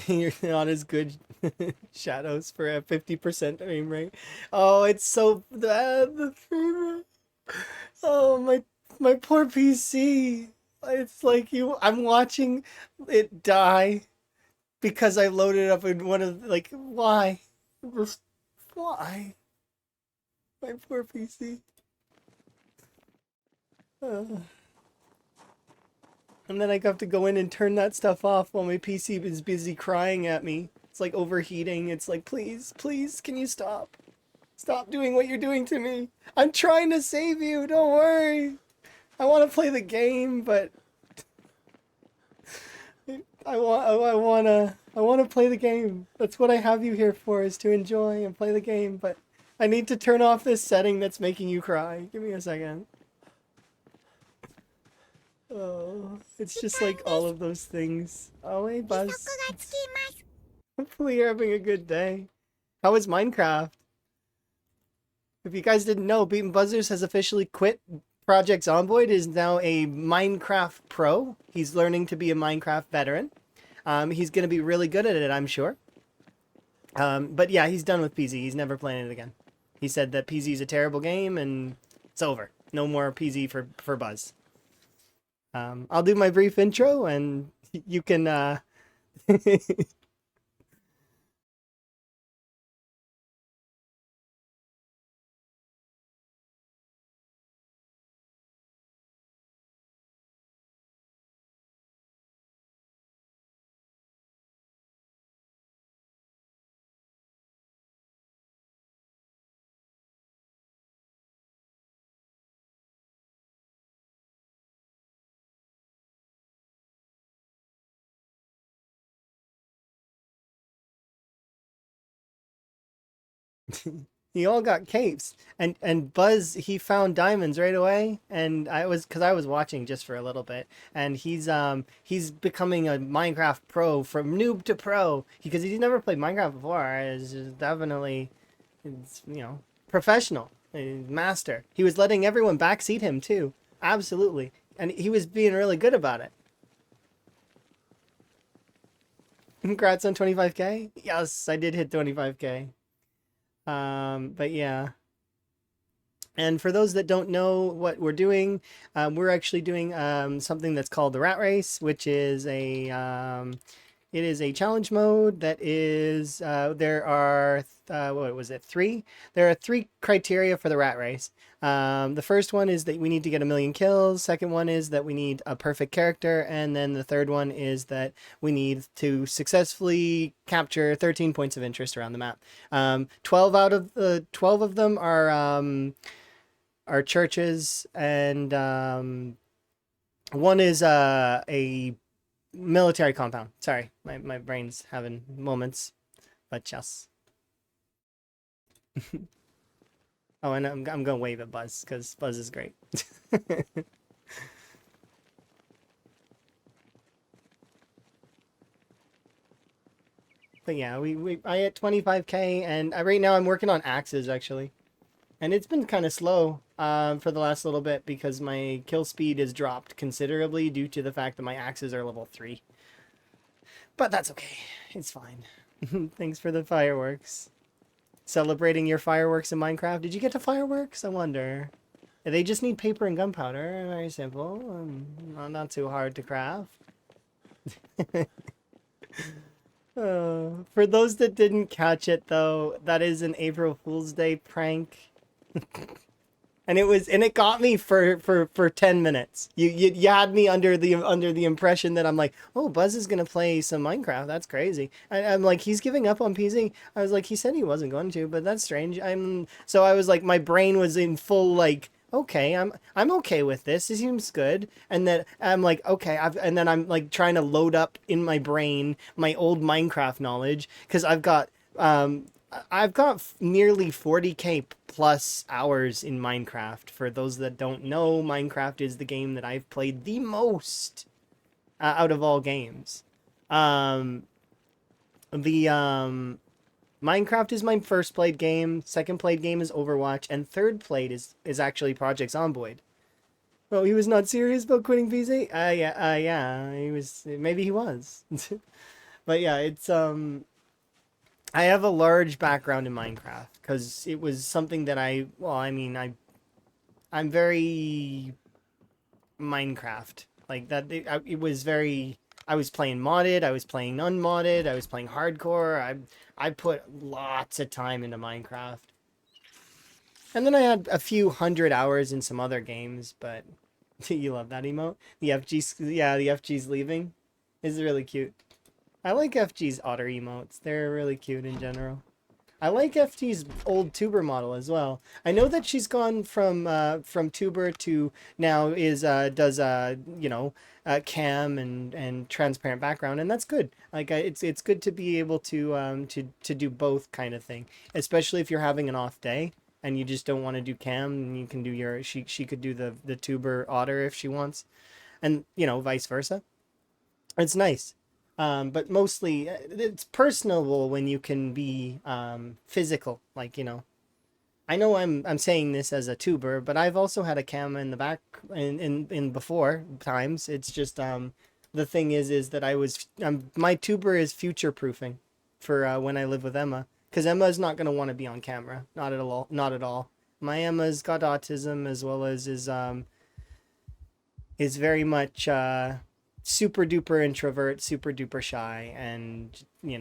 You're not as good shadows for a 50% frame rate. Oh, it's so bad, the frame rate. Oh, my poor PC. It's like I'm watching it die because I loaded up in one of like why? Just why? My poor PC. And then I have to go in and turn that stuff off while my PC is busy crying at me. It's like overheating. It's like, please, please, can you stop? Stop doing what you're doing to me. I'm trying to save you. Don't worry. I want to play the game, but I want to play the game. That's what I have you here for, is to enjoy and play the game, but I need to turn off this setting that's making you cry. Give me a second. Oh, it's just like all of those things. Oh, hey, Buzz. Hopefully you're having a good day. How is Minecraft? If you guys didn't know, Beaten Buzzers has officially quit Project Zomboid, is now a Minecraft pro. He's learning to be a Minecraft veteran. He's going to be really good at it, I'm sure. But yeah, he's done with PZ. He's never playing it again. He said that PZ is a terrible game and it's over. No more PZ for Buzz. I'll do my brief intro and you can He all got capes, and Buzz, he found diamonds right away, and because I was watching just for a little bit, and he's becoming a Minecraft pro from noob to pro because he's never played Minecraft before. It's just definitely, it's professional, master. He was letting everyone backseat him too, absolutely, and he was being really good about it. Congrats on 25K. Yes, I did hit 25K. But yeah. And for those that don't know what we're doing, we're actually doing something that's called the Rat Race, which is it is a challenge mode that is there are what was it, three? There are three criteria for the Rat Race. The first one is that we need to get 1,000,000 kills. Second one is that we need a perfect character, and then the third one is that we need to successfully capture 13 points of interest around the map. 12 of them are churches, and one is a military compound. Sorry, my brain's having moments, but yes. Oh, and I'm gonna wave at Buzz because Buzz is great. But yeah, I hit 25K, and right now I'm working on axes actually. And it's been kind of slow for the last little bit because my kill speed has dropped considerably due to the fact that my axes are level 3. But that's okay. It's fine. Thanks for the fireworks. Celebrating your fireworks in Minecraft. Did you get to fireworks? I wonder. They just need paper and gunpowder. Very simple. Not too hard to craft. For those that didn't catch it though, that is an April Fool's Day prank. And it got me for 10 minutes. You had me under the impression that I'm like, oh, Buzz is gonna play some Minecraft. That's crazy. I'm like, he's giving up on PZ. I was like, he said he wasn't going to, but that's strange. So I was like, my brain was in full like, okay, I'm okay with this. It seems good. And then I'm like, okay, and then I'm like trying to load up in my brain my old Minecraft knowledge because I've got nearly 40K plus hours in Minecraft. For those that don't know, Minecraft is the game that I've played the most out of all games. The Minecraft is my first played game. Second played game is Overwatch, and third played is actually Project Zomboid. Oh, he was not serious about quitting PZ? Yeah, he was. Maybe he was. But yeah, it's I have a large background in Minecraft because it was something that I'm very Minecraft like that. It was very. I was playing modded. I was playing unmodded. I was playing hardcore. I put lots of time into Minecraft, and then I had a few hundred hours in some other games. But you love that emote. The FG, yeah, the FG's leaving. Is really cute. I like FG's otter emotes. They're really cute in general. I like FG's old tuber model as well. I know that she's gone from tuber to now does cam and transparent background, and that's good. Like it's good to be able to do both kind of thing, especially if you're having an off day and you just don't want to do cam, and you can do she could do the tuber otter if she wants, and vice versa. It's nice. But mostly it's personable when you can be physical. Like, I know I'm saying this as a tuber, but I've also had a cam in the back in before times. It's just the thing is that my tuber is future proofing for when I live with Emma, because Emma's not gonna want to be on camera. Not at all. Not at all. My Emma's got autism as well as is very much super duper introvert, super duper shy, and you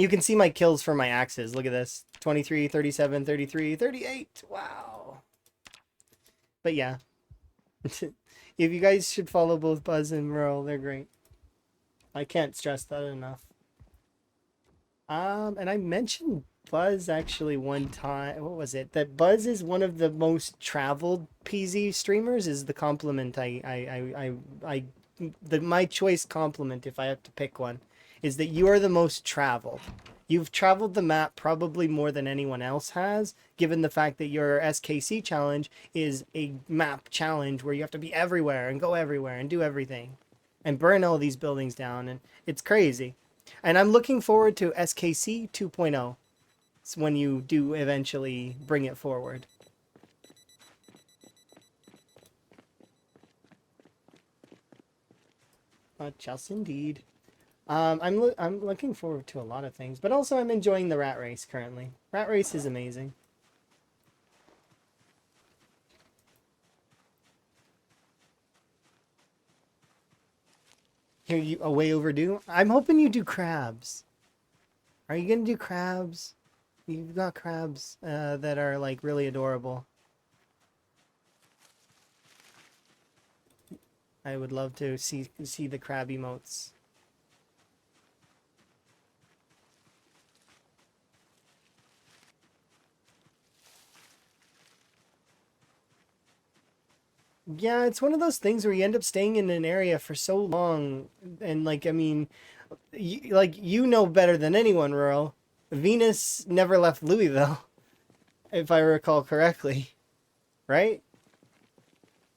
can see my kills for my axes. Look at this. 23, 37, 33, 38. Wow. But yeah. If you guys should follow both Buzz and Merle, they're great. I can't stress that enough. And I mentioned Buzz actually one time. What was it? That Buzz is one of the most traveled PZ streamers. Is the compliment my choice compliment, if I have to pick one, is that you are the most traveled. You've traveled the map probably more than anyone else has, given the fact that your SKC challenge is a map challenge where you have to be everywhere and go everywhere and do everything and burn all these buildings down. And it's crazy. And I'm looking forward to SKC 2.0. It's when you do eventually bring it forward. Just indeed. I'm looking forward to a lot of things, but also I'm enjoying the rat race currently. Rat race is amazing. Here you way overdue. I'm hoping you do crabs. Are you gonna do crabs? You've got crabs that are like really adorable. I would love to see the crab emotes. Yeah, it's one of those things where you end up staying in an area for so long, and like, I mean, you know better than anyone, Rural. Venus never left Louisville, if I recall correctly, right?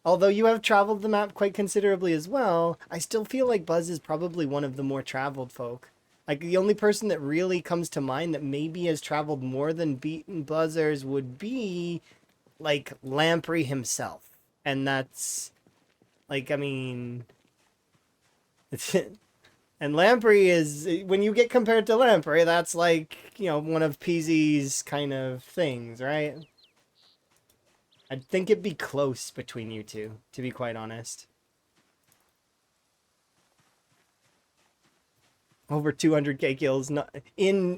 Although you have traveled the map quite considerably as well, I still feel like Buzz is probably one of the more traveled folk. Like, the only person that really comes to mind that maybe has traveled more than Beaten Buzzers would be, like, Lamprey himself. And that's, like, I mean... and Lamprey is, when you get compared to Lamprey, that's like, you know, one of PZ's kind of things, right? I'd think it'd be close between you two, to be quite honest. Over 200k kills, not in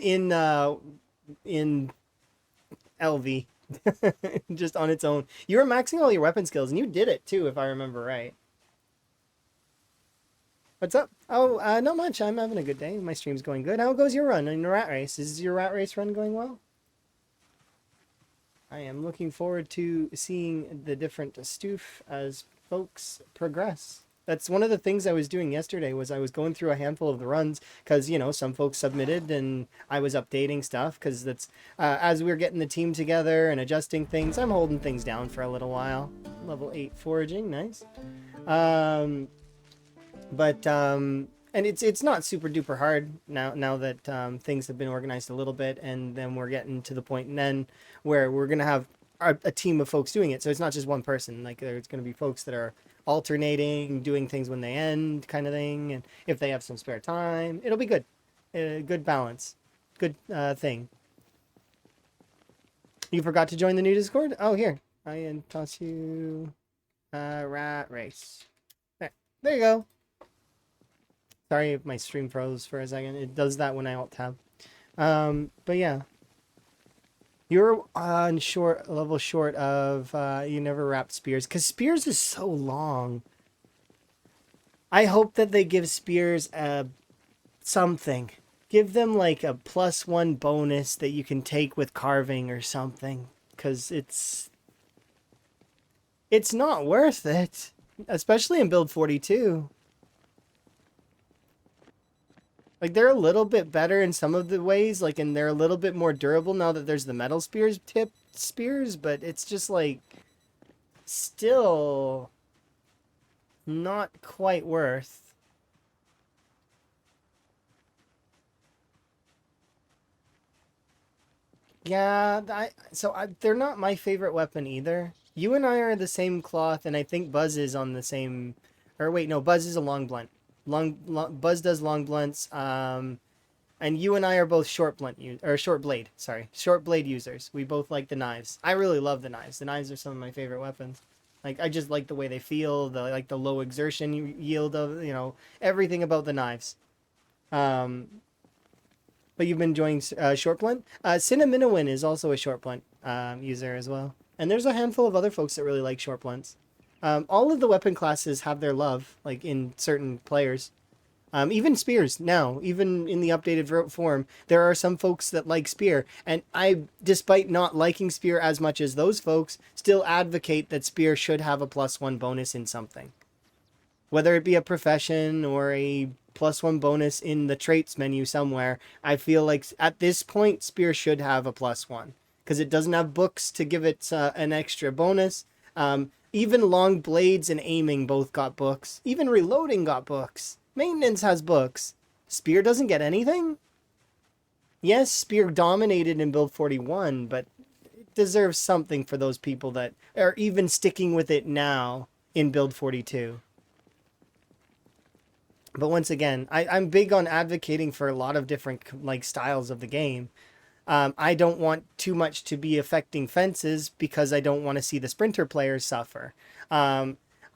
LV, just on its own. You were maxing all your weapon skills, and you did it too, if I remember right. What's up? Oh, not much. I'm having a good day. My stream's going good. How goes your run in the rat race? Is your rat race run going well? I am looking forward to seeing the different stoof as folks progress. That's one of the things I was doing yesterday was I was going through a handful of the runs because, you know, some folks submitted and I was updating stuff because that's as we were getting the team together and adjusting things, I'm holding things down for a little while. Level 8 foraging, nice. And it's not super duper hard now that things have been organized a little bit, and then we're getting to the point and then where we're gonna have a team of folks doing it. So it's not just one person. Like, there's gonna be folks that are alternating, doing things when they end, kind of thing. And if they have some spare time, it'll be good. Good balance, good thing. You forgot to join the new Discord? Oh, here, I toss you rat race. There you go. Sorry if my stream froze for a second. It does that when I alt tab. But yeah. You're on level short of you never wrapped Spears. Because Spears is so long. I hope that they give Spears something. Give them like a +1 bonus that you can take with carving or something. Because it's not worth it. Especially in build 42. Like, they're a little bit better in some of the ways, like, and they're a little bit more durable now that there's the metal tipped spears, but it's just, like, still not quite worth. Yeah, they're not my favorite weapon either. You and I are the same cloth, and I think Buzz is on the same, or wait, no, Buzz is a long blunt. Buzz does long blunts, and you and I are both short blade users. We both like the knives. I really love the knives. The knives are some of my favorite weapons. Like, I just like the way they feel, the low exertion yield of, you know, everything about the knives. But you've been enjoying short blunt. Cinnamon is also a short blunt user as well, and there's a handful of other folks that really like short blunts. All of the weapon classes have their love, like in certain players. Even spears now, even in the updated form, there are some folks that like spear. And I, despite not liking spear as much as those folks, still advocate that spear should have a +1 bonus in something. Whether it be a profession or a +1 bonus in the traits menu somewhere. I feel like at this point, Spear should have a +1 because it doesn't have books to give it an extra bonus. Even long blades and aiming both got books. Even reloading got books. Maintenance has books. Spear doesn't get anything? Yes, Spear dominated in build 41, but it deserves something for those people that are even sticking with it now in build 42. But once again, I'm big on advocating for a lot of different like styles of the game. I don't want too much to be affecting fences because I don't want to see the sprinter players suffer.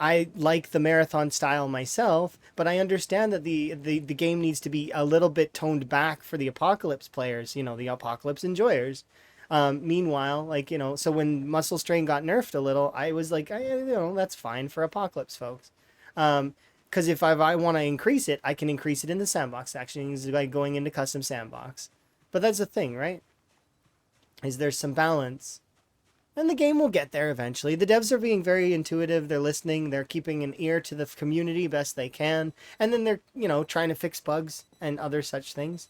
I like the marathon style myself, but I understand that the game needs to be a little bit toned back for the apocalypse players, you know, the apocalypse enjoyers. Meanwhile, like, you know, so when muscle strain got nerfed a little, I was like, you know, that's fine for apocalypse folks. Because if I want to increase it, I can increase it in the sandbox sections by going into custom sandbox. But that's the thing, right? Is there's some balance. And the game will get there eventually. The devs are being very intuitive. They're listening. They're keeping an ear to the community best they can. And then they're, you know, trying to fix bugs and other such things.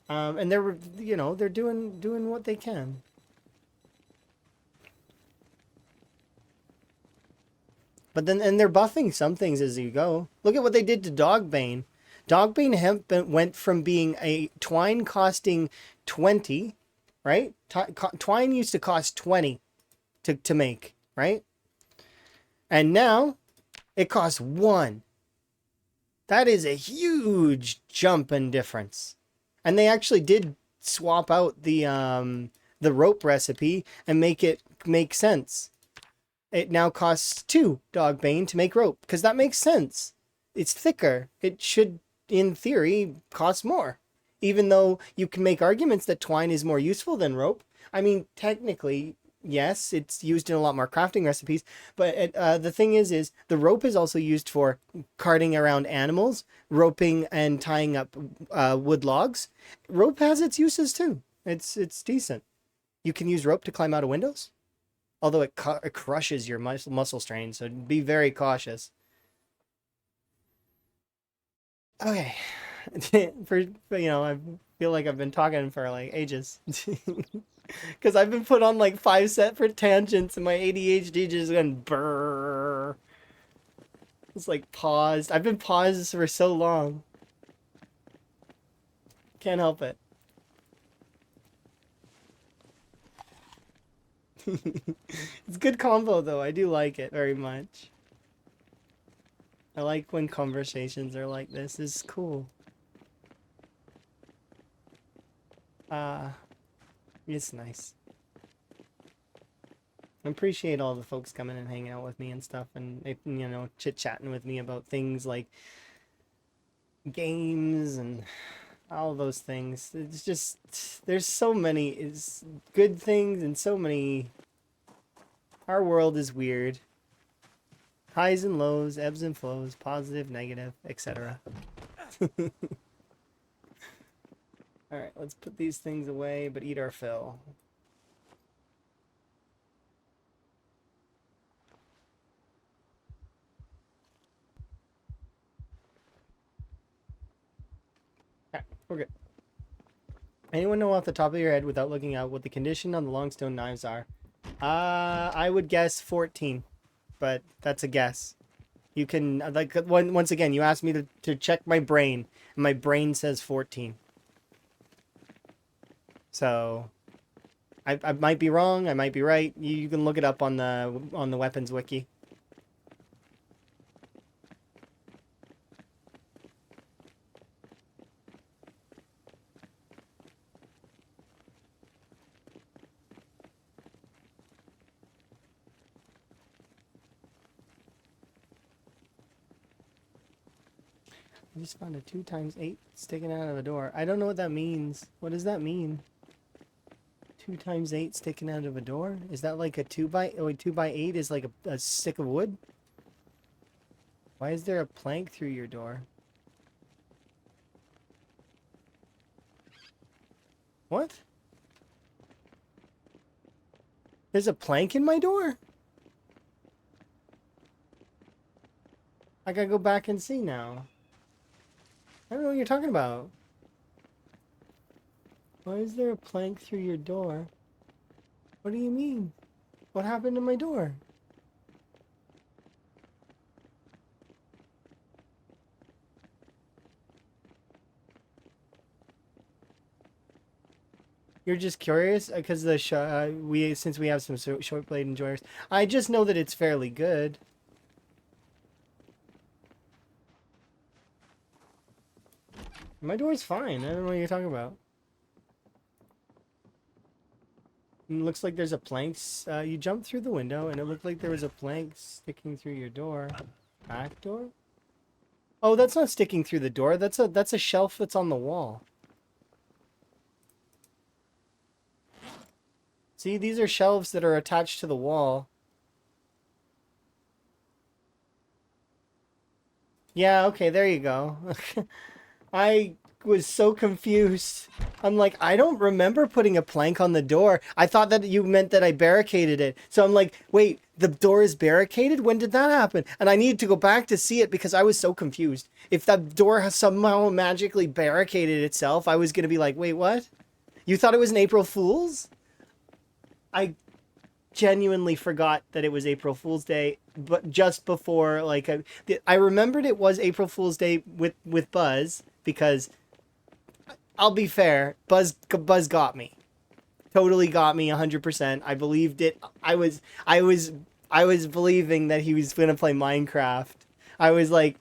And they're, you know, they're doing what they can. But then, and they're buffing some things as you go. Look at what they did to Dogbane. Dogbane hemp went from being a twine costing 20, right? Twine used to cost 20 to make, right? And now it costs 1. That is a huge jump in difference. And they actually did swap out the rope recipe and make it make sense. It now costs 2 Dogbane to make rope because that makes sense. It's thicker. It should, in theory, cost more. Even though you can make arguments that twine is more useful than rope. I mean, technically, yes, it's used in a lot more crafting recipes. But the thing is the rope is also used for carting around animals, roping and tying up wood logs. Rope has its uses too. It's decent. You can use rope to climb out of windows. Although it crushes your muscle strain, so be very cautious. Okay. for you know, I feel like I've been talking for like ages. Because I've been put on like 5 separate tangents and my ADHD just went brrr. It's like paused. I've been paused for so long. Can't help it. It's good combo though. I do like it very much. I like when conversations are like this. It's cool. It's nice. I appreciate all the folks coming and hanging out with me and stuff, and you know, chit-chatting with me about things like games and all those things. It's just there's so many good things and so many. Our world is weird. Highs and lows, ebbs and flows, positive, negative, etc. Alright, let's put these things away, but eat our fill. Alright, we're good. Anyone know off the top of your head, without looking out, what the condition on the longstone knives are? I would guess 14, but that's a guess. You can, like, once again, you asked me to check my brain, and my brain says 14. So, I might be wrong, I might be right. You can look it up on the weapons wiki. I just found a 2x8 sticking out of a door. I don't know what that means. What does that mean? 2x8 sticking out of a door? Is that like a 2x8 is like a stick of wood? Why is there a plank through your door? What? There's a plank in my door? I gotta go back and see now. I don't know what you're talking about. Why is there a plank through your door? What do you mean? What happened to my door? You're just curious because we since we have some short blade enjoyers, I just know that it's fairly good. My door's fine. I don't know what you're talking about. It looks like there's a plank. You jumped through the window, and it looked like there was a plank sticking through your door. Back door? Oh, that's not sticking through the door. That's a shelf that's on the wall. See, these are shelves that are attached to the wall. Yeah, okay, there you go. I was so confused. I'm like, I don't remember putting a plank on the door. I thought that you meant that I barricaded it. So I'm like, wait, the door is barricaded? When did that happen? And I needed to go back to see it because I was so confused. If that door has somehow magically barricaded itself, I was going to be like, wait, what? You thought it was an April Fool's? I genuinely forgot that it was April Fool's Day, but just before, like, I remembered it was April Fool's Day with Buzz because I'll be fair, Buzz got me, totally got me 100%. I believed it. I was believing that he was gonna play Minecraft. I was like,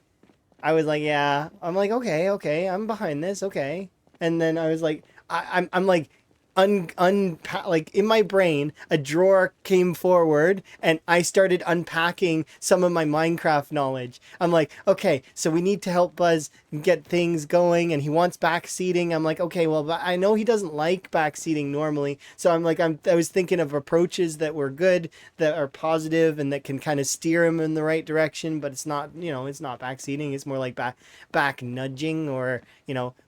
yeah. I'm like, okay, I'm behind this, okay. And then I was like, I'm like, like in my brain, a drawer came forward and I started unpacking some of my Minecraft knowledge. I'm like, okay, so we need to help Buzz get things going, and he wants backseating. I'm like, okay, well, I know he doesn't like backseating normally, so I'm like, I was thinking of approaches that were good, that are positive, and that can kind of steer him in the right direction. But it's not, it's not backseating. It's more like back nudging, or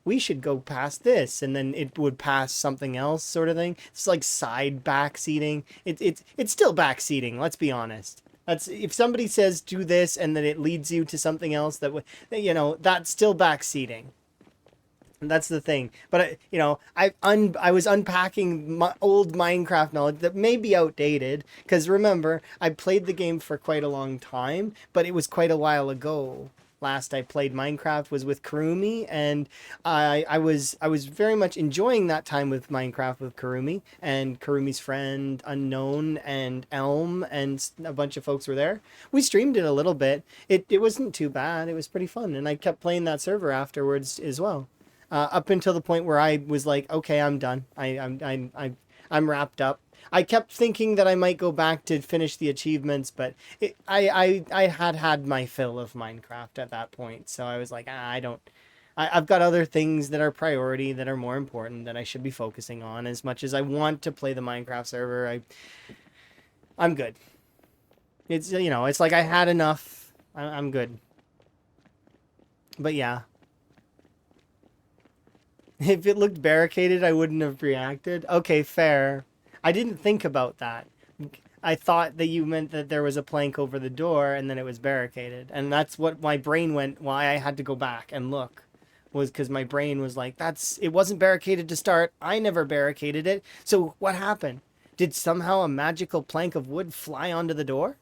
we should go past this, and then it would pass something else, sort of thing. It's like side back seating. It's still back seating. Let's be honest. That's if somebody says do this and then it leads you to something else that's still back seating. That's the thing. But I was unpacking my old Minecraft knowledge that may be outdated, because remember, I played the game for quite a long time, but it was quite a while ago. Last I played Minecraft was with Karumi, and I was very much enjoying that time with Minecraft with Karumi, and Karumi's friend Unknown and Elm and a bunch of folks were there. We streamed it a little bit. It wasn't too bad. It was pretty fun, and I kept playing that server afterwards as well. Up until the point where I was like, okay, I'm done. I'm wrapped up. I kept thinking that I might go back to finish the achievements, but I had my fill of Minecraft at that point. So I was like, I don't. I've got other things that are priority, that are more important, that I should be focusing on. As much as I want to play the Minecraft server, I'm good. It's like I had enough. I'm good. But yeah, if it looked barricaded, I wouldn't have reacted. Okay, fair. I didn't think about that. I thought that you meant that there was a plank over the door and then it was barricaded. And that's what my brain went, why I had to go back and look. Was because my brain was like, it wasn't barricaded to start. I never barricaded it. So what happened? Did somehow a magical plank of wood fly onto the door?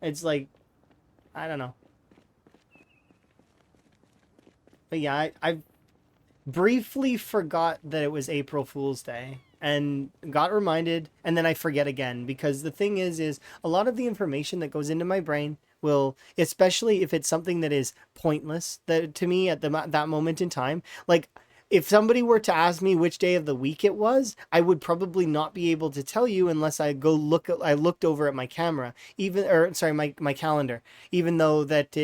It's like, I don't know. But yeah, I briefly forgot that it was April Fool's Day and got reminded, and then I forget again, because the thing is a lot of the information that goes into my brain will, especially if it's something that is pointless that to me at that moment in time, like if somebody were to ask me which day of the week it was, I would probably not be able to tell you unless I looked over at my camera, my calendar, even though that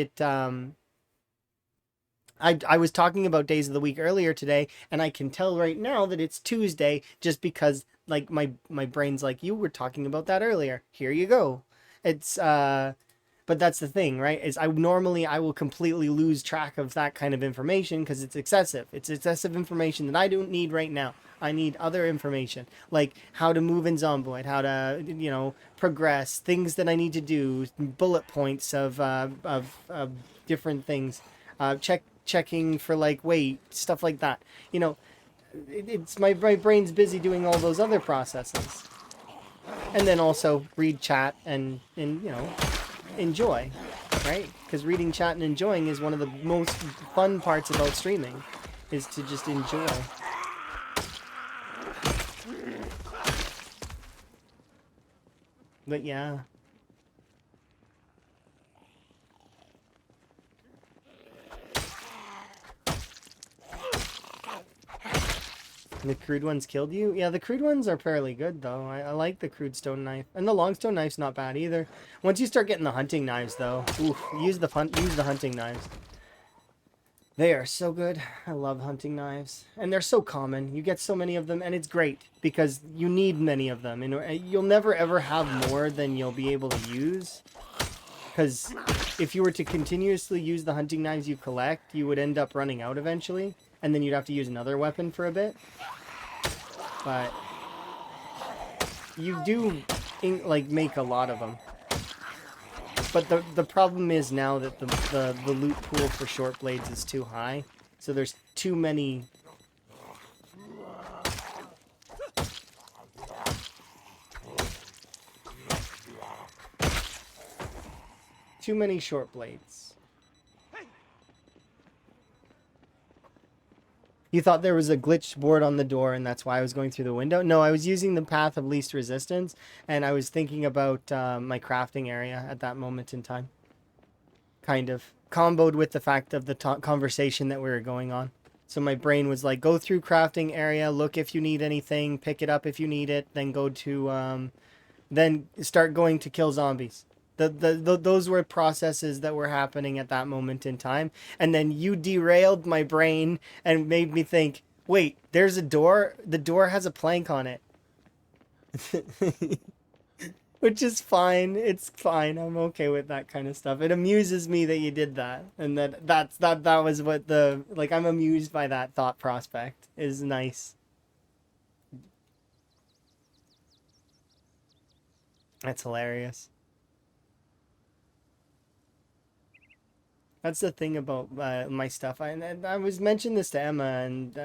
I was talking about days of the week earlier today, and I can tell right now that it's Tuesday just because like my brain's like, you were talking about that earlier. Here you go. It's but that's the thing, right? Is I will completely lose track of that kind of information because it's excessive. It's excessive information that I don't need right now. I need other information, like how to move in Zomboid, how to progress, things that I need to do, bullet points of different things. Check checking for like weight, stuff like that. You know, it's my brain's busy doing all those other processes, and then also read chat and you know enjoy, right? Because reading chat and enjoying is one of the most fun parts about streaming, is to just enjoy. But yeah. The crude ones killed you? Yeah, the crude ones are fairly good, though. I like the crude stone knife. And the long stone knife's not bad either. Once you start getting the hunting knives, though, oof, use the hunting knives. They are so good. I love hunting knives. And they're so common. You get so many of them, and it's great, because you need many of them. And you'll never, ever have more than you'll be able to use. Because if you were to continuously use the hunting knives you collect, you would end up running out eventually. And then you'd have to use another weapon for a bit. But you do like make a lot of them. But the problem is now that the loot pool for short blades is too high, so there's too many. Too many short blades. You thought there was a glitched board on the door and that's why I was going through the window? No, I was using the path of least resistance, and I was thinking about my crafting area at that moment in time. Kind of. Comboed with the fact of the conversation that we were going on. So my brain was like, go through crafting area, look if you need anything, pick it up if you need it, then go to, then start going to kill zombies. Those were processes that were happening at that moment in time. And then you derailed my brain and made me think, wait, there's a door. The door has a plank on it. Which is fine. It's fine. I'm okay with that kind of stuff. It amuses me that you did that. And that was what like, I'm amused by that thought prospect. Is nice. That's hilarious. That's the thing about my stuff. I was mentioning this to Emma, and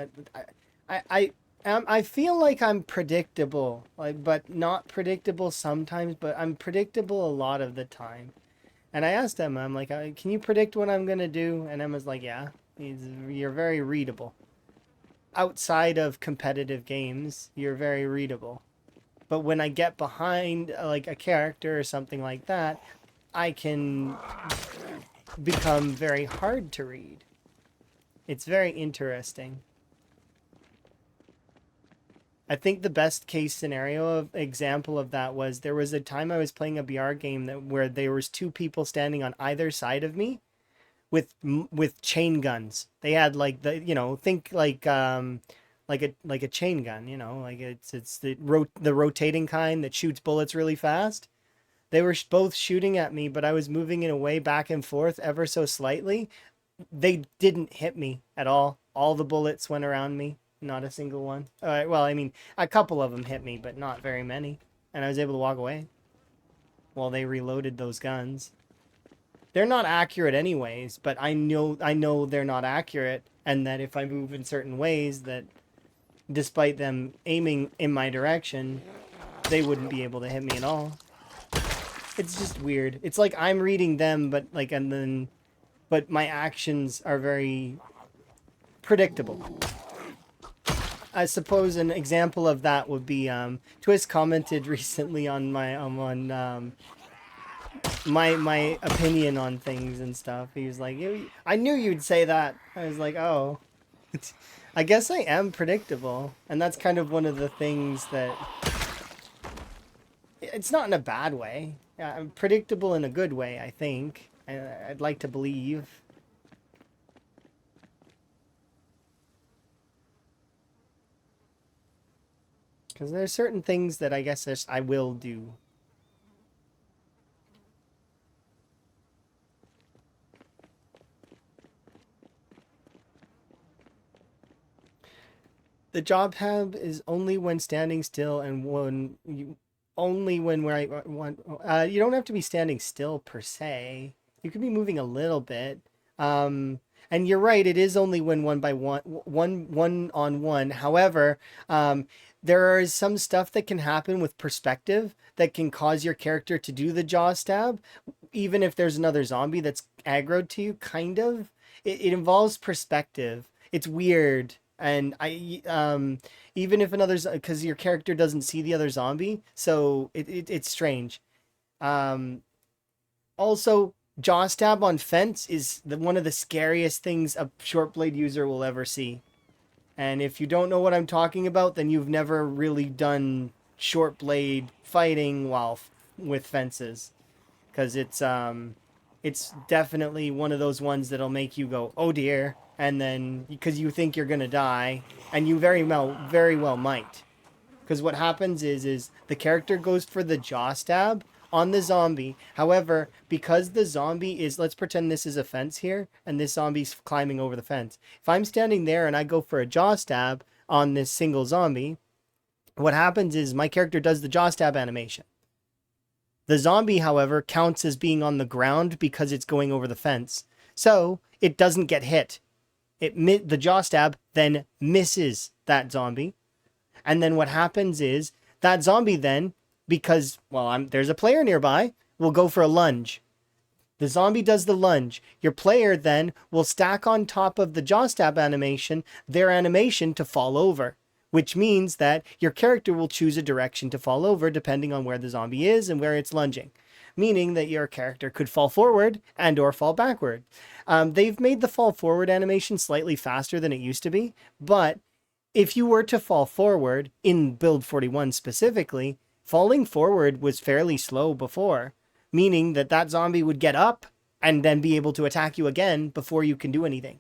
I feel like I'm predictable, like, but not predictable sometimes. But I'm predictable a lot of the time. And I asked Emma, I'm like, can you predict what I'm gonna do? And Emma's like, yeah, you're very readable. Outside of competitive games, you're very readable. But when I get behind like a character or something like that, I can become very hard to read. It's very interesting. I think the best case scenario of example of that was there was a time I was playing a BR game where there was two people standing on either side of me with chain guns. They had like think like a chain gun, like it's the rotating kind that shoots bullets really fast. They were both shooting at me, but I was moving in a way back and forth ever so slightly. They didn't hit me at all. All the bullets went around me. Not a single one. Well, I mean, a couple of them hit me, but not very many. And I was able to walk away while they reloaded those guns. They're not accurate anyways, but I know they're not accurate, and that if I move in certain ways, that despite them aiming in my direction, they wouldn't be able to hit me at all. It's just weird. It's like I'm reading them, but but my actions are very predictable. I suppose an example of that would be Twist commented recently on my opinion on things and stuff. He was like, I knew you'd say that. I was like, oh. I guess I am predictable, and that's kind of one of the things that it's not in a bad way. I'm predictable in a good way, I think. I'd like to believe. Because there's certain things that I guess I will do. The job tab is only when standing still and only when where I want. You don't have to be standing still per se. You could be moving a little bit. And you're right, it is only when one by one, one on one. However, there is some stuff that can happen with perspective that can cause your character to do the jaw stab, even if there's another zombie that's aggroed to you, kind of. It involves perspective. It's weird. And even if another, because your character doesn't see the other zombie, so it's strange. Um, Also, jaw stab on fence is one of the scariest things a short blade user will ever see. And if you don't know what I'm talking about, then you've never really done short blade fighting with fences, because it's definitely one of those ones that'll make you go, oh dear, and then because you think you're gonna die, and you very well might. Because what happens is the character goes for the jaw stab on the zombie. However, because the zombie is, let's pretend this is a fence here, and this zombie's climbing over the fence. If I'm standing there and I go for a jaw stab on this single zombie, what happens is my character does the jaw stab animation. The zombie, however, counts as being on the ground because it's going over the fence. So it doesn't get hit. The jaw stab then misses that zombie. And then what happens is that zombie then, because, well, there's a player nearby, will go for a lunge. The zombie does the lunge. Your player then will stack on top of the jaw stab animation their animation to fall over, which means that your character will choose a direction to fall over depending on where the zombie is and where it's lunging, meaning that your character could fall forward and or fall backward. They've made the fall forward animation slightly faster than it used to be, but if you were to fall forward, in build 41 specifically, falling forward was fairly slow before, meaning that that zombie would get up and then be able to attack you again before you can do anything.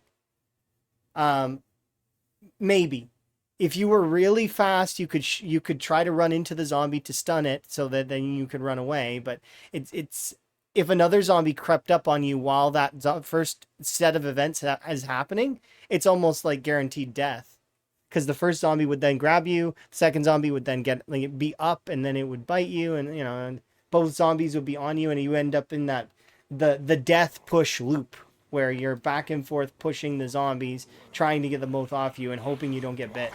Maybe. If you were really fast, you could try to run into the zombie to stun it so that then you could run away, but it's if another zombie crept up on you while that first set of events is happening, it's almost like guaranteed death. Because the first zombie would then grab you, the second zombie would then be up, and then it would bite you, and and both zombies would be on you, and you end up in that the death push loop where you're back and forth pushing the zombies, trying to get them both off you, and hoping you don't get bit.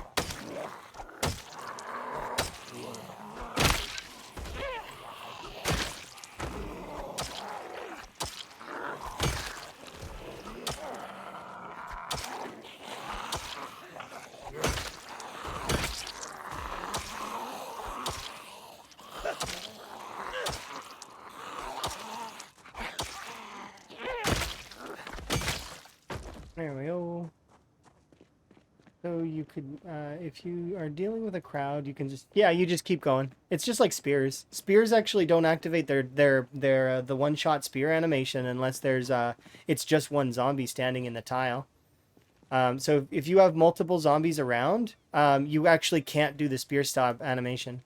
There we go. So you could, if you are dealing with a crowd, you can you just keep going. It's just like spears. Spears actually don't activate the one-shot spear animation unless it's just one zombie standing in the tile. So if you have multiple zombies around, you actually can't do the spear stab animation.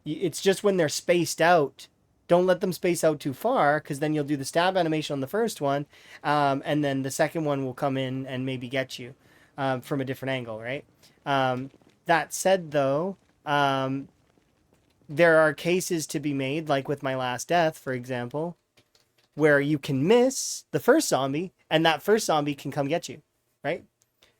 It's just when they're spaced out. Don't let them space out too far, because then you'll do the stab animation on the first one, and then the second one will come in and maybe get you from a different angle, right? That said, though, there are cases to be made, like with my last death, for example, where you can miss the first zombie, and that first zombie can come get you, right?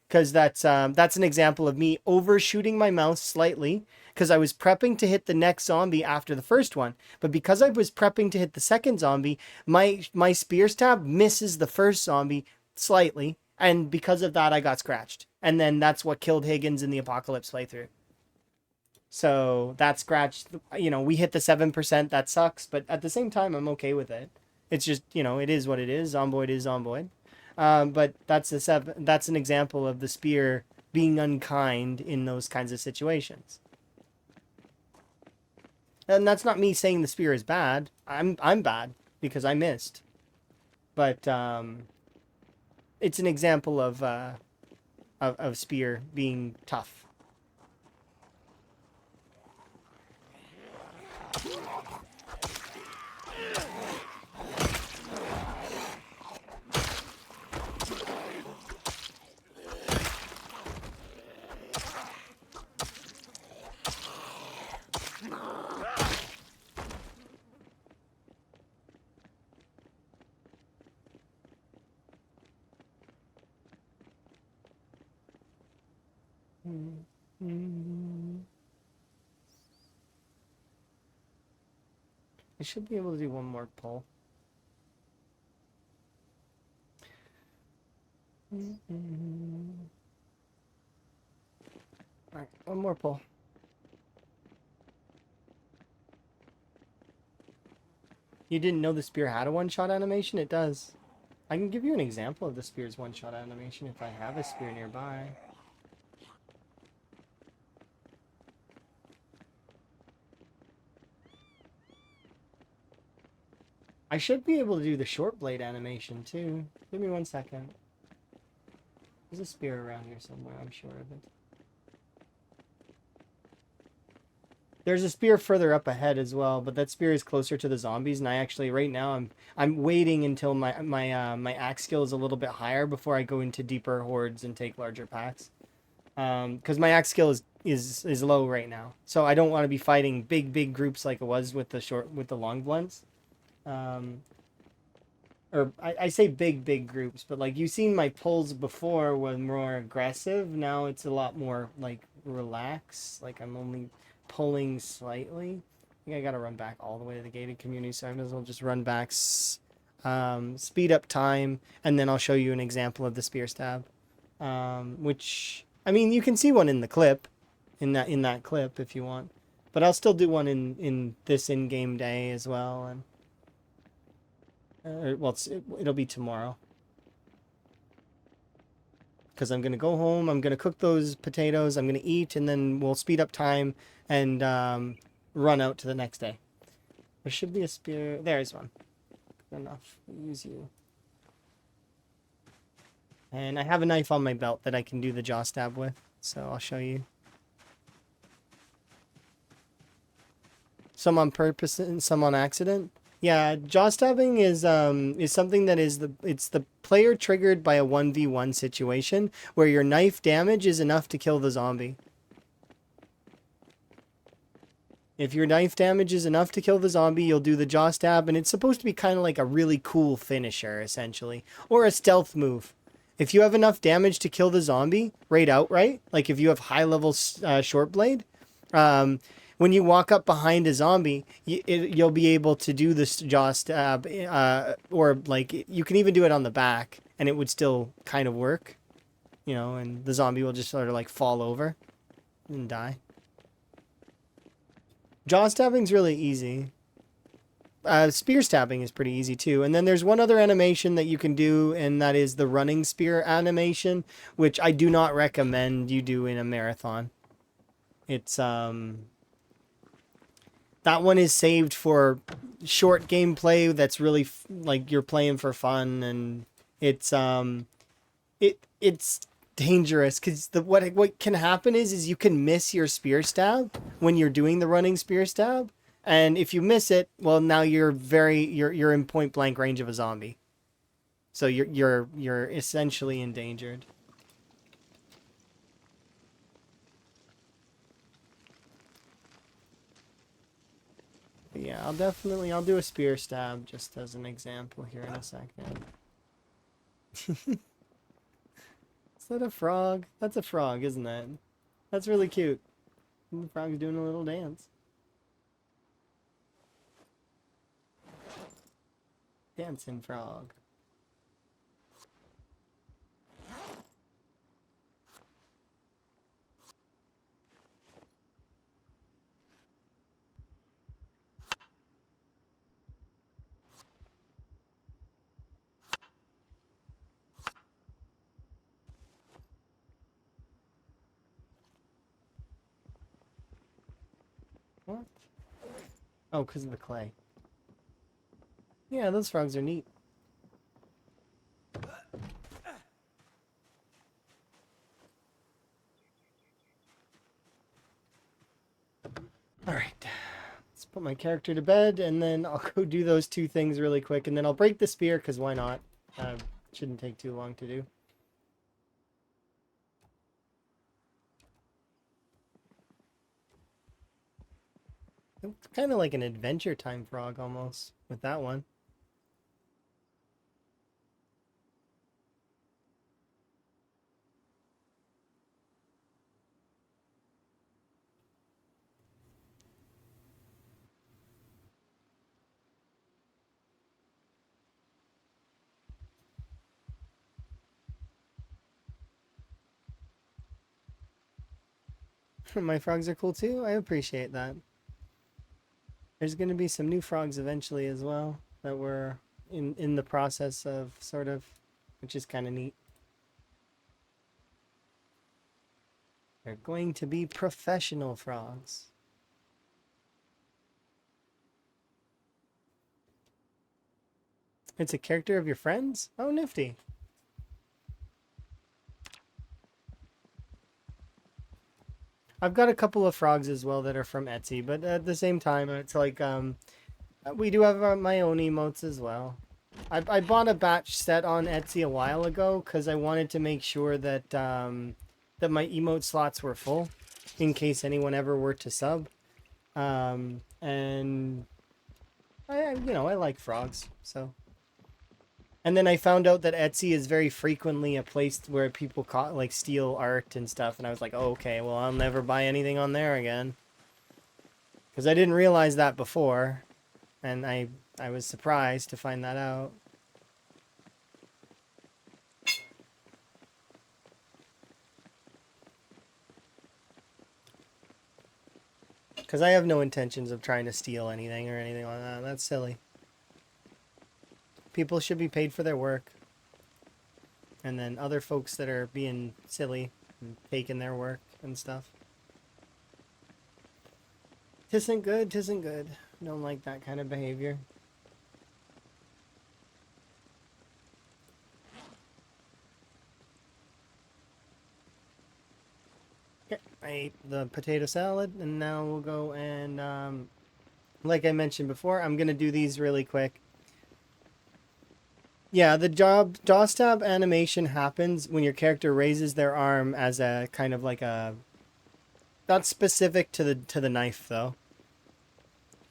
Because that's an example of me overshooting my mouse slightly, because I was prepping to hit the next zombie after the first one. But because I was prepping to hit the second zombie, my spear stab misses the first zombie slightly, and because of that, I got scratched. And then that's what killed Higgins in the Apocalypse playthrough. So that scratch, we hit the 7%, that sucks, but at the same time, I'm okay with it. It's just, it is what it is. Zomboid is Zomboid. But that's an example of the spear being unkind in those kinds of situations. And that's not me saying the spear is bad. I'm bad because I missed. But it's an example of spear being tough. I should be able to do one more pull. Alright, one more pull. You didn't know the spear had a one-shot animation? It does. I can give you an example of the spear's one-shot animation if I have a spear nearby. I should be able to do the short blade animation too. Give me 1 second. There's a spear around here somewhere, I'm sure of it. There's a spear further up ahead as well, but that spear is closer to the zombies, and I actually right now I'm waiting until my axe skill is a little bit higher before I go into deeper hordes and take larger packs. Because my axe skill is low right now, so I don't want to be fighting big groups like it was with the long blunts. Or I say big groups, but like you've seen my pulls before were more aggressive. Now it's a lot more like relaxed. Like I'm only pulling slightly. I think I gotta run back all the way to the gated community, so I might as well just run back, speed up time, and then I'll show you an example of the spear stab. Which I mean you can see one in the clip, in that clip if you want, but I'll still do one in this in-game day as well, and. Well, it'll be tomorrow. Because I'm going to go home, I'm going to cook those potatoes, I'm going to eat, and then we'll speed up time and run out to the next day. There should be a spear. There's one. Good enough. I'll use you. And I have a knife on my belt that I can do the jaw stab with, so I'll show you. Some on purpose and some on accident. Yeah, jaw stabbing is something that it's the player triggered by a 1v1 situation where your knife damage is enough to kill the zombie. If your knife damage is enough to kill the zombie, you'll do the jaw stab, and it's supposed to be kind of like a really cool finisher, essentially, or a stealth move. If you have enough damage to kill the zombie right outright, like if you have high level short blade, when you walk up behind a zombie, you'll be able to do this jaw stab, or like you can even do it on the back, and it would still kind of work, you know, and the zombie will just sort of like fall over and die. Jaw stabbing's really easy. Spear stabbing is pretty easy too. And then there's one other animation that you can do, and that is the running spear animation, which I do not recommend you do in a marathon. It's, that one is saved for short gameplay that's really like you're playing for fun, and it's dangerous because what can happen is you can miss your spear stab when you're doing the running spear stab, and if you miss it, well, now you're in point blank range of a zombie, so you're essentially endangered. But yeah, I'll do a spear stab just as an example here in a second. Is that a frog? That's a frog, isn't it? That's really cute. The frog's doing a little dance. Dancing frog. What? Oh, because of the clay. Yeah, those frogs are neat. Alright. Let's put my character to bed, and then I'll go do those two things really quick, and then I'll break the spear, because why not? Shouldn't take too long to do. It's kind of like an Adventure Time frog, almost, with that one. My frogs are cool too. I appreciate that. There's going to be some new frogs eventually as well that we're in the process of sort of, which is kind of neat. They're going to be professional frogs. It's a character of your friends? Oh, nifty. I've got a couple of frogs as well that are from Etsy, but at the same time, it's like we do have my own emotes as well. I bought a batch set on Etsy a while ago because I wanted to make sure that that my emote slots were full in case anyone ever were to sub. And I like frogs, so. And then I found out that Etsy is very frequently a place where people steal art and stuff, and I was like, oh, okay, well, I'll never buy anything on there again. Because I didn't realize that before, and I was surprised to find that out. Because I have no intentions of trying to steal anything or anything like that. That's silly. People should be paid for their work. And then other folks that are being silly and taking their work and stuff. Tisn't good, tisn't good. Don't like that kind of behavior. Okay, I ate the potato salad, and now we'll go and, like I mentioned before, I'm going to do these really quick. Yeah, the jaw stab animation happens when your character raises their arm as a kind of like a... Not specific to the knife, though.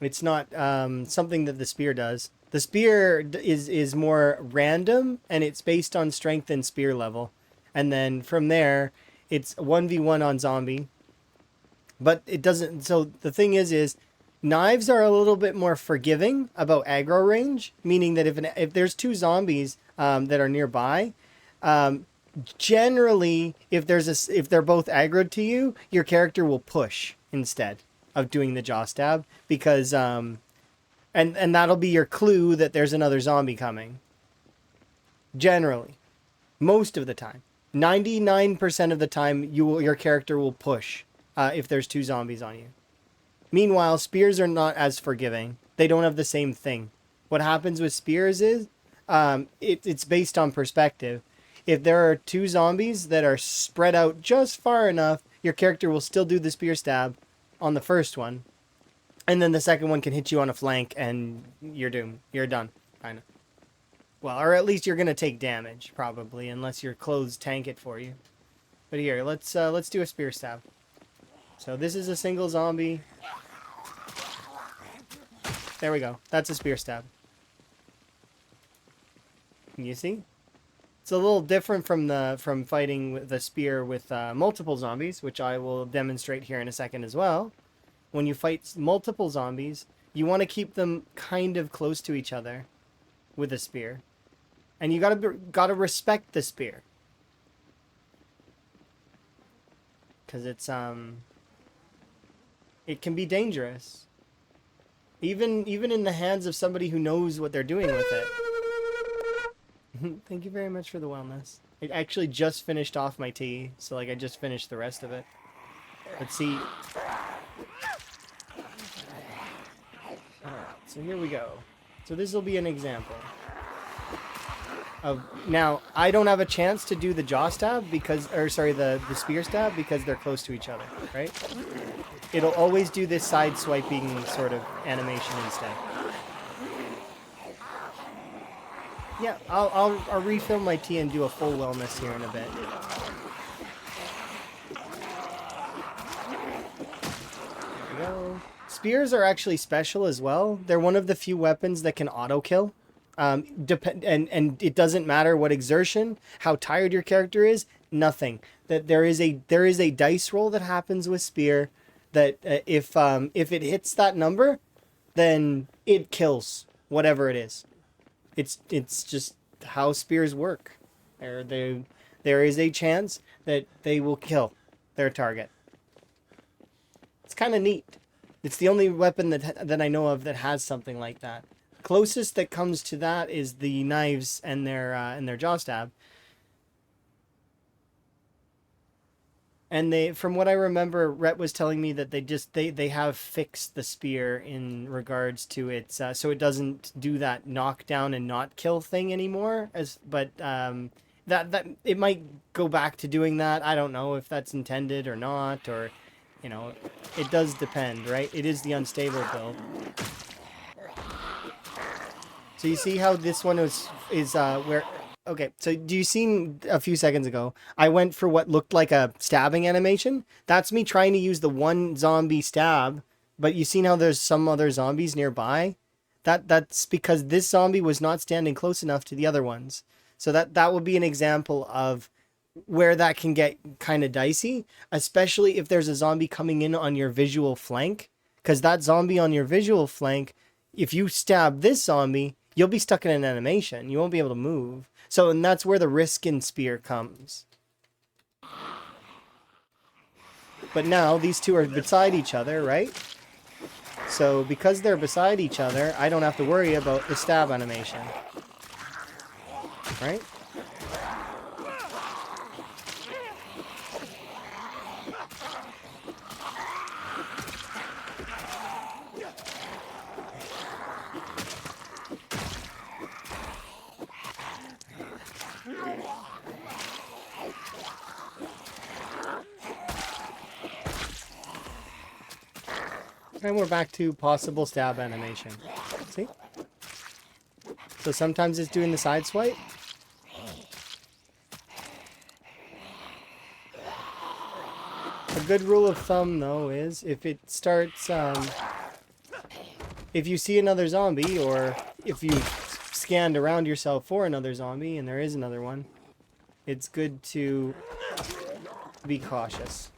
It's not something that the spear does. The spear is more random, and it's based on strength and spear level. And then from there, it's 1v1 on zombie. But it doesn't... So the thing is knives are a little bit more forgiving about aggro range, meaning that if there's two zombies that are nearby, generally if they're both aggroed to you, your character will push instead of doing the jaw stab because and that'll be your clue that there's another zombie coming. Generally, most of the time, 99% of the time, your character will push if there's two zombies on you. Meanwhile, spears are not as forgiving. They don't have the same thing. What happens with spears is it's based on perspective. If there are two zombies that are spread out just far enough, your character will still do the spear stab on the first one. And then the second one can hit you on a flank and you're doomed. You're done. Kind of. Well, or at least you're going to take damage, probably, unless your clothes tank it for you. But here, let's do a spear stab. So this is a single zombie. There we go. That's a spear stab. You see? It's a little different from fighting with the spear with multiple zombies, which I will demonstrate here in a second as well. When you fight multiple zombies, you want to keep them kind of close to each other with a spear. And you gotta respect the spear. Because it can be dangerous. Even in the hands of somebody who knows what they're doing with it. Thank you very much for the wellness. I actually just finished off my tea, so like I just finished the rest of it. Let's see. Alright, so here we go. So this will be an example. Now, I don't have a chance to do the jaw stab the spear stab because they're close to each other, right? It'll always do this side swiping sort of animation instead. Yeah, I'll refill my tea and do a full wellness here in a bit. There we go. Spears are actually special as well. They're one of the few weapons that can auto kill. And it doesn't matter what exertion, how tired your character is, nothing. That there is a dice roll that happens with spear that if it hits that number, then it kills whatever it is. It's just how spears work. There is a chance that they will kill their target. It's kind of neat. It's the only weapon that I know of that has something like that. Closest that comes to that is the knives and their jaw stab. And they, from what I remember, Rhett was telling me that they have fixed the spear in regards to its so it doesn't do that knockdown and not kill thing anymore. That it might go back to doing that. I don't know if that's intended or not, or you know, it does depend, right? It is the unstable build. So you see how this one is where. Okay, so do you seen a few seconds ago? I went for what looked like a stabbing animation. That's me trying to use the one zombie stab, but you seen how there's some other zombies nearby? That's because this zombie was not standing close enough to the other ones. So that would be an example of where that can get kind of dicey, especially if there's a zombie coming in on your visual flank. Because that zombie on your visual flank, if you stab this zombie, you'll be stuck in an animation. You won't be able to move. So, and that's where the risk in spear comes. But now, these two are beside each other, right? So, because they're beside each other, I don't have to worry about the stab animation. Right? And we're back to possible stab animation. See? So sometimes it's doing the side swipe. A good rule of thumb, though, is if it starts, if you see another zombie, or if you scanned around yourself for another zombie and there is another one, it's good to be cautious.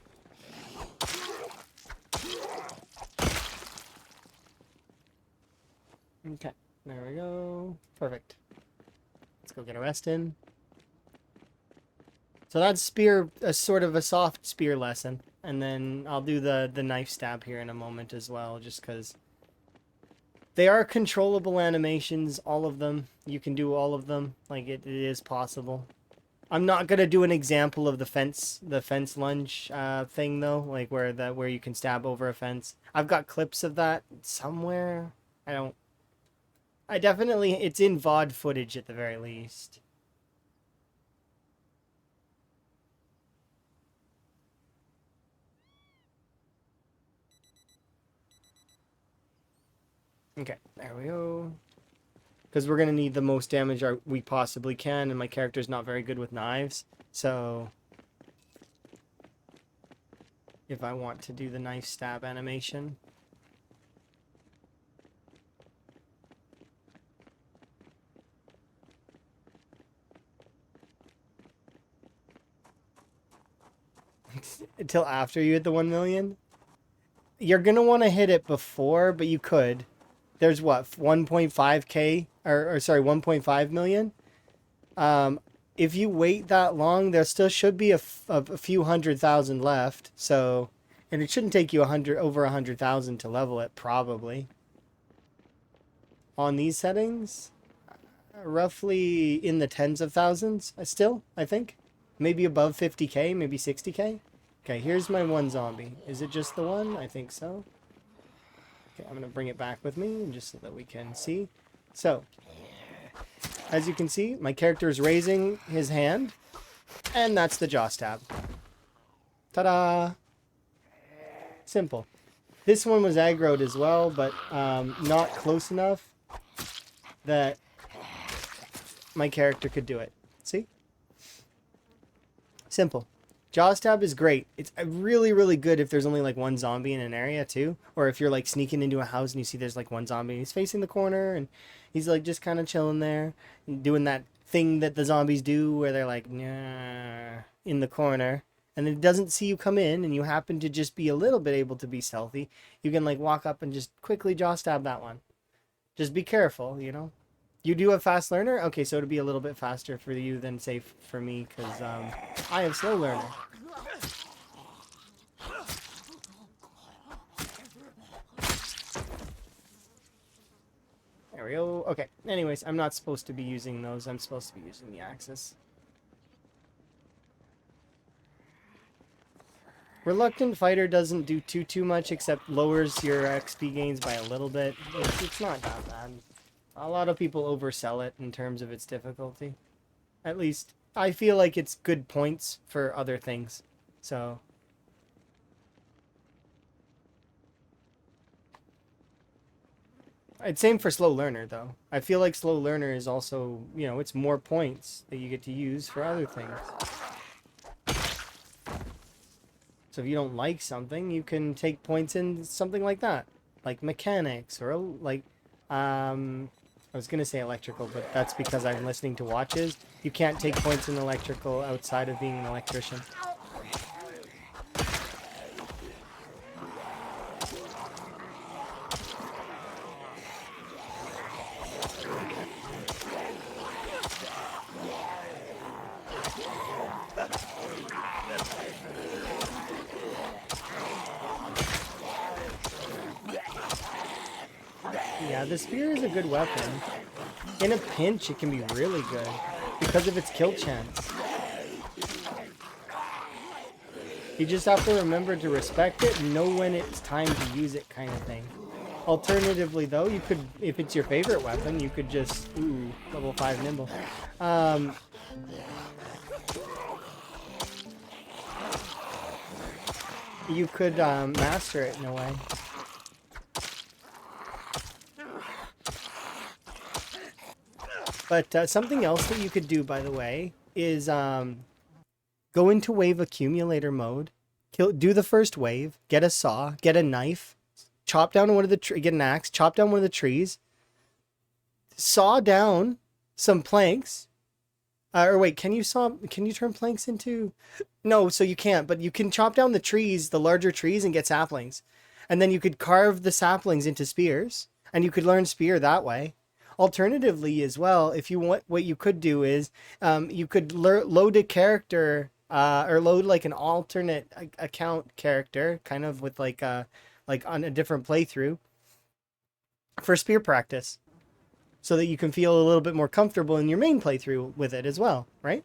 Okay, there we go. Perfect. Let's go get a rest in. So that's spear, a sort of a soft spear lesson. And then I'll do the knife stab here in a moment as well, just because they are controllable animations, all of them. You can do all of them. Like, it is possible. I'm not gonna do an example of the fence lunge thing though, like where you can stab over a fence. I've got clips of that somewhere. I definitely, it's in VOD footage at the very least. Okay, there we go. Because we're going to need the most damage we possibly can, and my character's not very good with knives. So, if I want to do the knife stab animation. Until after you hit the 1 million? You're going to want to hit it before, but you could. There's what, 1.5k, or sorry, 1.5 million? If you wait that long, there still should be a few 100,000 left. So, and it shouldn't take you over 100,000 to level it, probably. On these settings, roughly in the tens of thousands, still, I think. Maybe above 50k, maybe 60k. Okay, here's my one zombie. Is it just the one? I think so. Okay, I'm going to bring it back with me just so that we can see. So, as you can see, my character is raising his hand, and that's the jaw stab. Ta-da! Simple. This one was aggroed as well, but not close enough that my character could do it. See? Simple. Jaw stab is great. It's really, really good if there's only like one zombie in an area too. Or if you're like sneaking into a house and you see there's like one zombie and he's facing the corner and he's like just kind of chilling there and doing that thing that the zombies do where they're like, nah, in the corner. And it doesn't see you come in and you happen to just be a little bit able to be stealthy. You can like walk up and just quickly jaw stab that one. Just be careful, you know. You do have fast learner? Okay, so it'll be a little bit faster for you than safe for me, because I have slow learner. There we go. Okay. Anyways, I'm not supposed to be using those. I'm supposed to be using the axis. Reluctant Fighter doesn't do too much except lowers your XP gains by a little bit. It's not that bad. A lot of people oversell it in terms of its difficulty. At least I feel like it's good points for other things. So it's same for slow learner though. I feel like slow learner is also, you know, it's more points that you get to use for other things. So if you don't like something, you can take points in something like that, like mechanics or like, I was gonna say electrical, but that's because I'm listening to watches. You can't take points in electrical outside of being an electrician. Yeah, the spear is a good weapon. In a pinch, it can be really good because of its kill chance. You just have to remember to respect it and know when it's time to use it, kind of thing. Alternatively, though, you could, if it's your favorite weapon, you could just, ooh, level 5 nimble. You could master it in a way. But something else that you could do, by the way, is go into wave accumulator mode, do the first wave, get a saw, get a knife, chop down one of the get an axe, chop down one of the trees, saw down some planks. Or wait, can you turn planks into? No, so you can't, but you can chop down the trees, the larger trees, and get saplings. And then you could carve the saplings into spears, and you could learn spear that way. Alternatively, as well, if you want, what you could do is you could load a character or load like an alternate account character, kind of with like on a different playthrough for spear practice, so that you can feel a little bit more comfortable in your main playthrough with it as well, right?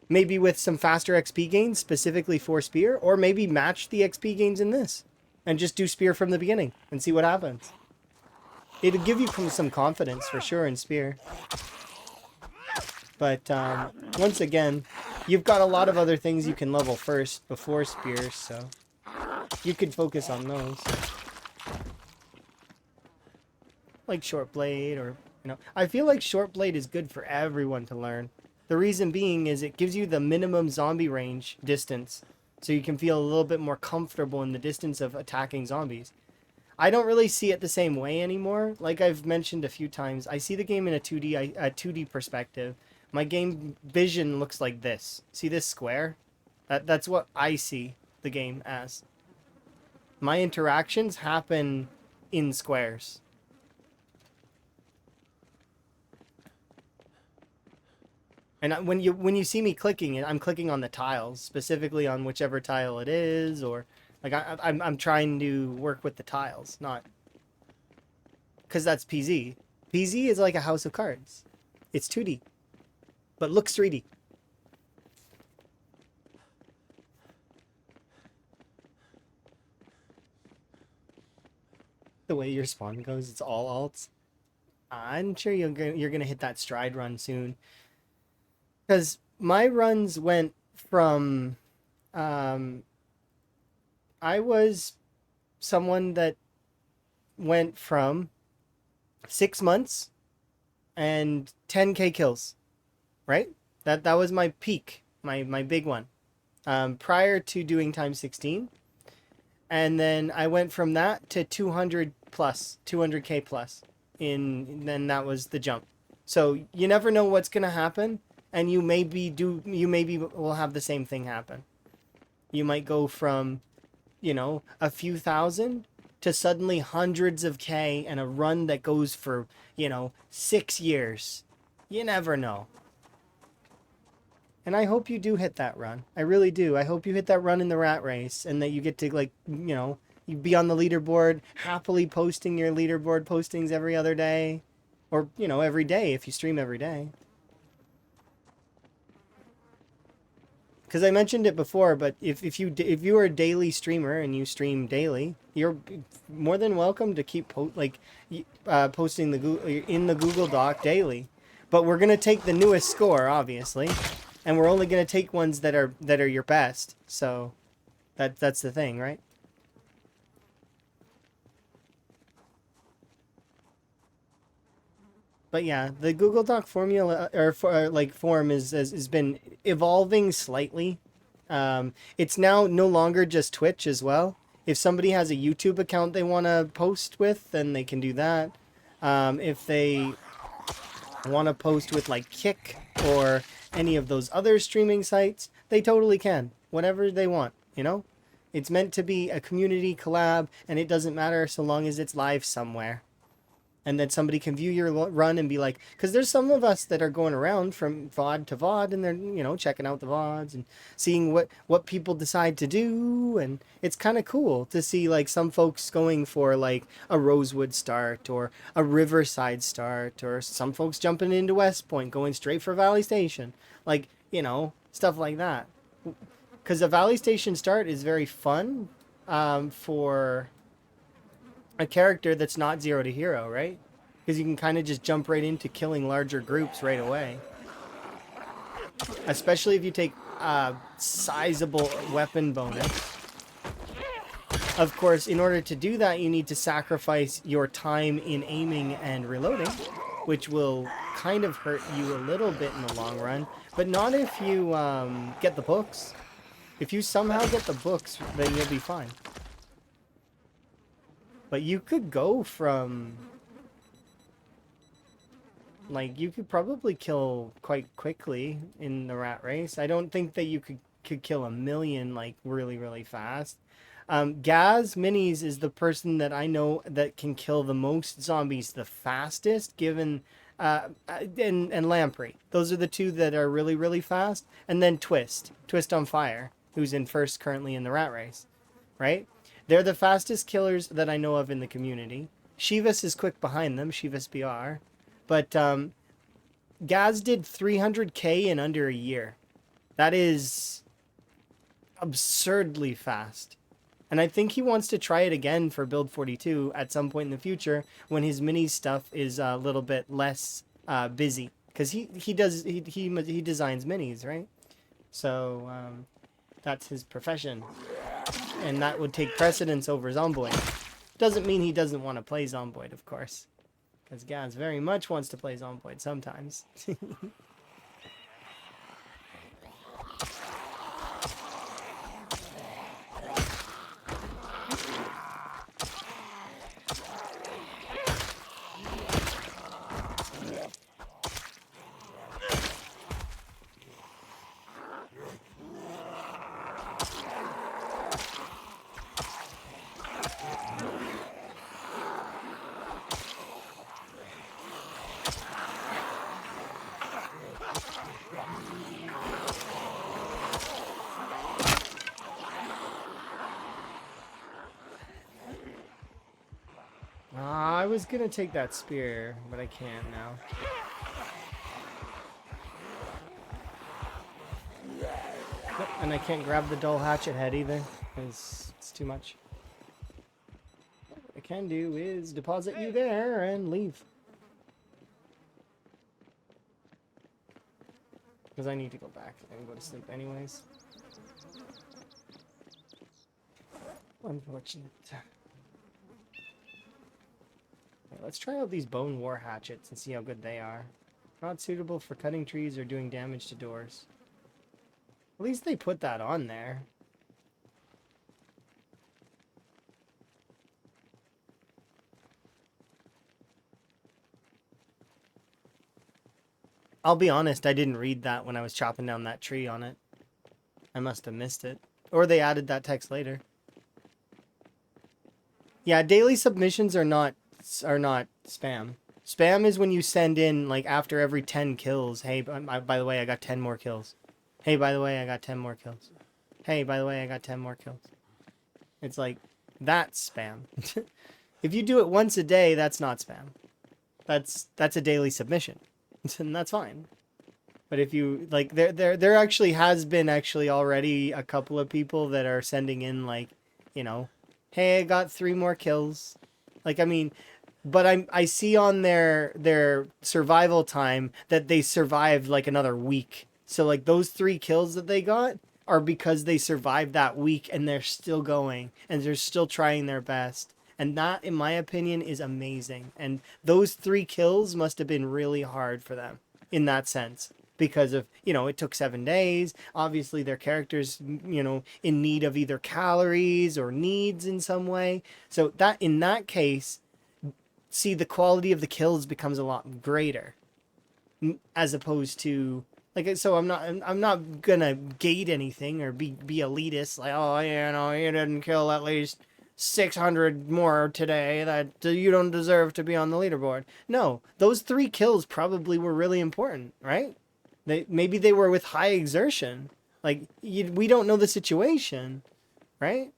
Maybe with some faster XP gains specifically for spear, or maybe match the XP gains in this and just do spear from the beginning and see what happens. It'll give you some confidence for sure in spear. But once again, you've got a lot of other things you can level first before spears, so you could focus on those. Like short blade, or, you know, I feel like short blade is good for everyone to learn. The reason being is it gives you the minimum zombie range distance, so you can feel a little bit more comfortable in the distance of attacking zombies. I don't really see it the same way anymore. Like I've mentioned a few times, I see the game in a 2D perspective. My game vision looks like this. See this square? That's what I see the game as. My interactions happen in squares. And when you see me clicking it, I'm clicking on the tiles, specifically on whichever tile it is, or like I'm trying to work with the tiles, not because that's PZ. PZ is like a house of cards. It's 2D, but looks 3D. The way your spawn goes, it's all alts. I'm sure you're gonna hit that stride run soon. Because my runs went from, I was someone that went from 6 months and 10k kills, right? That was my peak, my big one, prior to doing time 16. And then I went from that to 200 plus, 200k plus, then that was the jump. So you never know what's gonna happen. And you maybe will have the same thing happen. You might go from, you know, a few thousand to suddenly hundreds of K and a run that goes for, you know, 6 years. You never know. And I hope you do hit that run. I really do. I hope you hit that run in the rat race and that you get to, like, you know, you'd be on the leaderboard, happily posting your leaderboard postings every other day, or every day if you stream every day. Because I mentioned it before, but if you are a daily streamer and you stream daily, you're more than welcome to keep posting in the Google Doc daily. But we're gonna take the newest score, obviously, and we're only gonna take ones that are your best. So that's the thing, right? But yeah, the Google Doc formula form has been evolving slightly. It's now no longer just Twitch as well. If somebody has a YouTube account they want to post with, then they can do that. If they want to post with like Kick or any of those other streaming sites, they totally can. Whatever they want, It's meant to be a community collab, and it doesn't matter so long as it's live somewhere. And then somebody can view your run and be like, because there's some of us that are going around from VOD to VOD, and they're, checking out the VODs and seeing what people decide to do. And it's kind of cool to see like some folks going for like a Rosewood start or a Riverside start, or some folks jumping into West Point, going straight for Valley Station. Like, stuff like that. Because a Valley Station start is very fun for a character that's not 0 to hero, right? Because you can kind of just jump right into killing larger groups right away. Especially if you take a sizable weapon bonus. Of course, in order to do that, you need to sacrifice your time in aiming and reloading, which will kind of hurt you a little bit in the long run, but not if you get the books. If you somehow get the books, then you'll be fine. But you could go from, like, you could probably kill quite quickly in the rat race. I don't think that you could kill 1 million, like, really, really fast. Gaz Minis is the person that I know that can kill the most zombies the fastest, given, and Lamprey. Those are the two that are really, really fast. And then Twist on Fire, who's in first currently in the rat race, right? They're the fastest killers that I know of in the community. Shivas is quick behind them, Shivas BR. But Gaz did 300k in under a year. That is absurdly fast. And I think he wants to try it again for Build 42 at some point in the future when his mini stuff is a little bit less busy. Because he designs minis, right? So that's his profession. And that would take precedence over Zomboid. Doesn't mean he doesn't want to play Zomboid, of course. Because Gaz very much wants to play Zomboid sometimes. I was gonna take that spear, but I can't now. Yep, and I can't grab the dull hatchet head either, because it's too much. What I can do is deposit you there and leave. Because I need to go back and go to sleep anyways. Unfortunate. Let's try out these Bone War hatchets and see how good they are. Not suitable for cutting trees or doing damage to doors. At least they put that on there. I'll be honest, I didn't read that when I was chopping down that tree on it. I must have missed it. Or they added that text later. Yeah, daily submissions are not spam. Spam is when you send in, like, after every 10 kills. Hey, by the way, I got 10 more kills. Hey, by the way, I got 10 more kills. Hey, by the way, I got 10 more kills. It's like, That's spam. If you do it once a day, that's not spam. That's a daily submission, and that's fine. But if you like, there actually has been actually already a couple of people that are sending in like, you know, hey, I got 3 more kills. Like, I mean, but I see on their survival time that they survived like another week. So like those 3 kills that they got are because they survived that week and they're still going and they're still trying their best. And that, in my opinion, is amazing. And those 3 kills must have been really hard for them in that sense. Because of, you know, it took 7 days. Obviously, their characters, you know, in need of either calories or needs in some way. So that, in that case, see, the quality of the kills becomes a lot greater. As opposed to, like, so I'm not gonna gate anything or be elitist. Like, oh, you know, you didn't kill at least 600 more today, that you don't deserve to be on the leaderboard. No, those 3 kills probably were really important, right? Maybe they were with high exertion. Like, we don't know the situation, right?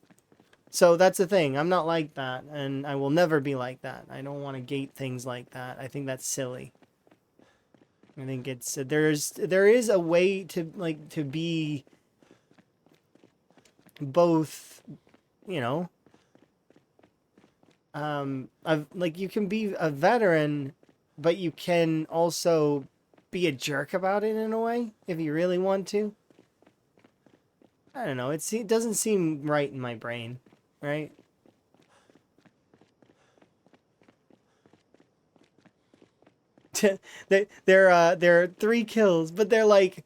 So that's the thing. I'm not like that, and I will never be like that. I don't want to gate things like that. I think that's silly. I think it's there is a way to like to be both, you know, like you can be a veteran, but you can also be a jerk about it in a way if you really want to. I don't know. It doesn't seem right in my brain, right? They're 3 kills, but they're like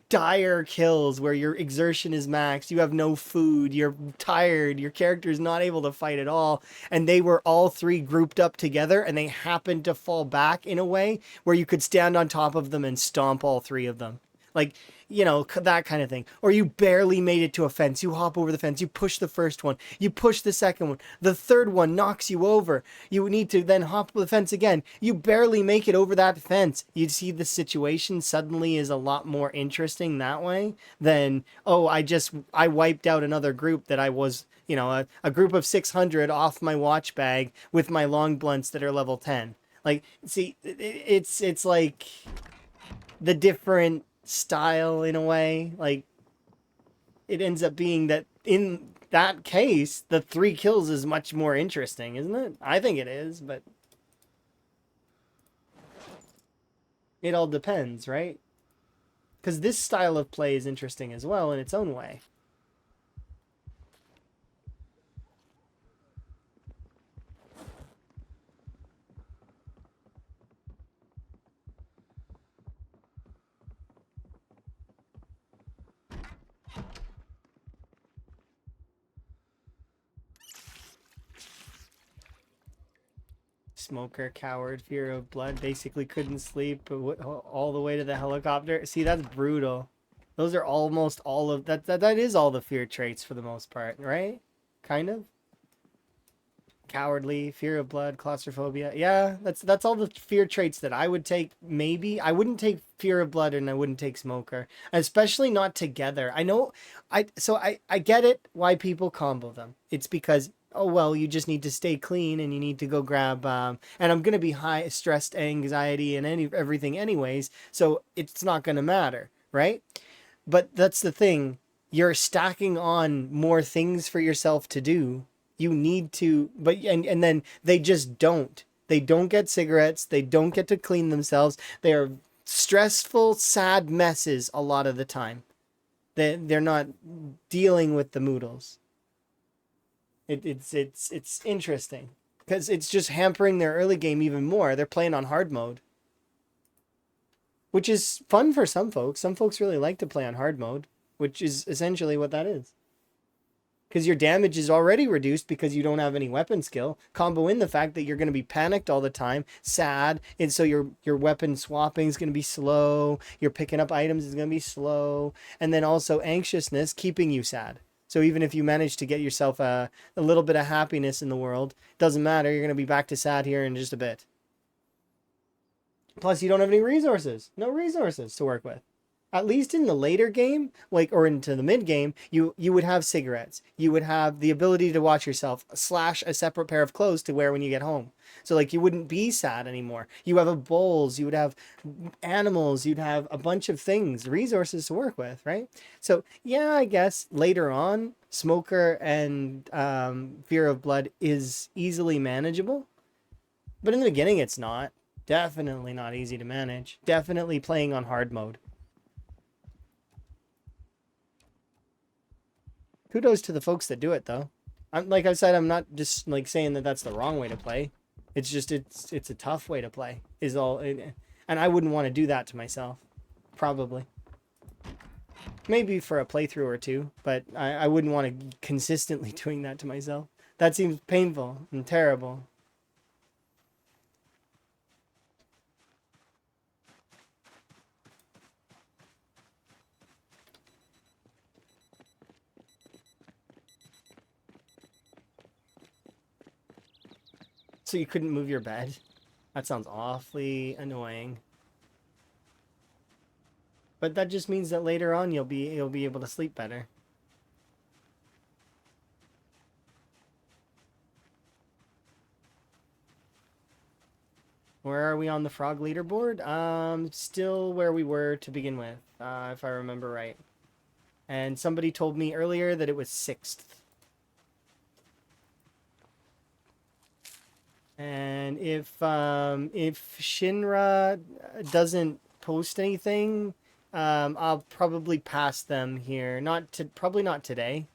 dire kills where your exertion is maxed, you have no food, you're tired, your character is not able to fight at all, and they were all 3 grouped up together and they happened to fall back in a way where you could stand on top of them and stomp all 3 of them. Like, you know, that kind of thing. Or you barely made it to a fence. You hop over the fence. You push the first one. You push the second one. The third one knocks you over. You need to then hop the fence again. You barely make it over that fence. You see the situation suddenly is a lot more interesting that way than, oh, I wiped out another group that I was, you know, a group of 600 off my watch bag with my long blunts that are level 10. Like, see, it's like the different style in a way. Like, it ends up being that in that case the 3 kills is much more interesting, isn't it? I think it is, but it all depends, right? Because this style of play is interesting as well in its own way. Smoker, coward, fear of blood, basically couldn't sleep all the way to the helicopter. See, that's brutal. Those are almost all of that is all the fear traits for the most part, right? Kind of. Cowardly, fear of blood, claustrophobia. Yeah, that's all the fear traits that I would take. Maybe I wouldn't take fear of blood and I wouldn't take smoker, especially not together. I know I get it why people combo them. It's because, oh well, you just need to stay clean and you need to go grab and I'm gonna be high stressed, anxiety and everything anyways, so it's not gonna matter, right? But that's the thing, you're stacking on more things for yourself to do. You need to, but and then they just don't get cigarettes, they don't get to clean themselves. They are stressful, sad messes a lot of the time. They're not dealing with the moodles. It's interesting because it's just hampering their early game even more. They're playing on hard mode, which is fun for some folks. Some folks really like to play on hard mode, which is essentially what that is. Because your damage is already reduced because you don't have any weapon skill. Combo in the fact that you're going to be panicked all the time, sad, and so your weapon swapping is going to be slow. Your picking up items is going to be slow, and then also anxiousness keeping you sad. So even if you manage to get yourself a little bit of happiness in the world, doesn't matter. You're going to be back to sad here in just a bit. Plus, you don't have any resources. No resources to work with. at least in the later game, like, or into the mid game, you would have cigarettes. You would have the ability to watch yourself slash a separate pair of clothes to wear when you get home. So like you wouldn't be sad anymore. You have a bowls, you would have animals, you'd have a bunch of things, resources to work with, right? So yeah, I guess later on, Smoker and Fear of Blood is easily manageable, but in the beginning, it's not. Definitely not easy to manage. Definitely playing on hard mode. Kudos to the folks that do it though. I'm like I said, I'm not just like saying that that's the wrong way to play. It's just it's a tough way to play. Is all, and I wouldn't want to do that to myself. Probably. Maybe for a playthrough or two, but I wouldn't want to consistently doing that to myself. That seems painful and terrible. So you couldn't move your bed? That sounds awfully annoying. But that just means that later on you'll be able to sleep better. Where are we on the frog leaderboard? Still where we were to begin with, if I remember right. And somebody told me earlier that it was 6th. And if Shinra doesn't post anything, I'll probably pass them here. Probably not today,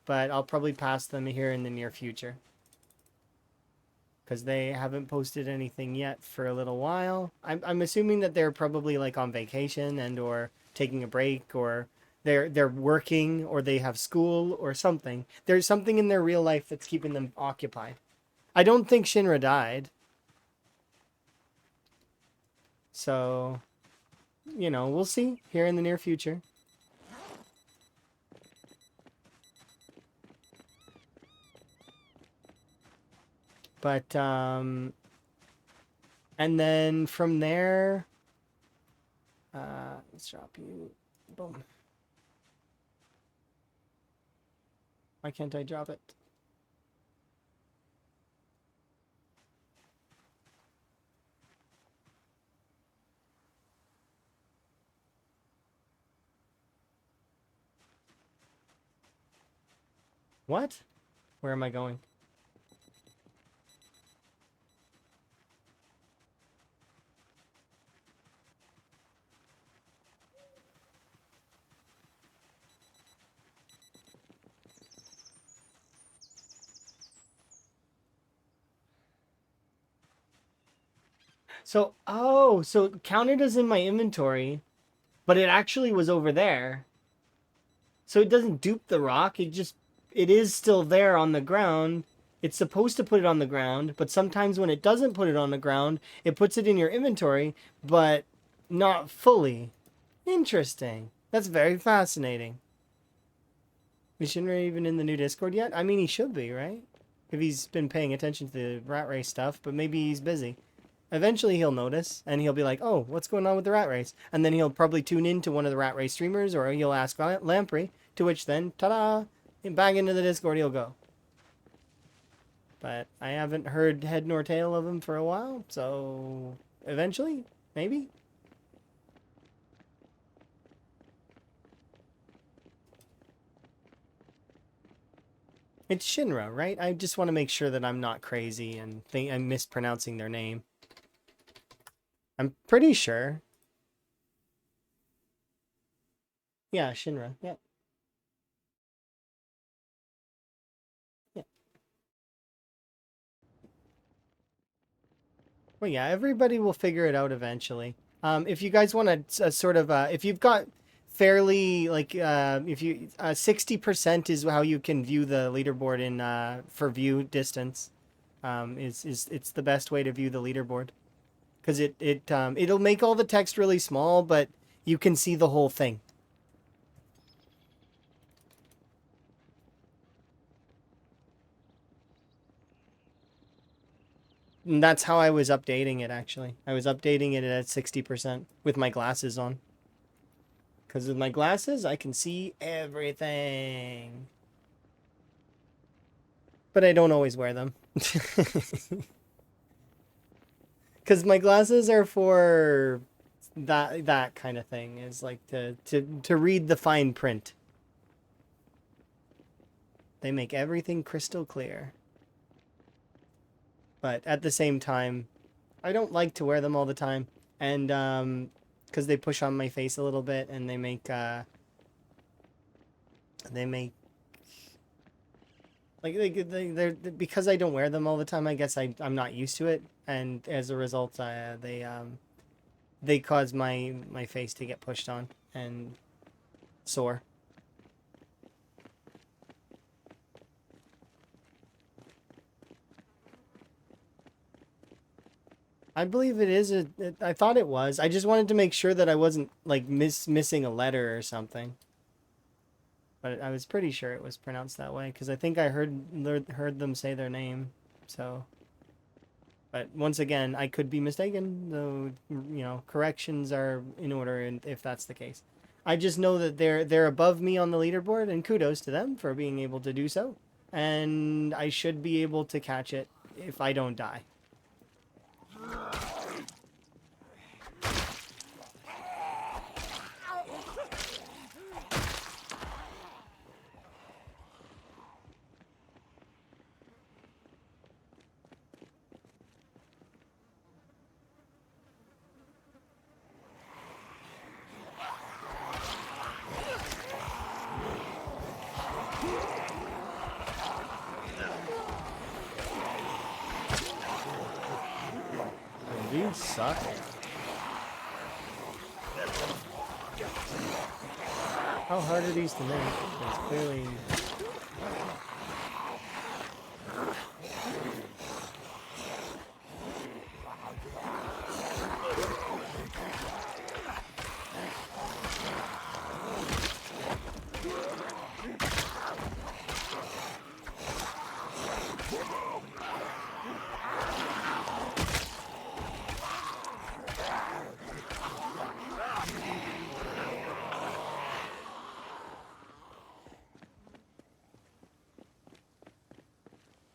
but I'll probably pass them here in the near future. Because they haven't posted anything yet for a little while. I'm assuming that they're probably like on vacation and or taking a break, or they're working, or they have school or something. There's something in their real life that's keeping them occupied. I don't think Shinra died. So, you know, we'll see here in the near future. But, and then from there, let's drop you. Boom. Why can't I drop it? What? Where am I going? So, oh, so it counted as in my inventory, but it actually was over there. So it doesn't dupe the rock, it is still there on the ground. It's supposed to put it on the ground, but sometimes when it doesn't put it on the ground, it puts it in your inventory, but not fully. Interesting. That's very fascinating. Is Shinra even in the new Discord yet? I mean, he should be, right? If he's been paying attention to the rat race stuff, but maybe he's busy. Eventually he'll notice, and he'll be like, oh, what's going on with the rat race? And then he'll probably tune in to one of the rat race streamers, or he'll ask Lamprey, to which then, ta-da, back into the Discord he'll go. But I haven't heard head nor tail of him for a while, so eventually, maybe? It's Shinra, right? I just want to make sure that I'm not crazy and think I'm mispronouncing their name. I'm pretty sure. Yeah, Shinra. Yeah. Yeah. Well, yeah, everybody will figure it out eventually. If you guys want to sort of, if you've got fairly like, if you 60% is how you can view the leaderboard in for view distance. Is it's the best way to view the leaderboard because it'll make all the text really small, but you can see the whole thing. And that's how I was updating it, actually. I was updating it at 60% with my glasses on. Because with my glasses, I can see everything. But I don't always wear them. Because my glasses are for that kind of thing. Is like to read the fine print. They make everything crystal clear. But at the same time, I don't like to wear them all the time. And because they push on my face a little bit, and they make they're because I don't wear them all the time. I guess I'm not used to it, and as a result, they cause my face to get pushed on and sore. I believe it is I thought it was. I just wanted to make sure that I wasn't like missing a letter or something. But I was pretty sure it was pronounced that way because I think I heard them say their name. So, but once again, I could be mistaken. Though corrections are in order, and if that's the case, I just know that they're above me on the leaderboard, and kudos to them for being able to do so. And I should be able to catch it if I don't die. Dudes suck. How hard are these to make? It's clearly...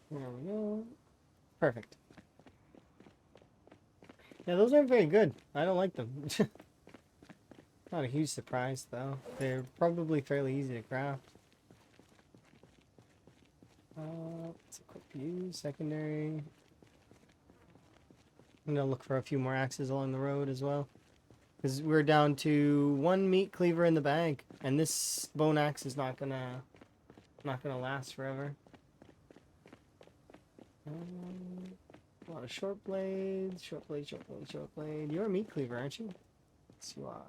There we go. Perfect. Yeah, those aren't very good. I don't like them. Not a huge surprise, though. They're probably fairly easy to craft. Let's equip you, secondary. I'm gonna look for a few more axes along the road as well. Because we're down to one meat cleaver in the bag. And this bone axe is not gonna last forever. A lot of short blades, short blade, short blade, short blade. You're a meat cleaver, aren't you? Yes, you are.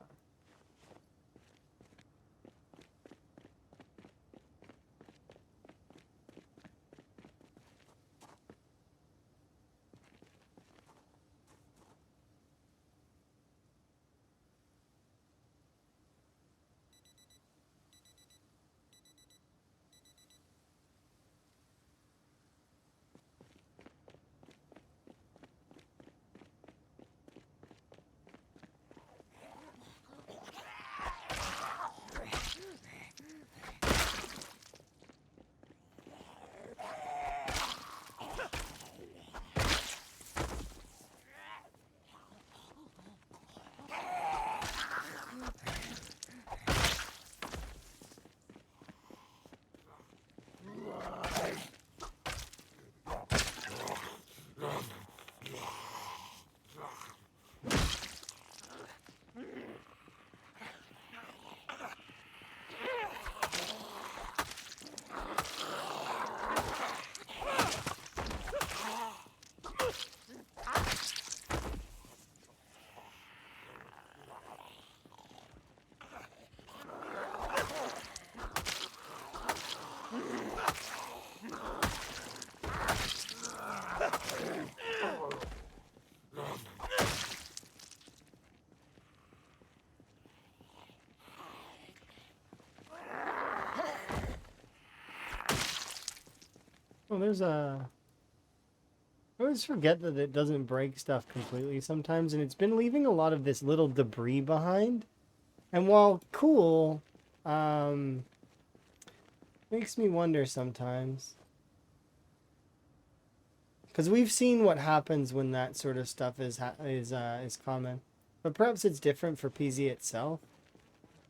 Well, there's a... I always forget that it doesn't break stuff completely sometimes, and it's been leaving a lot of this little debris behind. And while cool, um, makes me wonder sometimes. Because we've seen what happens when that sort of stuff is common. But perhaps it's different for PZ itself.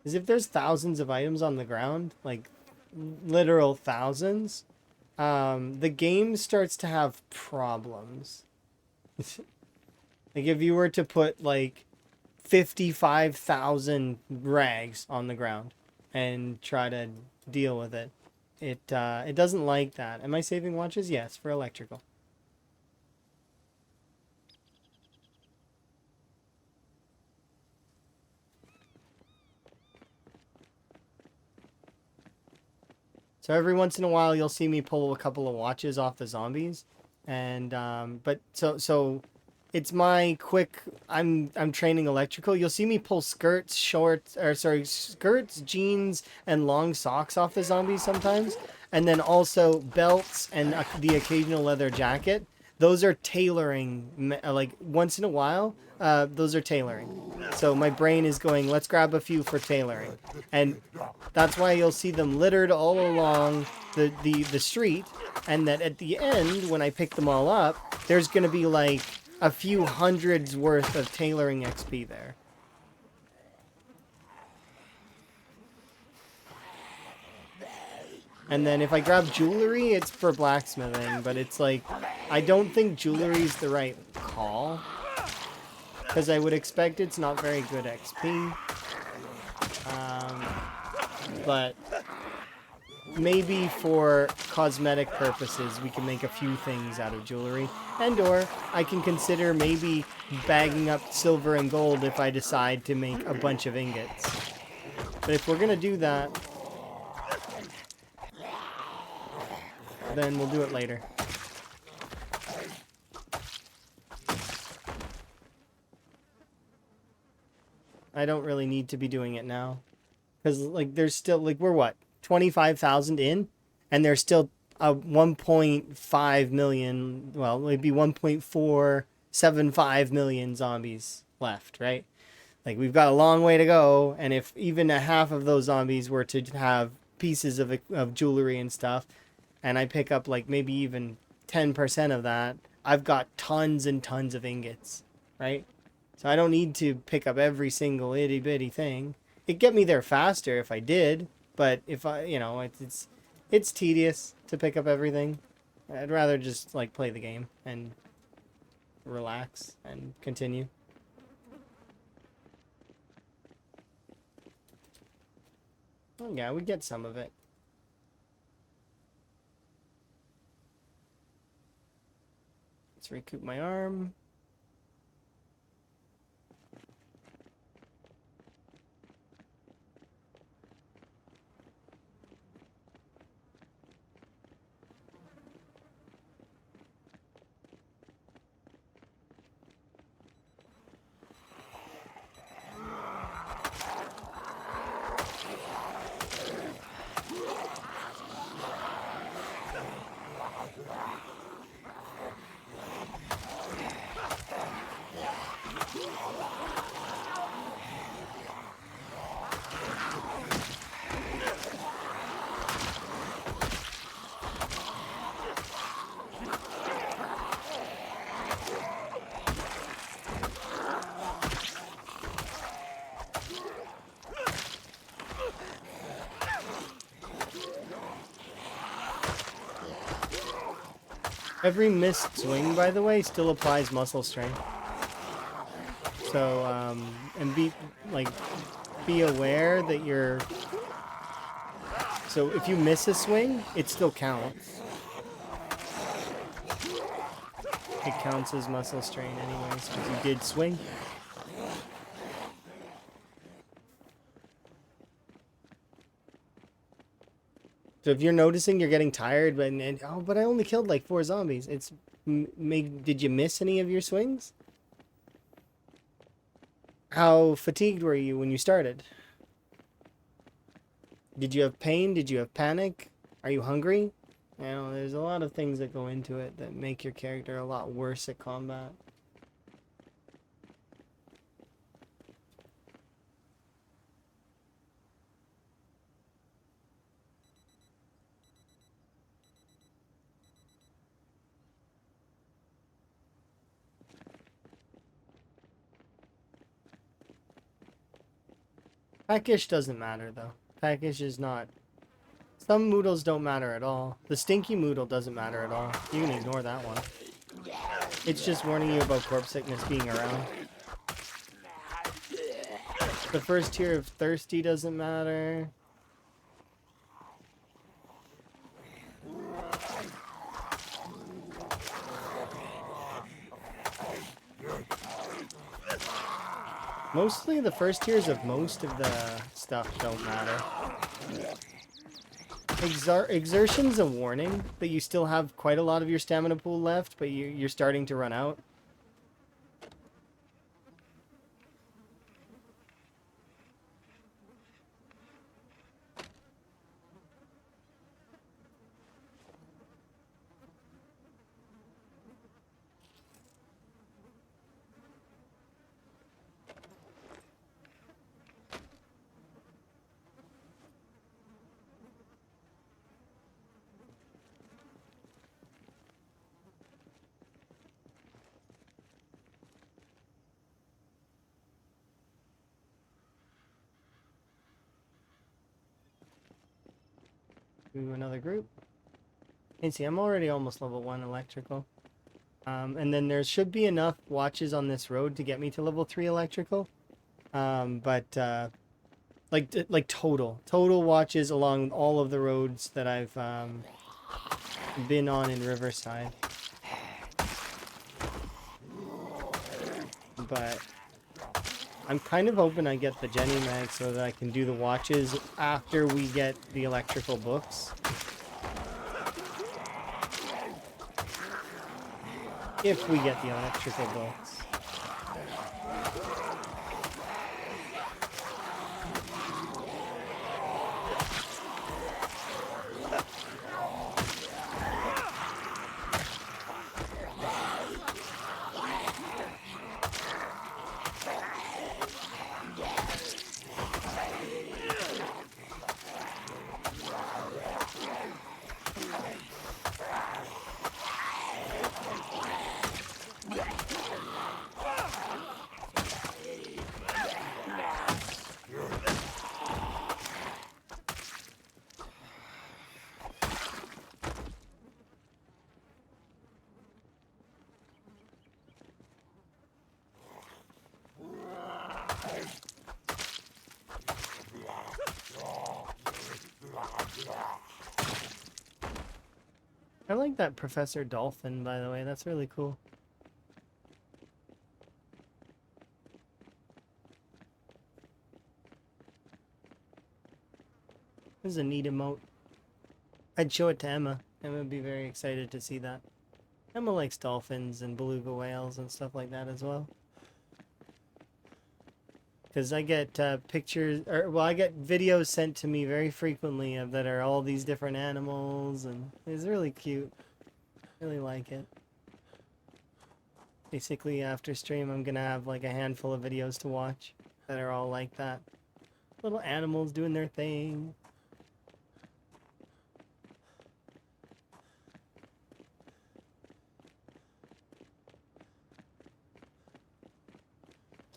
Is if there's thousands of items on the ground, like literal thousands, the game starts to have problems. Like if you were to put like 55,000 rags on the ground and try to deal with it, it doesn't like that. Am I saving watches? Yes, for electrical. So every once in a while, you'll see me pull a couple of watches off the zombies, and but so it's my quick. I'm training electrical. You'll see me pull skirts, shorts, or sorry, skirts, jeans, and long socks off the zombies sometimes, and then also belts and the occasional leather jacket. Those are tailoring. Like once in a while, those are tailoring. So my brain is going, let's grab a few for tailoring, and that's why you'll see them littered all along the street, and that at the end, when I pick them all up, there's going to be like a few hundreds worth of tailoring XP there. And then if I grab jewelry, it's for blacksmithing, but it's like, I don't think jewelry's the right call, because I would expect it's not very good XP. But maybe for cosmetic purposes, we can make a few things out of jewelry. And or I can consider maybe bagging up silver and gold if I decide to make a bunch of ingots. But if we're going to do that, then we'll do it later. I don't really need to be doing it now. Because, like, there's still, like, we're what? 25,000 in? And there's still a 1.5 million, well, maybe 1.475 million zombies left, right? Like, we've got a long way to go. And if even a half of those zombies were to have pieces of jewelry and stuff, and I pick up, like, maybe even 10% of that, I've got tons and tons of ingots, right? So I don't need to pick up every single itty bitty thing. It'd get me there faster if I did, but if I, it's tedious to pick up everything. I'd rather just like play the game and relax and continue. Oh yeah, we get some of it. Let's recoup my arm. Every missed swing, by the way, still applies muscle strain. So, and be aware that you're... So if you miss a swing, it still counts. It counts as muscle strain anyways, because you did swing. So if you're noticing you're getting tired, but I only killed like 4 zombies. Did you miss any of your swings? How fatigued were you when you started? Did you have pain? Did you have panic? Are you hungry? There's a lot of things that go into it that make your character a lot worse at combat. Peckish doesn't matter though. Peckish is not. Some Moodles don't matter at all. The stinky Moodle doesn't matter at all. You can ignore that one. It's just warning you about corpse sickness being around. The first tier of thirsty doesn't matter. Mostly the first tiers of most of the stuff don't matter. Exertion's a warning that you still have quite a lot of your stamina pool left, but you're starting to run out. Do another group. And see, I'm already almost level 1 electrical. And then there should be enough watches on this road to get me to level 3 electrical. Like total watches along all of the roads that I've been on in Riverside. But I'm kind of hoping I get the Jenny mag so that I can do the watches after we get the electrical books. If we get the electrical books. I like that Professor Dolphin, by the way. That's really cool. This is a neat emote. I'd show it to Emma. Emma would be very excited to see that. Emma likes dolphins and beluga whales and stuff like that as well. Because I get pictures, I get videos sent to me very frequently of that are all these different animals, and it's really cute. Really like it. Basically, after stream, I'm gonna have like a handful of videos to watch that are all like that. Little animals doing their thing.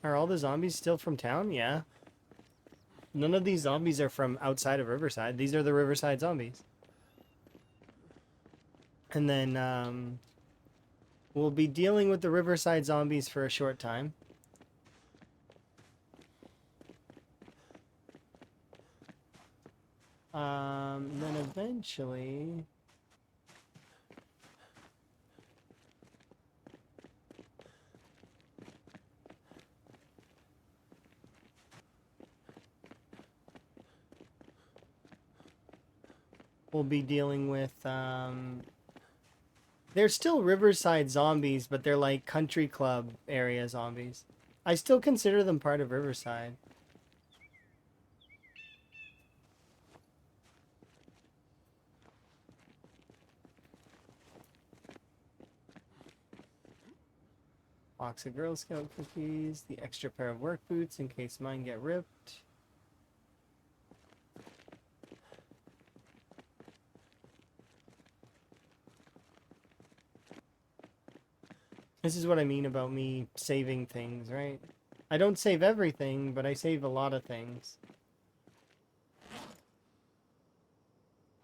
Are all the zombies still from town? Yeah. None of these zombies are from outside of Riverside. These are the Riverside zombies. And then, we'll be dealing with the Riverside zombies for a short time. Then eventually... we'll be dealing with, they're still Riverside zombies, but they're like country club area zombies. I still consider them part of Riverside. Box of Girl Scout cookies, the extra pair of work boots in case mine get ripped. This is what I mean about me saving things, right? I don't save everything, but I save a lot of things.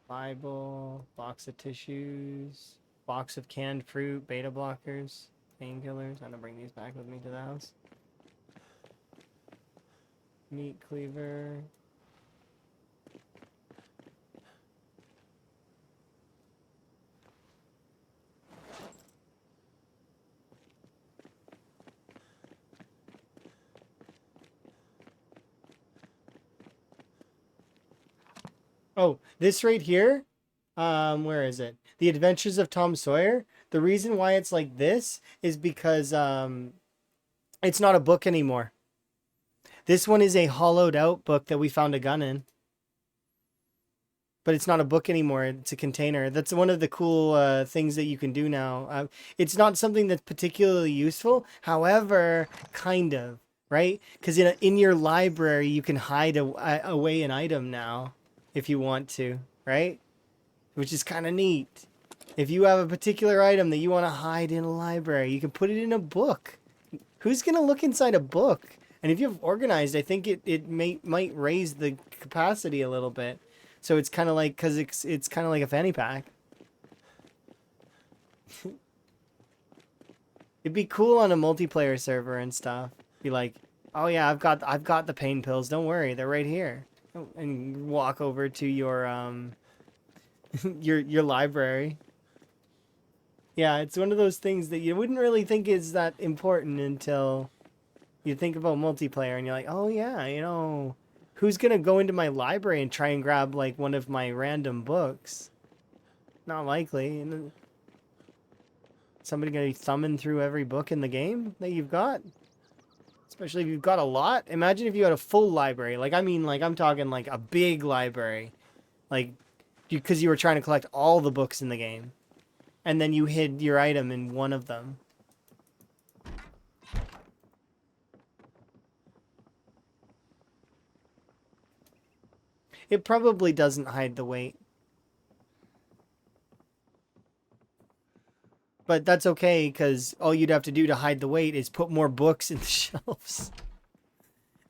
Bible, box of tissues, box of canned fruit, beta blockers, painkillers. I'm gonna bring these back with me to the house. Meat cleaver. Oh, this right here. Where is it? The Adventures of Tom Sawyer. The reason why it's like this is because it's not a book anymore. This one is a hollowed out book that we found a gun in. But it's not a book anymore. It's a container. That's one of the cool things that you can do now. It's not something that's particularly useful. However, kind of, right? Because in your library, you can hide away an item now if you want to, right? Which is kind of neat. If you have a particular item that you want to hide in a library, you can put it in a book. Who's going to look inside a book? And if you have organized, I think it might raise the capacity a little bit. So it's kind of like, because it's kind of like a fanny pack. It'd be cool on a multiplayer server and stuff. Be like, oh yeah, I've got the pain pills. Don't worry, they're right here. And walk over to your your library. Yeah, it's one of those things that you wouldn't really think is that important until you think about multiplayer and you're like, oh yeah, you know, who's gonna go into my library and try and grab like one of my random books? Not likely. And then somebody gonna be thumbing through every book in the game that you've got? Especially if you've got a lot. Imagine if you had a full library. Like, I mean, like, I'm talking like a big library. Like, because you were trying to collect all the books in the game. And then you hid your item in one of them. It probably doesn't hide the weight. But that's okay, because all you'd have to do to hide the weight is put more books in the shelves.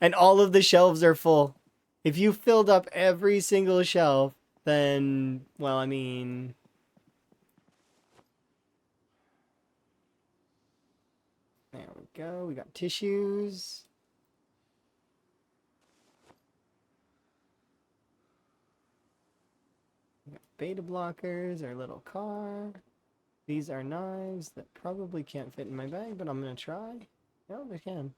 And all of the shelves are full. If you filled up every single shelf, then, well, I mean... There we go. We got tissues. We got beta blockers, our little car. These are knives that probably can't fit in my bag, but I'm going to try. No, they can.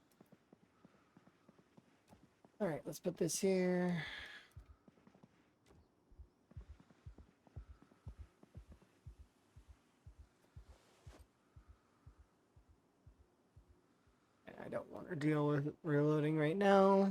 Alright, let's put this here. I don't want to deal with reloading right now.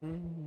Mm.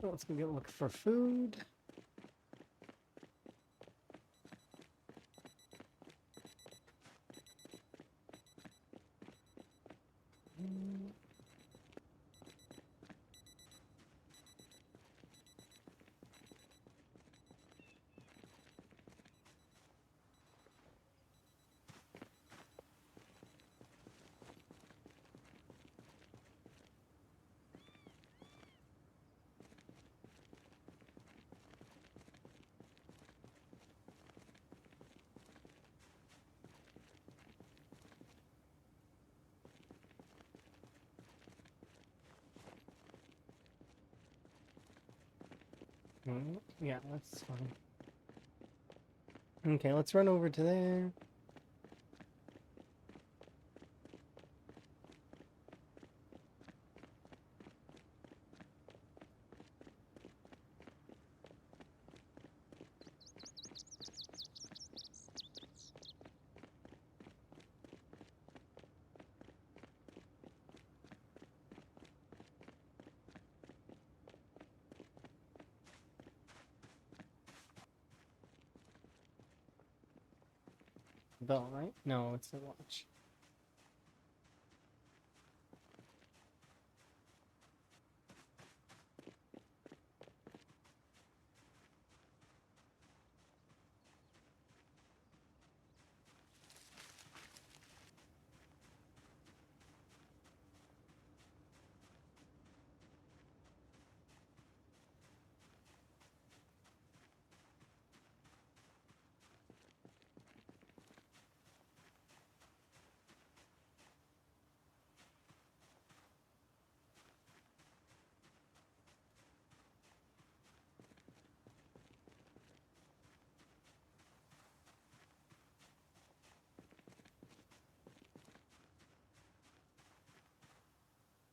Let's go look for food. Yeah, that's fine. Okay, let's run over to there. Bell, right? No, it's the watch.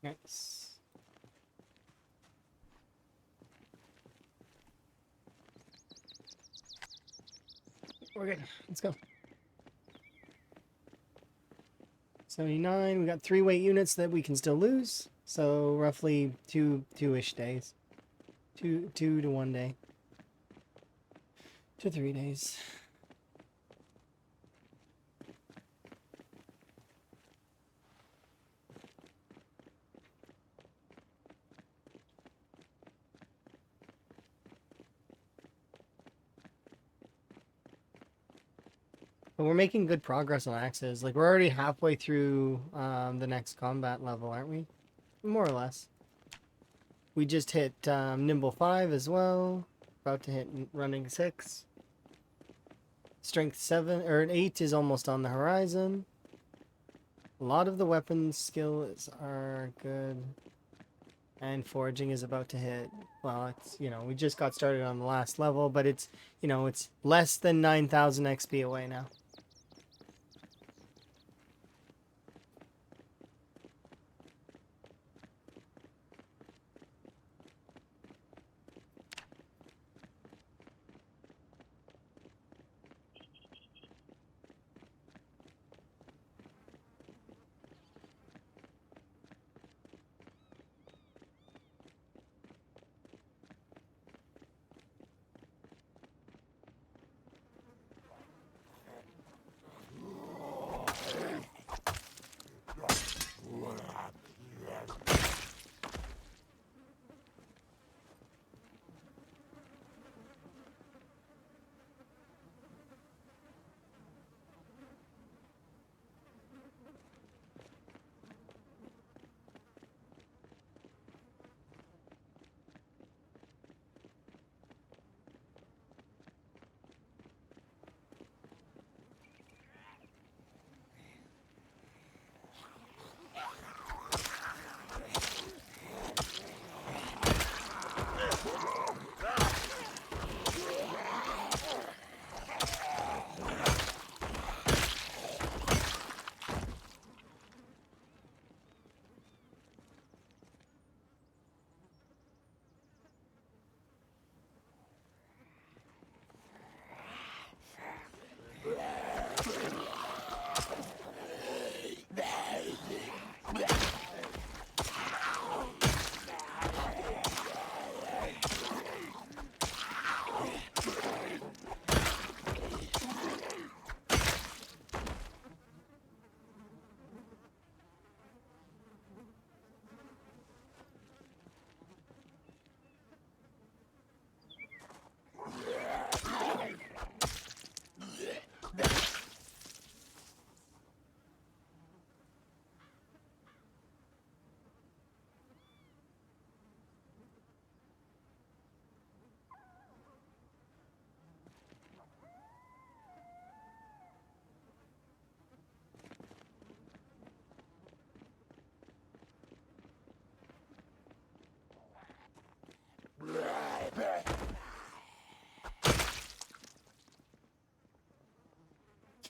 Nice. We're good. Let's go. 79. We got 3 weight units that we can still lose. So roughly two-ish days. Two to 1 day. To 3 days. But we're making good progress on axes. Like, we're already halfway through the next combat level, aren't we? More or less. We just hit Nimble 5 as well. About to hit Running 6. Strength 7, or 8 is almost on the horizon. A lot of the weapons skills are good. And foraging is about to hit. Well, it's, we just got started on the last level, but it's, it's less than 9,000 XP away now.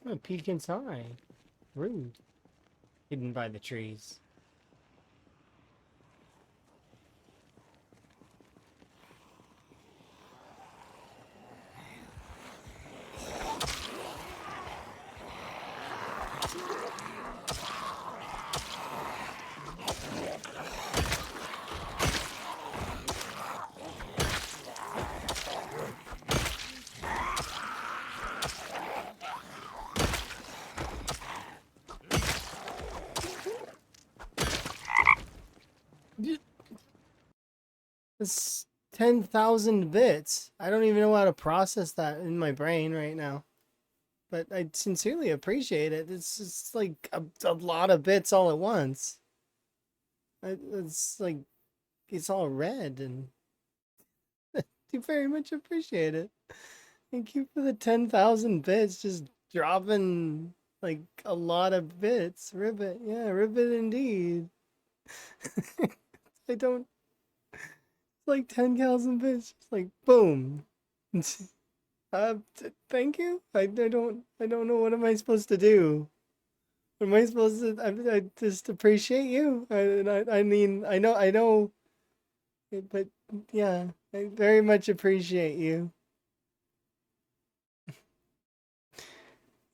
Oh, peek inside. Rude. Hidden by the trees. It's 10,000 bits. I don't even know how to process that in my brain right now. But I sincerely appreciate it. It's just like a lot of bits all at once. It's like, it's all red and I do very much appreciate it. Thank you for the 10,000 bits. Just dropping like a lot of bits. Ribbit. Yeah, ribbit indeed. I don't, like 10,000 bits. Just like, boom. Thank you. I don't know what am I supposed to do. What am I supposed to? I just appreciate you. I mean, I know, but yeah, I very much appreciate you.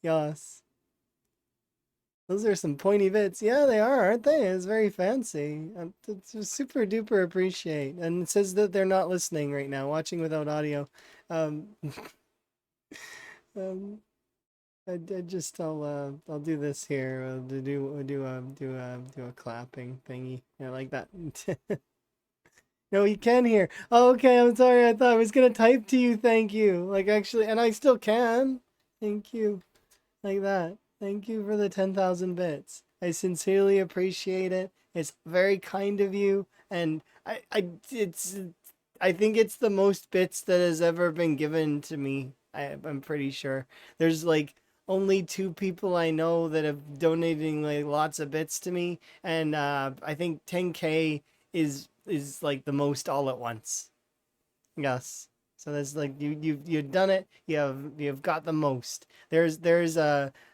Yes, those are some pointy bits. Yeah, they are, aren't they? It's very fancy. It's a super duper appreciate. And it says that they're not listening right now, watching without audio. Um, um, I just I'll do this here. Do a clapping thingy. I like that. No, you can hear. Oh, okay, I'm sorry. I thought I was gonna type to you. Thank you. Like actually, and I still can. Thank you. Like that. Thank you for the 10,000 bits. I sincerely appreciate it. It's very kind of you, and I think it's the most bits that has ever been given to me. I'm pretty sure. There's like only two people I know that have donating like lots of bits to me, and I think 10K is like the most all at once. Yes. So there's like you've done it. You've got the most. There's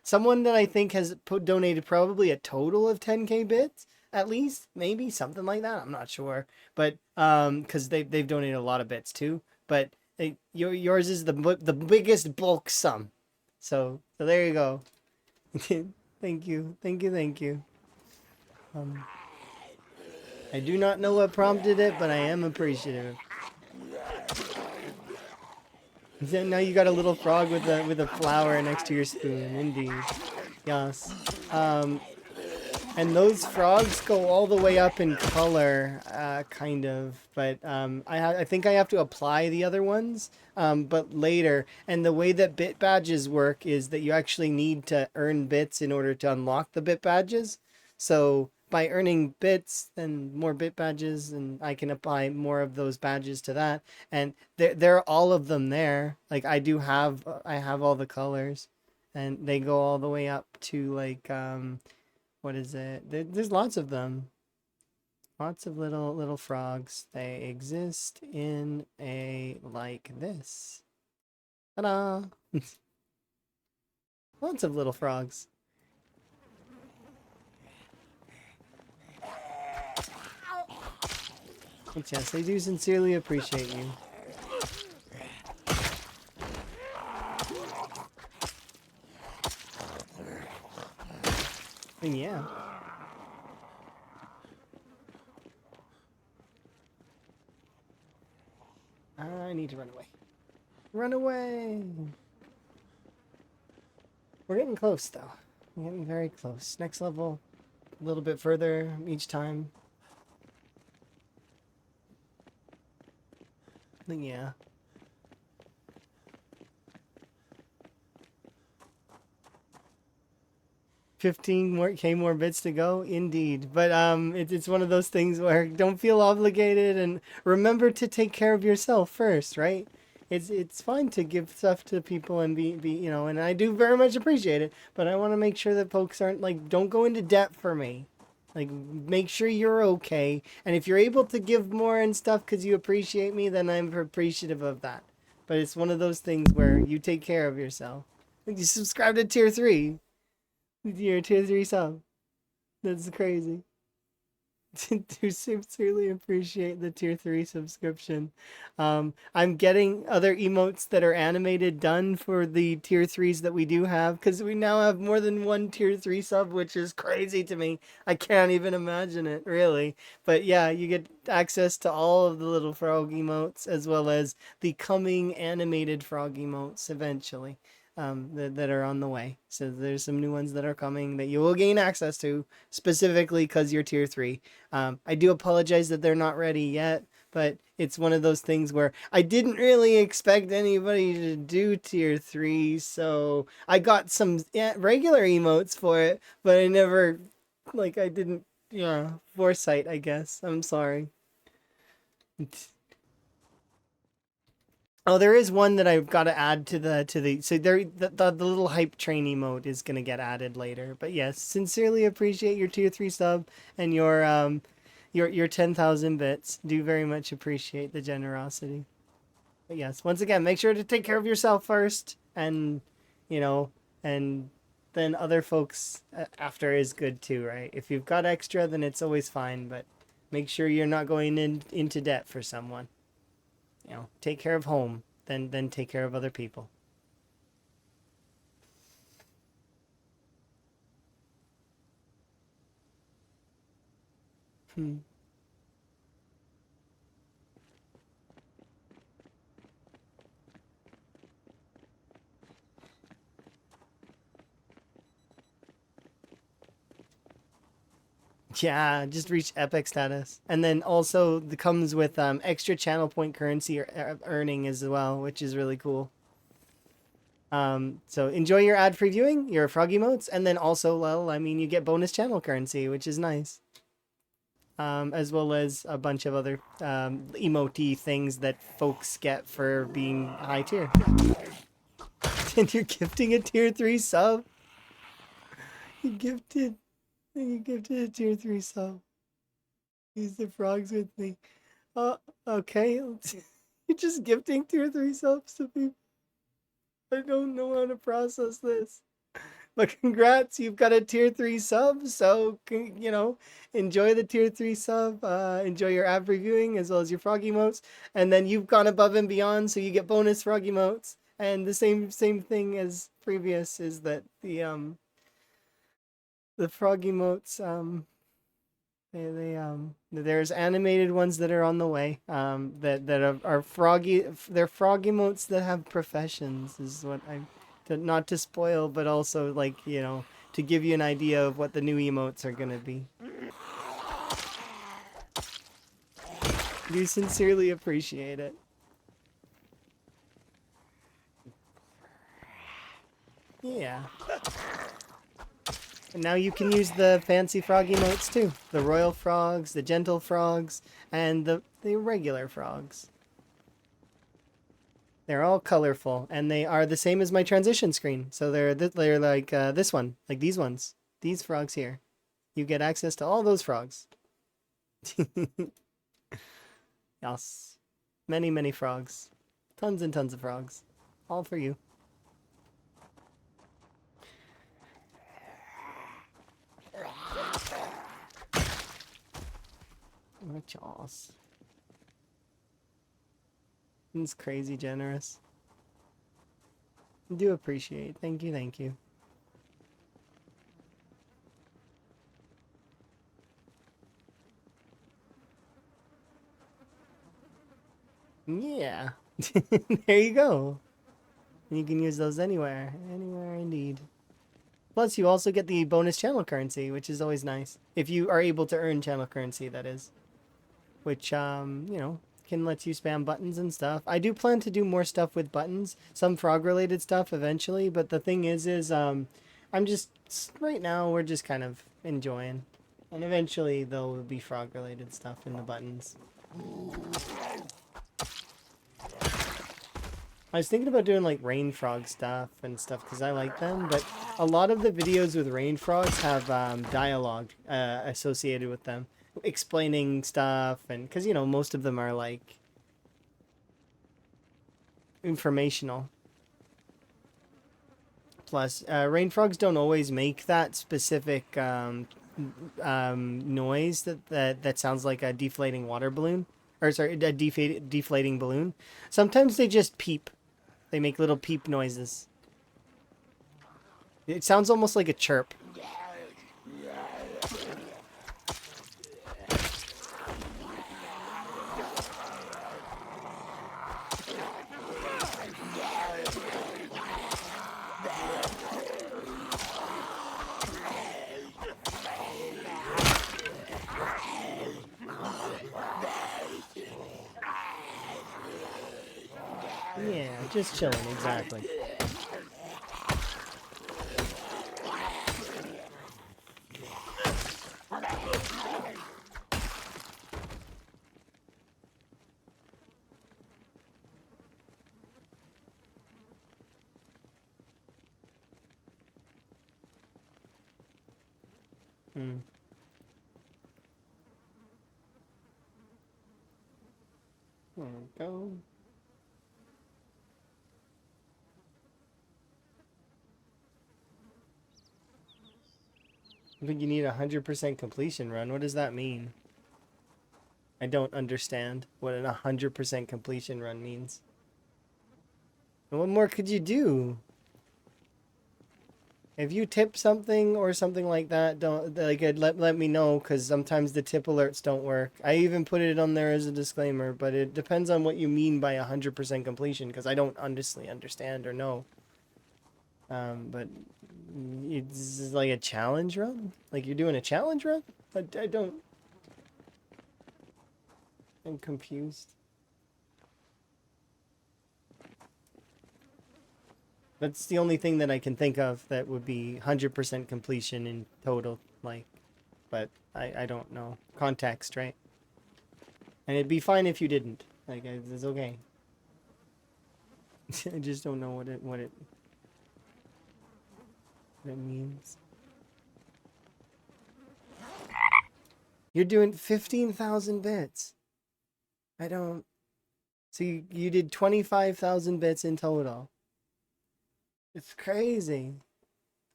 someone that I think has donated probably a total of 10K bits at least, maybe something like that. I'm not sure, but because they've donated a lot of bits too. But yours is the biggest bulk sum. So there you go. Thank you, thank you, thank you. Um, I do not know what prompted it, but I am appreciative. Now you got a little frog with a flower next to your spoon. Indeed, yes. Um, and those frogs go all the way up in color, kind of. But I think I have to apply the other ones, but later. And the way that bit badges work is that you actually need to earn bits in order to unlock the bit badges. So by earning bits, then more bit badges, and I can apply more of those badges to that. And there are all of them there. Like I have all the colors, and they go all the way up to like what is it? There's lots of them. Lots of little frogs. They exist in a like this. Ta-da! Lots of little frogs. But yes, I do sincerely appreciate you. And yeah. I need to run away. Run away! We're getting close, though. We're getting very close. Next level, a little bit further each time. But yeah. 15 more bits to go, indeed. But it's one of those things where don't feel obligated and remember to take care of yourself first, right? It's fine to give stuff to people and be you know, and I do very much appreciate it, but I want to make sure that folks aren't like, don't go into debt for me. Like, make sure you're okay, and if you're able to give more and stuff because you appreciate me, then I'm appreciative of that. But it's one of those things where you take care of yourself. You subscribe to tier 3. You're a tier 3 sub. That's crazy. Do sincerely appreciate the tier 3 subscription. I'm getting other emotes that are animated done for the tier 3s that we do have because we now have more than one tier 3 sub, which is crazy to me. I can't even imagine it, really. But yeah, you get access to all of the little frog emotes as well as the coming animated frog emotes eventually. That are on the way. So there's some new ones that are coming that you will gain access to specifically because you're tier 3. I do apologize that they're not ready yet, but it's one of those things where I didn't really expect anybody to do tier 3, so I got some regular emotes for it, but I never, like, I didn't, yeah, foresight, I guess. I'm sorry. Oh, there is one that I've got to add to the so there the little hype train emote is gonna get added later. But yes, sincerely appreciate your tier 3 sub and your 10,000 bits. Do very much appreciate the generosity. But yes, once again, make sure to take care of yourself first, and you know, and then other folks after is good too, right? If you've got extra, then it's always fine. But make sure you're not going into debt for someone. Take care of home, then take care of other people. Hmm. Yeah, just reach epic status, and then also it comes with extra channel point currency earning as well, which is really cool. So enjoy your ad-free viewing, your frog emotes, and then also, well, I mean, you get bonus channel currency, which is nice. As well as a bunch of other emote things that folks get for being high tier. And you're gifting a tier 3 sub. You gifted, you gifted a tier 3 sub. Use the frogs with me. Uh, okay. You're just gifting tier 3 subs to people. I don't know how to process this. But congrats, you've got a tier 3 sub. So, enjoy the tier 3 sub. Enjoy your ad reviewing as well as your frog emotes. And then you've gone above and beyond, so you get bonus frog emotes. And the same thing as previous is that the frog emotes there's animated ones that are on the way. That are froggy. They're frog emotes that have professions. Is what not to spoil, but also to give you an idea of what the new emotes are gonna be. Do sincerely appreciate it. Yeah. And now you can use the fancy frog emotes too. The royal frogs, the gentle frogs, and the regular frogs. They're all colorful, and they are the same as my transition screen. So they're like this one, like these ones, these frogs here. You get access to all those frogs. Yes, many frogs, tons and tons of frogs, all for you. Oh, Jaws. It's crazy generous. I do appreciate. Thank you, thank you. Yeah. There you go. You can use those anywhere. Anywhere indeed. Plus, you also get the bonus channel currency, which is always nice. If you are able to earn channel currency, that is. Which, can let you spam buttons and stuff. I do plan to do more stuff with buttons. Some frog-related stuff eventually, but the thing is, I'm just... Right now, we're just kind of enjoying. And eventually, there'll be frog-related stuff in the buttons. I was thinking about doing like rain frog stuff and stuff because I like them, but a lot of the videos with rain frogs have dialogue associated with them, explaining stuff, and because most of them are like informational. plus. Rain frogs don't always make that specific noise that sounds like a deflating water balloon, or sorry, a deflating balloon. Sometimes they just peep. They make little peep noises. It sounds almost like a chirp. Yeah, just chilling, exactly. Hmm. There we go. I think you need a 100% completion run. What does that mean? I don't understand what an 100% completion run means. And what more could you do? If you tip something or something like that, don't like let me know, because sometimes the tip alerts don't work. I even put it on there as a disclaimer, but it depends on what you mean by 100% completion, because I don't honestly understand or know. But it's like a challenge run? Like you're doing a challenge run? I don't... I'm confused. That's the only thing that I can think of that would be 100% completion in total, like, but I don't know. Context, right? And it'd be fine if you didn't. Like, it's okay. I just don't know what it means. You're doing 15,000 bits. I don't... So you did 25,000 bits in total. It's crazy.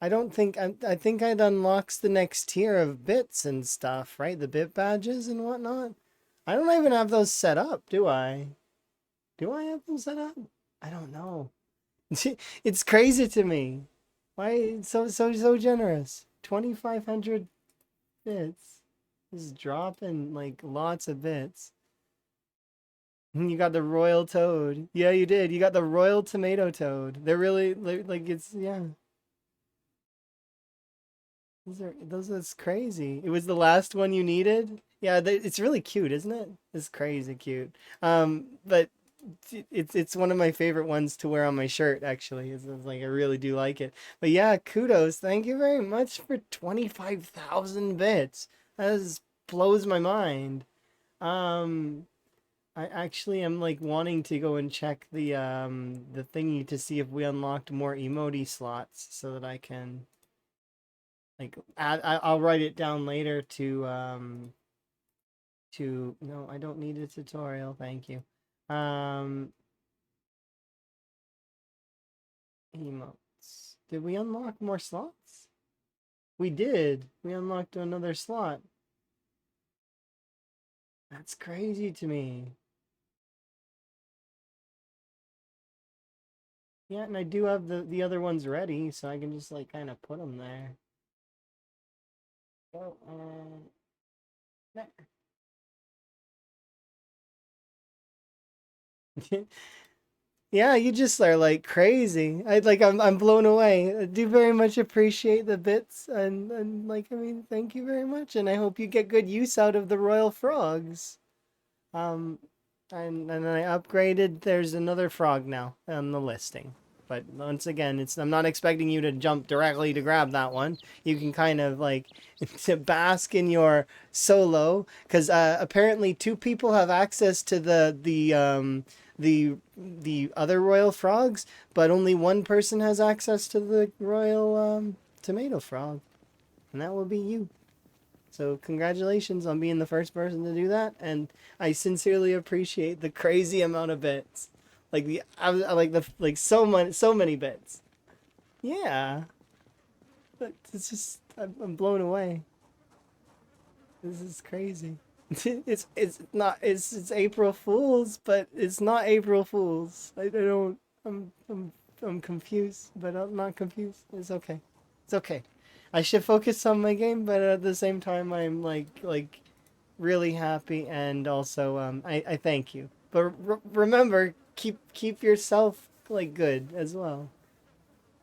I don't think... I think it unlocks the next tier of bits and stuff, right? The bit badges and whatnot. I don't even have those set up, do I? Do I have them set up? I don't know. It's crazy to me. Why so generous? 2,500 bits. Just dropping like lots of bits. You got the royal toad. Yeah, you did. You got the royal tomato toad. They're really like it's yeah. That's crazy. It was the last one you needed. Yeah, it's really cute, isn't it? It's crazy cute. But it's one of my favorite ones to wear on my shirt. Actually, it's like I really do like it. But yeah, kudos. Thank you very much for 25,000 bits. That just blows my mind. Um, I actually am like wanting to go and check the thingy to see if we unlocked more emote slots so that I can like I'll write it down later to no, I don't need a tutorial, thank you. Emotes. Did we unlock more slots? We did. We unlocked another slot. That's crazy to me. Yeah, and I do have the other ones ready, so I can just like kind of put them there. So, there. Yeah, you just are like crazy. I'm blown away. I do very much appreciate the bits and like I mean, thank you very much, and I hope you get good use out of the royal frogs. Um, and I upgraded. There's another frog now on the listing. But once again, I'm not expecting you to jump directly to grab that one. You can kind of like to bask in your solo, because apparently two people have access to the other royal frogs, but only one person has access to the royal tomato frog, and that will be you. So congratulations on being the first person to do that, and I sincerely appreciate the crazy amount of bits. Like I like so many bits. Yeah, but it's just I'm blown away. This is crazy. It's not it's April Fools, but it's not April Fools. I don't I'm confused, but I'm not confused. It's okay. It's okay. I should focus on my game, but at the same time I'm like really happy, and also I thank you. But remember, keep yourself like good as well.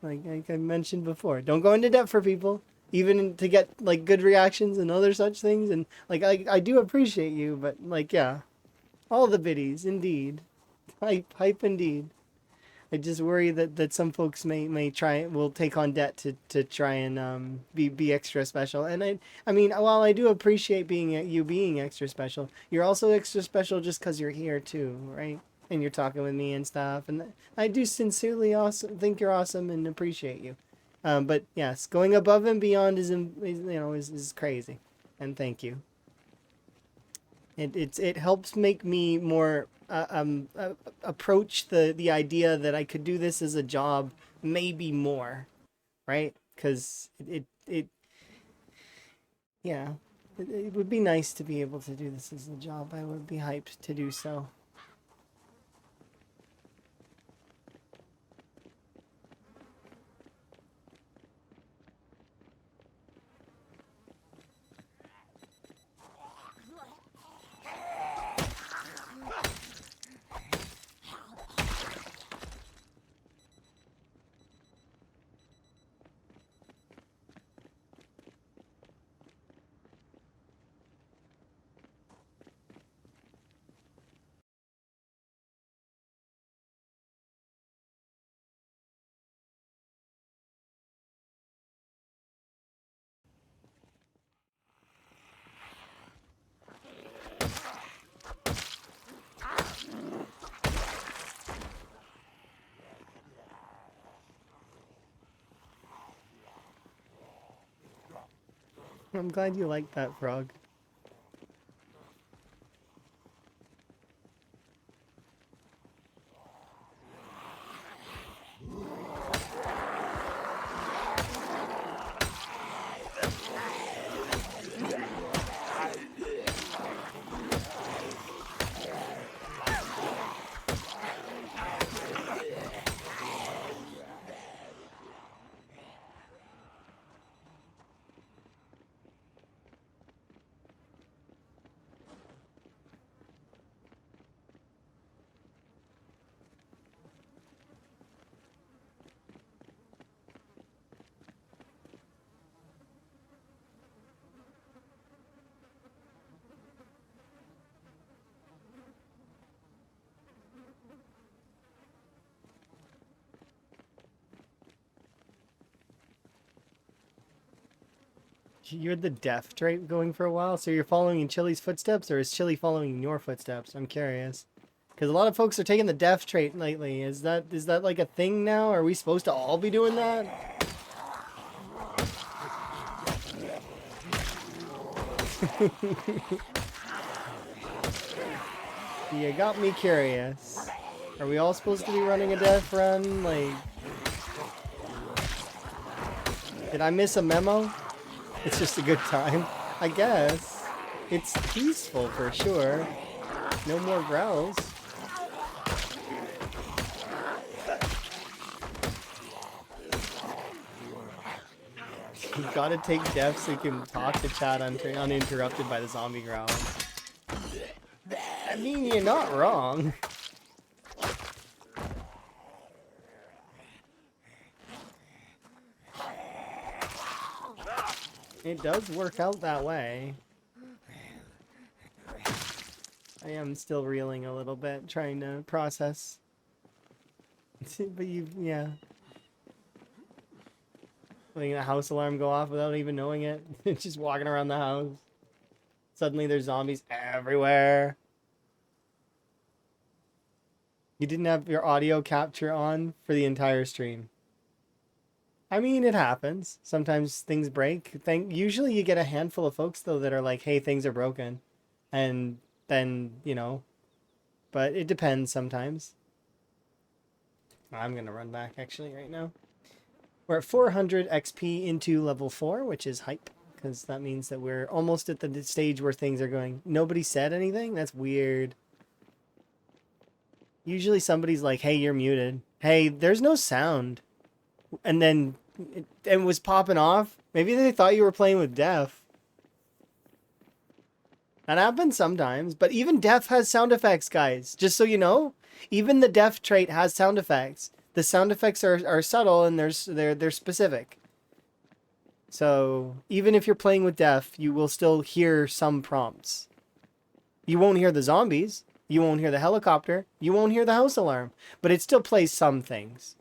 Like I mentioned before, don't go into debt for people, even to get like good reactions and other such things. And like I do appreciate you, but like yeah, all the biddies indeed, hype indeed. I just worry that some folks may try will take on debt to try and be extra special. And I mean, while I do appreciate you being extra special, you're also extra special just because you're here too, right? And you're talking with me and stuff. And I do sincerely awesome think you're awesome and appreciate you. But yes, going above and beyond is crazy. And thank you. It helps make me more approach the idea that I could do this as a job, maybe more, right? Because yeah, it would be nice to be able to do this as a job. I would be hyped to do so. I'm glad you like that, Frog. You're the deaf trait going for a while, so you're following in Chili's footsteps, or is Chili following in your footsteps? I'm curious. Because a lot of folks are taking the deaf trait lately. Is that like a thing now? Are we supposed to all be doing that? You got me curious. Are we all supposed to be running a death run? Like, did I miss a memo? It's just a good time, I guess. It's peaceful for sure. No more growls. You gotta take death so you can talk to chat uninterrupted by the zombie growls. I mean, you're not wrong. It does work out that way. I am still reeling a little bit, trying to process. But yeah. Letting a house alarm go off without even knowing it. Just walking around the house. Suddenly there's zombies everywhere. You didn't have your audio capture on for the entire stream. I mean, it happens. Sometimes things break. Usually you get a handful of folks, though, that are like, hey, things are broken. And then, but it depends sometimes. I'm going to run back, actually, right now. We're at 400 XP into level 4, which is hype, because that means that we're almost at the stage where things are going. Nobody said anything? That's weird. Usually somebody's like, hey, you're muted. Hey, there's no sound. And then it was popping off. Maybe they thought you were playing with Def. That happens sometimes, but even Def has sound effects, guys. Just so you know, even the Def trait has sound effects. The sound effects are subtle and they're specific. So even if you're playing with Def, you will still hear some prompts. You won't hear the zombies. You won't hear the helicopter. You won't hear the house alarm. But it still plays some things.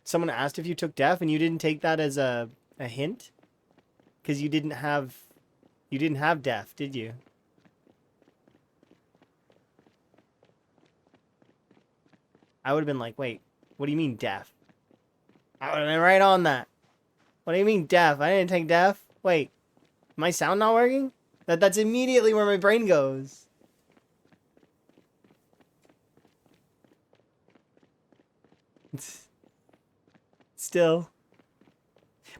Someone asked if you took Def and you didn't take that as a hint? Because you didn't have Def, did you? I would have been like, wait, what do you mean Def? I would have been right on that. What do you mean Def? I didn't take Def. Wait, my sound not working? That's immediately where my brain goes. Still.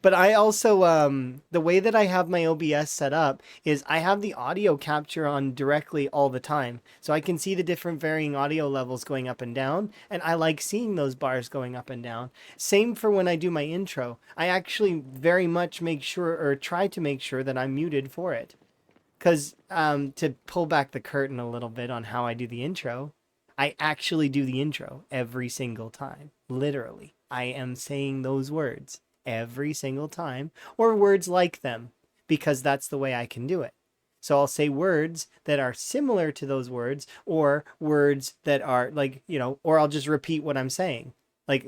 But I also, the way that I have my OBS set up is I have the audio capture on directly all the time. So I can see the different varying audio levels going up and down. And I like seeing those bars going up and down. Same for when I do my intro. I actually very much make sure, or try to make sure, that I'm muted for it. Because to pull back the curtain a little bit on how I do the intro, I actually do the intro every single time. Literally. I am saying those words every single time, or words like them, because that's the way I can do it. So I'll say words that are similar to those words, or words that are like, or I'll just repeat what I'm saying. Like,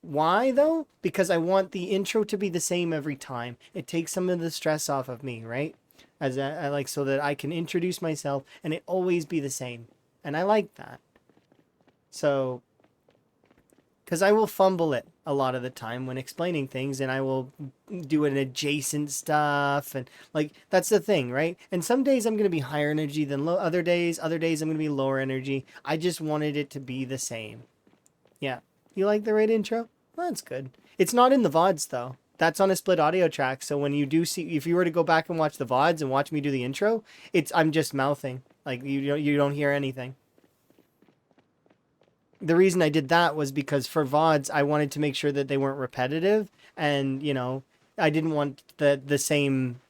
why though? Because I want the intro to be the same every time. It takes some of the stress off of me, right? As I like, so that I can introduce myself and it always be the same. And I like that. So, because I will fumble it a lot of the time when explaining things, and I will do an adjacent stuff, and like that's the thing, right? And some days I'm going to be higher energy than other days I'm going to be lower energy. I just wanted it to be the same. Yeah. You like the right intro? Well, that's good. It's not in the VODs though. That's on a split audio track. So when you do see, if you were to go back and watch the VODs and watch me do the intro, I'm just mouthing. Like you don't hear anything. The reason I did that was because for VODs, I wanted to make sure that they weren't repetitive, and I didn't want the same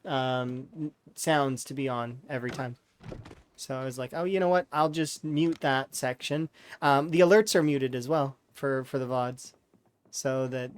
sounds to be on every time. So I was like, oh, you know what? I'll just mute that section. The alerts are muted as well for the VODs, so that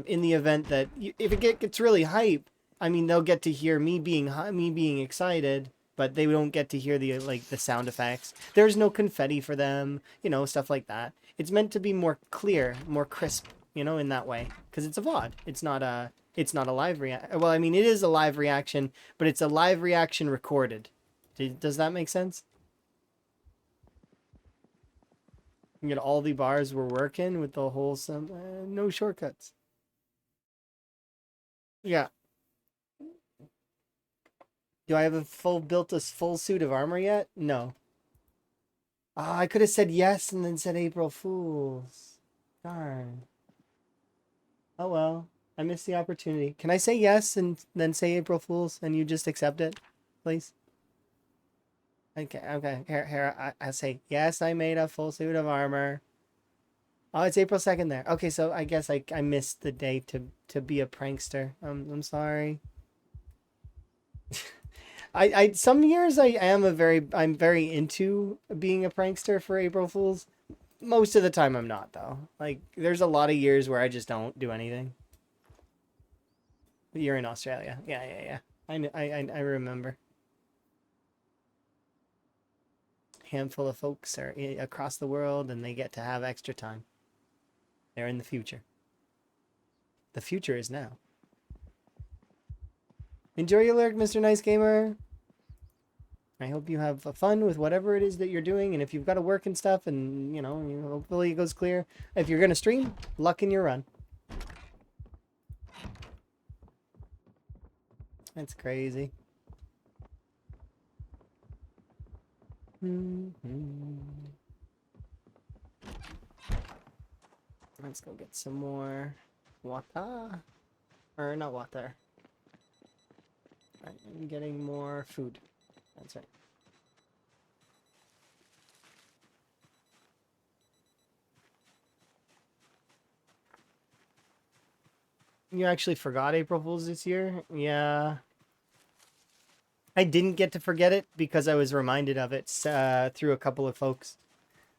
in the event that if it gets really hype, I mean, they'll get to hear me being excited, but they don't get to hear the sound effects. There's no confetti for them, stuff like that. It's meant to be more clear, more crisp, in that way, because it's a VOD. It's not a live reaction. Well, I mean, it is a live reaction, but it's a live reaction recorded. Does that make sense? All the bars were working with the wholesome, no shortcuts. Yeah. Do I have built a full suit of armor yet? No. I could have said yes and then said April Fools. Darn. Oh well. I missed the opportunity. Can I say yes and then say April Fools and you just accept it, please? Okay. Here. I say yes. I made a full suit of armor. Oh, it's April 2nd there. Okay, so I guess I missed the day to be a prankster. I'm sorry. I some years I'm very into being a prankster for April Fools. Most of the time I'm not though. Like there's a lot of years where I just don't do anything. You're in Australia. Yeah. I remember. Handful of folks are across the world and they get to have extra time. They're in the future. The future is now. Enjoy your lurk, Mr. Nice Gamer. I hope you have fun with whatever it is that you're doing, and if you've got to work and stuff, and hopefully it goes clear. If you're gonna stream, luck in your run. That's crazy. Let's go get some more water. Or not water. I'm getting more food. That's right. You actually forgot April Fool's this year? Yeah. I didn't get to forget it because I was reminded of it through a couple of folks.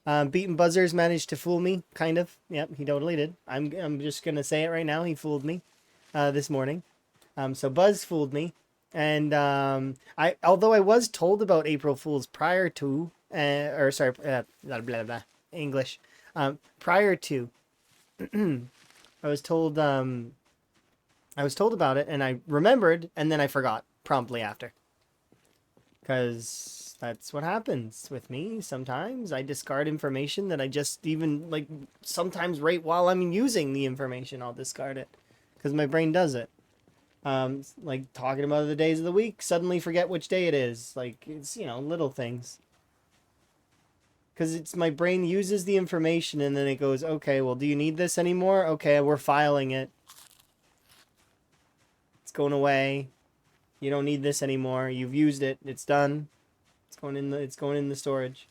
Beaten Buzzers managed to fool me, kind of. Yep, he totally did. I'm just gonna say it right now. He fooled me this morning. So Buzz fooled me, and although I was told about April Fools prior to, blah blah blah English, prior to, I was told about it, and I remembered, and then I forgot promptly after. Because that's what happens with me sometimes. I discard information that I just even, like, sometimes right while I'm using the information, I'll discard it. Because my brain does it. Like, talking about the days of the week, suddenly forget which day it is. Like, it's, little things. Because it's my brain uses the information and then it goes, okay, well, do you need this anymore? Okay, we're filing it. It's going away. You don't need this anymore. You've used it. It's done. It's going in the storage.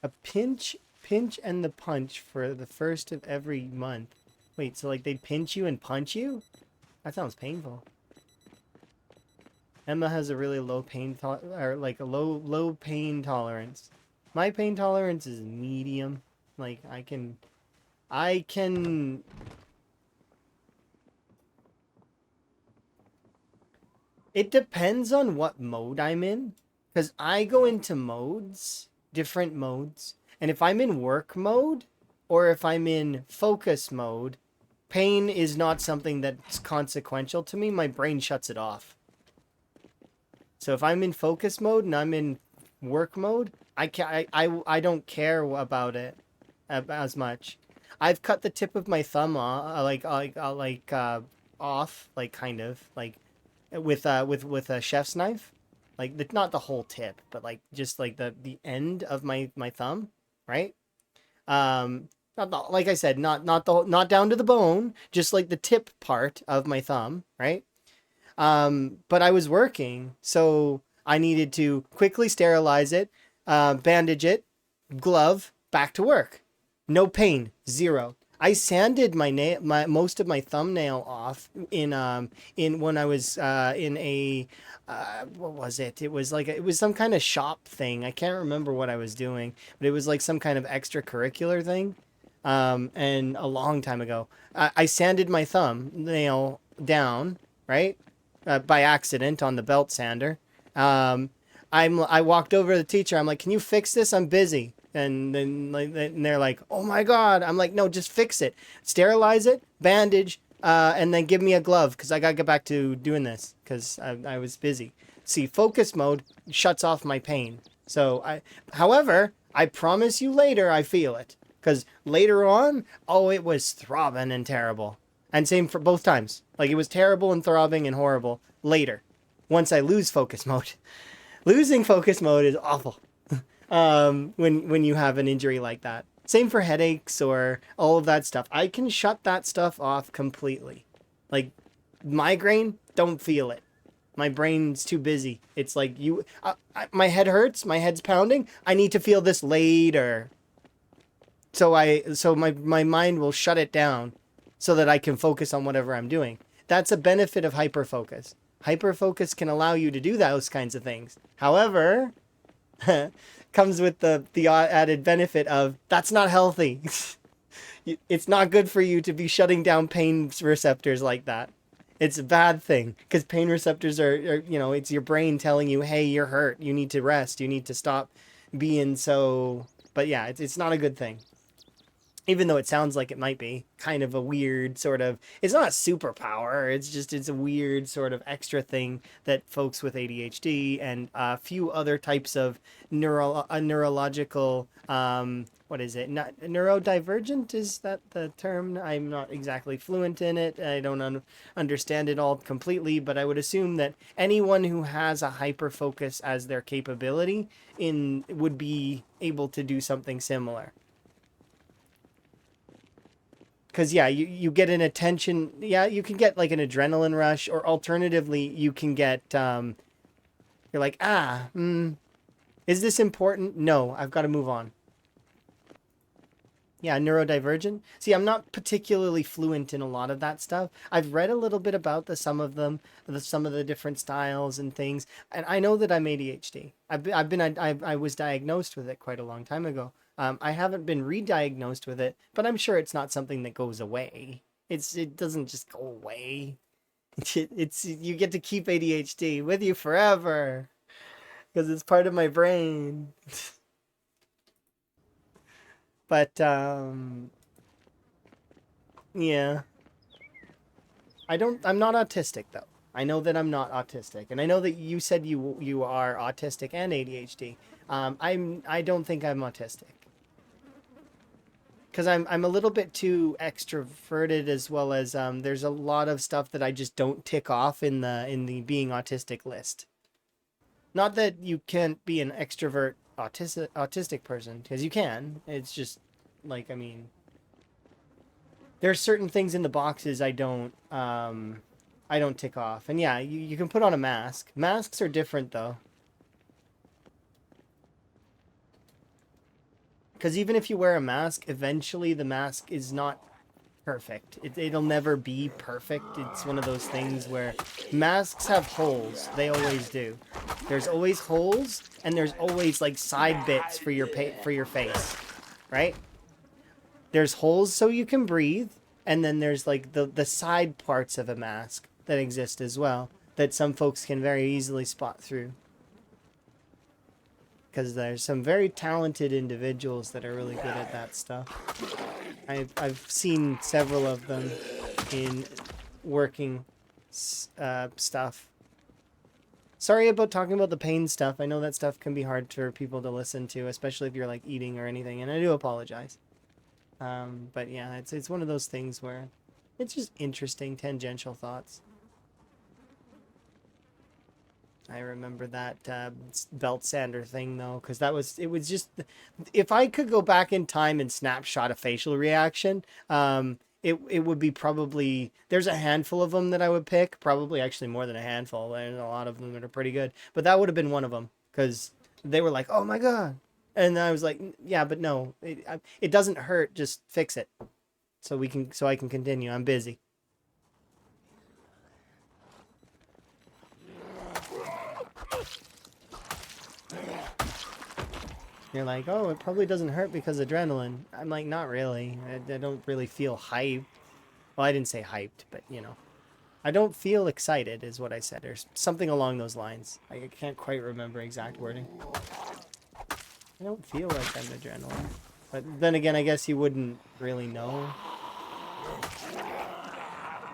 A pinch and the punch for the first of every month. Wait, so like they'd pinch you and punch you? That sounds painful. Emma has a really low pain or like a low pain tolerance. My pain tolerance is medium. Like I can it depends on what mode I'm in, cuz I go into different modes, and if I'm in work mode or if I'm in focus mode, pain is not something that's consequential to me. My brain shuts it off. So if I'm in focus mode and I'm in work mode, I don't care about it as much. I've cut the tip of my thumb off, off, like kind of like with a chef's knife, like not the whole tip, but like just like the end of my thumb, right? Not the, like I said, not down to the bone, just like the tip part of my thumb, right? But I was working, so I needed to quickly sterilize it, bandage it, glove, back to work. No pain, zero. I sanded my most of my thumbnail off in when I was in a what was it? It was like it was some kind of shop thing. I can't remember what I was doing, but it was like some kind of extracurricular thing. And a long time ago, I sanded my thumbnail down, right? By accident on the belt sander. I walked over to the teacher. I'm like, "Can you fix this? I'm busy." And then and they're like, "Oh my god!" I'm like, "No, just fix it, sterilize it, bandage, and then give me a glove because I gotta get back to doing this because I was busy." See, focus mode shuts off my pain. However, I promise you later I feel it because later on, oh, it was throbbing and terrible. And same for both times. Like it was terrible and throbbing and horrible later. Once I lose focus mode. Losing focus mode is awful. When you have an injury like that. Same for headaches or all of that stuff. I can shut that stuff off completely. Like migraine, don't feel it. My brain's too busy. It's like my head hurts, my head's pounding. I need to feel this later. So my mind will shut it down so that I can focus on whatever I'm doing. That's a benefit of hyperfocus. Hyperfocus can allow you to do those kinds of things. However, comes with the added benefit of that's not healthy. It's not good for you to be shutting down pain receptors like that. It's a bad thing because pain receptors are it's your brain telling you, hey, you're hurt. You need to rest. You need to stop being so. But yeah, it's not a good thing. even though it sounds like it might be kind of a weird sort of, it's not a superpower, it's a weird sort of extra thing that folks with ADHD and a few other types of neurological, what is it, not neurodivergent, is that the term? I'm not exactly fluent in it. I don't understand it all completely, but I would assume that anyone who has a hyper focus as their capability in would be able to do something similar. Because yeah, you get an attention, yeah, you can get like an adrenaline rush, or alternatively you can get you're like, is this important? No, I've got to move on. Yeah, neurodivergent. See, I'm not particularly fluent in a lot of that stuff. I've read a little bit about some of them, some of the different styles and things, and I know that I'm ADHD. I was diagnosed with it quite a long time ago. I haven't been re-diagnosed with it, but I'm sure it's not something that goes away. It doesn't just go away. It's you get to keep ADHD with you forever because it's part of my brain. But yeah. I'm not autistic though. I know that I'm not autistic. And I know that you said you are autistic and ADHD. I don't think I'm autistic. Cuz I'm a little bit too extroverted, as well as there's a lot of stuff that I just don't tick off in the being autistic list. Not that you can't be an extrovert autistic person, because you can. It's just like, I mean, there's certain things in the boxes I don't tick off. And yeah, you can put on a mask. Masks are different though. Because even if you wear a mask, eventually the mask is not perfect. It'll never be perfect. It's one of those things where masks have holes. They always do. There's always holes, and there's always like side bits for for your face, right? There's holes so you can breathe, and then there's like the side parts of a mask that exist as well that some folks can very easily spot through. Because there's some very talented individuals that are really good at that stuff. I've seen several of them in working stuff. Sorry about talking about the pain stuff. I know that stuff can be hard for people to listen to, especially if you're like eating or anything, and I do apologize. But yeah, it's one of those things where it's just interesting tangential thoughts. I remember that belt sander thing though, because it was just, if I could go back in time and snapshot a facial reaction, it would be probably, there's a handful of them that I would pick, probably actually more than a handful. There's a lot of them that are pretty good, but that would have been one of them, because they were like, oh my god, and I was like, yeah, but no, it doesn't hurt, just fix it, so I can continue. I'm busy. You're like, oh, it probably doesn't hurt because adrenaline. I'm like, not really. I don't really feel hyped. Well, I didn't say hyped, but you know. I don't feel excited is what I said, or something along those lines. I can't quite remember exact wording. I don't feel like I'm adrenaline. But then again, I guess you wouldn't really know.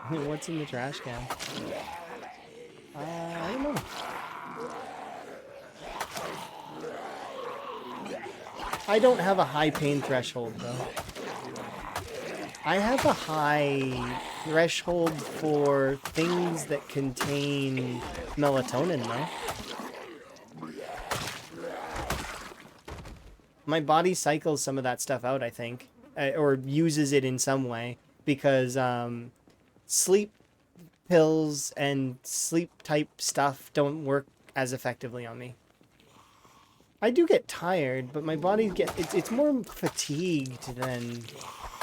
What's in the trash can? I don't know. I don't have a high pain threshold, though. I have a high threshold for things that contain melatonin, though. My body cycles some of that stuff out, I think, or uses it in some way, because sleep pills and sleep type stuff don't work as effectively on me. I do get tired, but my body it's more fatigued than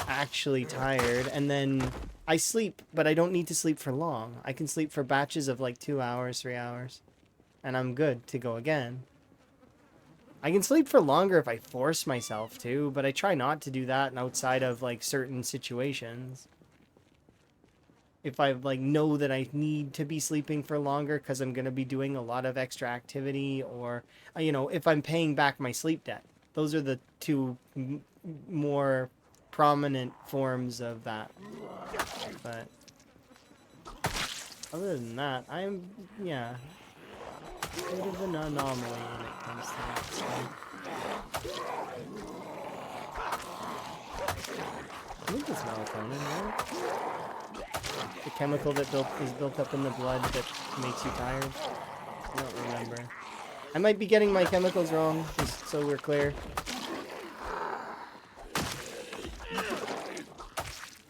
actually tired, and then I sleep, but I don't need to sleep for long. I can sleep for batches of like 2 hours, 3 hours, and I'm good to go again. I can sleep for longer if I force myself to, but I try not to do that outside of like certain situations. If I like know that I need to be sleeping for longer because I'm going to be doing a lot of extra activity, or you know, if I'm paying back my sleep debt. Those are the two more prominent forms of that. But other than that, I'm, yeah, a bit of an anomaly when it comes to that stuff. I think it's melatonin, right? The chemical that is built up in the blood that makes you tired. I don't remember. I might be getting my chemicals wrong, just so we're clear.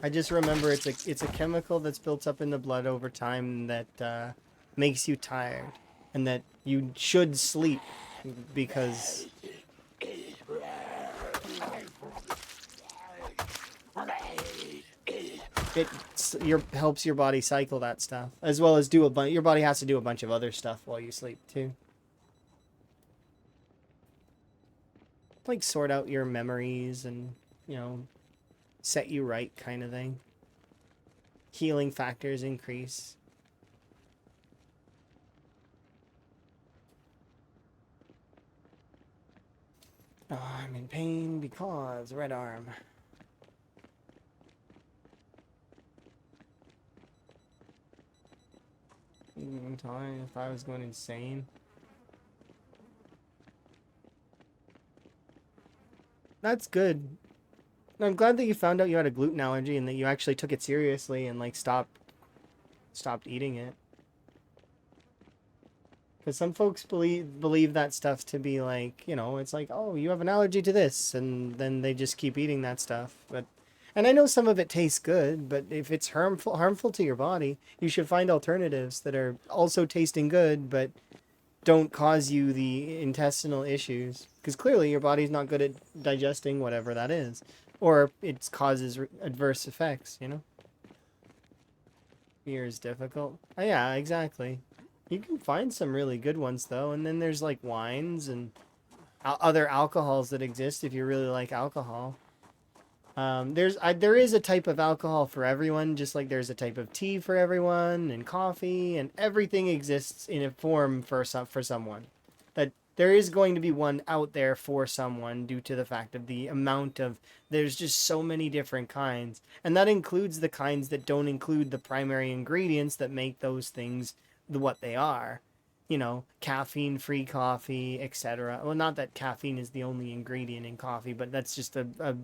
I just remember it's a chemical that's built up in the blood over time that makes you tired, and that you should sleep because it helps your body cycle that stuff, as well as do your body has to do a bunch of other stuff while you sleep too. Like sort out your memories and, you know, set you right kind of thing. Healing factors increase. Oh, I'm in pain because red arm. I'm telling you, if I was going insane. That's good. I'm glad that you found out you had a gluten allergy and that you actually took it seriously and like stopped eating it. Because some folks believe that stuff to be like, you know, it's like, oh, you have an allergy to this, and then they just keep eating that stuff. And I know some of it tastes good, but if it's harmful to your body, you should find alternatives that are also tasting good, but don't cause you the intestinal issues. Because clearly your body's not good at digesting whatever that is, or it causes adverse effects. You know, beer is difficult. Oh, yeah, exactly. You can find some really good ones though, and then there's like wines and other alcohols that exist if you really like alcohol. There is a type of alcohol for everyone, just like there's a type of tea for everyone, and coffee, and everything exists in a form for someone. That there is going to be one out there for someone due to the fact of the amount of there's just so many different kinds, and that includes the kinds that don't include the primary ingredients that make those things what they are. You know, caffeine-free coffee, etc. Well, not that caffeine is the only ingredient in coffee, but that's just a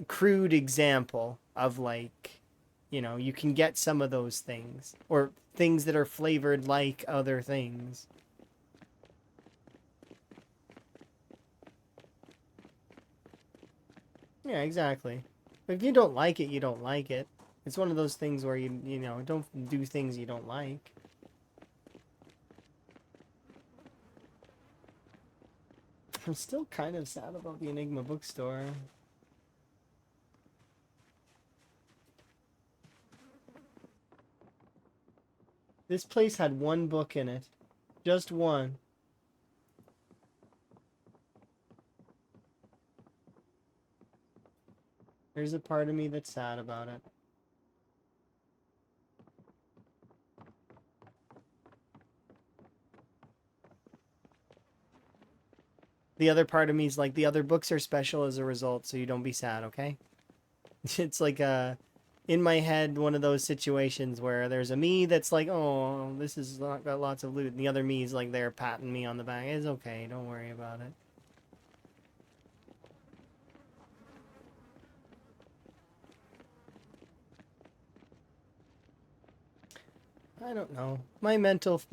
crude example of like, you know, you can get some of those things or things that are flavored like other things. Yeah, exactly. But if you don't like it, you don't like it. It's one of those things where you know, don't do things you don't like. I'm still kind of sad about the Enigma bookstore. This place had one book in it. Just one. There's a part of me that's sad about it. The other part of me is like, the other books are special as a result, so you don't be sad, okay? It's like in my head, one of those situations where there's a me that's like, oh, this has got lots of loot, and the other me is like there patting me on the back. It's okay, don't worry about it. I don't know. My mental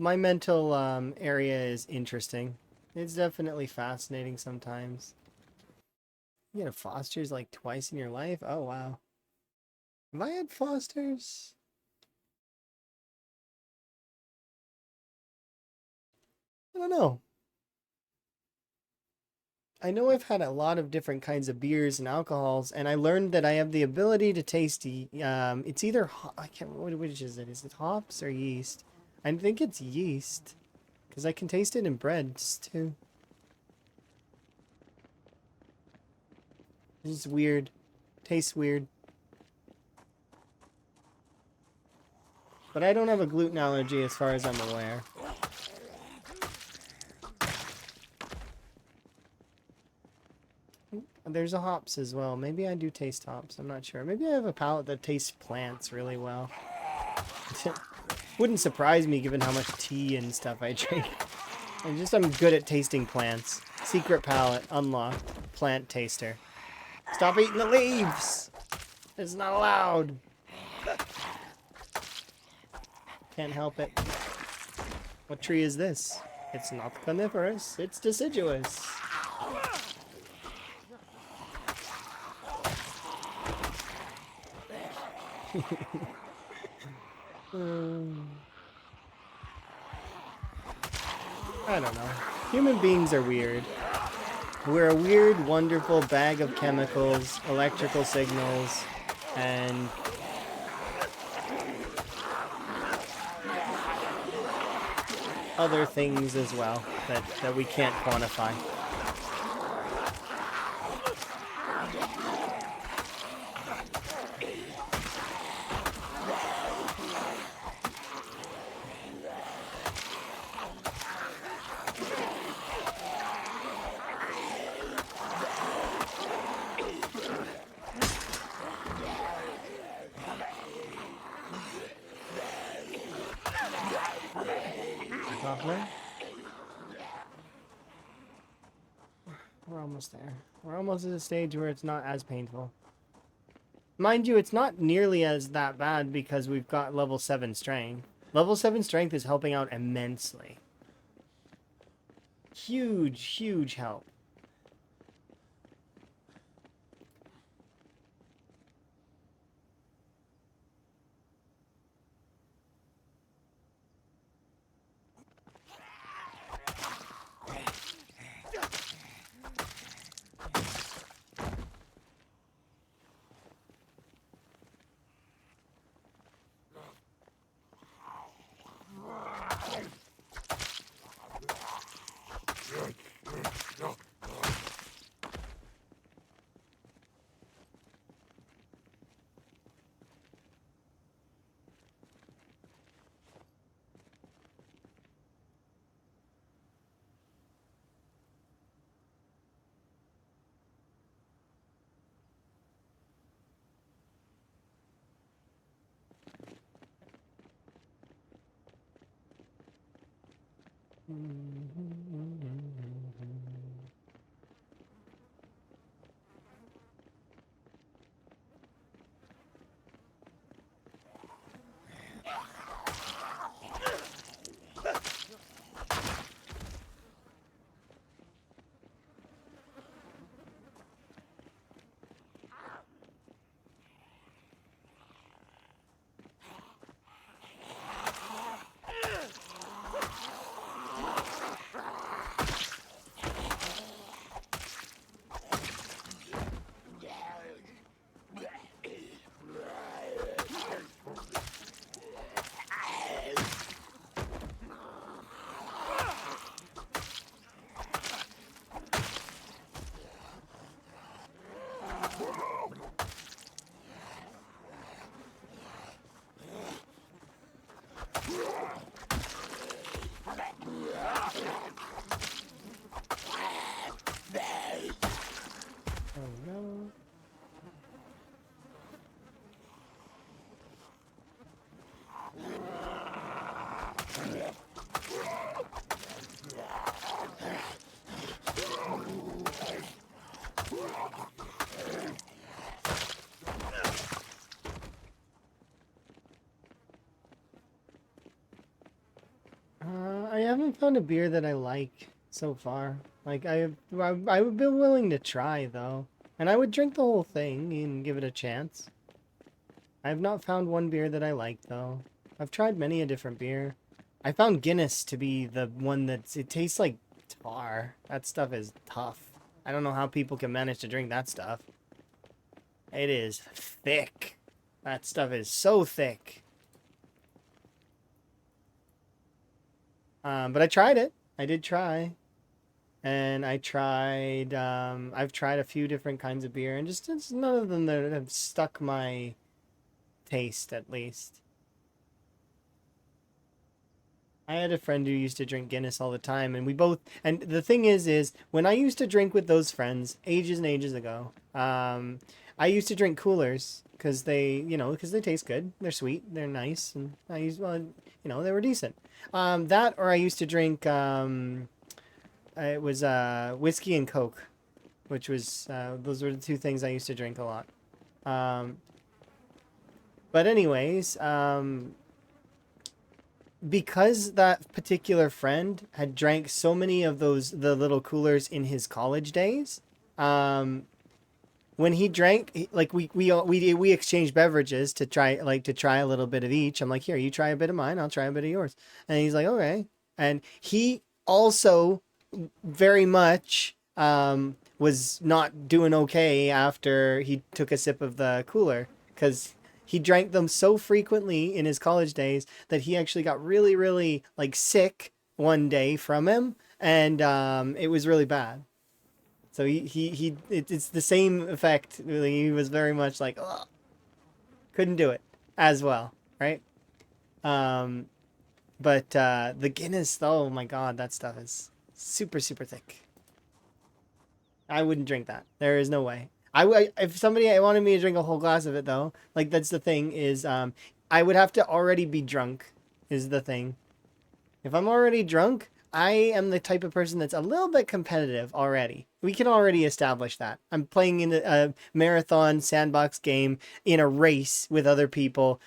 area is interesting. It's definitely fascinating sometimes. You get a Foster's like twice in your life? Oh wow. Have I had Foster's? I don't know. I know I've had a lot of different kinds of beers and alcohols, and I learned that I have the ability to taste. It's either I can't. Which is it? Is it hops or yeast? I think it's yeast, because I can taste it in breads too. It's weird. Tastes weird. But I don't have a gluten allergy as far as I'm aware. There's a hops as well. Maybe I do taste hops. I'm not sure. Maybe I have a palate that tastes plants really well. Wouldn't surprise me given how much tea and stuff I drink. I'm good at tasting plants. Secret palate unlocked. Plant taster. Stop eating the leaves! It's not allowed. Can't help it. What tree is this? It's not coniferous. It's deciduous. I don't know. Human beings are weird. We're a weird, wonderful bag of chemicals, electrical signals, and other things as well that we can't quantify. We're almost there. We're almost at a stage where it's not as painful. Mind you, it's not nearly as that bad because we've got level 7 strength. Level 7 strength is helping out immensely. Huge, huge help. Oh no. I haven't found a beer that I like so far. Like I would be willing to try though, and I would drink the whole thing and give it a chance. I have not found one beer that I like though. I've tried many a different beer. I found Guinness to be the one it tastes like tar. That stuff is tough. I don't know how people can manage to drink that stuff. It is thick. That stuff is so thick. But I tried it. I did try. And I've tried a few different kinds of beer, and just it's none of them that have stuck my taste, at least. I had a friend who used to drink Guinness all the time, and we both. And the thing is when I used to drink with those friends ages and ages ago, I used to drink coolers because because they taste good, they're sweet, they're nice, and they were decent. That or I used to drink. It was whiskey and Coke, which was those were the two things I used to drink a lot. Um, but anyways, because that particular friend had drank so many of the little coolers in his college days, when he drank, like we exchanged beverages to try a little bit of each. I'm like, here, you try a bit of mine, I'll try a bit of yours, and he's like, okay, and he also very much was not doing okay after he took a sip of the cooler because he drank them so frequently in his college days that he actually got really, really like sick one day from him, and it was really bad. So it's the same effect. Really, he was very much like, ugh, couldn't do it as well, right? Um, but the Guinness, though, oh my God, that stuff is super, super thick. I wouldn't drink that. There is no way. If somebody wanted me to drink a whole glass of it though, like that's the thing is I would have to already be drunk is the thing. If I'm already drunk, I am the type of person that's a little bit competitive already. We can already establish that. I'm playing in a marathon sandbox game in a race with other people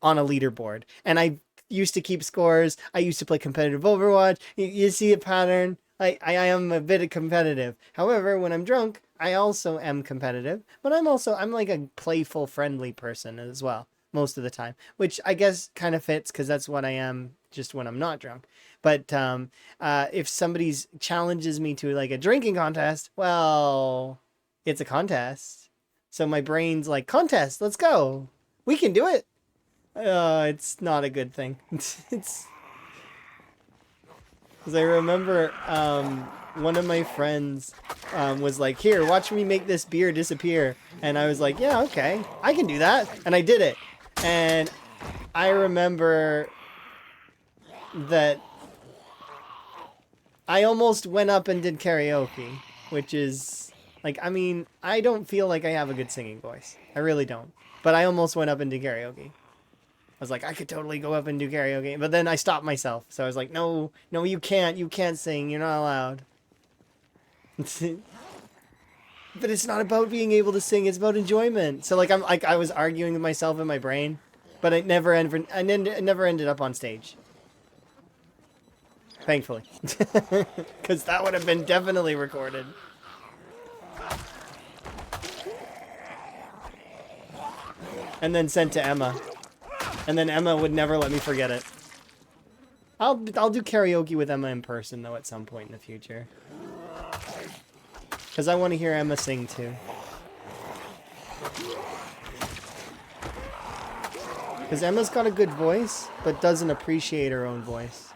on a leaderboard. And I used to keep scores. I used to play competitive Overwatch. You see a pattern. I am a bit competitive. However, when I'm drunk, I also am competitive. But I'm like a playful, friendly person as well most of the time, which I guess kind of fits because that's what I am just when I'm not drunk. But if somebody's challenges me to like a drinking contest, well, it's a contest. So my brain's like, contest, let's go. We can do it. It's not a good thing. It's because I remember one of my friends was like, here, watch me make this beer disappear. And I was like, yeah, okay, I can do that. And I did it. And I remember that I almost went up and did karaoke, which is like, I mean, I don't feel like I have a good singing voice. I really don't. But I almost went up and did karaoke. I was like, I could totally go up and do karaoke. But then I stopped myself. So I was like, no, no, you can't. You can't sing. You're not allowed. But it's not about being able to sing. It's about enjoyment. So like I was arguing with myself in my brain, but I never ended up on stage. Thankfully. Because that would have been definitely recorded. And then sent to Emma. And then Emma would never let me forget it. I'll do karaoke with Emma in person, though, at some point in the future. Because I want to hear Emma sing, too. Because Emma's got a good voice, but doesn't appreciate her own voice.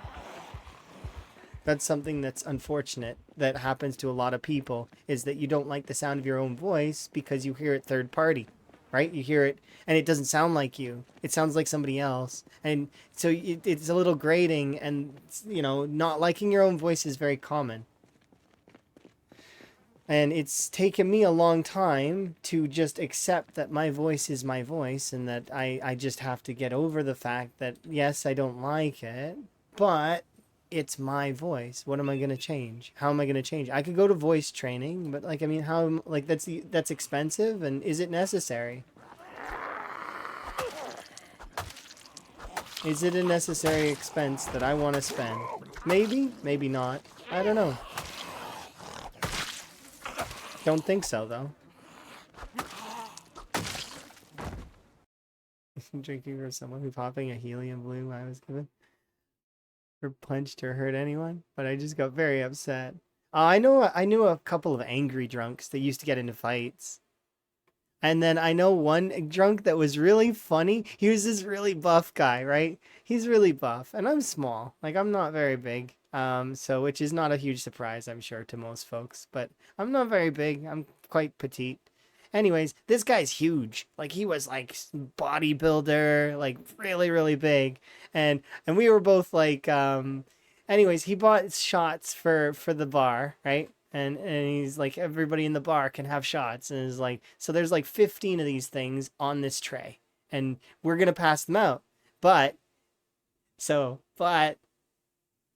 That's something that's unfortunate that happens to a lot of people, is that you don't like the sound of your own voice because you hear it third party, right? You hear it and it doesn't sound like you. It sounds like somebody else. And so it's a little grating, and, not liking your own voice is very common. And it's taken me a long time to just accept that my voice is my voice, and that I just have to get over the fact that, yes, I don't like it, but it's my voice. What am I going to change? How am I going to change? I could go to voice training, but like, I mean, how, like, that's expensive, and is it necessary? Is it a necessary expense that I want to spend? Maybe, maybe not. I don't know. Don't think so, though. Drinking for someone who's popping a helium balloon I was given. Or punched or hurt anyone, but I just got very upset. I knew a couple of angry drunks that used to get into fights. And then I know one drunk that was really funny. He was this really buff guy, right? He's really buff, and I'm small. Like, I'm not very big. So which is not a huge surprise, I'm sure, to most folks, but I'm not very big. I'm quite petite. Anyways, this guy's huge. Like he was like bodybuilder, like really really big, and we were both like anyways, he bought shots for the bar, right? And he's like everybody in the bar can have shots, and is like so there's like 15 of these things on this tray, and we're gonna pass them out. But but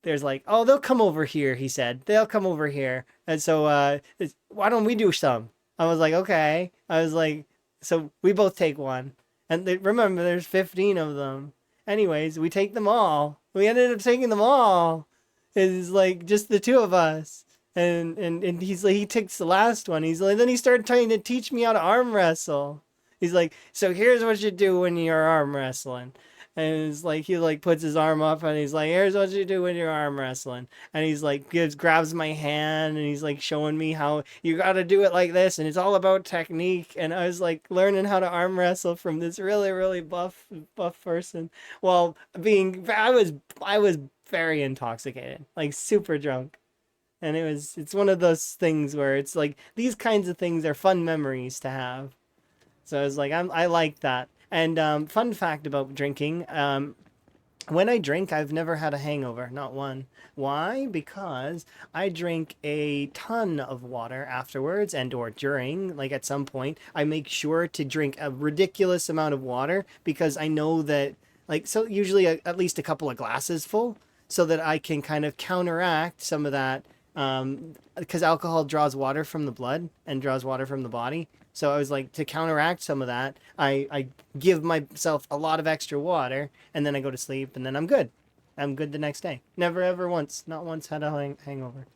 there's like, oh, they'll come over here, he said. They'll come over here. And so why don't we do some? I was like, okay. I was like, so we both take one. And remember, there's 15 of them. Anyways, we take them all. We ended up taking them all. It's like just the two of us. And he's like, he takes the last one. He's like, then he started trying to teach me how to arm wrestle. He's like, so here's what you do when you're arm wrestling. And it's like he like puts his arm up and he's like, here's what you do when you're arm wrestling. And he's like grabs my hand and he's like showing me how you gotta do it like this, and it's all about technique. And I was like learning how to arm wrestle from this really, really buff person. While I was very intoxicated, like super drunk. And it's one of those things where it's like these kinds of things are fun memories to have. So I was like, I like that. And fun fact about drinking, when I drink, I've never had a hangover, not one. Why? Because I drink a ton of water afterwards and or during, like at some point, I make sure to drink a ridiculous amount of water because I know that, like, so usually at least a couple of glasses full so that I can kind of counteract some of that because alcohol draws water from the blood and draws water from the body. So I was like, to counteract some of that, I give myself a lot of extra water, and then I go to sleep, and then I'm good. I'm good the next day. Never ever once, not once had a hangover.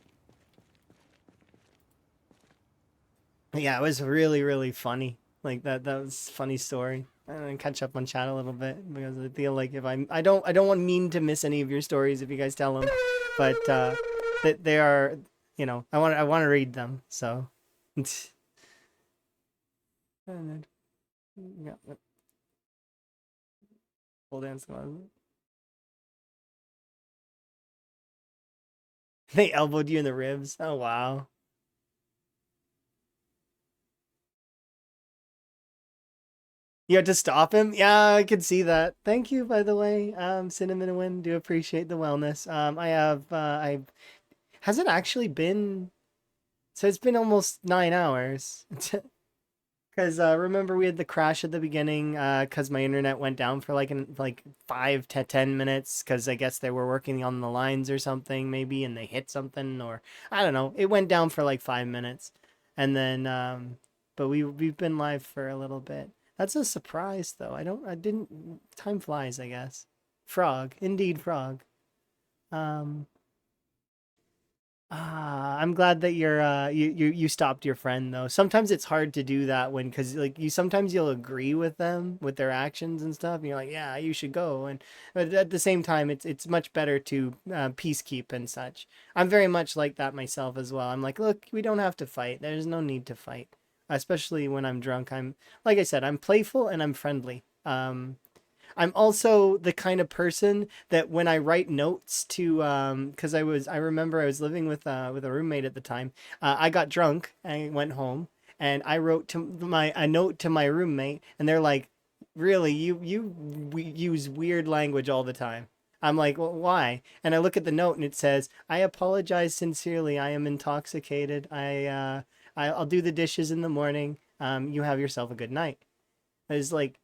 Yeah, it was really really funny. Like that was a funny story. And catch up on chat a little bit because I feel like if I don't want mean to miss any of your stories if you guys tell them, but they are, I want to read them. So. And then, yeah, pole dance one. They elbowed you in the ribs. Oh wow. You had to stop him? Yeah, I could see that. Thank you, by the way. Cinnamon and Win, do appreciate the wellness. I have I has it actually been so it's been almost 9 hours. Because remember we had the crash at the beginning because my internet went down for like 5 to 10 minutes because I guess they were working on the lines or something maybe and they hit something or I don't know. It went down for like 5 minutes, and then but we've been live for a little bit. That's a surprise though. I didn't. Time flies, I guess. Frog, indeed, frog. Um, I'm glad that you stopped your friend though. Sometimes it's hard to do that when because like you sometimes you'll agree with them with their actions and stuff, and you're like, yeah, you should go. And but at the same time, it's much better to peacekeep and such. I'm very much like that myself as well. I'm like, look, we don't have to fight. There's no need to fight, especially when I'm drunk. I'm like I said, I'm playful and I'm friendly. I'm also the kind of person that when I write notes to because I remember I was living with a roommate at the time. I got drunk and went home and I wrote to my a note to my roommate and they're like, "Really, we use weird language all the time." I'm like, "Well, why?" And I look at the note and it says, "I apologize sincerely. I am intoxicated. I'll do the dishes in the morning. You have yourself a good night." I was like,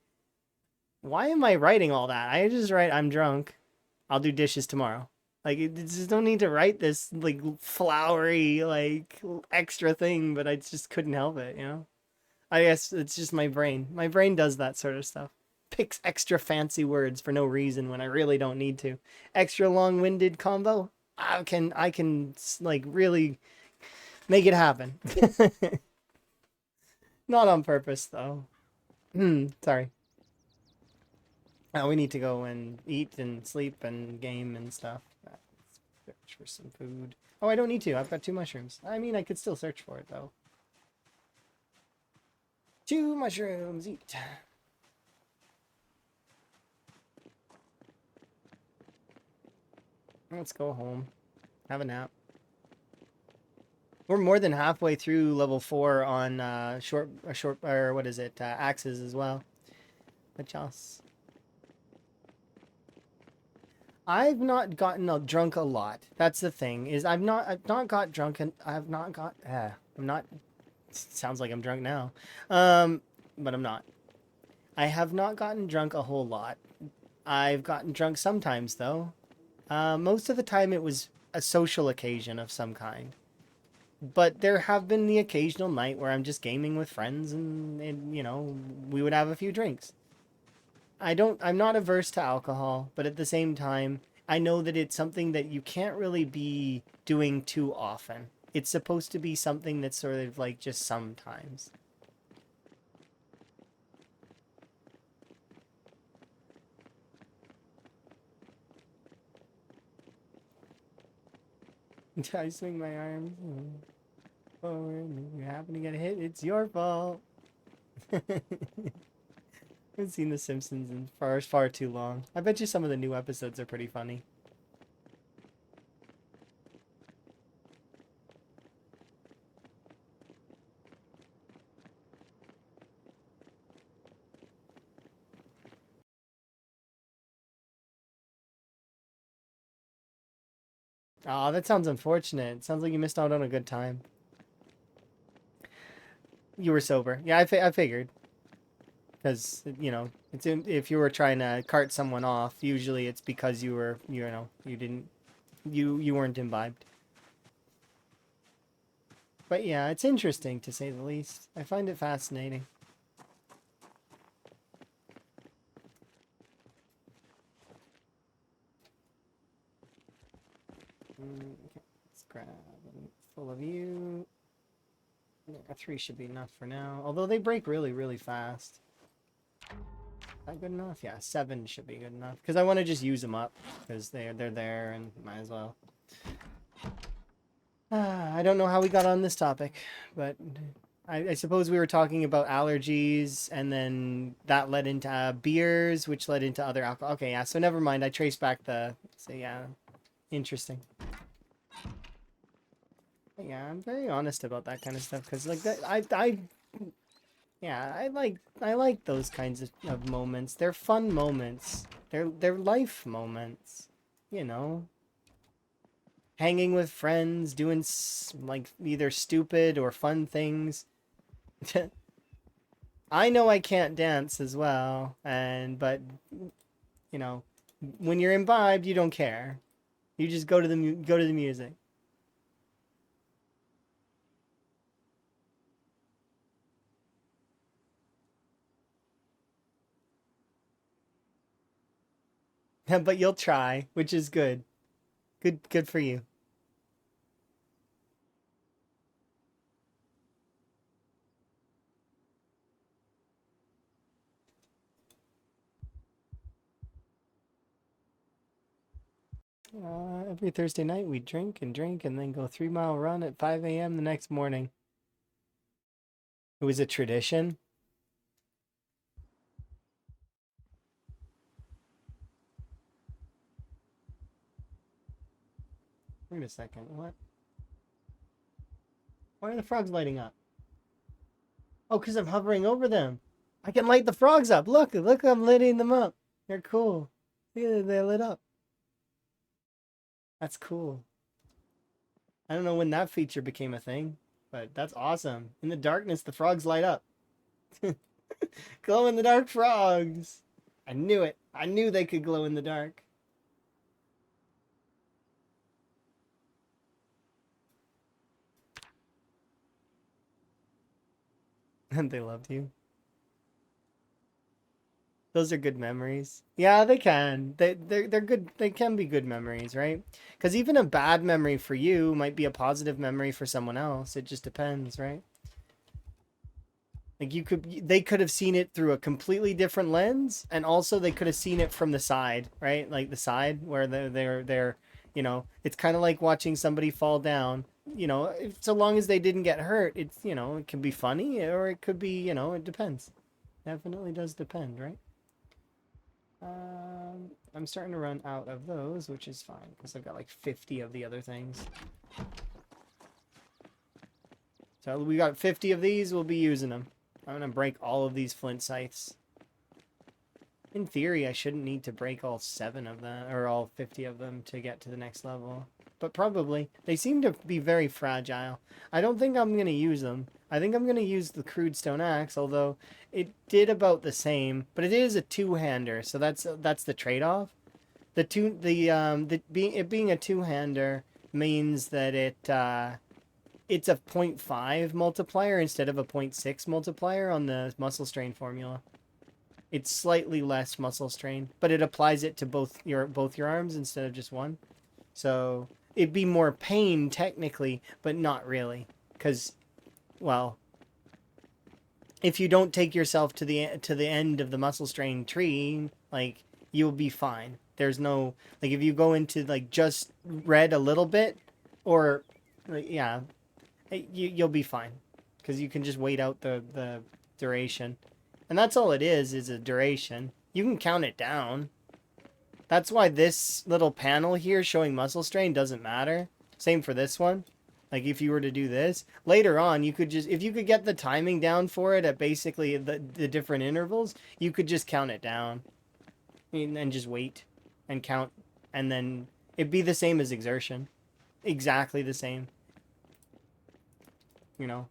why am I writing all that? I just write, I'm drunk. I'll do dishes tomorrow. Like, just don't need to write this, like, flowery, like, extra thing, but I just couldn't help it. I guess it's just my brain. My brain does that sort of stuff. Picks extra fancy words for no reason when I really don't need to. Extra long-winded combo. I can like really make it happen. Not on purpose though. Sorry. We need to go and eat and sleep and game and stuff. Search for some food. Oh, I don't need to. I've got 2 mushrooms. I mean, I could still search for it, though. 2 mushrooms, eat. Let's go home. Have a nap. We're more than halfway through level 4 on or what is it? Axes as well. But yes. I've not gotten drunk a lot. That's the thing. Is I've not got drunk and I've not got I'm not sounds like I'm drunk now. But I'm not. I have not gotten drunk a whole lot. I've gotten drunk sometimes though. Most of the time it was a social occasion of some kind. But there have been the occasional night where I'm just gaming with friends and you know, we would have a few drinks. I'm not averse to alcohol, but at the same time, I know that it's something that you can't really be doing too often. It's supposed to be something that's sort of like just sometimes. I swing my arms forward and you happen to get hit, it's your fault. I've seen The Simpsons in far too long. I bet you some of the new episodes are pretty funny. Oh, that sounds unfortunate. It sounds like you missed out on a good time. You were sober. Yeah, I figured. Because, you know, if you were trying to cart someone off, usually it's because you were, you know, you weren't imbibed. But yeah, it's interesting to say the least. I find it fascinating. Okay, let's grab full of you. Yeah, 3 should be enough for now. Although they break really fast. Is that good enough? Yeah, 7 should be good enough. Because I want to just use them up. Because they're there and might as well. I don't know how we got on this topic. But I suppose we were talking about allergies. And then that led into beers. Which led into other alcohol. Okay, yeah. So never mind. I traced back the... So yeah. Interesting. But yeah, I'm very honest about that kind of stuff. Because like that, yeah, I like those kinds of moments. They're fun moments. They're life moments. You know, hanging with friends, doing like either stupid or fun things. I know I can't dance as well, but you know, when you're imbibed, you don't care. You just go to the music. But you'll try, which is good. Good for you. Every Thursday night we drink and drink and then go 3 mile run at 5 a.m. the next morning. It was a tradition. Wait a second. What? Why are the frogs lighting up? Oh, because I'm hovering over them. I can light the frogs up. Look, I'm lighting them up. They're cool. See, they're lit up. That's cool. I don't know when that feature became a thing, but that's awesome. In the darkness, the frogs light up. Glow in the dark frogs. I knew it. I knew they could glow in the dark. And they loved you. Those are good memories. Yeah, they can. They're good. They can be good memories, right? Because even a bad memory for you might be a positive memory for someone else. It just depends, right? Like they could have seen it through a completely different lens, and also they could have seen it from the side, right? Like the side where they're you know, it's kind of like watching somebody fall down. You know, so long as they didn't get hurt, it's you know, it can be funny or it could be, you know, it depends. Definitely does depend, right? I'm starting to run out of those, which is fine because I've got like 50 of the other things. So we got 50 of these, we'll be using them. I'm gonna break all of these flint scythes. In theory, I shouldn't need to break all 7 of them, or all 50 of them to get to the next level. But probably. They seem to be very fragile. I don't think I'm gonna use them. I think I'm gonna use the crude stone axe, although it did about the same. But it is a two-hander, so that's the trade-off. It being a two-hander means that it's a 0.5 multiplier instead of a 0.6 multiplier on the muscle strain formula. It's slightly less muscle strain, but it applies it to both your arms instead of just one. So it'd be more pain technically, but not really, because, well, if you don't take yourself to the end of the muscle strain tree, like, you'll be fine. There's no, like, if you go into like just red a little bit, or like, yeah, you'll be fine, because you can just wait out the duration. And that's all it is a duration. You can count it down. That's why this little panel here showing muscle strain doesn't matter. Same for this one. Like, if you were to do this, later on, you could just, if you could get the timing down for it at basically the different intervals, you could just count it down. And just wait and count. And then it'd be the same as exertion. Exactly the same. You know?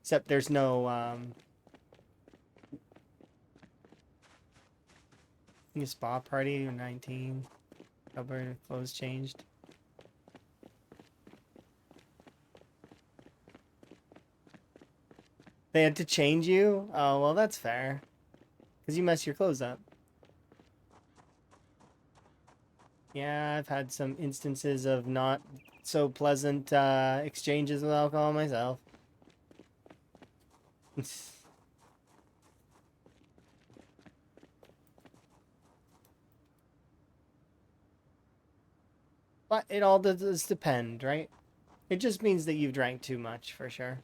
Except there's no, spa party 19. Cover clothes changed. They had to change you? Oh, well, that's fair. Because you mess your clothes up. Yeah, I've had some instances of not so pleasant exchanges with alcohol myself. But it all does depend, right? It just means that you've drank too much, for sure.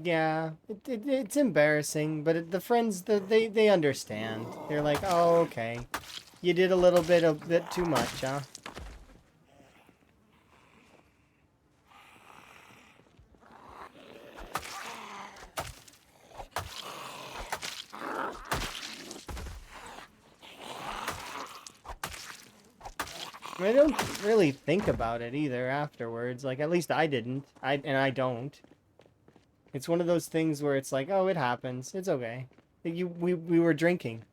Yeah, it's embarrassing, but the friends, they understand. They're like, oh, okay. You did a bit too much, huh? I don't really think about it either afterwards. Like, at least I didn't. I don't. It's one of those things where it's like, oh, it happens. It's okay. We were drinking.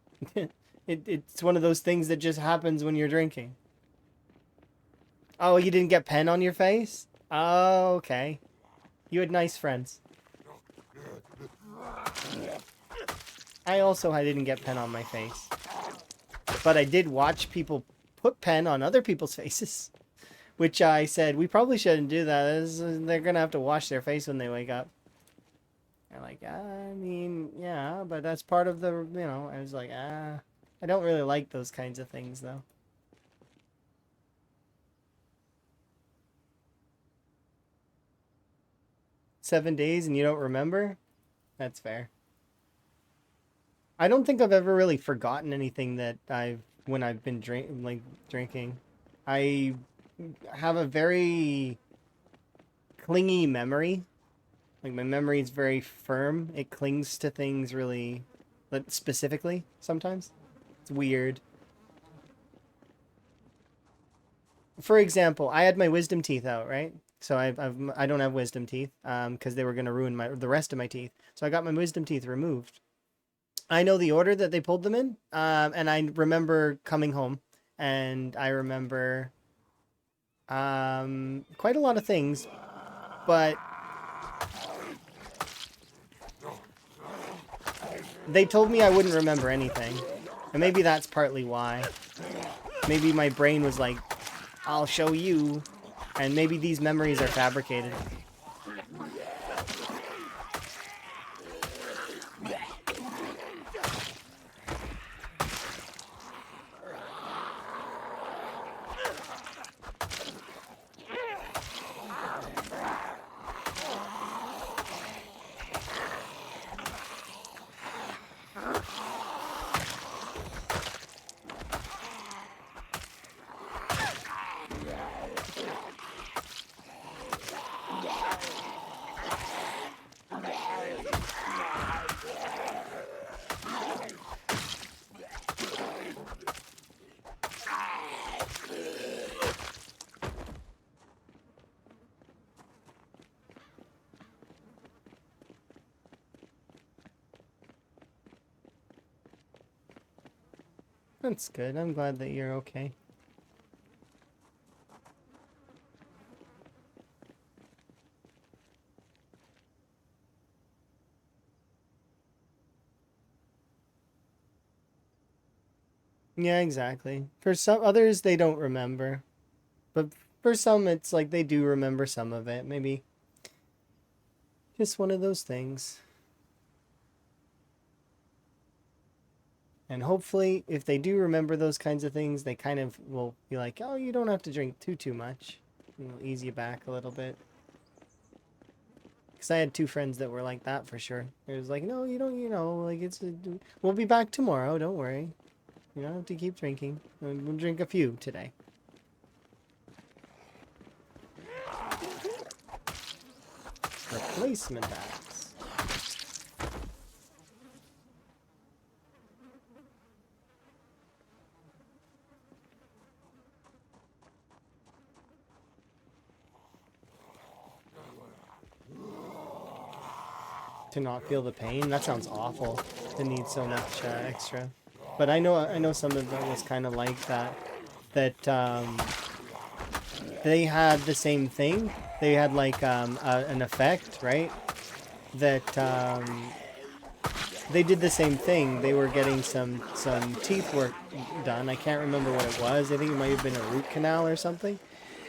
It's one of those things that just happens when you're drinking. Oh, you didn't get pen on your face? Oh, okay. You had nice friends. I didn't get pen on my face. But I did watch people put pen on other people's faces. Which I said, we probably shouldn't do that. They're going to have to wash their face when they wake up. They're like, I mean, yeah, but that's part of the, I was like, I don't really like those kinds of things, though. "7 days and you don't remember?" That's fair. I don't think I've ever really forgotten anything that when I've been drinking. I have a very clingy memory. Like, my memory is very firm. It clings to things really specifically sometimes. It's weird. For example, I had my wisdom teeth out, right? So I don't have wisdom teeth because they were going to ruin the rest of my teeth. So I got my wisdom teeth removed. I know the order that they pulled them in, and I remember coming home, and I remember quite a lot of things, but they told me I wouldn't remember anything, and maybe that's partly why. Maybe my brain was like, I'll show you, and maybe these memories are fabricated. That's good. I'm glad that you're okay. Yeah, exactly. For some others, they don't remember. But for some, it's like they do remember some of it. Maybe just one of those things. And hopefully, if they do remember those kinds of things, they kind of will be like, oh, you don't have to drink too much. It'll ease you back a little bit. Because I had two friends that were like that for sure. It was like, no, you don't, like we'll be back tomorrow. Don't worry. You don't have to keep drinking. We'll drink a few today. Replacement axe. To not feel the pain. That sounds awful. To need so much extra. But I know some of them was kind of like that. That they had the same thing. They had like an effect, right? That they did the same thing. They were getting some teeth work done. I can't remember what it was. I think it might have been a root canal or something.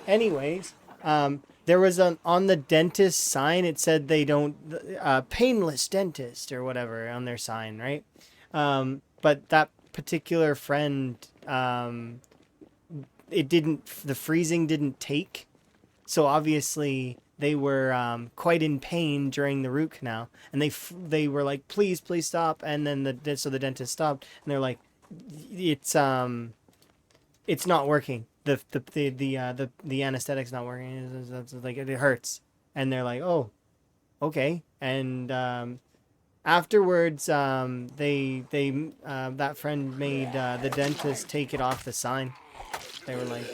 Anyways, there was on the dentist sign. It said they don't painless dentist or whatever on their sign, right? But that particular friend, it didn't. The freezing didn't take, so obviously they were quite in pain during the root canal, and they were like, please stop. And then the dentist stopped, and they're like, it's not working. The anesthetic's not working. It's like it hurts, and they're like, oh, okay. And afterwards, they that friend made the dentist take it off the sign. They were like,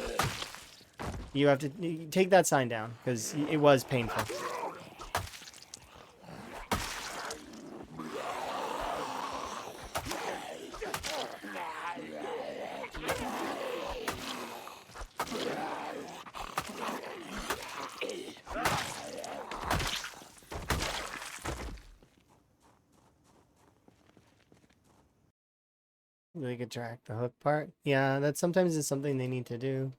you have to take that sign down because it was painful. They could track the hook part. Yeah, that sometimes is something they need to do.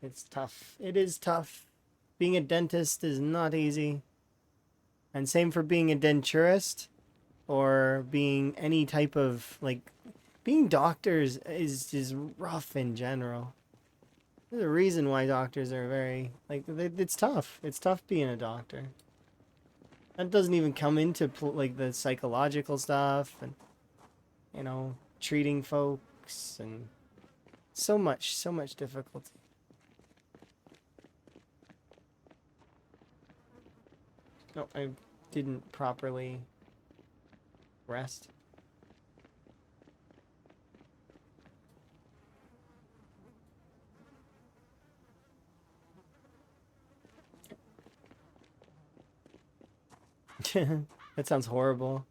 It's tough. It is tough. Being a dentist is not easy. And same for being a denturist or being any type of like being doctors is just rough in general. There's a reason why doctors are very like it's tough. It's tough being a doctor. That doesn't even come into like the psychological stuff and treating folks and so much difficulty. No, I didn't properly rest. That sounds horrible.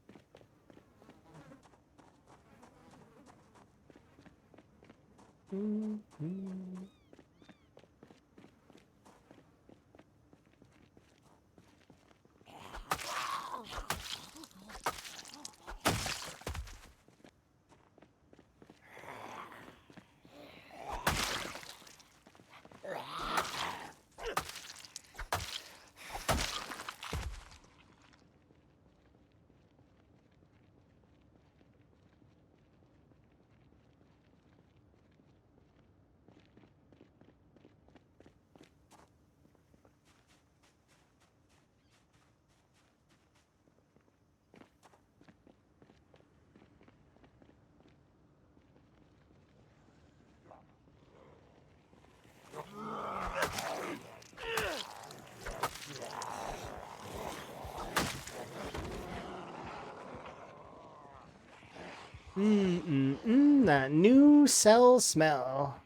That new cell smell.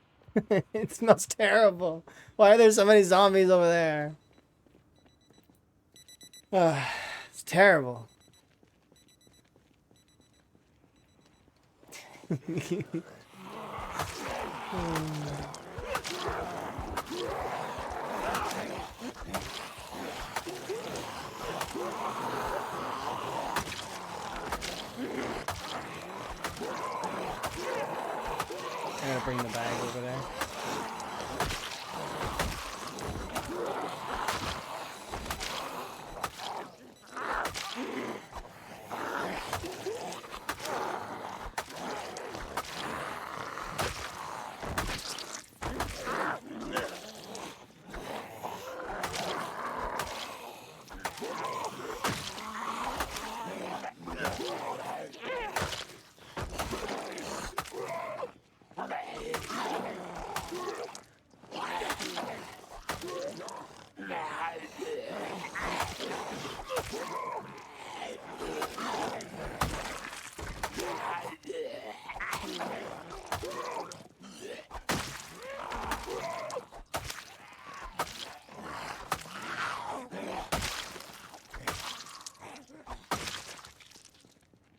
It smells terrible. Why are there so many zombies over there? It's terrible. I'm gonna bring the bag over there.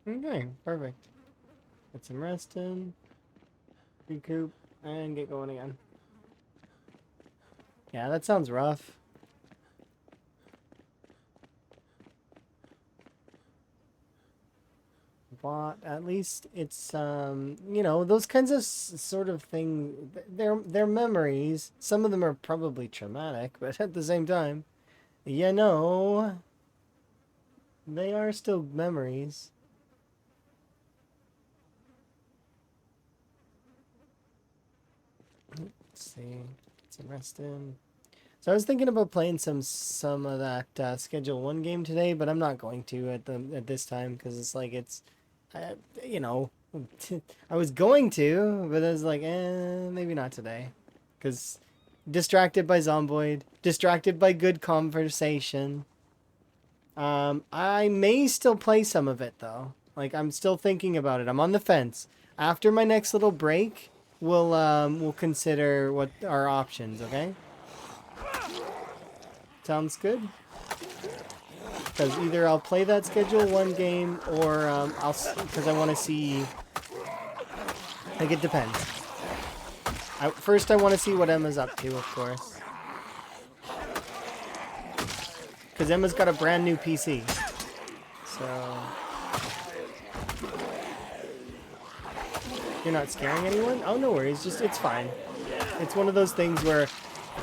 Okay, perfect. Get some rest in, recoup, and get going again. Yeah, that sounds rough. But at least it's you know, those kinds of sort of thing. They're memories. Some of them are probably traumatic, but at the same time, you know, they are still memories. Let's see, get some rest in. So I was thinking about playing some of that Schedule 1 game today, but I'm not going to at this time because it's like you know, I was going to, but I was like, maybe not today, because distracted by Zomboid, distracted by good conversation. I may still play some of it though. Like I'm still thinking about it. I'm on the fence. After my next little break, we'll consider what our options. Okay. Sounds good. Because either I'll play that Schedule 1 game or because I want to see. Like it depends. First, I want to see what Emma's up to, of course. Because Emma's got a brand new PC. So. You're not scaring anyone? Oh, no worries. Just, it's fine. It's one of those things where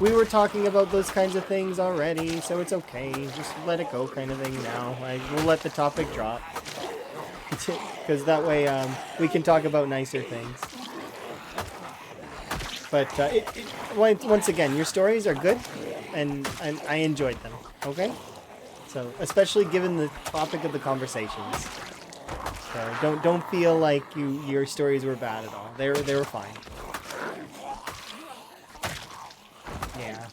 we were talking about those kinds of things already, so it's okay. Just let it go kind of thing now. We'll let the topic drop. Because that way we can talk about nicer things. But once again, your stories are good, and I enjoyed them. Okay, so especially given the topic of the conversations, so don't feel like your stories were bad at all. They were fine. Yeah,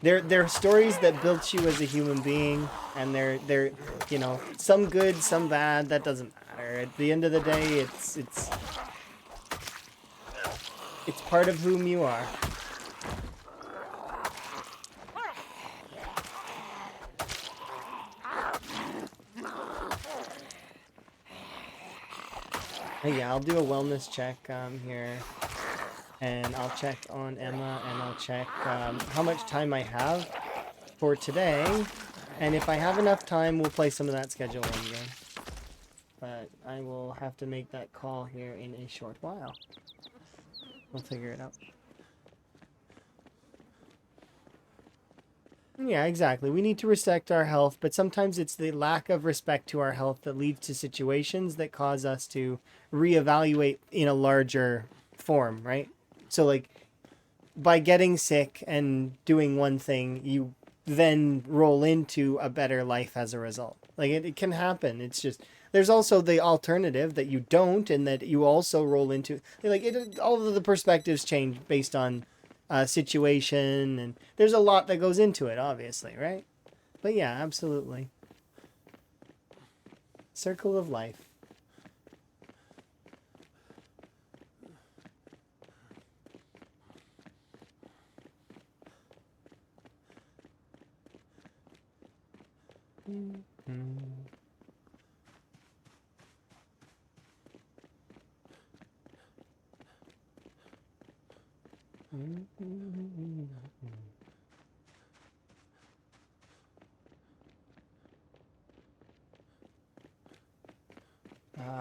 they're stories that built you as a human being, and they're you know, some good, some bad. That doesn't matter. At the end of the day, it's part of whom you are. Yeah, I'll do a wellness check here, and I'll check on Emma, and I'll check how much time I have for today, and if I have enough time, we'll play some of that Schedule 1 game. But I will have to make that call here in a short while. We'll figure it out. Yeah, exactly. We need to respect our health, but sometimes it's the lack of respect to our health that leads to situations that cause us to reevaluate in a larger form, right? So, like, by getting sick and doing one thing, you then roll into a better life as a result. Like, it can happen. It's just, there's also the alternative that you don't, and that you also roll into, like, all of the perspectives change based on situation, and there's a lot that goes into it, obviously, right? But yeah, absolutely. Circle of life.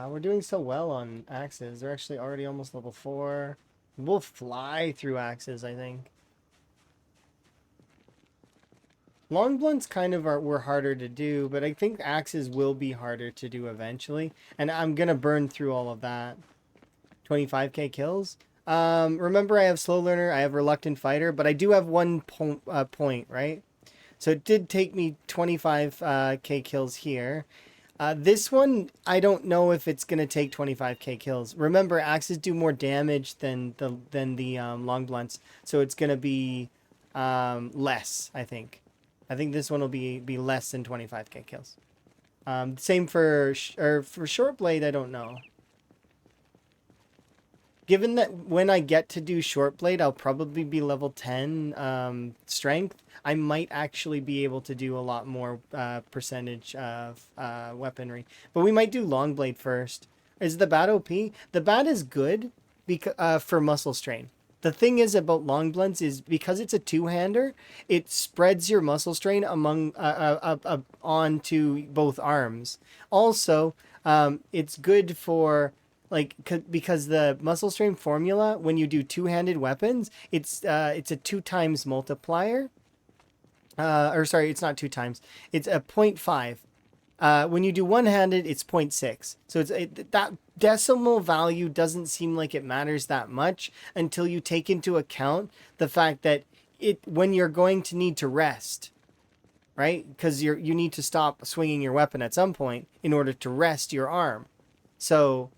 We're doing so well on axes. They're actually already almost level 4. We'll fly through axes, I think. Long blunts kind of were harder to do, but I think axes will be harder to do eventually. And I'm gonna burn through all of that. 25k kills. Remember I have slow learner, I have reluctant fighter, but I do have one point, right? So it did take me 25k kills here. This one, I don't know if it's gonna take 25k kills. Remember, axes do more damage than the long blunts, so it's gonna be less. I think. I think this one will be less than 25k kills. Same for for short blade. I don't know. Given that when I get to do short blade, I'll probably be level 10 strength. I might actually be able to do a lot more percentage of weaponry. But we might do long blade first. Is the bat OP? The bat is good for muscle strain. The thing is about long blunts is because it's a two-hander, it spreads your muscle strain among onto both arms. Also, it's good for like because the muscle strain formula when you do two-handed weapons, it's a 2 times multiplier. Or sorry, it's not 2 times. It's a 0.5. When you do one-handed, it's 0.6. So that decimal value doesn't seem like it matters that much until you take into account the fact that when you're going to need to rest, right? Because you need to stop swinging your weapon at some point in order to rest your arm. So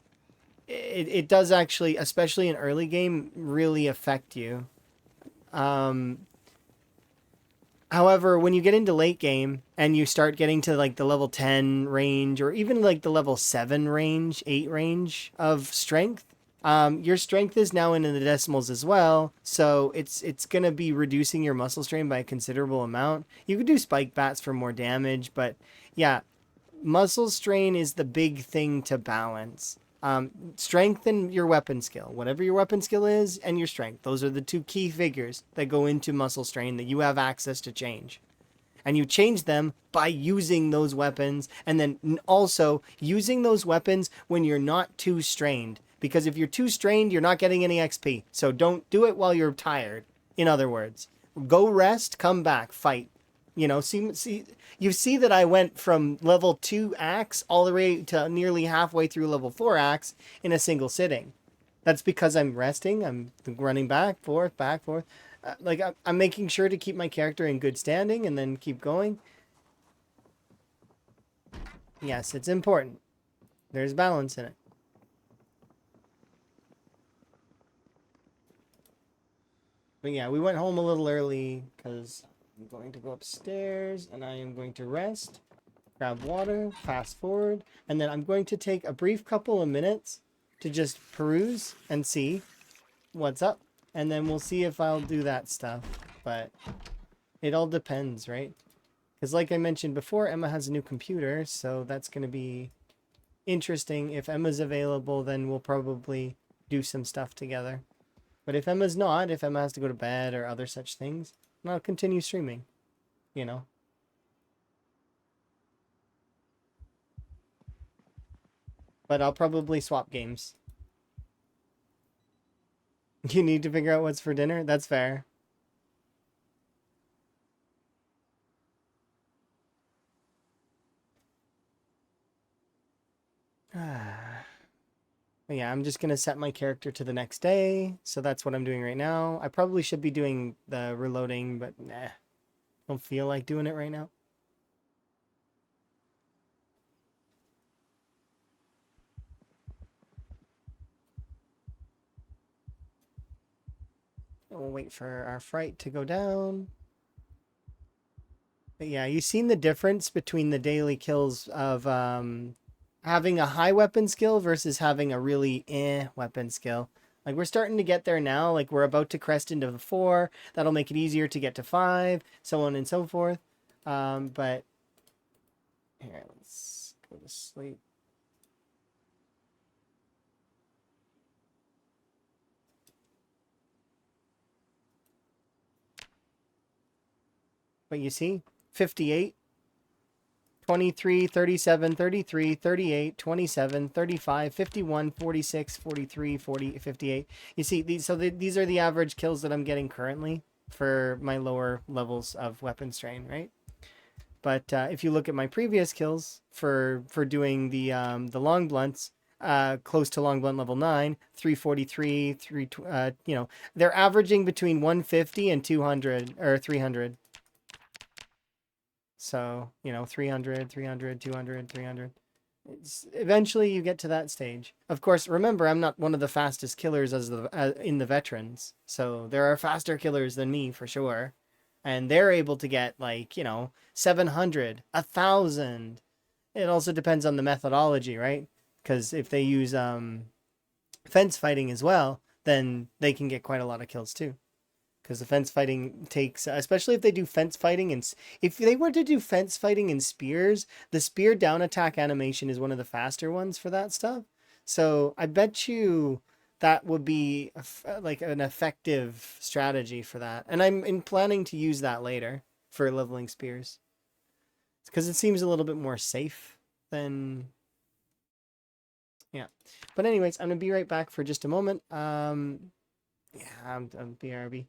it does actually, especially in early game, really affect you. However, when you get into late game and you start getting to like the level 10 range or even like the level 7 range, 8 range of strength, your strength is now in the decimals as well. So it's going to be reducing your muscle strain by a considerable amount. You could do spike bats for more damage, but yeah, muscle strain is the big thing to balance. Strengthen your weapon skill, whatever your weapon skill is, and your strength. Those are the two key figures that go into muscle strain that you have access to change. And you change them by using those weapons, and then also using those weapons when you're not too strained. Because if you're too strained, you're not getting any XP. So don't do it while you're tired. In other words, go rest, come back, fight. You know, you see that I went from level 2 axe all the way to nearly halfway through level 4 axe in a single sitting. That's because I'm resting. I'm running back, forth, back, forth. I'm making sure to keep my character in good standing and then keep going. Yes, it's important. There's balance in it. But yeah, we went home a little early because I'm going to go upstairs and I am going to rest, grab water, fast forward, and then I'm going to take a brief couple of minutes to just peruse and see what's up. And then we'll see if I'll do that stuff. But it all depends, right? Because like I mentioned before, Emma has a new computer, so that's going to be interesting. If Emma's available, then we'll probably do some stuff together. But if Emma's not, if Emma has to go to bed or other such things, I'll continue streaming, you know. But I'll probably swap games. You need to figure out what's for dinner? That's fair. But yeah, I'm just going to set my character to the next day. So that's what I'm doing right now. I probably should be doing the reloading, but nah. Don't feel like doing it right now. We'll wait for our fright to go down. But yeah, you've seen the difference between the daily kills of having a high weapon skill versus having a really weapon skill. Like we're starting to get there now. Like we're about to crest into the 4. That'll make it easier to get to 5, so on and so forth. But here, let's go to sleep. But you see, 58. 23, 37, 33, 38, 27, 35, 51, 46, 43, 40, 58. You see, these are the average kills that I'm getting currently for my lower levels of weapon strain, right? But if you look at my previous kills for doing the long blunts, close to long blunt level 9, 343, they're averaging between 150 and 200 or 300. So, 300, 300, 200, 300. Eventually you get to that stage. Of course, remember, I'm not one of the fastest killers in the veterans. So there are faster killers than me for sure. And they're able to get 700, 1,000. It also depends on the methodology, right? Because if they use fence fighting as well, then they can get quite a lot of kills too. Because the fence fighting takes, especially if they do fence fighting, and if they were to do fence fighting and spears, the spear down attack animation is one of the faster ones for that stuff. So I bet you that would be like an effective strategy for that. And I'm planning to use that later for leveling spears. Because it seems a little bit more safe than, yeah. But anyways, I'm going to be right back for just a moment. Yeah, I'm BRB.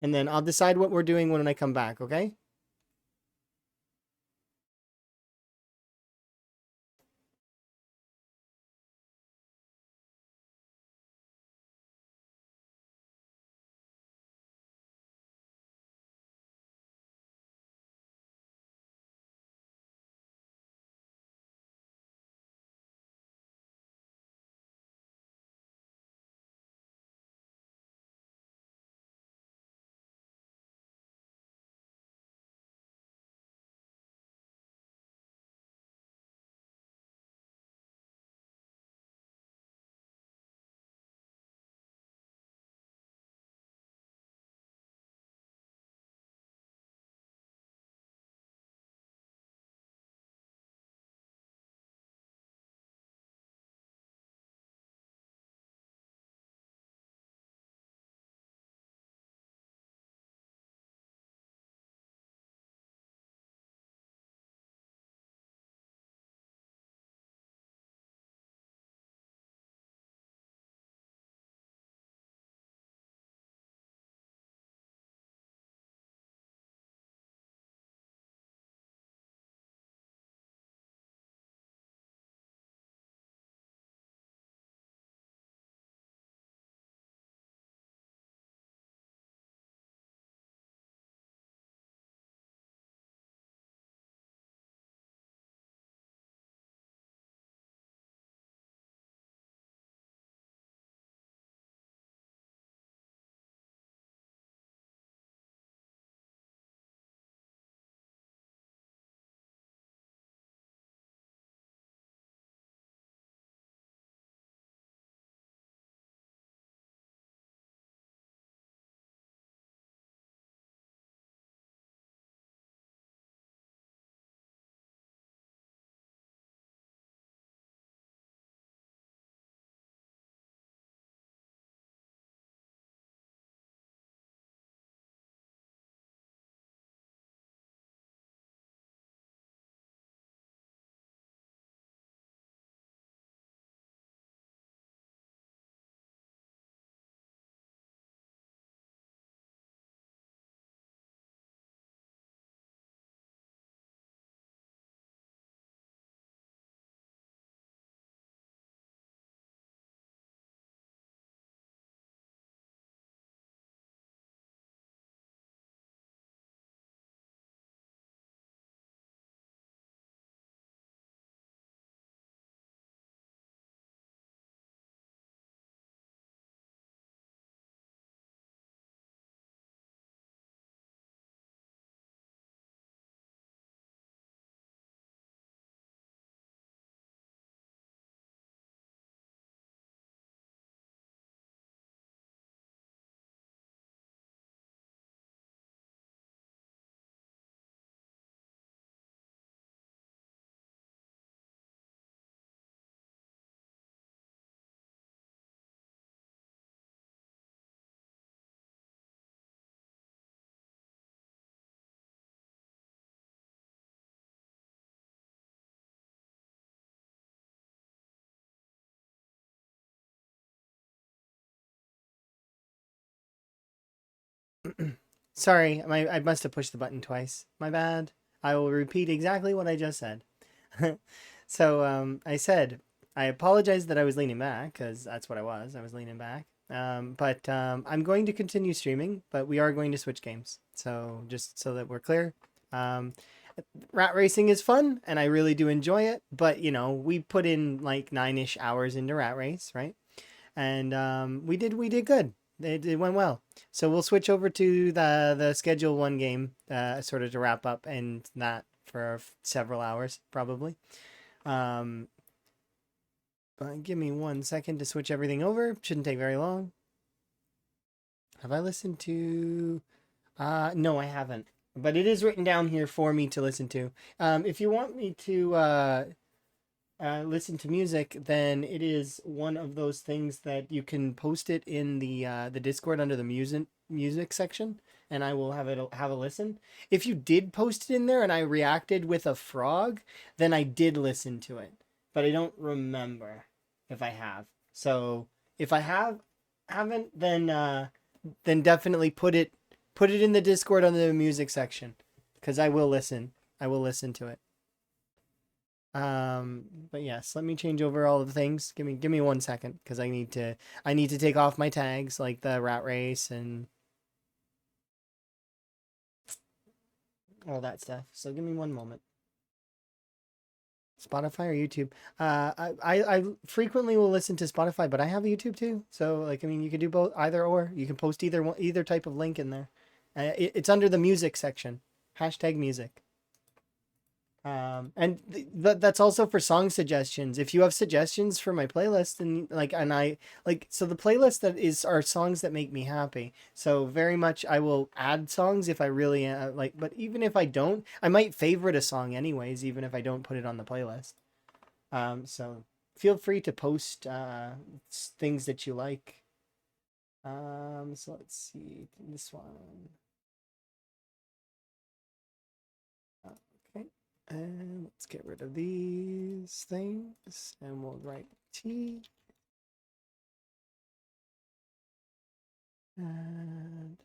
And then I'll decide what we're doing when I come back, okay? Sorry, I must have pushed the button twice. My bad. I will repeat exactly what I just said. So I said I apologize that I was leaning back because that's what I was. I was leaning back. But I'm going to continue streaming, but we are going to switch games. So just so that we're clear, um, rat racing is fun and I really do enjoy it. But you know, we put in like 9-ish hours into rat race, right? And we did good. It went well. So we'll switch over to the schedule one game, sort of to wrap up and that for several hours probably. Um, but give me 1 second to switch everything over. Shouldn't take very long. Have I listened to? No, I haven't. But it is written down here for me to listen to. If you want me to listen to music, then it is one of those things that you can post it in the Discord under the music section, and I will have a listen. If you did post it in there and I reacted with a frog, then I did listen to it, but I don't remember if I have. So if I haven't, then definitely put it in the Discord under the music section, because I will listen. I will listen to it. But yes, let me change over all the things. Give me 1 second because I need to take off my tags like the rat race and all that stuff. So give me one moment. Spotify or YouTube? I frequently will listen to Spotify, but I have YouTube too. So like I mean, you could do both, either or. You can post either type of link in there. It's under the music section. Hashtag music. And that's also for song suggestions. If you have suggestions for my playlist, and I like, so the playlist that is are songs that make me happy. So very much I will add songs if I really like, but even if I don't, I might favorite a song anyways, even if I don't put it on the playlist. So feel free to post things that you like. So let's see this one. Okay. And let's get rid of these things and we'll write T. And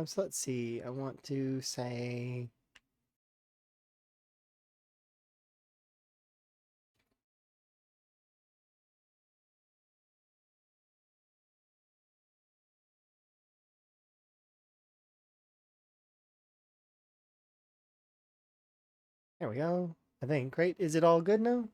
so let's see. I want to say there we go. I think great. Is it all good now?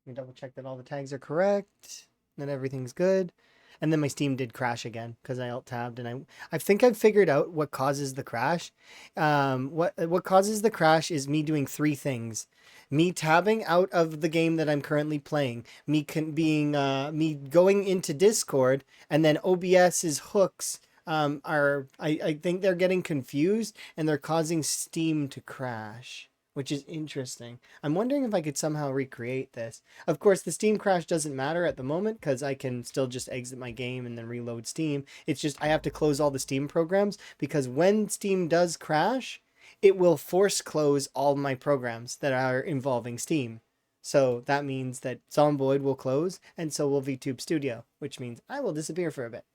Let me double check that all the tags are correct, that everything's good. And then my Steam did crash again because I alt tabbed and I think I've figured out what causes the crash. What causes the crash is me doing three things: me tabbing out of the game that I'm currently playing, me going into Discord, and then OBS's hooks I think they're getting confused and they're causing Steam to crash, which is interesting. I'm wondering if I could somehow recreate this. Of course, the Steam crash doesn't matter at the moment because I can still just exit my game and then reload Steam. It's just I have to close all the Steam programs because when Steam does crash, it will force close all my programs that are involving Steam. So that means that Zomboid will close and so will VTube Studio, which means I will disappear for a bit,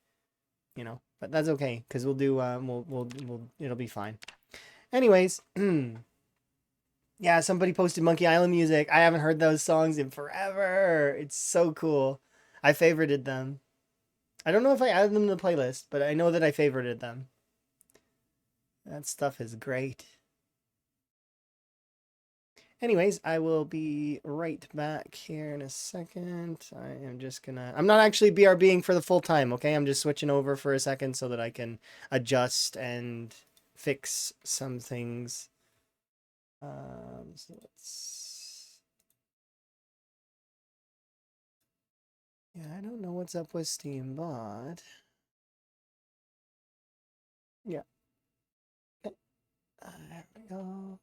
but that's okay because we'll do, it'll be fine. Anyways, yeah, somebody posted Monkey Island music. I haven't heard those songs in forever. It's so cool. I favorited them. I don't know if I added them to the playlist, but I know that I favorited them. That stuff is great. Anyways, I will be right back here in a second. I'm not actually BRBing for the full time, okay? I'm just switching over for a second so that I can adjust and fix some things. So let's... Yeah, I don't know what's up with Steam, but... Yeah. Okay. There we go.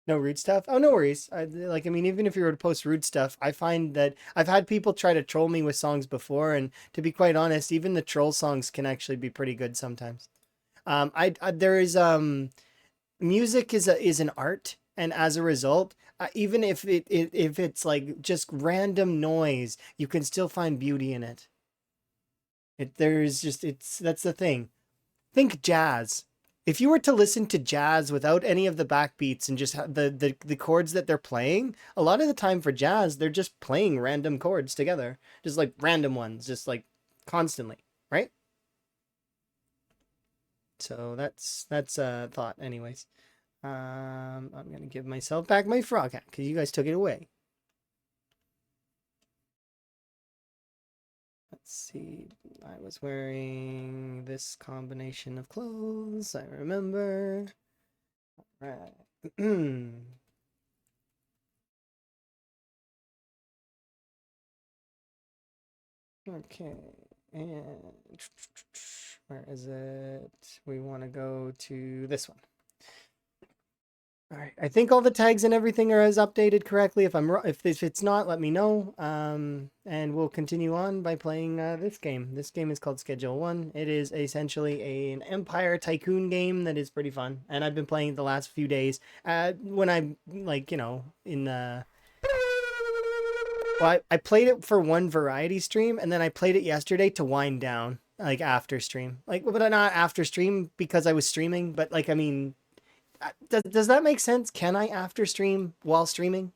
No rude stuff. Oh, no worries. I mean, even if you were to post rude stuff, I find that I've had people try to troll me with songs before, and to be quite honest, even the troll songs can actually be pretty good sometimes. There is music is an art, and as a result, even if it's like just random noise, you can still find beauty in it. There's just it's that's the thing. Think jazz. If you were to listen to jazz without any of the backbeats and just the chords that they're playing, a lot of the time for jazz, they're just playing random chords together, just like random ones, just like constantly, right? So that's a thought, anyways. I'm gonna give myself back my frog hat because you guys took it away. Let's see. I was wearing this combination of clothes. I remember. Right. Okay. And where is it? We want to go to this one. All right. I think all the tags and everything are as updated correctly. If it's not, let me know. And we'll continue on by playing this game. This game is called Schedule One. It is essentially an Empire Tycoon game that is pretty fun, and I've been playing it the last few days. When I'm like, in well, I played it for one variety stream, and then I played it yesterday to wind down, like after stream. Like, but not after stream because I was streaming, but like, I mean, does that make sense? Can I after stream while streaming?